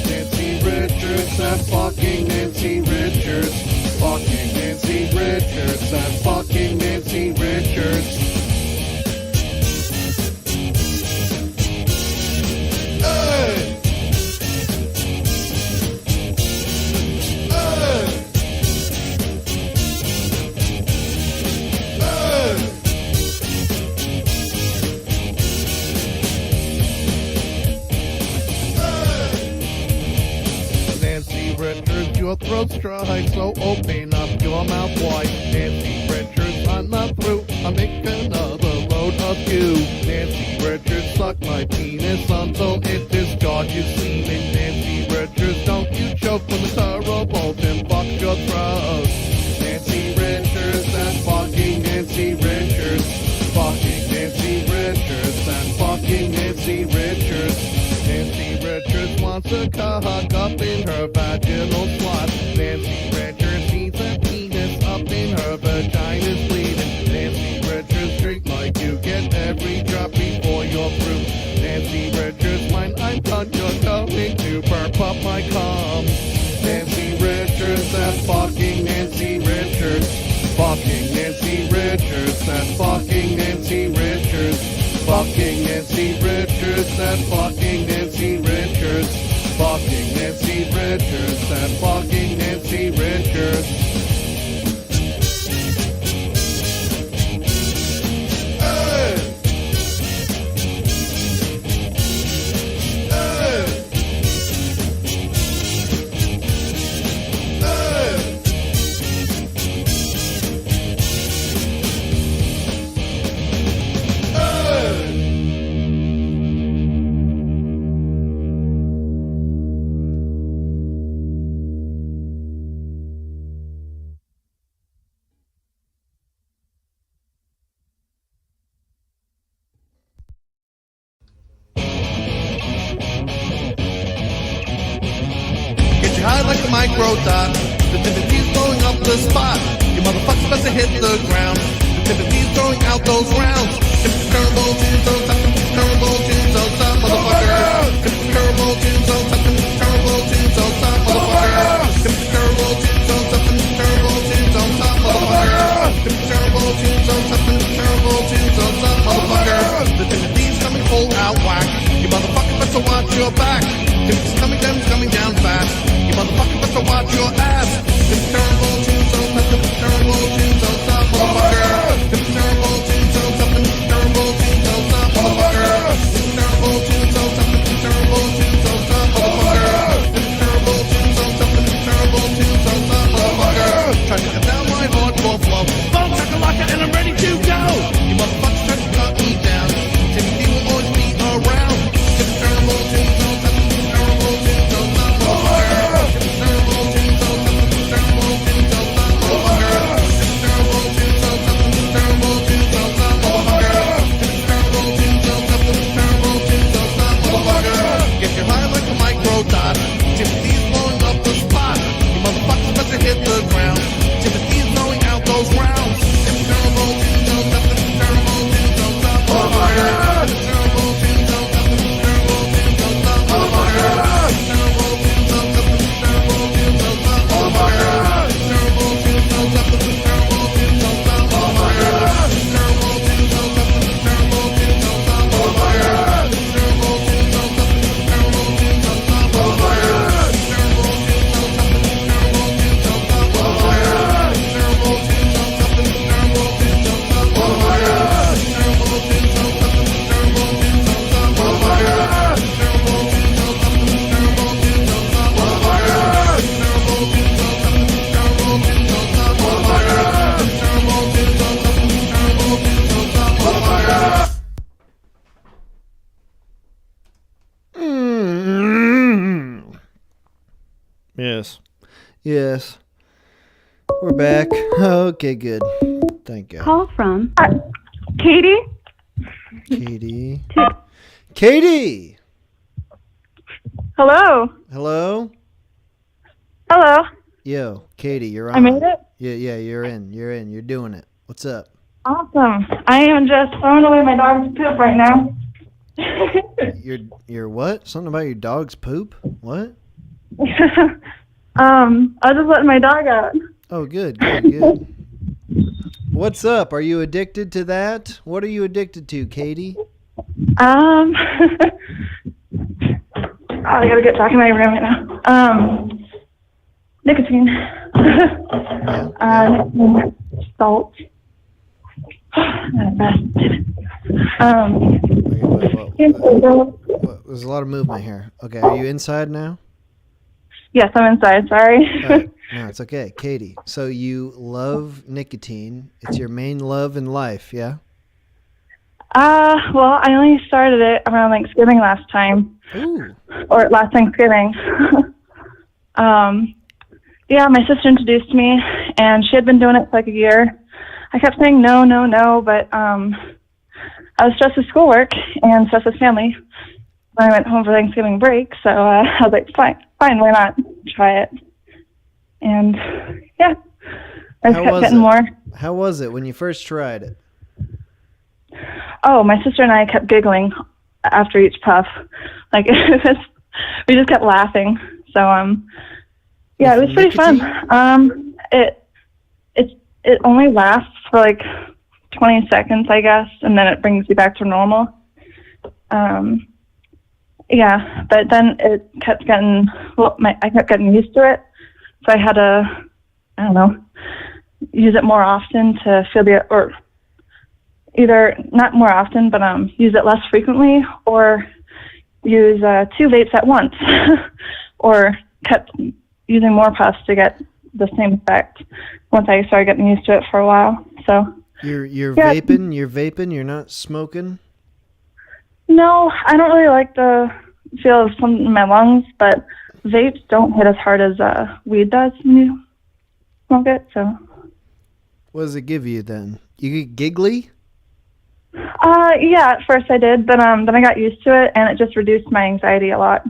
Nancy Richards and fucking Nancy Richards. Fucking Nancy Richards and fucking Nancy Richards. Hey! Nancy Richards, your throat's dry, so open up your mouth wide. Nancy Richards, I'm not through. I'll make another load of you. Nancy Richards, suck my penis until it discharges semen. Nancy Richards, don't you choke when the terrible Tim fucks your throat. Nancy Richards and fucking Nancy Richards. Fucking Nancy Richards and fucking Nancy Richards. Nancy Richards wants a cock up in her vaginal slot. Nancy Richards needs a penis up in her vagina's bleeding. Nancy Richards, drink like you get every drop before you're through. Nancy Richards, mine, I'm done, you're going to burp up my cum. Nancy Richards and fucking Nancy Richards. Fucking Nancy Richards and fucking Nancy Richards. Fucking Nancy Richards and fucking Nancy Richards. Fucking Nancy Richards and fucking Nancy Richards. Hey! Hey! Hey! Get you high like a micro dot. The Timothy's blowing up the spot. You motherfuckers about to hit the ground. The Timothy's throwing out those rounds. Terrible tunes, oh, terrible tunes, oh, stop, motherfucker. Terrible tunes, oh, terrible tunes, oh, stop, motherfucker. Terrible tunes, oh, terrible tunes, oh, stop, motherfucker. Terrible tunes, oh, terrible tunes, oh, stop, motherfucker. The Timothy's coming full out whack. You motherfuckers better watch your back. Timothy's coming down fast. You motherfuckers better watch your ass. Terrible tunes, oh, terrible tunes, oh, stop, motherfucker. Terrible tunes, oh, terrible tunes, oh, stop, motherfucker. Terrible tunes, oh, terrible tunes, oh, stop, motherfucker. Terrible tunes, oh, terrible tunes, oh, stop, motherfucker. Try to cut down my hardcore flow. Phone chakalaka and I'm ready to go. You motherfuckers try to cut me down. Timothy will always be around. Terrible tunes, oh, terrible tunes, oh, stop, motherfucker. Terrible tunes, oh, terrible tunes, oh, stop, motherfucker. Terrible tunes, oh, terrible tunes, oh, stop, motherfucker. Terrible tunes, oh, terrible tunes, oh, stop, motherfucker. Get you high like a micro dot. Timothy's blowing up the spot. You motherfuckers about to hit the ground. Timothy's throwing out those rounds. Terrible tunes, oh, terrible tunes, oh, stop, motherfucker. Terrible tunes, oh, terrible tunes, oh, stop, motherfucker. Terrible tunes, oh, terrible tunes, oh, stop, motherfucker. Terrible tunes, oh, terrible tunes, oh, stop, motherfucker. Terrible tunes, oh, terrible tunes, oh, stop, motherfucker. Terrible tunes, oh, terrible tunes, oh, stop, motherfucker. Terrible tunes, oh, terrible tunes, oh, stop, motherfucker. Terrible tunes, oh, terrible tunes, oh, stop, motherfucker. Terrible tunes, oh, terrible tunes, oh, stop, motherfucker. Terrible tunes, oh, terrible tunes, oh, stop, motherfucker. Terrible tunes, oh, terrible tunes, oh, stop, motherfucker. Terrible tunes, oh, terrible tunes, oh, stop, motherfucker. Terrible tunes, oh, terrible tunes, oh, stop, motherfucker. Yes. Yes. We're back. Okay, good. Thank God. Call from Katie? Katie. Katie! Hello. Hello? Hello. Yo, Katie, you're on. I made it? Yeah, you're in. You're doing it. What's up? Awesome. I am just throwing away my dog's poop right now. You're what? Something about your dog's poop? What? I was just letting my dog out. Oh, good. What's up? Are you addicted to that? What are you addicted to, Katie? I gotta get back in my room right now. Nicotine. Nicotine, salt. There's a lot of movement here. Okay, are you inside now? Yes, I'm inside. Sorry. Right. No, it's okay. Katie, so you love nicotine. It's your main love in life, yeah? Well, I only started it around Thanksgiving last time. Ooh. Or last Thanksgiving. Yeah, my sister introduced me, and she had been doing it for like a year. I kept saying no, but I was stressed with schoolwork and stressed with family when I went home for Thanksgiving break, so I was like, fine, why not try it? And yeah, I just kept getting more. How was it when you first tried it? Oh, my sister and I kept giggling after each puff. Like, we just kept laughing. So, yeah, it was pretty fun. It only lasts for like 20 seconds, I guess, and then it brings you back to normal. Yeah, but then it kept getting, I kept getting used to it. So I had to, I don't know, use it more often to feel or either not more often, but use it less frequently, or use 2 vapes at once, or kept using more puffs to get the same effect once I started getting used to it for a while. So You're yeah. vaping, you're not smoking? No, I don't really like the feel of something in my lungs, but vapes don't hit as hard as weed does when you smoke it, so. What does it give you then? You get giggly? Yeah, at first I did, but then I got used to it, and it just reduced my anxiety a lot.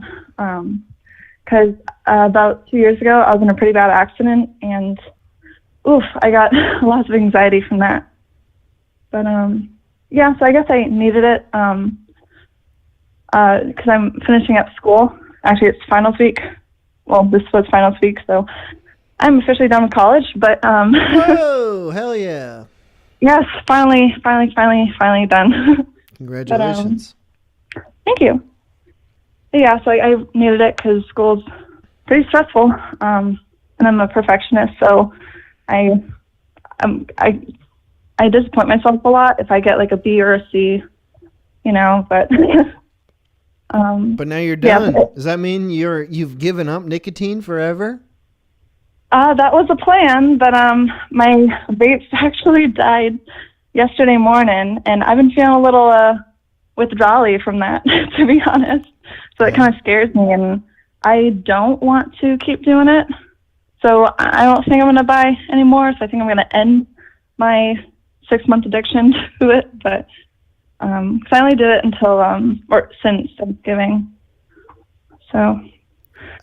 Because about 2 years ago, I was in a pretty bad accident, and I got lots of anxiety from that. But yeah, so I guess I needed it because I'm finishing up school. Actually, it's finals week. Well, this was finals week, so I'm officially done with college. But oh, hell yeah! Yes, finally done. Congratulations. But, thank you. But yeah, so I needed it because school's pretty stressful, and I'm a perfectionist, so I disappoint myself a lot if I get like a B or a C, but. But now you're done. Yeah, Does that mean you've given up nicotine forever? That was a plan, but my vapes actually died yesterday morning, and I've been feeling a little withdrawally from that, to be honest. So it kind of scares me, and I don't want to keep doing it. So I don't think I'm going to buy anymore, so I think I'm going to end my 6-month addiction to it, but because I only did it until since Thanksgiving. So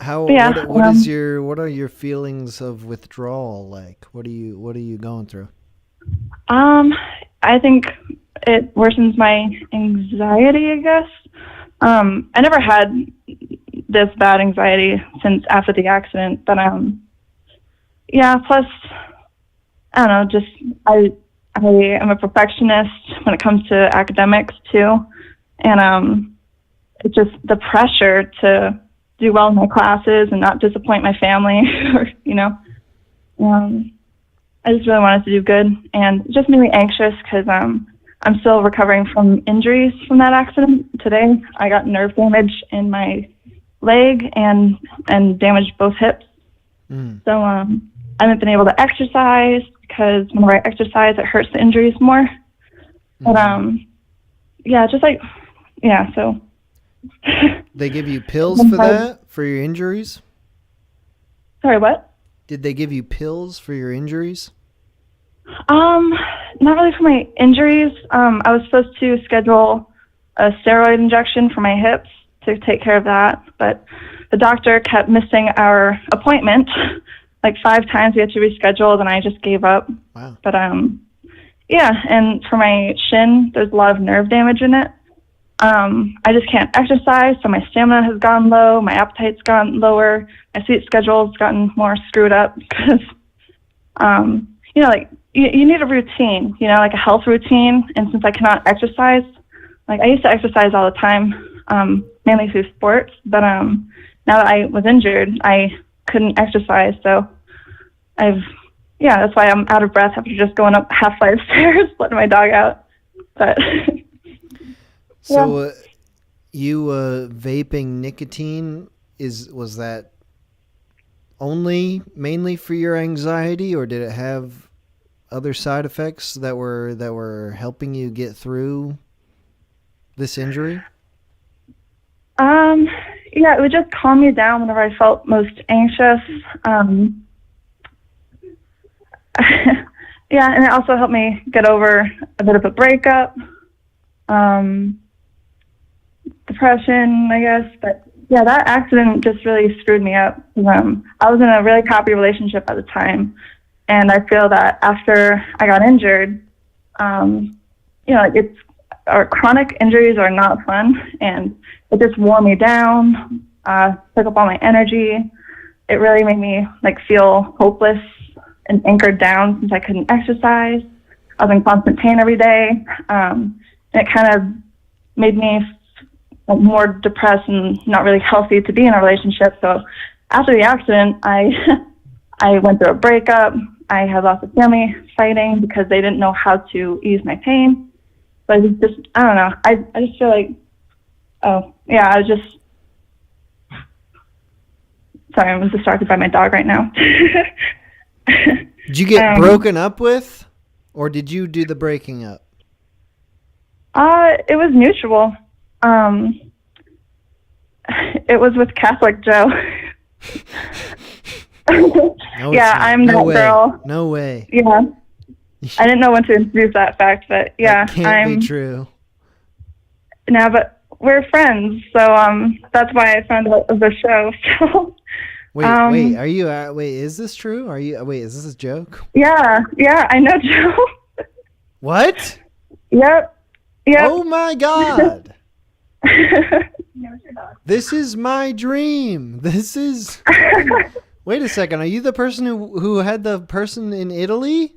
yeah, what are your feelings of withdrawal like? What are you going through? I think it worsens my anxiety, I guess. I never had this bad anxiety since after the accident, but yeah, plus I don't know, just I am a perfectionist when it comes to academics too, and it's just the pressure to do well in my classes and not disappoint my family, or I just really wanted to do good, and it just made me anxious because I'm still recovering from injuries from that accident. Today I got nerve damage in my leg and damaged both hips. So I haven't been able to exercise because whenever I exercise, it hurts the injuries more. But so. They give you pills for that, for your injuries? Sorry, what? Did they give you pills for your injuries? Not really for my injuries. I was supposed to schedule a steroid injection for my hips to take care of that. But the doctor kept missing our appointment. Like 5 times we had to reschedule, and I just gave up. Wow. But yeah, and for my shin, there's a lot of nerve damage in it. I just can't exercise, so my stamina has gone low, my appetite's gone lower, my sleep schedule's gotten more screwed up because, you know, like, you need a routine, you know, like a health routine, and since I cannot exercise, like, I used to exercise all the time, mainly through sports, but now that I was injured, I couldn't exercise, so that's why I'm out of breath after just going up half flight of stairs, letting my dog out, but... So, you vaping nicotine was that mainly for your anxiety, or did it have other side effects that were helping you get through this injury? Yeah, it would just calm me down whenever I felt most anxious. Yeah, and it also helped me get over a bit of a breakup. Depression, I guess, but yeah, that accident just really screwed me up. I was in a really happy relationship at the time, and I feel that after I got injured, you know, our chronic injuries are not fun, and it just wore me down, took up all my energy. It really made me like feel hopeless and anchored down since I couldn't exercise. I was in constant pain every day, and it kind of made me more depressed and not really healthy to be in a relationship. So after the accident, I went through a breakup. I had lots of family fighting because they didn't know how to ease my pain. So I don't know. I just feel like, sorry, I'm distracted by my dog right now. Did you get broken up with, or did you do the breaking up? It was mutual. It was with Catholic Joe. I'm that girl. No way. Yeah. I didn't know when to introduce that fact, but yeah, that can't be true. No, but we're friends, so that's why I found out of the show. So Wait, are you wait, is this true? Is this a joke? Yeah, I know Joe. What? Yep. Oh my God. This is my dream. This is... Wait a second. Are you the person who had the person in Italy?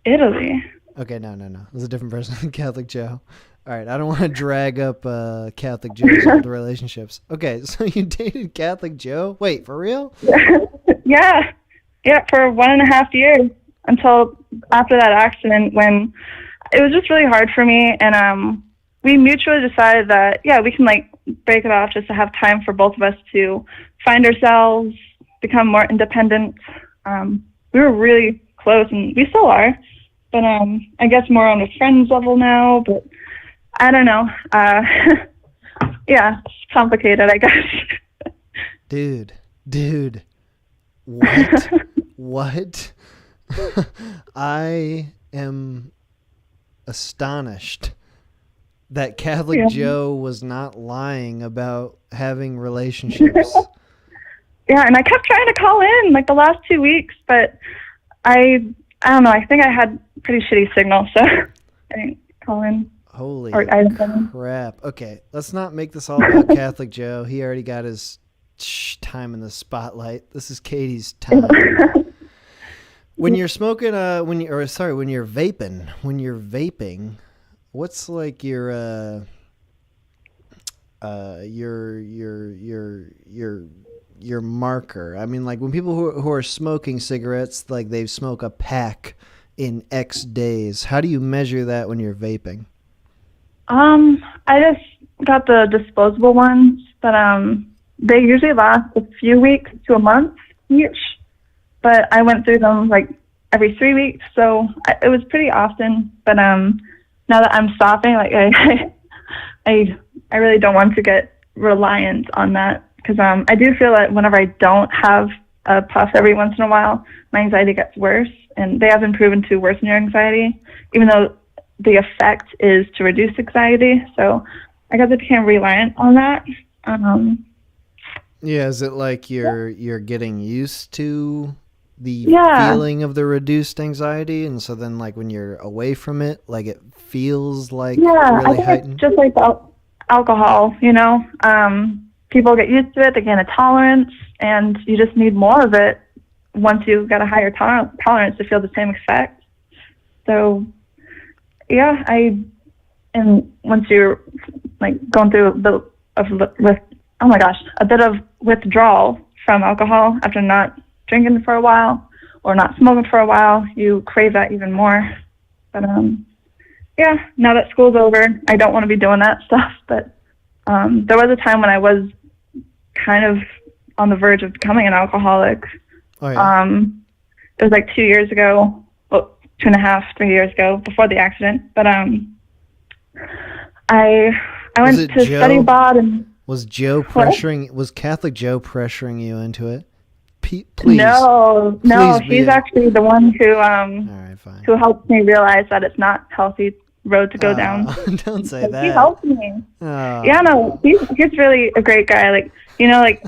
Italy? Okay, no. It was a different person, Catholic Joe. All right, I don't want to drag up Catholic Joe's old relationships. Okay, so you dated Catholic Joe? Wait, for real? Yeah, for 1.5 years until after that accident, when it was just really hard for me, and we mutually decided that, we can like break it off just to have time for both of us to find ourselves, become more independent. We were really close, and we still are, but I guess more on a friends level now, but I don't know. It's complicated, I guess. Dude. What? I am astonished that Catholic Joe was not lying about having relationships. Yeah, and I kept trying to call in like the last 2 weeks, but I don't know. I think I had pretty shitty signal, so I didn't call in. Holy crap. Okay, let's not make this all about Catholic Joe. He already got his time in the spotlight. This is Katie's time. When you're smoking, when you're vaping, what's like your marker? I mean, like when people who are smoking cigarettes, like they smoke a pack in X days. How do you measure that when you're vaping? I just got the disposable ones, but they usually last a few weeks to a month each. But I went through them like every 3 weeks, so it was pretty often. But now that I'm stopping, like I really don't want to get reliant on that, because I do feel that whenever I don't have a puff every once in a while, my anxiety gets worse, and they have been proven to worsen your anxiety, even though the effect is to reduce anxiety. So I guess I became reliant on that. Yeah, is it like you're getting used to the Yeah. feeling of the reduced anxiety, and so then like when you're away from it, like it feels like Yeah, I really think heightened? it's just like alcohol, you know? People get used to it, they gain a tolerance, and you just need more of it once you've got a higher tolerance to feel the same effect. So, yeah, and once you're like going through a bit of withdrawal from alcohol after not drinking for a while or not smoking for a while, you crave that even more. But yeah, now that school's over, I don't want to be doing that stuff. But there was a time when I was kind of on the verge of becoming an alcoholic. Oh, yeah. It was like 2 years ago, well, 2.5, 3 years ago, before the accident. But I went it to study Joe? abroad and Was Catholic Joe pressuring you into it? Please. No, Please be he's a- actually the one who helped me realize that it's not a healthy road to go down. Don't say He that. helped me. Oh. Yeah, no, he's really a great guy. Like, you know, like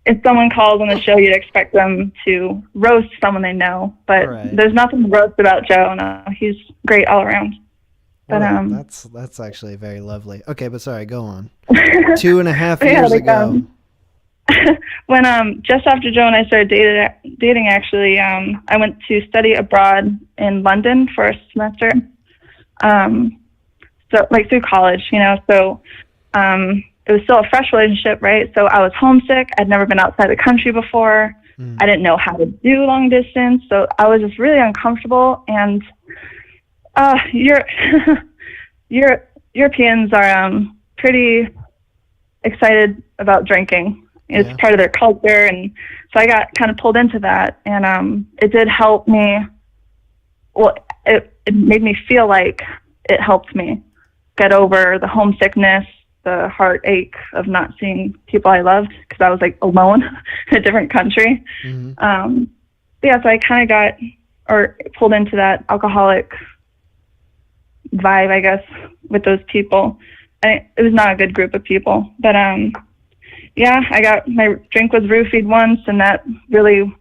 if someone calls on the show, you'd expect them to roast someone they know, but Right. there's nothing to roast about Joe. No, he's great all around. But Well, that's actually very lovely. Okay, but sorry, go on. 2.5 years ago. When just after Joe and I started dating actually, I went to study abroad in London for a semester. So like through college, you know, so it was still a fresh relationship, right? So I was homesick. I'd never been outside the country before. I didn't know how to do long distance, so I was just really uncomfortable. And Europeans are pretty excited about drinking. It's part of their culture, and so I got kind of pulled into that, and it did help me. Well, it made me feel like it helped me get over the homesickness, the heartache of not seeing people I loved because I was like alone in a different country. Yeah, so I kind of pulled into that alcoholic vibe, I guess, with those people. And it was not a good group of people, but yeah, my drink was roofied once, and that really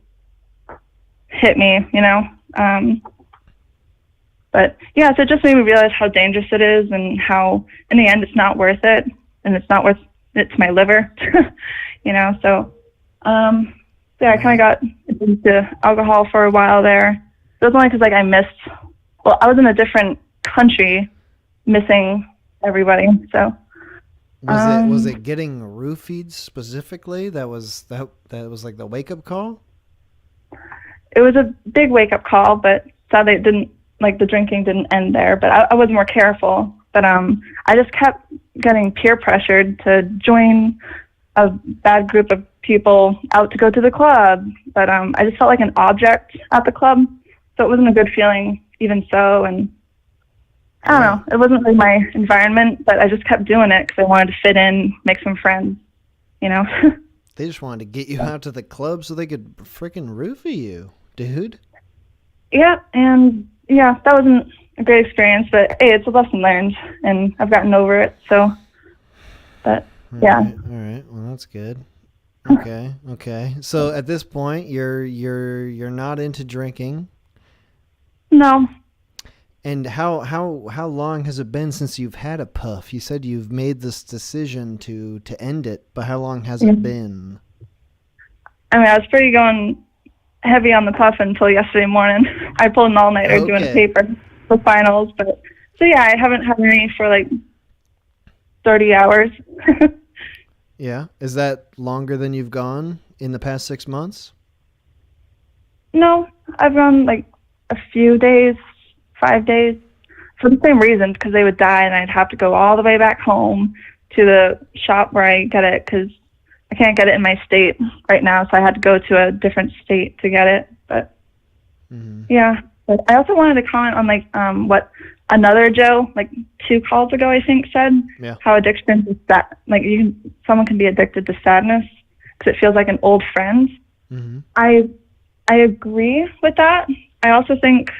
hit me, you know. But yeah, so it just made me realize how dangerous it is, and how in the end it's not worth it, and it's not worth it to my liver, you know. So yeah, I kind of got into alcohol for a while there. It was only because like I was in a different country, missing everybody. So Was it getting roofied specifically? That was like the wake up call? It was a big wake up call, but sadly it didn't, like the drinking didn't end there, but I was more careful. But I just kept getting peer pressured to join a bad group of people out to go to the club. But I just felt like an object at the club, so it wasn't a good feeling even so. And I don't know, it wasn't really my environment, but I just kept doing it because I wanted to fit in, make some friends, you know. They just wanted to get you out to the club so they could freaking roofie you, dude. Yeah, and yeah, that wasn't a great experience, but hey, it's a lesson learned, and I've gotten over it. So, but yeah. All right. Well, that's good. Okay. So at this point, you're not into drinking. No. And how long has it been since you've had a puff? You said you've made this decision to end it, but how long has it been? I mean, I was pretty going heavy on the puff until yesterday morning. I pulled an all-nighter doing a paper for finals, but so yeah, I haven't had any for like 30 hours. Yeah. Is that longer than you've gone in the past 6 months? No, I've gone like a few days, 5 days, for the same reason, because they would die and I'd have to go all the way back home to the shop where I get it, because I can't get it in my state right now, so I had to go to a different state to get it. But yeah, but I also wanted to comment on like what another Joe, like 2 calls ago, I think, said. Yeah. How addiction is that, like someone can be addicted to sadness because it feels like an old friend. I agree with that. I also think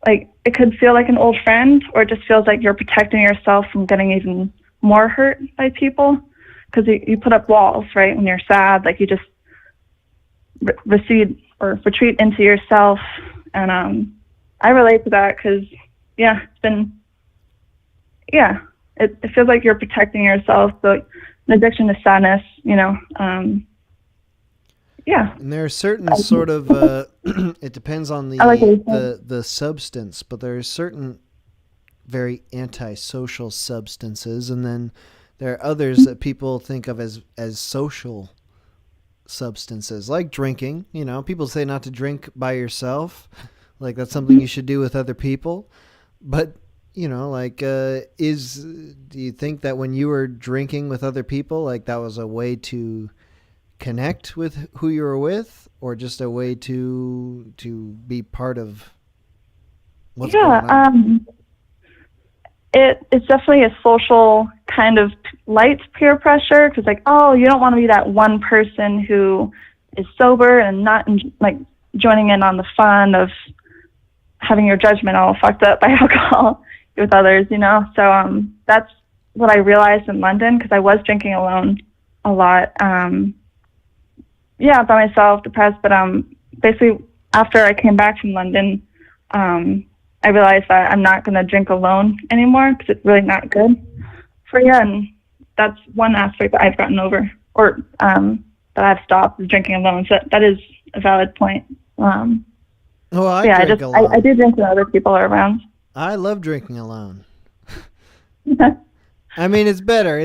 like it could feel like an old friend, or it just feels like you're protecting yourself from getting even more hurt by people because you put up walls, right? When you're sad, like you just recede or retreat into yourself. And I relate to that because, yeah, it's been, yeah, it feels like you're protecting yourself. So an addiction to sadness, you know, yeah. And there are certain sort of, it depends on the substance, but there are certain very antisocial substances, and then there are others that people think of as social substances, like drinking. You know, people say not to drink by yourself, like that's something you should do with other people. But you know, like, do you think that when you were drinking with other people, like that was a way to connect with who you were with, or just a way to be part of what's going on? It's definitely a social kind of light peer pressure because, like, oh, you don't want to be that one person who is sober and not like joining in on the fun of having your judgment all fucked up by alcohol with others, you know. So that's what I realized in London because I was drinking alone a lot. Yeah, by myself, depressed. But basically, after I came back from London, I realized that I'm not going to drink alone anymore because it's really not good for you. And that's one aspect that I've gotten over, or that I've stopped is drinking alone. So that is a valid point. Well, I do drink when other people are around. I love drinking alone. I mean, it's better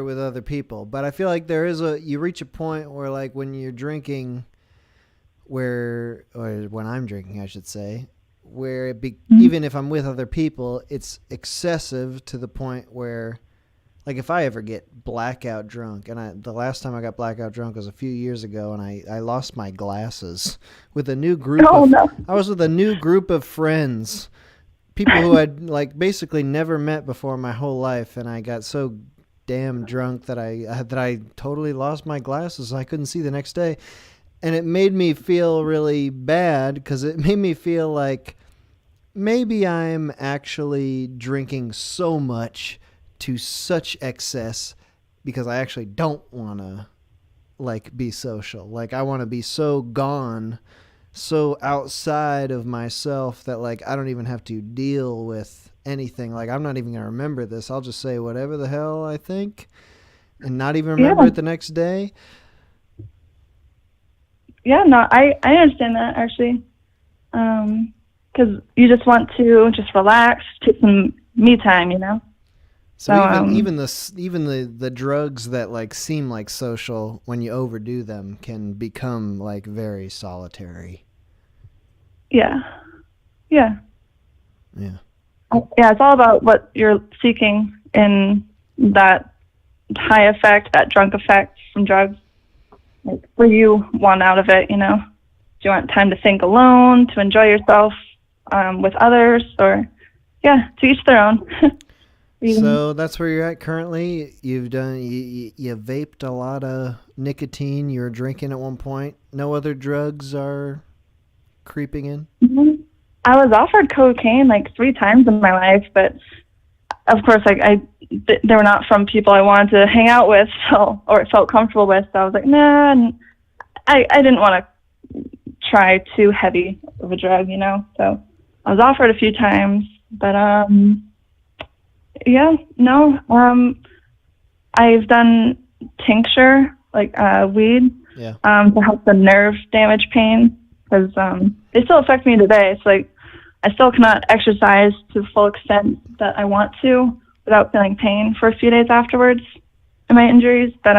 with other people. But I feel like you reach a point where, like, when you're drinking, or when I'm drinking, I should say, where even if I'm with other people, it's excessive to the point where, like, if I ever get blackout drunk, and the last time I got blackout drunk was a few years ago, and I lost my glasses with a new group. I was with a new group of friends, people who I'd like basically never met before in my whole life, and I got so damn drunk that I totally lost my glasses. I couldn't see the next day. And it made me feel really bad because it made me feel like maybe I'm actually drinking so much to such excess because I actually don't want to, like, be social. Like, I want to be so gone, so outside of myself that, like, I don't even have to deal with anything. Like, I'm not even going to remember this. I'll just say whatever the hell I think and not even remember it the next day. Yeah, no, I understand that, actually. Because you just want to just relax, take some me time, you know? So even the drugs that, like, seem like social, when you overdo them, can become, like, very solitary. Yeah. Yeah. Yeah. Yeah, it's all about what you're seeking in that high effect, that drunk effect from drugs. Like, what do you want out of it, you know? Do you want time to think alone, to enjoy yourself with others, or, yeah, to each their own. So that's where you're at currently. You've done, you vaped a lot of nicotine. You were drinking at one point. No other drugs are creeping in? Mm-hmm. I was offered cocaine like 3 times in my life, but of course, like they were not from people I wanted to hang out with, or felt comfortable with. So I was like, nah. And I didn't want to try too heavy of a drug, you know. So I was offered a few times, but yeah, no. I've done tincture, like weed, to help the nerve damage pain, because they still affect me today. So, like, I still cannot exercise to the full extent that I want to without feeling pain for a few days afterwards in my injuries. But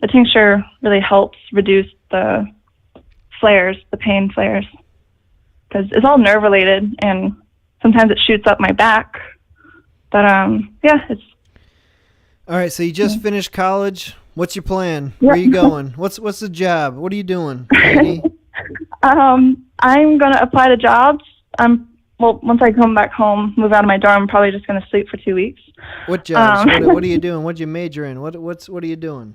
the tincture really helps reduce the flares, the pain flares, because it's all nerve related, and sometimes it shoots up my back. But yeah, it's all right. So you just finished college. What's your plan? Where are you going? What's the job? What are you doing, Katie? I'm gonna apply to jobs. Well, once I come back home, move out of my dorm, I'm probably just gonna sleep for 2 weeks. What jobs? What are you doing? What'd you major in? What are you doing?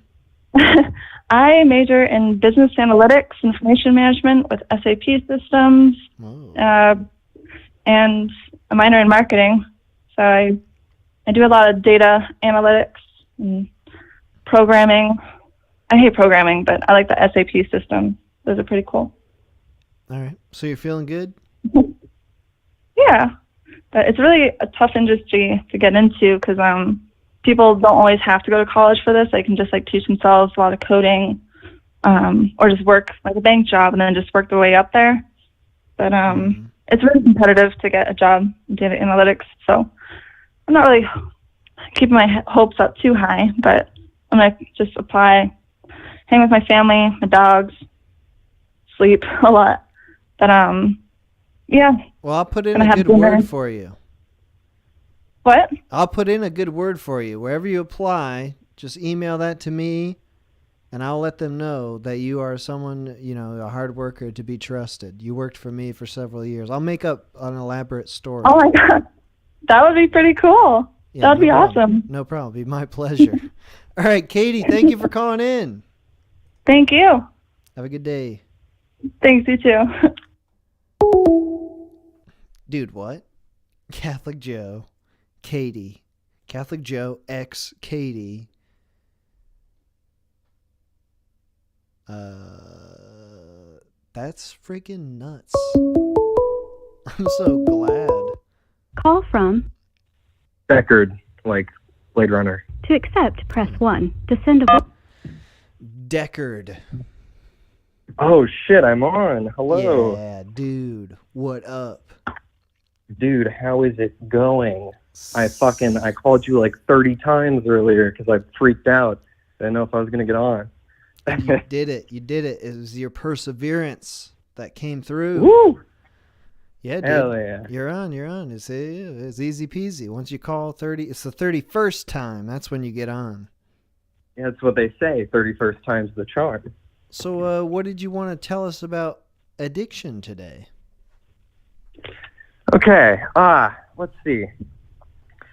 I major in business analytics, information management with SAP systems, and a minor in marketing. So I I do a lot of data analytics and programming. I hate programming, but I like the SAP system. Those are pretty cool. All right. So you're feeling good? Yeah, but it's really a tough industry to get into because people don't always have to go to college for this. They can just like teach themselves a lot of coding, or just work like a bank job and then just work their way up there. But it's really competitive to get a job in data analytics. So I'm not really keeping my hopes up too high, but I'm gonna just apply, hang with my family, my dogs, sleep a lot. But yeah. Well, I'll put in a good word for you. What? I'll put in a good word for you. Wherever you apply, just email that to me, and I'll let them know that you are someone, you know, a hard worker to be trusted. You worked for me for several years. I'll make up an elaborate story. Oh my God. That would be pretty cool. Yeah, that would be problem. awesome. No problem. It'd be my pleasure. All right, Katie, thank you for calling in. Thank you. Have a good day. Thanks, you too. Dude, what? Catholic Joe, Katie. Catholic Joe X Katie. That's freaking nuts. I'm so glad. Call from. Deckard, like Blade Runner. To accept, press 1. To send a Deckard. Oh shit, I'm on. Hello. Yeah, dude. What up? Dude, how is it going? I called you like 30 times earlier because I freaked out. I didn't know if I was going to get on. You did it. You did it. It was your perseverance that came through. Woo! Yeah, dude. Hell yeah. You're on. You're on. It's easy peasy. Once you call 30, it's the 31st time. That's when you get on. Yeah, that's what they say. 31st time's the charm. So what did you want to tell us about addiction today? Okay. Let's see.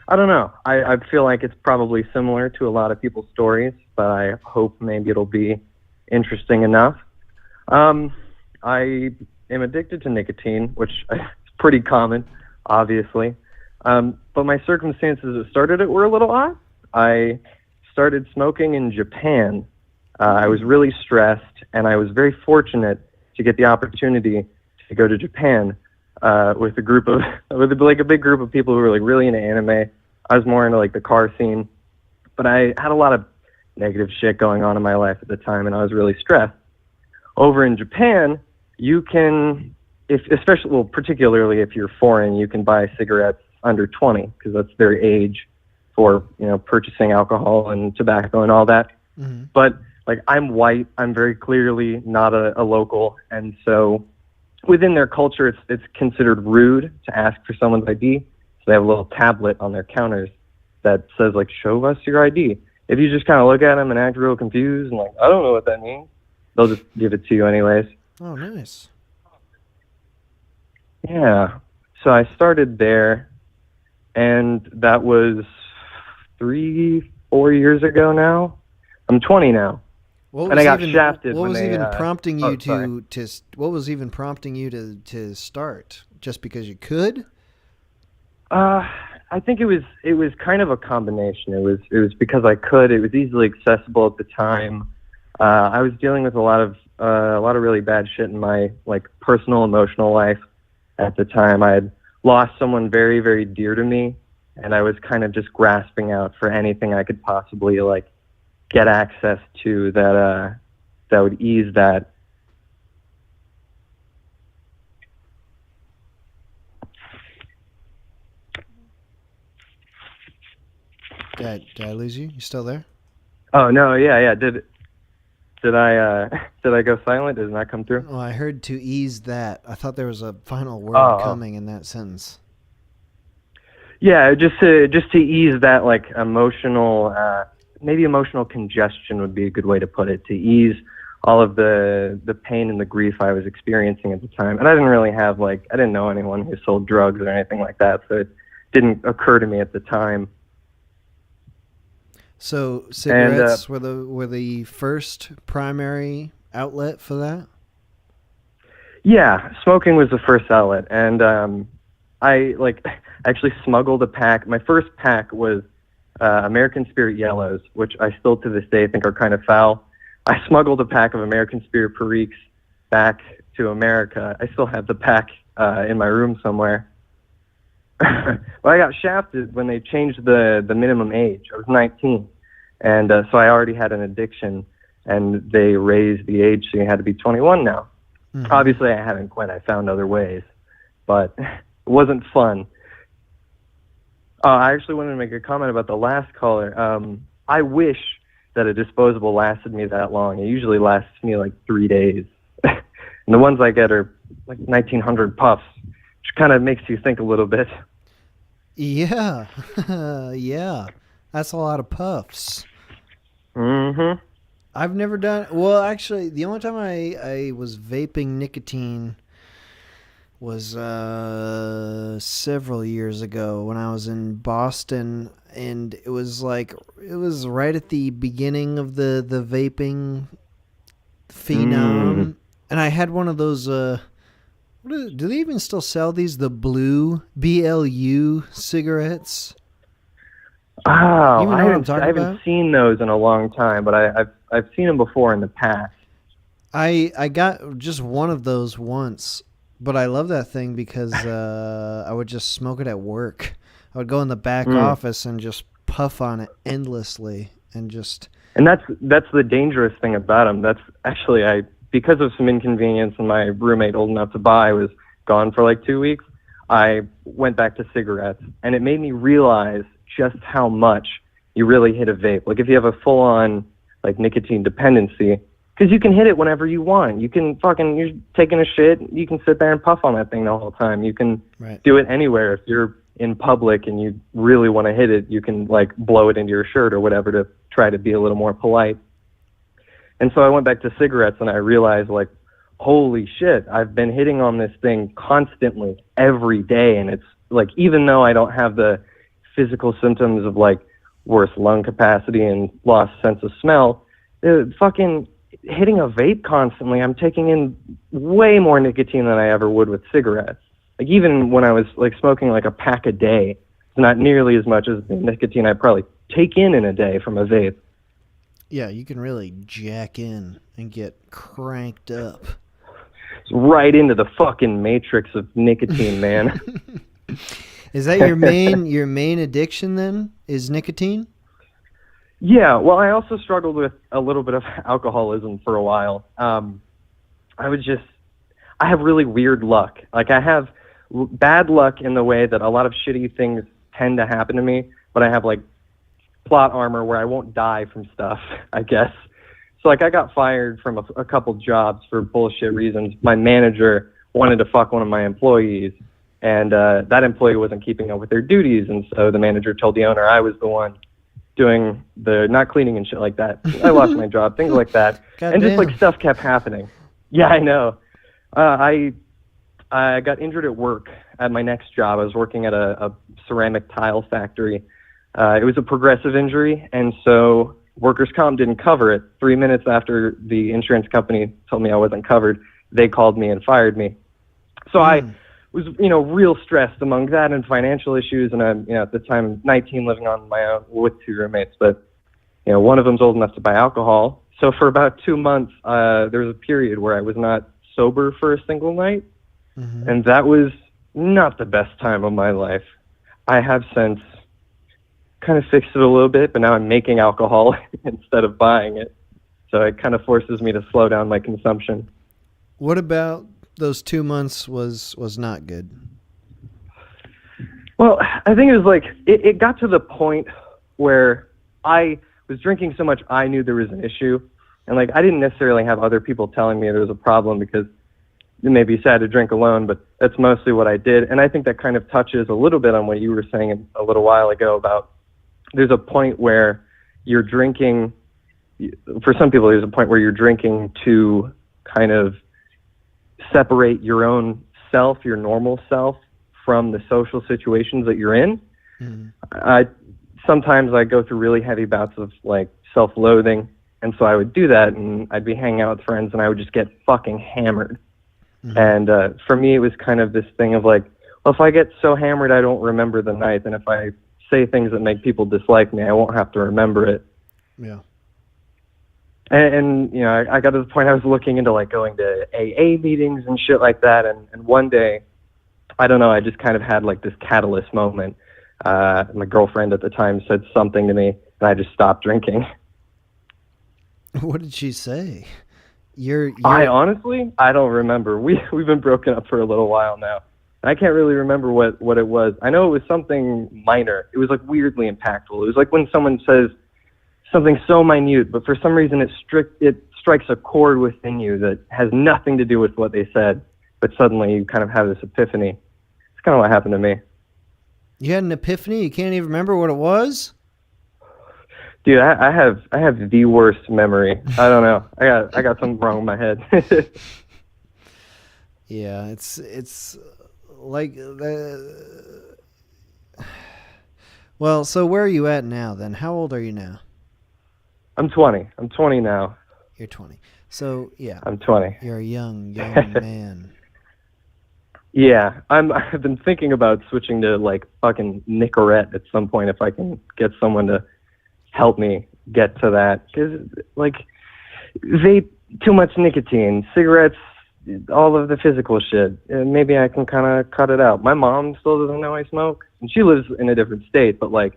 I don't know. I feel like it's probably similar to a lot of people's stories, but I hope maybe it'll be interesting enough. I am addicted to nicotine, which is pretty common, obviously. But my circumstances that started it were a little odd. I started smoking in Japan. I was really stressed, and I was very fortunate to get the opportunity to go to Japan with a big group of people who were like really into anime. I was more into like the car scene, but I had a lot of negative shit going on in my life at the time, and I was really stressed. Over in Japan, you can, particularly if you're foreign, you can buy cigarettes under 20 because that's their age for, purchasing alcohol and tobacco and all that. Mm-hmm. But like I'm white, I'm very clearly not a local, and so within their culture, it's considered rude to ask for someone's ID. So they have a little tablet on their counters that says like, "Show us your ID." If you just kind of look at them and act real confused and like, "I don't know what that means," they'll just give it to you anyways. Oh, nice. Yeah. So I started there, and that was 3-4 years ago now. I'm 20 now. And I got shafted. What was even prompting you What was even prompting you to start? Just because you could? I think it was kind of a combination. It was because I could. It was easily accessible at the time. I was dealing with a lot of really bad shit in my like personal emotional life at the time. I had lost someone very, very dear to me, and I was kind of just grasping out for anything I could possibly like get access to that would ease that. Did I lose you? You still there? Oh no, yeah. Did I go silent? Did it not come through? Oh, I heard to ease that. I thought there was a final word coming in that sentence. Yeah, just to ease that like emotional, maybe emotional congestion would be a good way to put it. To ease all of the pain and the grief I was experiencing at the time, and I didn't really have I didn't know anyone who sold drugs or anything like that, so it didn't occur to me at the time. So cigarettes were the first primary outlet for that? Yeah, smoking was the first outlet, and I actually smuggled a pack. My first pack was American Spirit Yellows, which I still to this day think are kind of foul. I smuggled a pack of American Spirit Periques back to America. I still have the pack in my room somewhere. Well, I got shafted when they changed the minimum age. I was 19, and so I already had an addiction, and they raised the age so you had to be 21 now. Mm-hmm. Obviously, I haven't quit. I found other ways, but it wasn't fun. I actually wanted to make a comment about the last caller. I wish that a disposable lasted me that long. It usually lasts me like 3 days. And the ones I get are like 1,900 puffs, which kind of makes you think a little bit. Yeah. Yeah. That's a lot of puffs. Mm-hmm. I've never done... Well, actually, the only time I was vaping nicotine was several years ago when I was in Boston, and it was right at the beginning of the vaping phenom, and I had one of those do they even still sell these, the blue BLU cigarettes? Oh, you know I haven't seen those in a long time, but I've seen them before in the past. I got just one of those once. But I love that thing because I would just smoke it at work. I would go in the back office and just puff on it endlessly and just... And that's the dangerous thing about them. That's actually, because of some inconvenience and my roommate old enough to buy was gone for like 2 weeks, I went back to cigarettes. And it made me realize just how much you really hit a vape. Like if you have a full-on like nicotine dependency... Because you can hit it whenever you want. You can you're taking a shit, you can sit there and puff on that thing the whole time. You can do it anywhere. If you're in public and you really want to hit it, you can like blow it into your shirt or whatever to try to be a little more polite. And so I went back to cigarettes and I realized like, holy shit, I've been hitting on this thing constantly every day. And it's like, even though I don't have the physical symptoms of like worse lung capacity and lost sense of smell, hitting a vape constantly, I'm taking in way more nicotine than I ever would with cigarettes. Like even when I was like smoking like a pack a day, it's not nearly as much as the nicotine I probably take in a day from a vape. Yeah, you can really jack in and get cranked up. It's right into the fucking matrix of nicotine, man. Is that your main addiction then? Is nicotine? Yeah, well, I also struggled with a little bit of alcoholism for a while. I have really weird luck. Like, I have bad luck in the way that a lot of shitty things tend to happen to me, but I have, like, plot armor where I won't die from stuff, I guess. So, like, I got fired from a couple jobs for bullshit reasons. My manager wanted to fuck one of my employees, and that employee wasn't keeping up with their duties, and so the manager told the owner I was the one doing the not cleaning and shit like that. I lost my job, things like that. And just like stuff kept happening. Yeah, I know. I got injured at work at my next job. I was working at a ceramic tile factory. It was a progressive injury, and so workers' comp didn't cover it. 3 minutes after the insurance company told me I wasn't covered, they called me and fired me. So I was, real stressed among that and financial issues. And I'm, at the time, 19, living on my own with 2 roommates. But, one of them's old enough to buy alcohol. So for about 2 months, there was a period where I was not sober for a single night. Mm-hmm. And that was not the best time of my life. I have since kind of fixed it a little bit, but now I'm making alcohol instead of buying it. So it kind of forces me to slow down my consumption. What about those 2 months was not good? Well, I think it was like, it got to the point where I was drinking so much I knew there was an issue. And like, I didn't necessarily have other people telling me there was a problem because it may be sad to drink alone, but that's mostly what I did. And I think that kind of touches a little bit on what you were saying a little while ago about there's a point where you're drinking, for some people, there's a point where you're drinking to kind of separate your own self, your normal self, from the social situations that you're in. Mm-hmm. Sometimes I go through really heavy bouts of like self-loathing, and so I would do that, and I'd be hanging out with friends, and I would just get fucking hammered. Mm-hmm. And for me, it was kind of this thing of like, if I get so hammered I don't remember the night, and if I say things that make people dislike me, I won't have to remember it. Yeah. And you know, I got to the point I was looking into like going to AA meetings and shit like that. And one day, I don't know, I just kind of had like this catalyst moment. My girlfriend at the time said something to me, and I just stopped drinking. What did she say? I honestly, I don't remember. We've been broken up for a little while now. And I can't really remember what it was. I know it was something minor. It was like weirdly impactful. It was like when someone says something so minute, but for some reason it strikes a chord within you that has nothing to do with what they said, but suddenly you kind of have this epiphany. It's kind of what happened to me. You had an epiphany? You can't even remember what it was? Dude, I have the worst memory. I don't know. I got something wrong with my head. Yeah, it's like well, so where are you at now then? How old are you now? I'm 20. I'm 20 now. You're 20. So, yeah. I'm 20. You're a young man. Yeah, I've been thinking about switching to like fucking Nicorette at some point if I can get someone to help me get to that. Because like vape, too much nicotine, cigarettes, all of the physical shit. Maybe I can kind of cut it out. My mom still doesn't know I smoke, and she lives in a different state, but like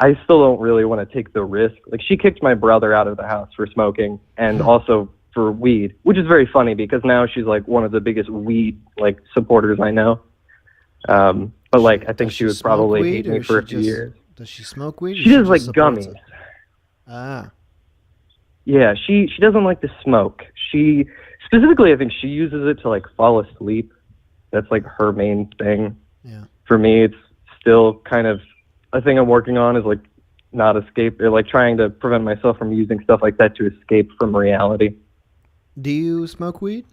I still don't really want to take the risk. Like she kicked my brother out of the house for smoking and also for weed, which is very funny because now she's like one of the biggest weed like supporters I know. But like I think she would probably hate me for a few years. Does she smoke weed? She does like gummies. Ah. Yeah, she doesn't like to smoke. She specifically, I think she uses it to like fall asleep. That's like her main thing. Yeah. For me, it's still kind of a thing I'm working on is like not escape or like trying to prevent myself from using stuff like that to escape from reality. Do you smoke weed?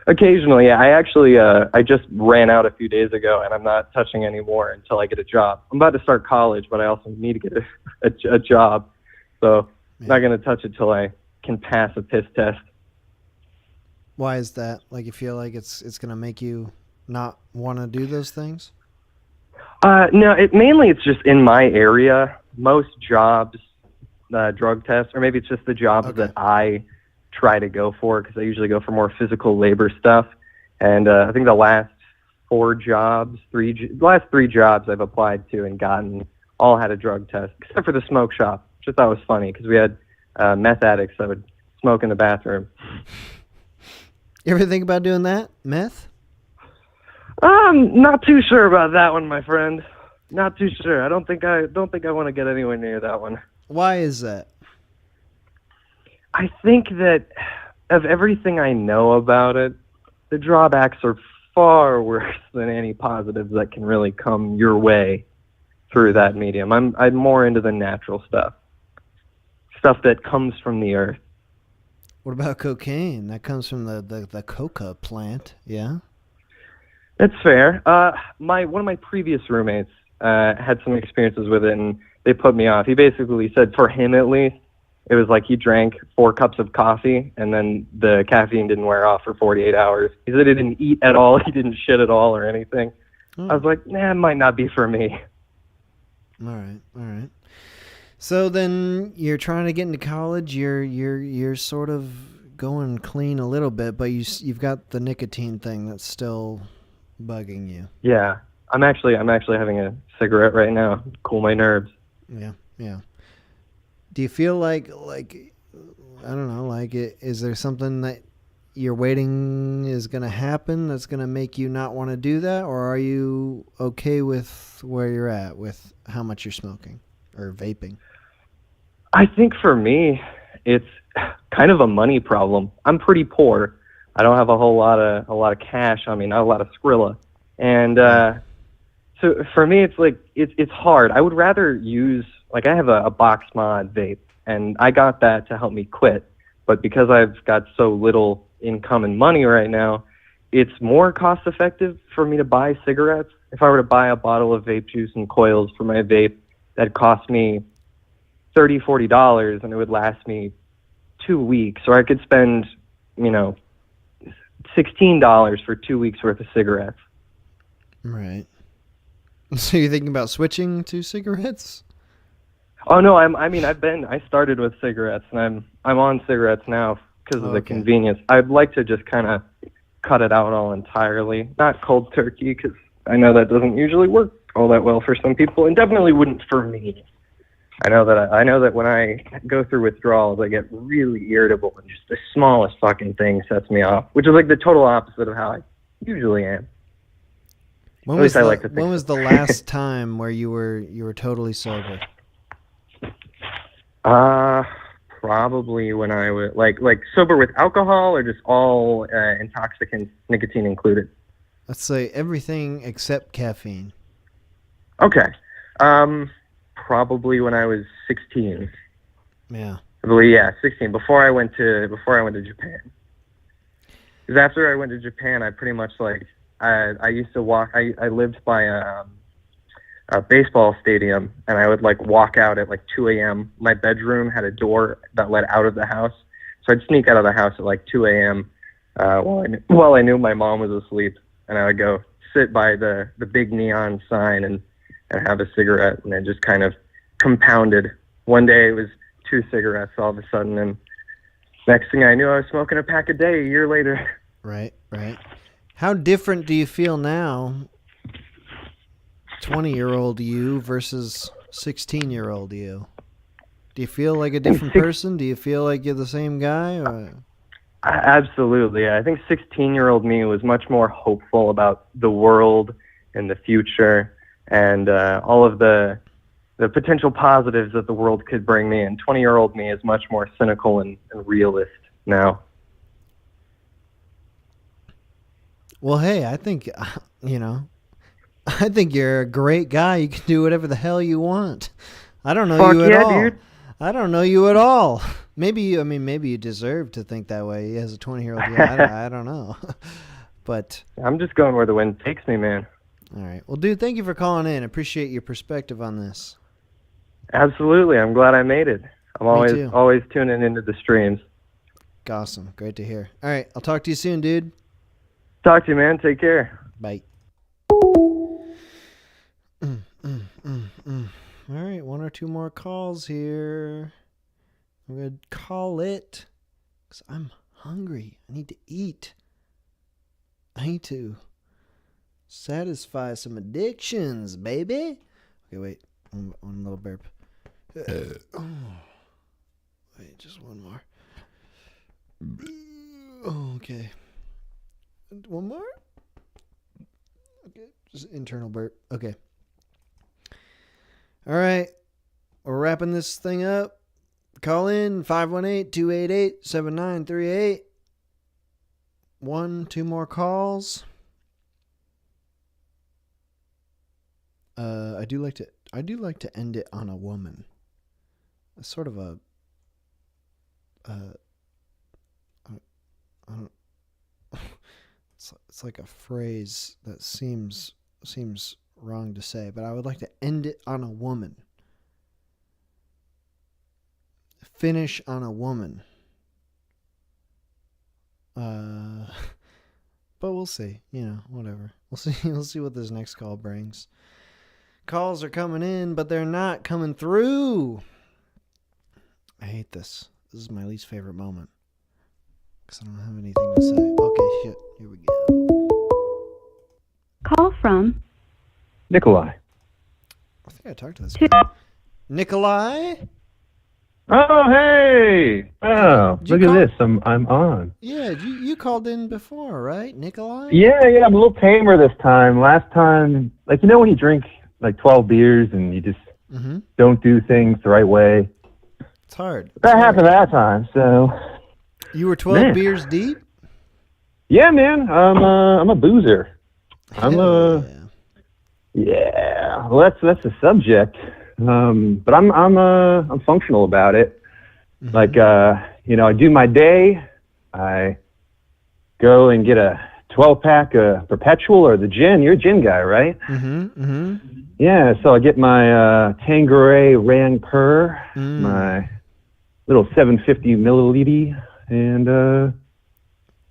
Occasionally, yeah. I actually I just ran out a few days ago, and I'm not touching anymore until I get a job. I'm about to start college, but I also need to get a job, so I'm not going to touch it till I can pass a piss test. Why is that? Like you feel like it's going to make you not want to do those things? No, mainly it's just in my area. Most jobs, drug tests, or maybe it's just the jobs that I try to go for because I usually go for more physical labor stuff. And I think the last three jobs I've applied to and gotten all had a drug test, except for the smoke shop, which I thought was funny because we had meth addicts that would smoke in the bathroom. You ever think about doing that? Meth? I'm not too sure about that one, my friend. Not too sure. I don't think I want to get anywhere near that one. Why is that? I think that of everything I know about it, the drawbacks are far worse than any positives that can really come your way through that medium. I'm more into the natural stuff that comes from the earth. What about cocaine? That comes from the coca plant, yeah? That's fair. One of my previous roommates had some experiences with it, and they put me off. He basically said, for him at least, it was like he drank 4 cups of coffee, and then the caffeine didn't wear off for 48 hours. He said he didn't eat at all, he didn't shit at all or anything. I was like, nah, it might not be for me. All right. So then you're trying to get into college. You're sort of going clean a little bit, but you've got the nicotine thing that's still bugging you. Yeah, I'm actually having a cigarette right now. Cool my nerves. Yeah. Do you feel like I don't know, like is there something that you're waiting is going to happen that's going to make you not want to do that, or are you okay with where you're at with how much you're smoking or vaping? I think for me, it's kind of a money problem. I'm pretty poor. I don't have a lot of cash on me, not a lot of Skrilla. And so for me, it's like it's hard. I would rather use, like, I have a box mod vape, and I got that to help me quit. But because I've got so little income and money right now, it's more cost effective for me to buy cigarettes. If I were to buy a bottle of vape juice and coils for my vape, that cost me $30, $40, and it would last me 2 weeks. Or I could spend, $16 for 2 weeks worth of cigarettes. Right. So you're thinking about switching to cigarettes? Oh no, I started with cigarettes, and I'm on cigarettes now because of the convenience. I'd like to just kind of cut it out all entirely, not cold turkey, because I know that doesn't usually work all that well for some people, and definitely wouldn't for me. I know that when I go through withdrawals, I get really irritable, and just the smallest fucking thing sets me off, which is like the total opposite of how I usually am. When was the last time where you were totally sober? Probably when I was like sober with alcohol, or just all intoxicants, nicotine included. Let's say everything except caffeine. Okay. Probably when I was 16. Yeah. I believe, 16. Before I went to Japan. Because after I went to Japan, I pretty much I used to walk. I lived by a baseball stadium, and I would walk out at 2 a.m. My bedroom had a door that led out of the house, so I'd sneak out of the house at 2 a.m. While I knew my mom was asleep, and I would go sit by the big neon sign and have a cigarette, and it just kind of compounded. One day it was 2 cigarettes all of a sudden, and next thing I knew, I was smoking a pack a day a year later. Right. How different do you feel now, 20-year-old you versus 16-year-old you? Do you feel like a different person? Do you feel like you're the same guy? Or? Absolutely. I think 16-year-old me was much more hopeful about the world and the future and all of the potential positives that the world could bring me. And 20-year-old me is much more cynical and realist now. Well, hey, I think, I think you're a great guy. You can do whatever the hell you want. I don't know you at all. Dude. I don't know you at all. Maybe you deserve to think that way as a 20-year-old. I don't know. But I'm just going where the wind takes me, man. All right. Well, dude, thank you for calling in. Appreciate your perspective on this. Absolutely. I'm glad I made it. I'm always tuning into the streams. Awesome. Great to hear. All right. I'll talk to you soon, dude. Talk to you, man. Take care. Bye. All right. 1 or 2 more calls here. I'm going to call it because I'm hungry. I need to eat. I need to satisfy some addictions, baby. Okay, wait. One little burp. Wait, just one more. Okay. One more? Okay, just internal burp. Okay. All right. We're wrapping this thing up. Call in 518-288-7938. 2 more calls. I do like to end it on a woman. It's sort of a it's like a phrase that seems wrong to say, but I would like to end it on a woman. Finish on a woman. But we'll see. Whatever. We'll see what this next call brings. Calls are coming in, but they're not coming through. I hate this. This is my least favorite moment. Because I don't have anything to say. Okay, shit. Here we go. Call from Nikolai. I think I talked to this guy. Nikolai? Oh, hey! Oh, look at this. I'm on. Yeah, you called in before, right, Nikolai? Yeah, I'm a little tamer this time. Last time, when you drink 12 beers and you just don't do things the right way. It's hard. That happened that time, so. You were 12 beers deep? Yeah, man. I'm a boozer. Well, that's the subject. But I'm functional about it. Mm-hmm. I do my day. I go and get a 12-pack of Perpetual or the gin. You're a gin guy, right? Mm-hmm. Yeah, so I get my Tanqueray Rancur, my little 750 milliliter, and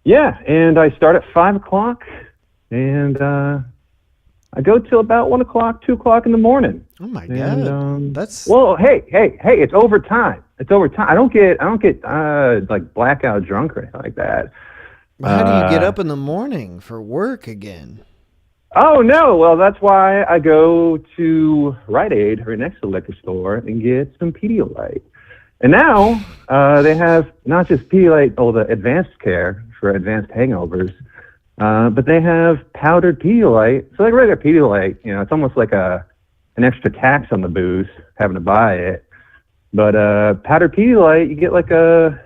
and I start at 5 o'clock, and I go till about 1 o'clock, 2 o'clock in the morning. Oh my And, god, that's well. Hey, it's overtime. It's overtime. I don't get like blackout drunk or anything like that. How do you get up in the morning for work again? Oh no! Well, that's why I go to Rite Aid right next to the liquor store and get some Pedialyte. And now they have not just Pedialyte, the advanced care for advanced hangovers, but they have powdered Pedialyte. So like regular Pedialyte, it's almost like an extra tax on the booze having to buy it. But powdered Pedialyte, you get like a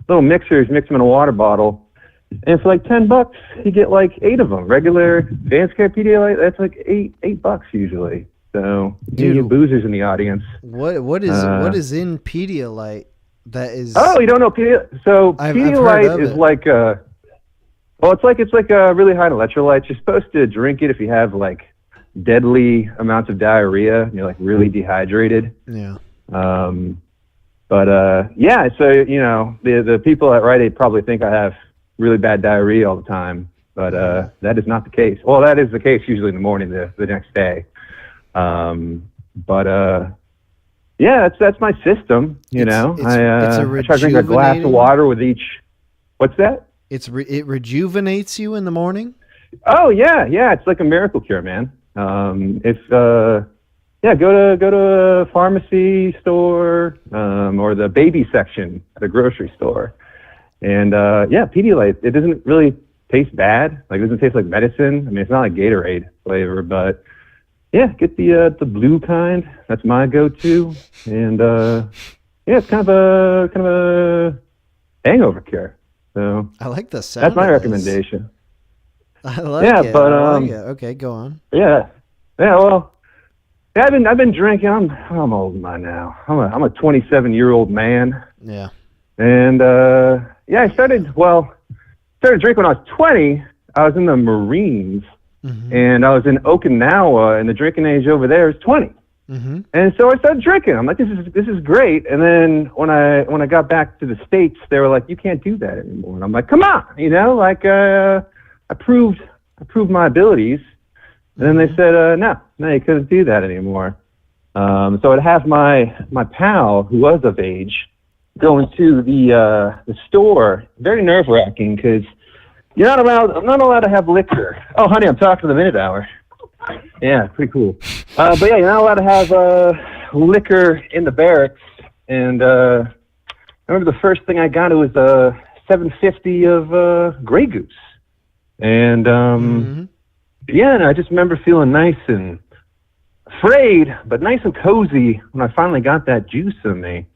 little mixers, mix them in a water bottle. And for like $10, you get like 8 of them. Regular advanced care Pedialyte, that's like $8 usually. So you get boozers in the audience. What is in Pedialyte that is? Oh, you don't know Pedialyte? So Pedialyte is like it's like a really high in electrolytes. You're supposed to drink it if you have like deadly amounts of diarrhea and you're like really dehydrated. Yeah. Yeah. So the people at Rite Aid probably think I have really bad diarrhea all the time, but that is not the case. Well, that is the case usually in the morning the next day. Yeah, that's my system. I try to drink a glass of water with each. What's that? It rejuvenates you in the morning. Oh yeah. It's like a miracle cure, man. Go to a pharmacy store or the baby section at a grocery store, and Pedialyte. It doesn't really taste bad. Like it doesn't taste like medicine. I mean, it's not like Gatorade flavor, but. Yeah, get the blue kind. That's my go-to, and it's kind of a hangover cure. So I like the sound. That's my of recommendation. This. I like it. But I like it. Okay, go on. Yeah. Well, I've been drinking. I'm old now. I'm a 27-year-old man. Yeah. And I started drinking when I was 20. I was in the Marines. Mm-hmm. And I was in Okinawa, and the drinking age over there is 20. Mm-hmm. And so I started drinking. I'm like, this is great. And then when I got back to the States, they were like, you can't do that anymore. And I'm like, come on, I proved my abilities. And then they said, no, you couldn't do that anymore. So I'd have my pal who was of age go into the store. Very nerve-wracking because. I'm not allowed to have liquor. Oh, honey, I'm talking to the minute hour. Yeah, pretty cool. But yeah, you're not allowed to have liquor in the barracks. And I remember the first thing I got, it was a 750 of Grey Goose. And and I just remember feeling nice and afraid, but nice and cozy when I finally got that juice in me.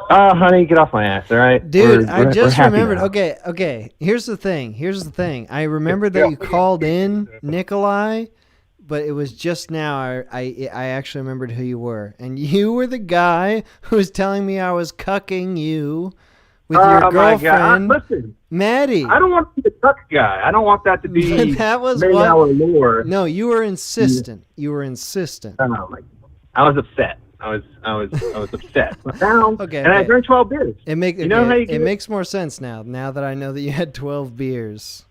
Honey, get off my ass, all right? Dude, I just remembered. Okay. Here's the thing. I remember that you called in, Nikolai, but it was just now I actually remembered who you were. And you were the guy who was telling me I was cucking you with your girlfriend, listen, Maddie. I don't want to be the cuck guy. I don't want that to be that was our lore. No, you were insistent. Yeah. You were insistent. I was upset. I was upset. Okay, and I drank 12 beers. It makes more sense now that I know that you had 12 beers.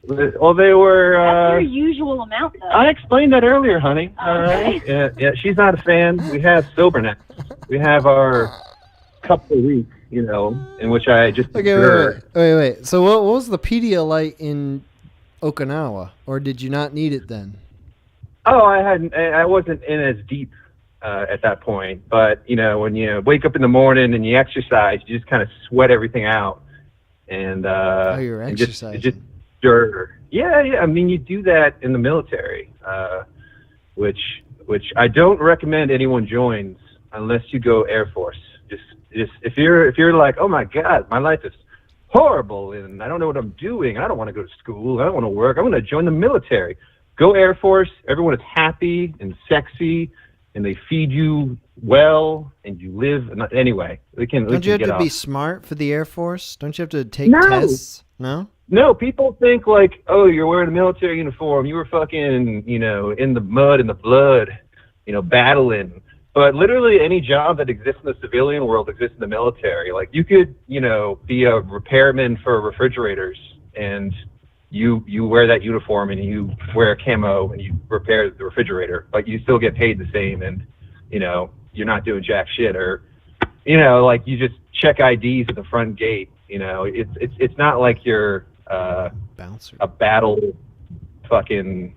Well, they were. That's your usual amount, though. I explained that earlier, honey. Okay. All right. Yeah. She's not a fan. We have sober nights. We have our couple of weeks, in which I just. Okay. Wait. So what was the Pedialyte in Okinawa, or did you not need it then? Oh, I wasn't in as deep. At that point, but when you wake up in the morning and you exercise, you just kind of sweat everything out, and you're exercising. Yeah. I mean, you do that in the military, which I don't recommend anyone joins unless you go Air Force. Just if you're like, oh my God, my life is horrible and I don't know what I'm doing. I don't want to go to school. I don't want to work. I want to join the military. Go Air Force. Everyone is happy and sexy. And they feed you well, and you live. Anyway, don't you have to be smart for the Air Force? Don't you have to take tests? No. No, people think like, oh, you're wearing a military uniform. You were fucking, in the mud and the blood, battling. But literally any job that exists in the civilian world exists in the military. Like you could, be a repairman for refrigerators and you wear that uniform and you wear a camo and you repair the refrigerator, but you still get paid the same, and you're not doing jack shit, or like you just check IDs at the front gate. It's not like you're bouncer, a battle fucking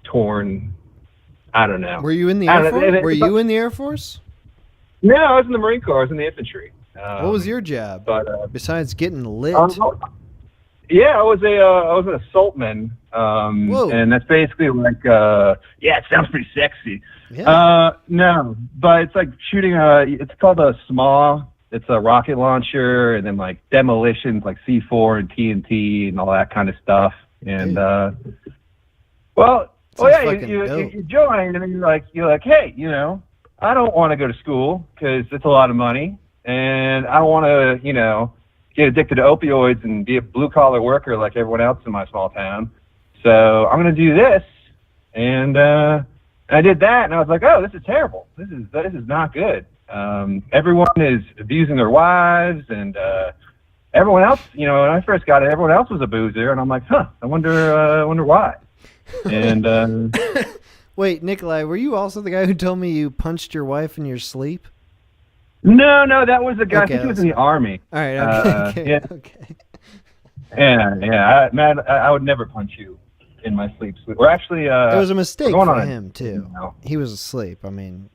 torn. I don't know. Were you in the Air Force? Were you in the Air Force? No, I was in the Marine Corps. I was in the infantry. What was your job? Besides getting lit? Yeah, I was an assaultman. And that's basically like it sounds pretty sexy. Yeah. No, but it's like shooting it's called a SMA. It's a rocket launcher, and then like demolitions like C4 and TNT and all that kind of stuff. And you join, and then you're like, hey, I don't want to go to school because it's a lot of money, and I don't want to, get addicted to opioids and be a blue-collar worker like everyone else in my small town. So I'm going to do this. And I did that, and I was like, oh, this is terrible. This is not good. Everyone is abusing their wives, and everyone else, when I first got it, everyone else was a boozer, and I'm like, I wonder why. And wait, Nikolai, were you also the guy who told me you punched your wife in your sleep? No, that was the guy. I think he was in the Army. All right, okay. Yeah. I would never punch you in my sleep. We're actually. It was a mistake for him too. He was asleep. I mean,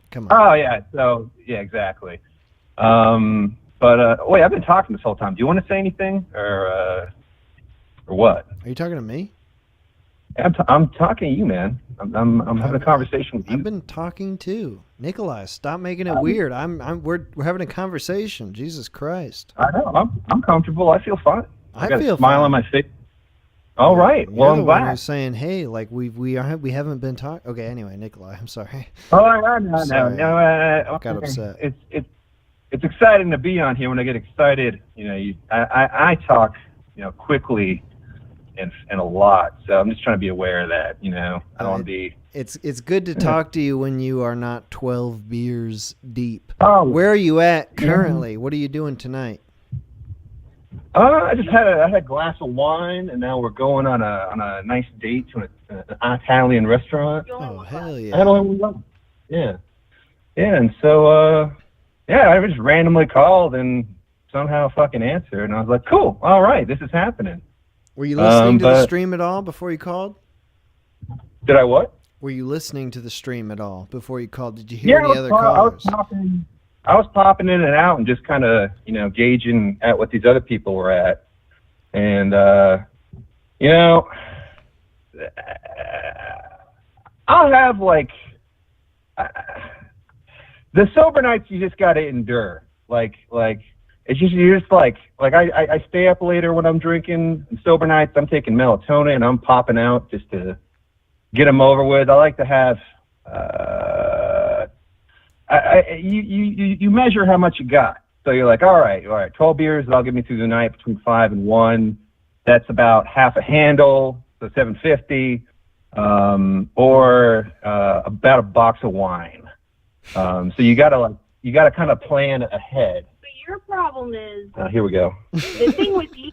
come on. Oh yeah. So yeah, exactly. But wait, I've been talking this whole time. Do you want to say anything or what? Are you talking to me? I'm talking to you, man. I'm having a conversation with you. I've been talking too. Nikolai, stop making it weird. We're having a conversation. Jesus Christ. I know. I'm comfortable. I feel fine. I got feel a smile fine. on my face. All right. Well, You're the I'm one glad. who's saying, hey, like we haven't been talking. Okay. Anyway, Nikolai, I'm sorry. Oh no. I got upset. It's exciting to be on here. When I get excited, I talk, quickly. And a lot, so I'm just trying to be aware of that. I don't want to be. It's good to talk to you when you are not 12 beers deep. Oh, where are you at currently? What are you doing tonight? I just had a glass of wine, and now we're going on a nice date to an Italian restaurant. Oh hell yeah! I don't know. Yeah, and so I just randomly called and somehow fucking answered, and I was like, cool, all right, this is happening. Were you listening to the stream at all before you called? Did I what? Were you listening to the stream at all before you called? Did you hear any other callers? I was popping in and out and just kind of, gauging at what these other people were at. And, I'll have the sober nights you just got to endure. It's just, you're just I stay up later when I'm drinking. Sober nights, I'm taking melatonin and I'm popping out just to get them over with. I like to have, you measure how much you got. So you're like, all right, 12 beers, that'll get me through the night between 5 and 1. That's about half a handle, so 750, or about a box of wine. So you gotta kind of plan ahead. Your problem is here we go. the thing with you.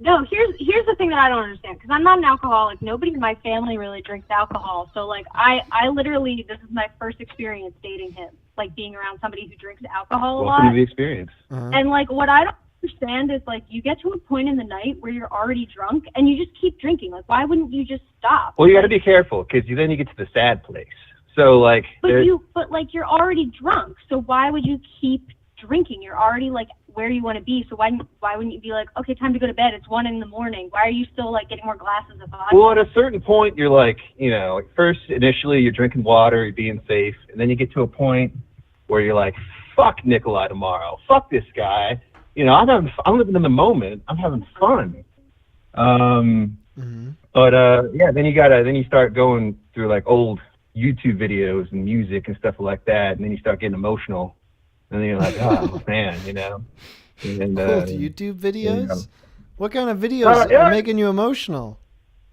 No, here's the thing that I don't understand, because I'm not an alcoholic. Nobody in my family really drinks alcohol. So I literally, this is my first experience dating him, being around somebody who drinks alcohol a lot. Welcome to the experience. And what I don't understand is you get to a point in the night where you're already drunk and you just keep drinking. Why wouldn't you just stop? Well, you got to be careful, because then you get to the sad place. So But you're already drunk. So why would you keep drinking? You're already where you want to be. So why wouldn't you be okay, time to go to bed? It's 1 a.m. Why are you still getting more glasses of vodka? Well, at a certain point, you're first initially you're drinking water, you're being safe, and then you get to a point where you're like, fuck Nikolai tomorrow, fuck this guy. I'm living in the moment. I'm having fun. But then you start going through old YouTube videos and music and stuff like that, and then you start getting emotional. And then you're like, oh, man, And, cool YouTube videos? What kind of videos are making you emotional?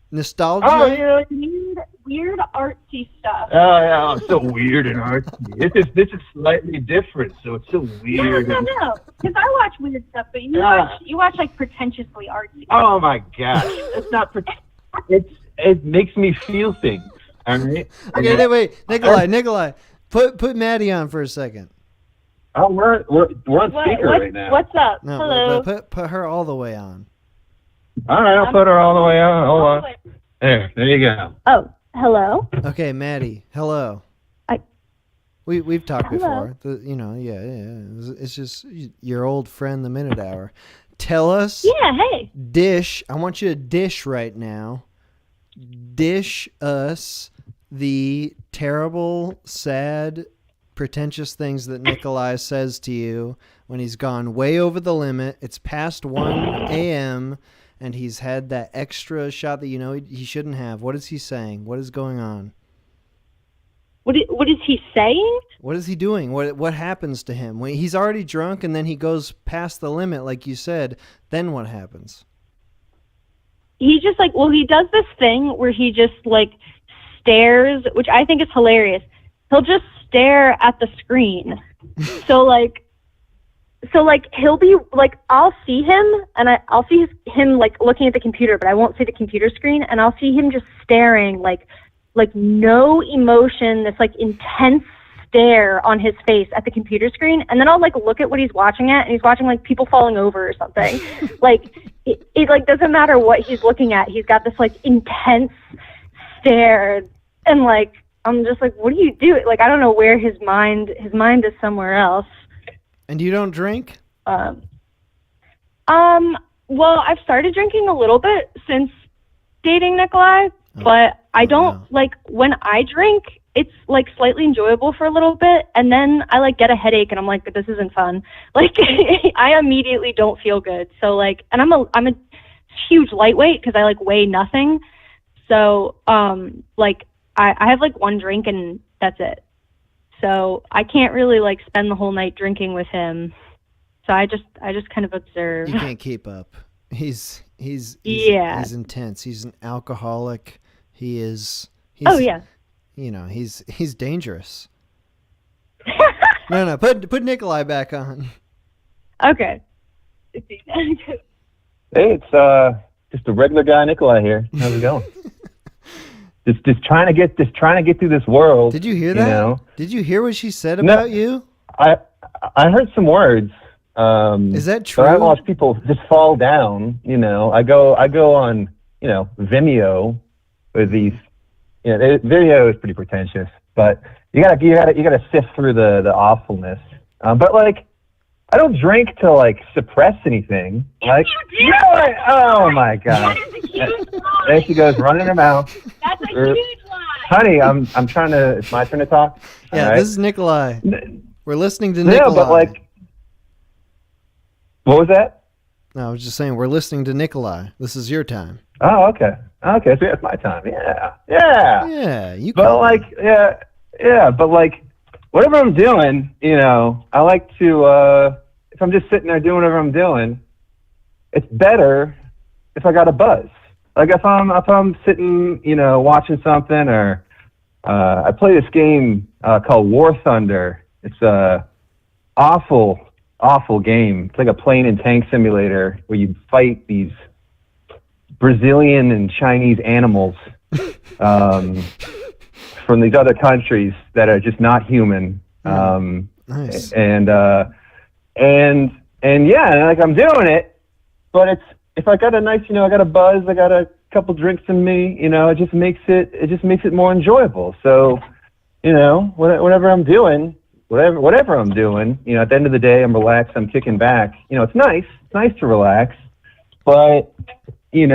Nostalgia? Oh, you weird artsy stuff. Oh, yeah, it's so weird and artsy. This is slightly different, so it's so weird. No. Because I watch weird stuff, but you watch like pretentiously artsy. Oh my gosh, it's not. It makes me feel things. All right. Okay, wait, Nikolai, put Maddie on for a second. Oh, we're on speaker right now. What's up? No, Hello. but put her all the way on. All right, I'll put her all the way on. Hold on. There you go. Oh, hello. Okay, Maddie, hello. We've talked Hello. before. It's just your old friend, the Minute Hour. Tell us. Yeah. Hey. Dish. I want you to dish right now. Dish us the terrible, sad, pretentious things that Nikolai says to you when he's gone way over the limit. It's past 1 a.m. and he's had that extra shot that he shouldn't have. What is he saying? What is going on? What is he saying? What is he doing? What happens to him? When he's already drunk and then he goes past the limit, like you said, then what happens? He just he does this thing where he just stares, which I think is hilarious. He'll just stare at the screen. So he'll be I'll see him and I'll see him looking at the computer, but I won't see the computer screen, and I'll see him just staring like no emotion, this intense stare on his face at the computer screen, and then I'll look at what he's watching at, and he's watching people falling over or something. It doesn't matter what he's looking at, he's got this intense stare, and I'm just what do you do? I don't know where his mind is somewhere else. And you don't drink? Well, I've started drinking a little bit since dating Nikolai, but I don't when I drink, it's slightly enjoyable for a little bit, and then I get a headache, and I'm but this isn't fun. I immediately don't feel good. So and I'm a huge lightweight because I weigh nothing. So I have one drink and that's it. So I can't really spend the whole night drinking with him. So I just kind of observe. You can't keep up. He's intense. He's an alcoholic. He's oh yeah. He's dangerous. No, put Nikolai back on. Okay. Hey, it's just a regular guy, Nikolai here. How's it going? just trying to get through this world. Did you hear that? Did you hear what she said about you? I heard some words. Is that true? But I watch people just fall down. I go on Vimeo with these. Vimeo is pretty pretentious, but you gotta sift through the awfulness. But I don't drink to suppress anything. Oh my god! There she goes running her mouth. That's a huge lie. Honey, I'm trying to. It's my turn to talk. Yeah, right? This is Nikolai. We're listening to Nikolai. Yeah, but what was that? No, I was just saying we're listening to Nikolai. This is your time. Oh, okay. Okay, so it's my time. Yeah. Yeah, you. But but whatever I'm doing, I like to. If I'm just sitting there doing whatever I'm doing, it's better if I got a buzz. If I'm sitting, watching something, or I play this game called War Thunder. It's a awful game. It's like a plane and tank simulator where you fight these Brazilian and Chinese animals from these other countries that are just not human. Nice. And I'm doing it, but if I got a nice, I got a buzz, I got a couple drinks in me, it just makes it more enjoyable. So, whatever I'm doing, at the end of the day, I'm relaxed, I'm kicking back. It's nice to relax, but it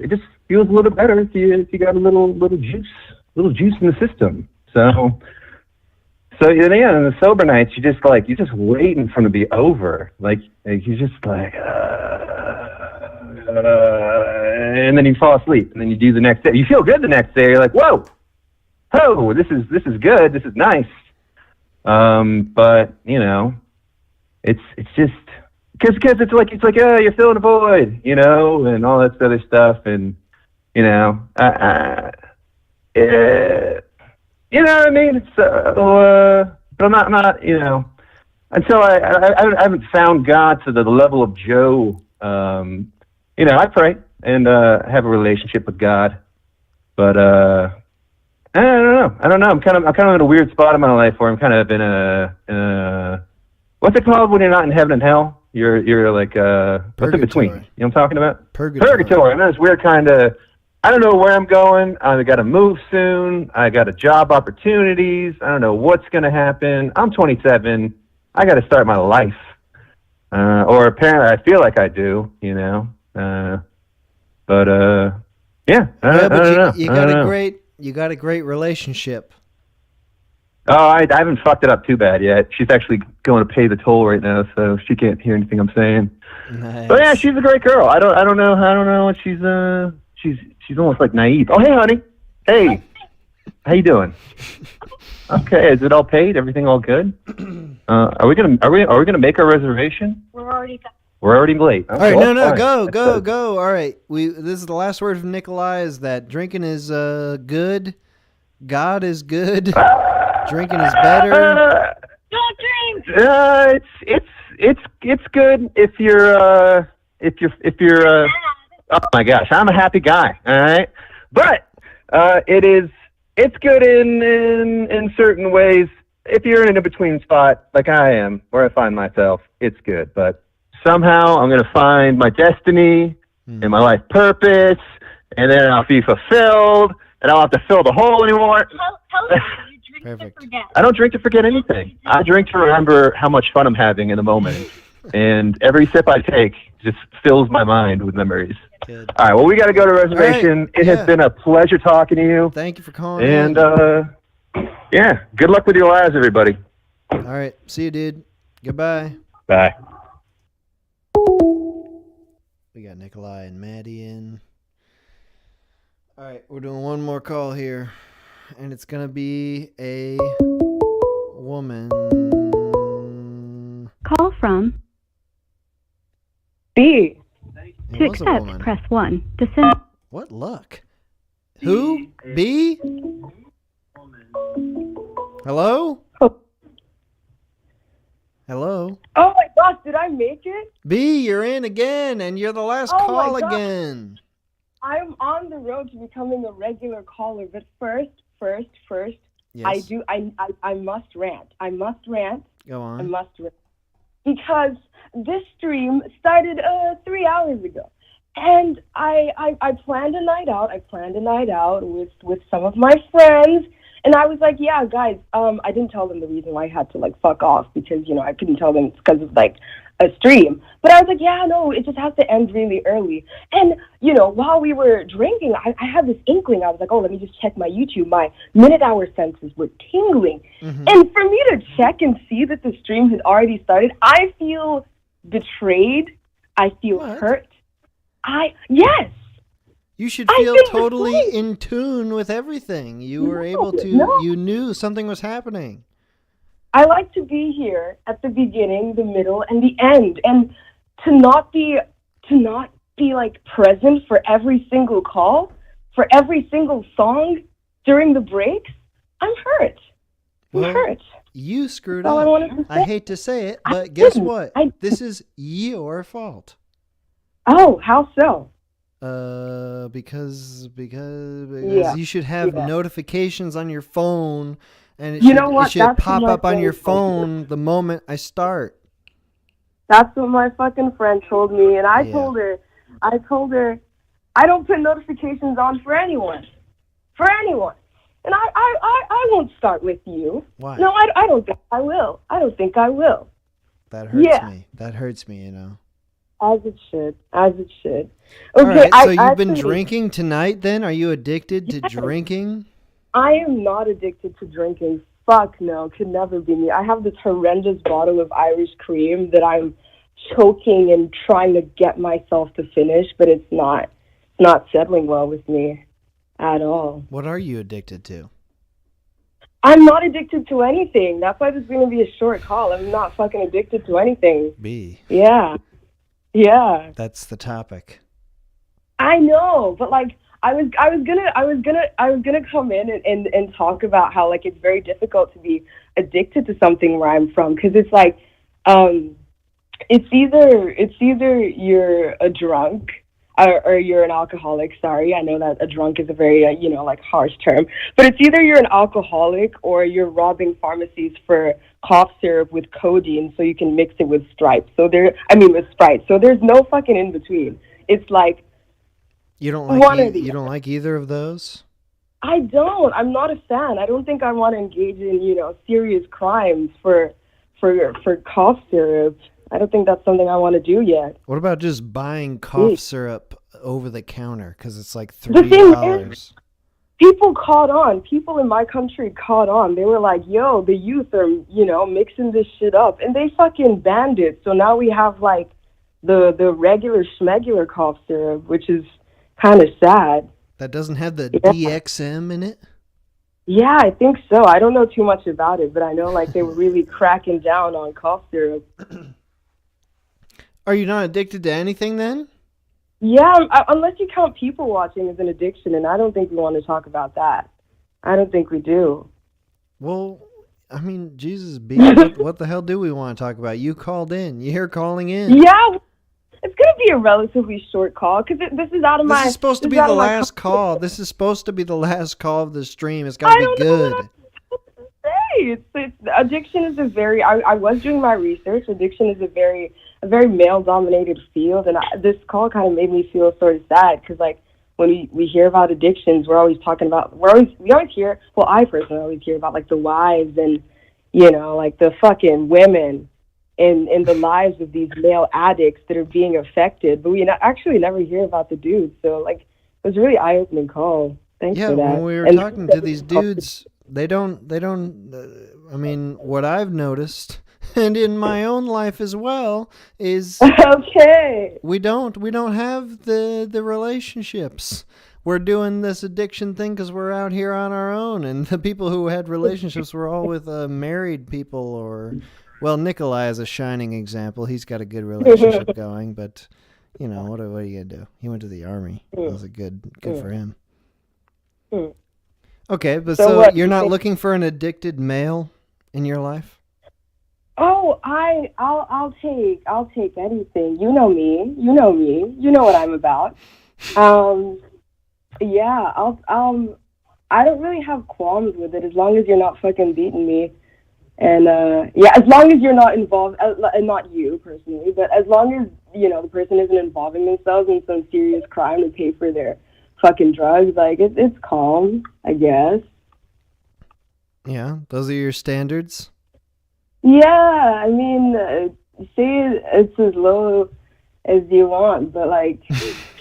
just feels a little better if you got a little juice in the system. So in the sober nights, you're just waiting for them to be over. You just and then you fall asleep, and then you do the next day. You feel good the next day. You're like, whoa, this is good. This is nice. But it's just because it's like oh, you're filling a void, and all that other stuff, and you know what I mean? So, but I'm not, you know, until I haven't found God to the level of Joe. You know, I pray and have a relationship with God, but I don't know. I'm kind of in a weird spot in my life where I'm kind of in a what's it called when you're not in heaven and hell? You're like what's in between? You know what I'm talking about? Purgatory. I'm in this weird kind of. I don't know where I'm going. I got to move soon. I got a job opportunities. I don't know what's going to happen. I'm 27. I got to start my life. Or apparently I feel like I do, you know. But yeah, I don't know. You got a great relationship. Oh, I haven't fucked it up too bad yet. She's actually going to pay the toll right now, so she can't hear anything I'm saying. Nice. But yeah, she's a great girl. I don't know what she's almost like naive. Oh, hey, honey. Hey, how you doing? Okay, is it all paid? Everything all good? Are we gonna make our reservation? We're already late. Okay, All right, well, no, fine. go. All right, this is the last word from Nikolai is that drinking is good, God is good, drinking is better. Don't drink. It's good if you're oh my gosh, I'm a happy guy, all right? But it's good in certain ways. If you're in an in-between spot like I am, where I find myself, it's good. But somehow I'm going to find my destiny and my life purpose, and then I'll be fulfilled, and I don't have to fill the hole anymore. Perfect. I don't drink to forget anything. I drink to remember how much fun I'm having in the moment. And every sip I take just fills my mind with memories. Good. All right, well, we got to go to reservation. Right, it has been a pleasure talking to you. Thank you for calling and, in. yeah, good luck with your lives, everybody. All right, see you, dude. Goodbye. Bye. We got Nikolai and Maddie in. All right, we're doing one more call here, and it's going to be a woman. Call from B. To accept, press 1. To send. What luck? Who? B? Hello? Hello? Oh my gosh, did I make it? B, you're in again, and you're the last Oh call my God. again. I'm on the road to becoming a regular caller, but first, Yes. I must rant. I must rant. Go on. I must rant. Because this stream started 3 hours ago. And I planned a night out. I planned a night out with some of my friends. And I was like, yeah, guys, I didn't tell them the reason why I had to, like, fuck off because, you know, I couldn't tell them it's because of, like, a stream. But I was like, yeah, no, it just has to end really early. And, you know, while we were drinking, I had this inkling. I was like, oh, let me just check my YouTube. My minute-hour senses were tingling. Mm-hmm. And for me to check and see that the stream had already started, I feel betrayed. I feel hurt. Yes. You should feel totally in tune with everything. You were able to, you knew something was happening. I like to be here at the beginning, the middle, and the end, and to not be like present for every single call, for every single song during the breaks. I'm hurt. I'm hurt. You screwed That's all I wanted to up. say. I hate to say it, but guess what? This is your fault. Oh, how so? Because Yeah. you should have Yeah. notifications on your phone, and it You should, know what? it should That's pop what my up on your friend told phone the moment I start. That's what my fucking friend told me, and I Yeah. told her, I don't put notifications on for anyone. For anyone. And I won't start with you. Why? No, I don't think I will. I don't think I will. That hurts Yeah. me. That hurts me, you know. As it should. As it should. All Okay, right, so you've been actually- drinking tonight then? Are you addicted to drinking? I am not addicted to drinking. Fuck no, could never be me. I have this horrendous bottle of Irish cream that I'm choking and trying to get myself to finish, but it's not settling well with me at all. What are you addicted to? I'm not addicted to anything. That's why this is going to be a short call. I'm not fucking addicted to anything. B. Yeah. Yeah. That's the topic. I know, but like, I was gonna come in and talk about how like it's very difficult to be addicted to something where I'm from, because it's like it's either you're a drunk or you're an alcoholic. Sorry, I know that a drunk is a very like harsh term, but it's either you're an alcoholic or you're robbing pharmacies for cough syrup with codeine so you can mix it with with Sprite. So there's no fucking in between. It's like you don't like you don't like either of those? I don't. I'm not a fan. I don't think I want to engage in serious crimes for cough syrup. I don't think that's something I want to do yet. What about just buying cough syrup over the counter because it's like $3? The thing is, people caught on. People in my country caught on. They were like, yo, the youth are, mixing this shit up. And they fucking banned it. So now we have like the regular schmegular cough syrup, which is kind of sad. That doesn't have the DXM in it? Yeah, I think so. I don't know too much about it, but I know like they were really cracking down on cough syrup. Are you not addicted to anything then? Yeah, unless you count people watching as an addiction, and I don't think we want to talk about that. I don't think we do. Well, I mean, Jesus, B, what the hell do we want to talk about? You called in. You're calling in. Yeah, it's going to be a relatively short call because this is out of my... This is supposed to be the last call. This is supposed to be the last call of the stream. It's got to be good. Addiction is a very... I was doing my research. Addiction is a very male-dominated field, and this call kind of made me feel sort of sad because, like, when we hear about addictions, we're always talking about... we always hear... Well, I personally always hear about, like, the wives and, like, the fucking women in the lives of these male addicts that are being affected, but we actually never hear about the dudes. So, like, it was a really eye-opening call. Thanks for that. Yeah, when we were talking to these dudes, they don't, I mean, what I've noticed, and in my own life as well, is okay. We don't have the relationships. We're doing this addiction thing because we're out here on our own, and the people who had relationships were all with married people or... Well, Nikolai is a shining example. He's got a good relationship going, but what are you gonna do? He went to the army. That was a good for him. Okay, but so you're not looking for an addicted male in your life? Oh, I'll take anything. You know me. You know me. You know what I'm about. Yeah, I don't really have qualms with it as long as you're not fucking beating me. And, as long as you're not involved, and not you personally, but as long as, the person isn't involving themselves in some serious crime to pay for their fucking drugs, like, it's calm, I guess. Yeah, those are your standards? Yeah, I mean, say it's as low as you want, but, like,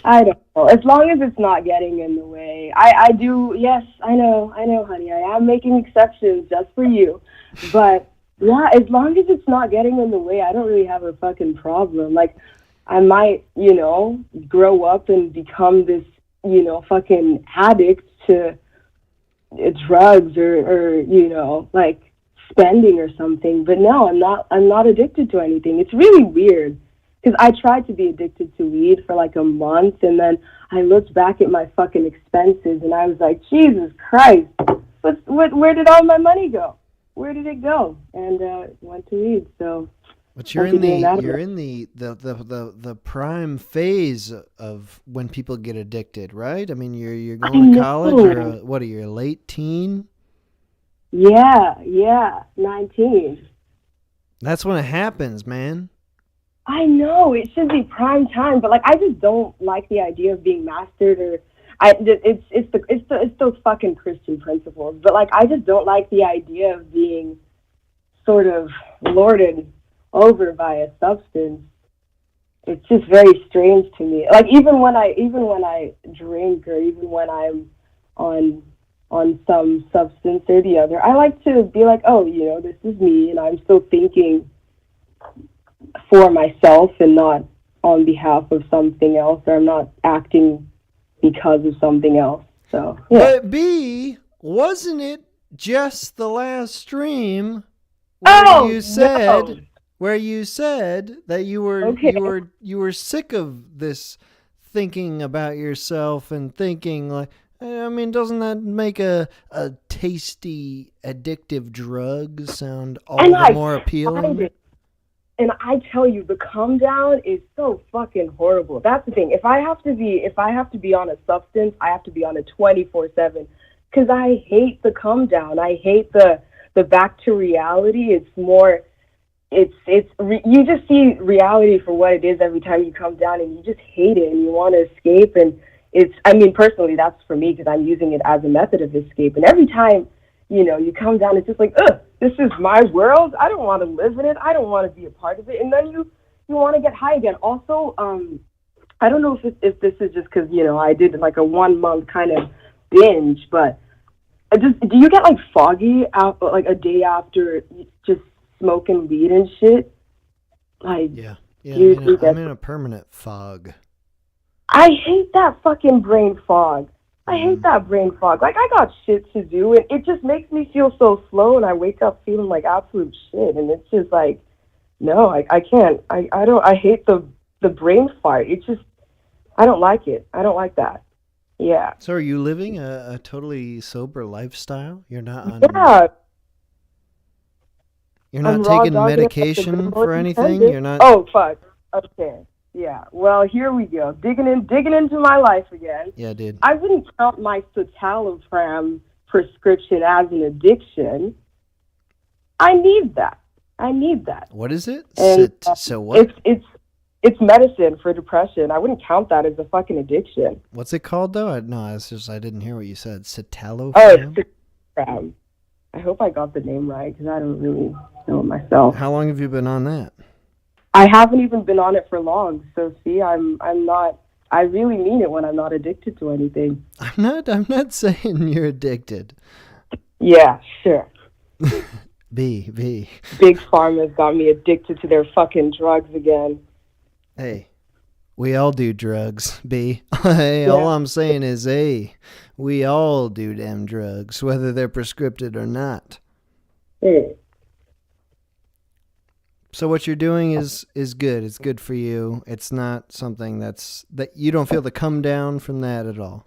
I don't know. As long as it's not getting in the way. I do, yes, I know, honey, I am making exceptions just for you. But, yeah, as long as it's not getting in the way, I don't really have a fucking problem. Like, I might, grow up and become this, fucking addict to drugs or like spending or something. But no, I'm not addicted to anything. It's really weird because I tried to be addicted to weed for like a month, and then I looked back at my fucking expenses and I was like, Jesus Christ, where did all my money go? Where did it go? And went to weed. So, but you're in the prime phase of when people get addicted, right? I mean, you're going to college. What are you, a late teen? Yeah, 19. That's when it happens, man. I know it should be prime time, but like I just don't like the idea of being mastered or. It's those fucking Christian principles, but like I just don't like the idea of being sort of lorded over by a substance. It's just very strange to me. Like even when I drink or even when I'm on some substance or the other, I like to be like, oh, this is me, and I'm still thinking for myself and not on behalf of something else, or I'm not acting because of something else. So, yeah. But B, wasn't it just the last stream where you said that you were sick of this thinking about yourself and thinking like, I mean, doesn't that make a tasty, addictive drug sound all the more appealing? And I tell you, the come down is so fucking horrible. That's the thing. If I have to be on a substance, I have to be on it 24/7, because I hate the come down. I hate the back to reality. It's more, you just see reality for what it is every time you come down, and you just hate it and you want to escape. And I mean, personally, that's for me because I'm using it as a method of escape. And every time, you come down, it's just like, ugh, this is my world. I don't want to live in it. I don't want to be a part of it. And then you want to get high again. Also, I don't know if this is just because, I did like a 1 month kind of binge, but do you get like foggy like a day after just smoking weed and shit? Like, yeah, I'm in a permanent fog. I hate that fucking brain fog. I hate that brain fog. Like, I got shit to do, and it just makes me feel so slow, and I wake up feeling like absolute shit, and it's just like, no, I can't. I hate the brain fart. It's just, I don't like it. I don't like that. Yeah. So are you living a totally sober lifestyle? You're not on... Yeah. You're not taking medication for anything? You're not... Oh, fuck. Okay. Yeah, well, here we go. Digging into my life again. Yeah, dude. I wouldn't count my citalopram prescription as an addiction. I need that. What is it? And, so what? It's medicine for depression. I wouldn't count that as a fucking addiction. What's it called, though? It's just I didn't hear what you said. Citalopram? Oh, it's citalopram. I hope I got the name right, because I don't really know it myself. How long have you been on that? I haven't even been on it for long. So see, I'm not. I really mean it when I'm not addicted to anything. I'm not saying you're addicted. Yeah, sure. B. Big Pharma's got me addicted to their fucking drugs again. Hey, we all do drugs, B. Hey, all I'm saying is, hey, we all do them drugs, whether they're prescripted or not. Hey. So what you're doing is good. It's good for you. It's not something that you don't feel the come down from that at all.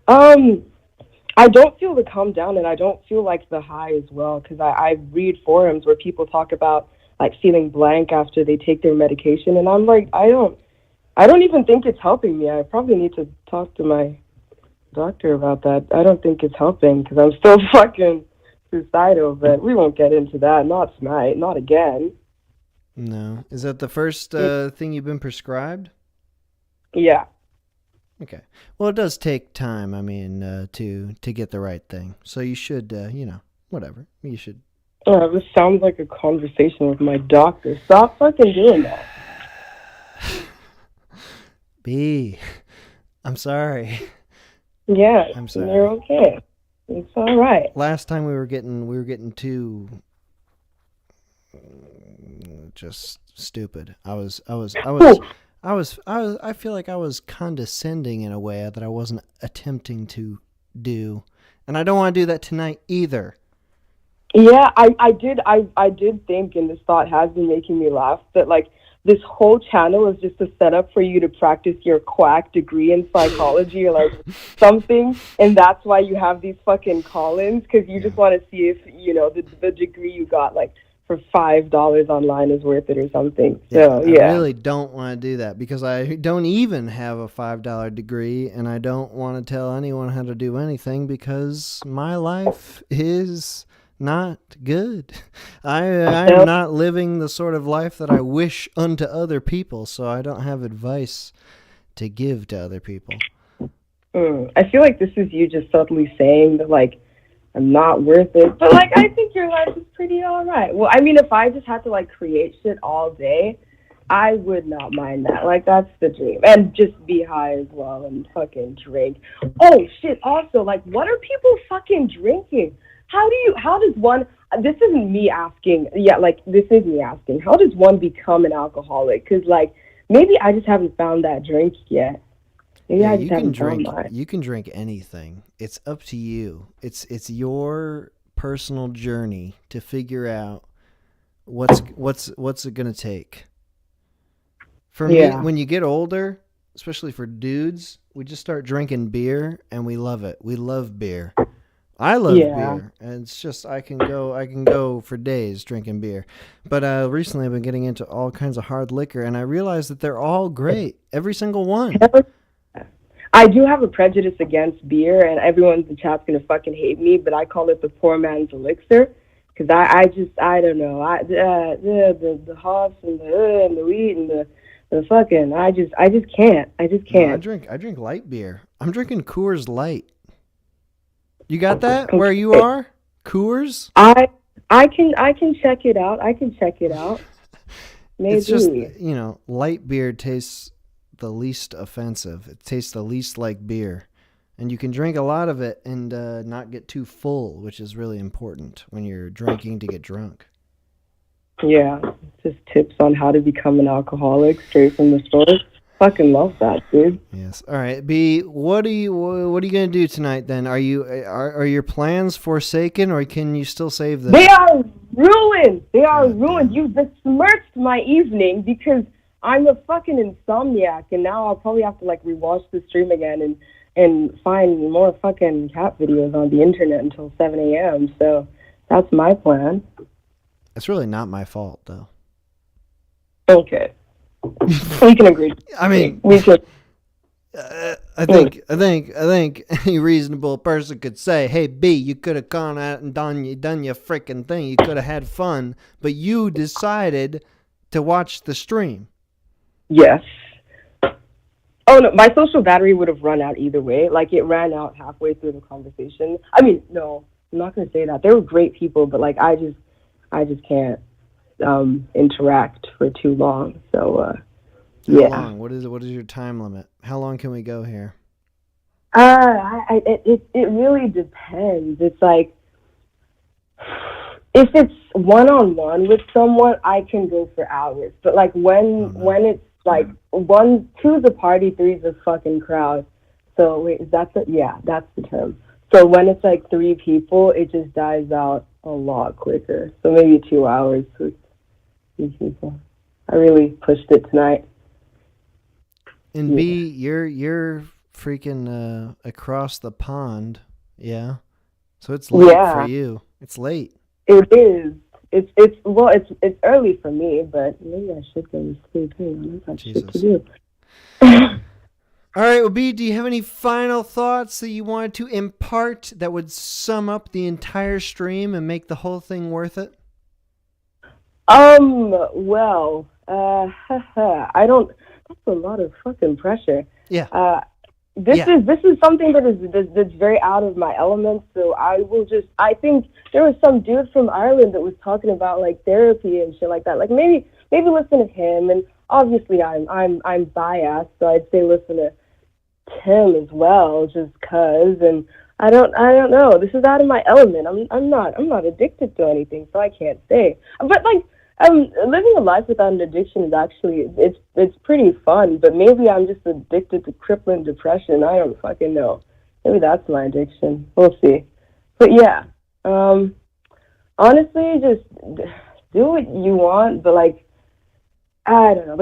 I don't feel the come down, and I don't feel like the high as well, because I read forums where people talk about like feeling blank after they take their medication, and I'm like, I don't even think it's helping me. I probably need to talk to my doctor about that. I don't think it's helping because I'm still fucking suicidal, but we won't get into that. Not tonight. Not again. No. Is that the first thing you've been prescribed? Yeah. Okay. Well, it does take time, to get the right thing. So you should, whatever. You should. This sounds like a conversation with my doctor. Stop fucking doing that. B, I'm sorry. Yeah. I'm sorry. You're okay. It's all right. Last time we were getting too just stupid. I feel like I was condescending in a way that I wasn't attempting to do, and I don't want to do that tonight either. Yeah, I did think, and this thought has been making me laugh, that like this whole channel is just a setup for you to practice your quack degree in psychology or like something, and that's why you have these fucking call-ins, because you just want to see if, the degree you got like for $5 online is worth it or something. So, yeah. I really don't want to do that because I don't even have a $5 degree, and I don't want to tell anyone how to do anything because my life is not good. I'm not living the sort of life that I wish unto other people, so I don't have advice to give to other people. I feel like this is you just subtly saying that, like, I'm not worth it, but, like, I think your life is pretty all right. Well, I mean, if I just had to, like, create shit all day, I would not mind that. Like, that's the dream. And just be high as well and fucking drink. Oh, shit, also, like, what are people fucking drinking? How does one, this isn't me asking, this is me asking, how does one become an alcoholic? Because, like, maybe I just haven't found that drink yet. Maybe I just haven't found that. You can drink anything. It's up to you. It's your personal journey to figure out what's it going to take. For me, when you get older, especially for dudes, we just start drinking beer and we love it. We love beer. I love beer, and it's just I can go for days drinking beer. But recently I've been getting into all kinds of hard liquor, and I realized that they're all great, every single one. I do have a prejudice against beer, and everyone in the chat's gonna fucking hate me, but I call it the poor man's elixir, because I don't know, the hops and the wheat and the fucking I just can't. No, I drink light beer. I'm drinking Coors Light. You got that where you are? Coors? I can check it out. Maybe. It's just, light beer tastes the least offensive. It tastes the least like beer. And you can drink a lot of it and not get too full, which is really important when you're drinking to get drunk. Yeah, just tips on how to become an alcoholic straight from the source. Fucking love that, dude. Yes. All right, B. What are you gonna do tonight then? Are your plans forsaken, or can you still save them? They are ruined. You've besmirched my evening because I'm a fucking insomniac, and now I'll probably have to rewatch the stream again and find more fucking cat videos on the internet until 7 a.m. So that's my plan. It's really not my fault, though. Okay. We can agree. I mean, we could. I think any reasonable person could say, "Hey, B, you could have gone out and done your freaking thing. You could have had fun, but you decided to watch the stream." Yes. Oh no, my social battery would have run out either way. It ran out halfway through the conversation. I mean, no, I'm not gonna say that. They were great people, but I just can't interact for too long. So yeah. How long? What is your time limit? How long can we go here? It really depends. It's if it's one-on-one with someone, I can go for hours. But when it's 1, 2's a party, 3's a fucking crowd. So wait, is that that's the term. So when it's 3 people, it just dies out a lot quicker. So maybe 2 hours with 3 people. I really pushed it tonight. And B, you're freaking across the pond, yeah. So it's late for you. It's late. It is. It's early for me, but maybe I should go to sleep. I've got shit to do. All right, well, B, do you have any final thoughts that you wanted to impart that would sum up the entire stream and make the whole thing worth it? Well, I don't. That's a lot of fucking pressure. Yeah. This is something that's very out of my element. So I think there was some dude from Ireland that was talking about therapy and shit like that. Maybe listen to him. And obviously I'm biased, so I'd say listen to Tim as well, just 'cause. And I don't know. This is out of my element. I'm not addicted to anything, so I can't say. But living a life without an addiction is actually it's pretty fun. But maybe I'm just addicted to crippling depression. I don't fucking know. Maybe that's my addiction. We'll see. But yeah, honestly, just do what you want. But I don't know.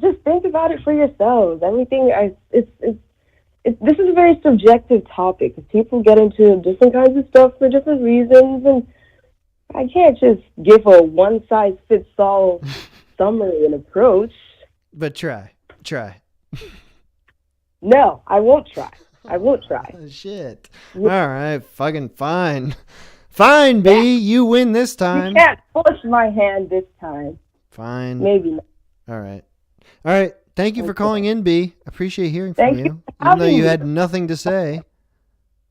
Just think about it for yourselves. Everything. This is a very subjective topic. People get into different kinds of stuff for different reasons, and I can't just give a one-size-fits-all summary and approach. But try. No, I won't try. Shit. All right, fucking fine. Fine, B, you win this time. You can't push my hand this time. Fine. Maybe not. All right. Thank you for calling in, B. Appreciate hearing from Thank you. you for Even though having you me. had nothing to say.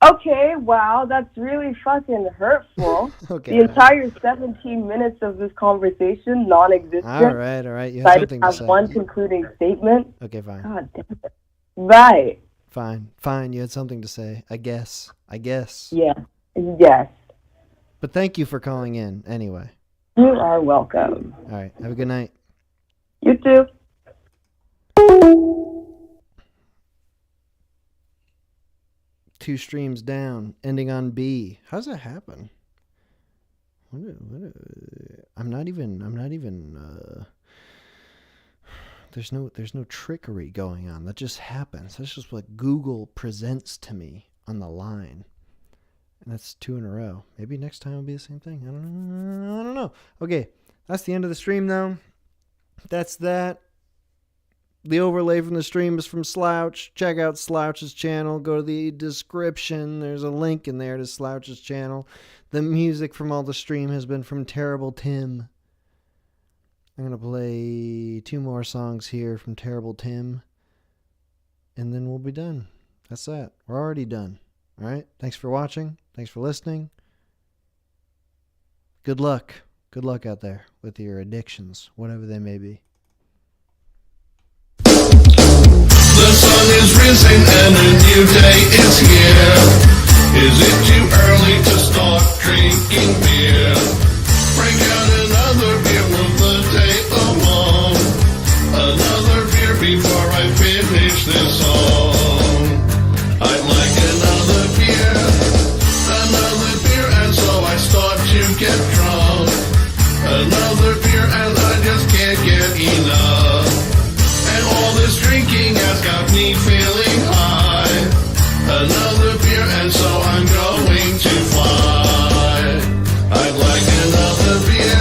Okay, wow, that's really fucking hurtful. Okay. The entire 17 minutes of this conversation, non-existent. All right. You So have I just something to have say. one concluding statement. Okay, fine. God damn it. Right. Fine. You had something to say. I guess. Yeah. Yes. But thank you for calling in anyway. You are welcome. All right. Have a good night. You too. 2 streams down, ending on B. How does that happen? I'm not even. there's no trickery going on. That just happens. That's just what Google presents to me on the line. And that's 2 in a row. Maybe next time will be the same thing. I don't know. Okay, that's the end of the stream, though. That's that. The overlay from the stream is from Slouch. Check out Slouch's channel. Go to the description. There's a link in there to Slouch's channel. The music from all the stream has been from Terrible Tim. I'm going to play 2 more songs here from Terrible Tim. And then we'll be done. That's that. We're already done. All right? Thanks for watching. Thanks for listening. Good luck. Good luck out there with your addictions, whatever they may be. The sun is risen and a new day is here. Is it too early to start drinking beer? Break out another beer, move the day along. Another beer before I finish this song. I'd like another beer, and so I start to get drunk. Another beer and I just can't get enough. And all this drinking has got me feeling high. Another beer and so I'm going to fly. I'd like another beer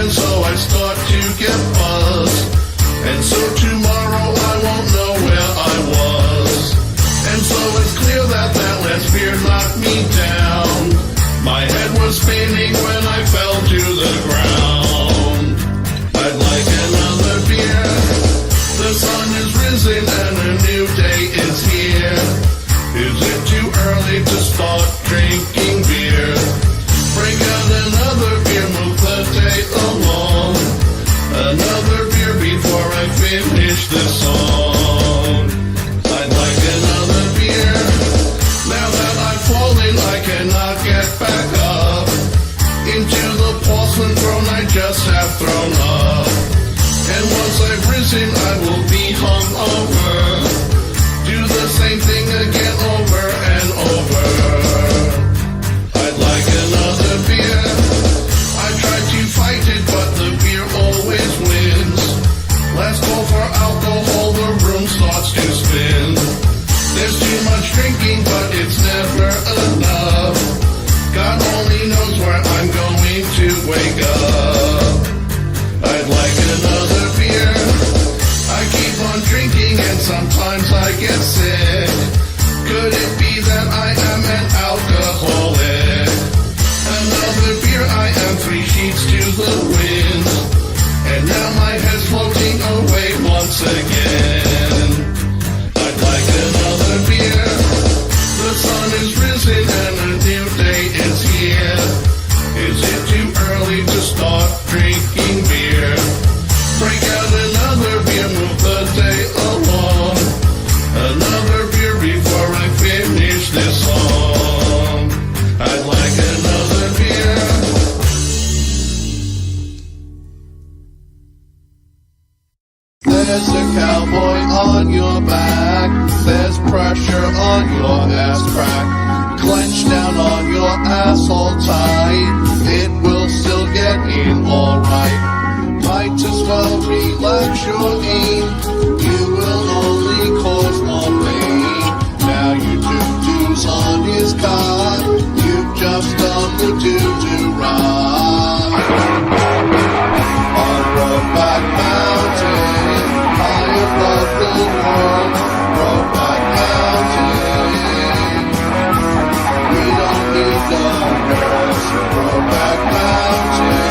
and so I start to get buzzed. And so tomorrow I won't know where I was. And so it's clear that last beer knocked me down. My head was spinning when I fell to the ground. I'd like another beer. The sun is risen and a new day is here. Is it too early to start drinking beer? Break out another beer, move the day along. Another beer before I finish this song. I'd like another beer. Now that I've fallen, I cannot get back up. Into the porcelain throne I just have thrown up. And once I've risen, I will be hung over. Do the same thing again over and over. I'd like another beer. I tried to fight it, but the beer always wins. Last call for alcohol, the room starts to spin. There's too much drinking, but it's never enough. God only knows where I'm going to wake up. I'd like another beer. I keep on drinking and sometimes I get sick. Could it be that I am an alcoholic? Another beer, I am 3 sheets to the wind. And now my head's floating away once again. I'd like another beer. The sun is risen and a new day is here. Is it too early to start drinking beer? Break out another beer, move the day along. Another beer before I finish this song. I'd like another beer. There's a cowboy on your back. There's pressure on your ass crack. Clench down on your asshole tight. It will still get in alright. Might as well relax your aim. You will only cause more pain. Now you doo-doos on his cock. You've just done the doo-doo rock. On Roadback Mountain, high above the world. Roadback Mountain, we don't need no girls. Roadback Mountain,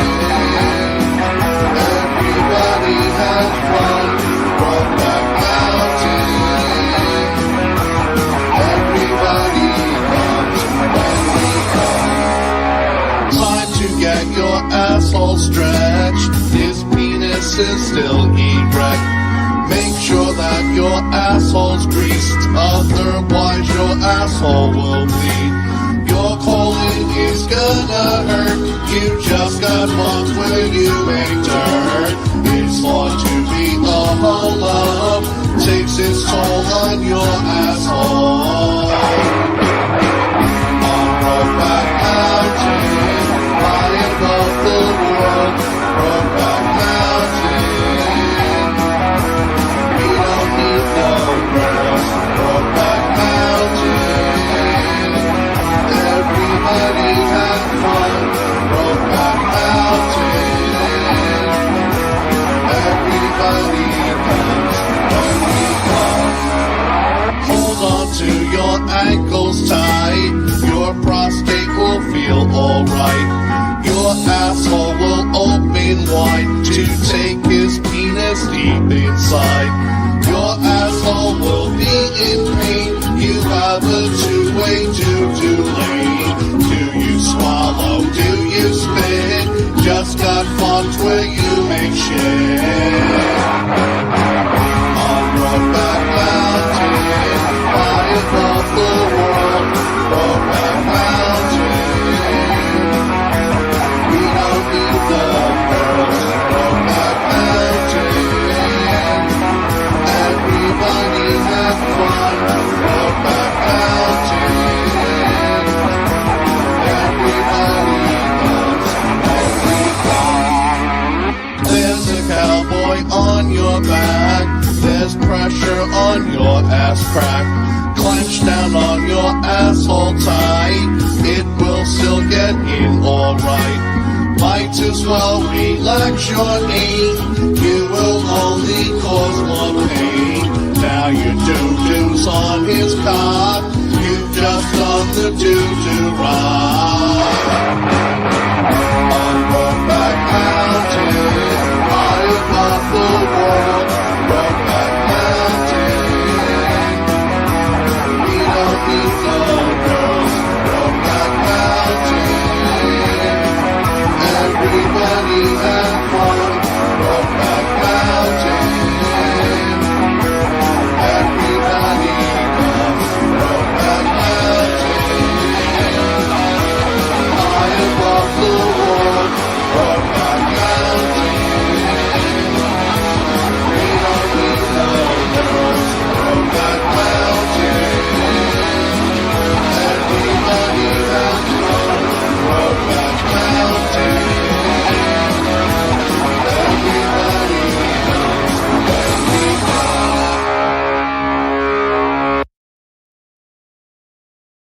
everybody has fun. Roadback Mountain, everybody runs when we come. Time to get your asshole stretched. His penis is still erect. Make sure that your asshole's greased, otherwise your asshole will bleed. Your colon is gonna hurt. You just got bumped when you make dirt. It's thought to be a whole love. Takes its toll on your asshole. On Roadback Mountain, high above the world. Roadback Mountain, ankles tight. Your prostate will feel alright. Your asshole will open wide to take his penis deep inside. Your asshole will be in pain. You have a two-way doo-doo lane. Do you swallow? Do you spit? Just got fucked where you make shit. On Brokeback Mountain, high above the world. Brokeback Mountain, we don't need the girls. Brokeback Mountain, everybody have fun. Brokeback Mountain, everybody loves everyone. There's a cowboy on your back. There's pressure on your ass crack. Clench down on your asshole tight. It will still get in alright. Might as well relax your aim. You will only cause more pain. Now your doo-doo's on his cock. You've just done the doo-doo ride.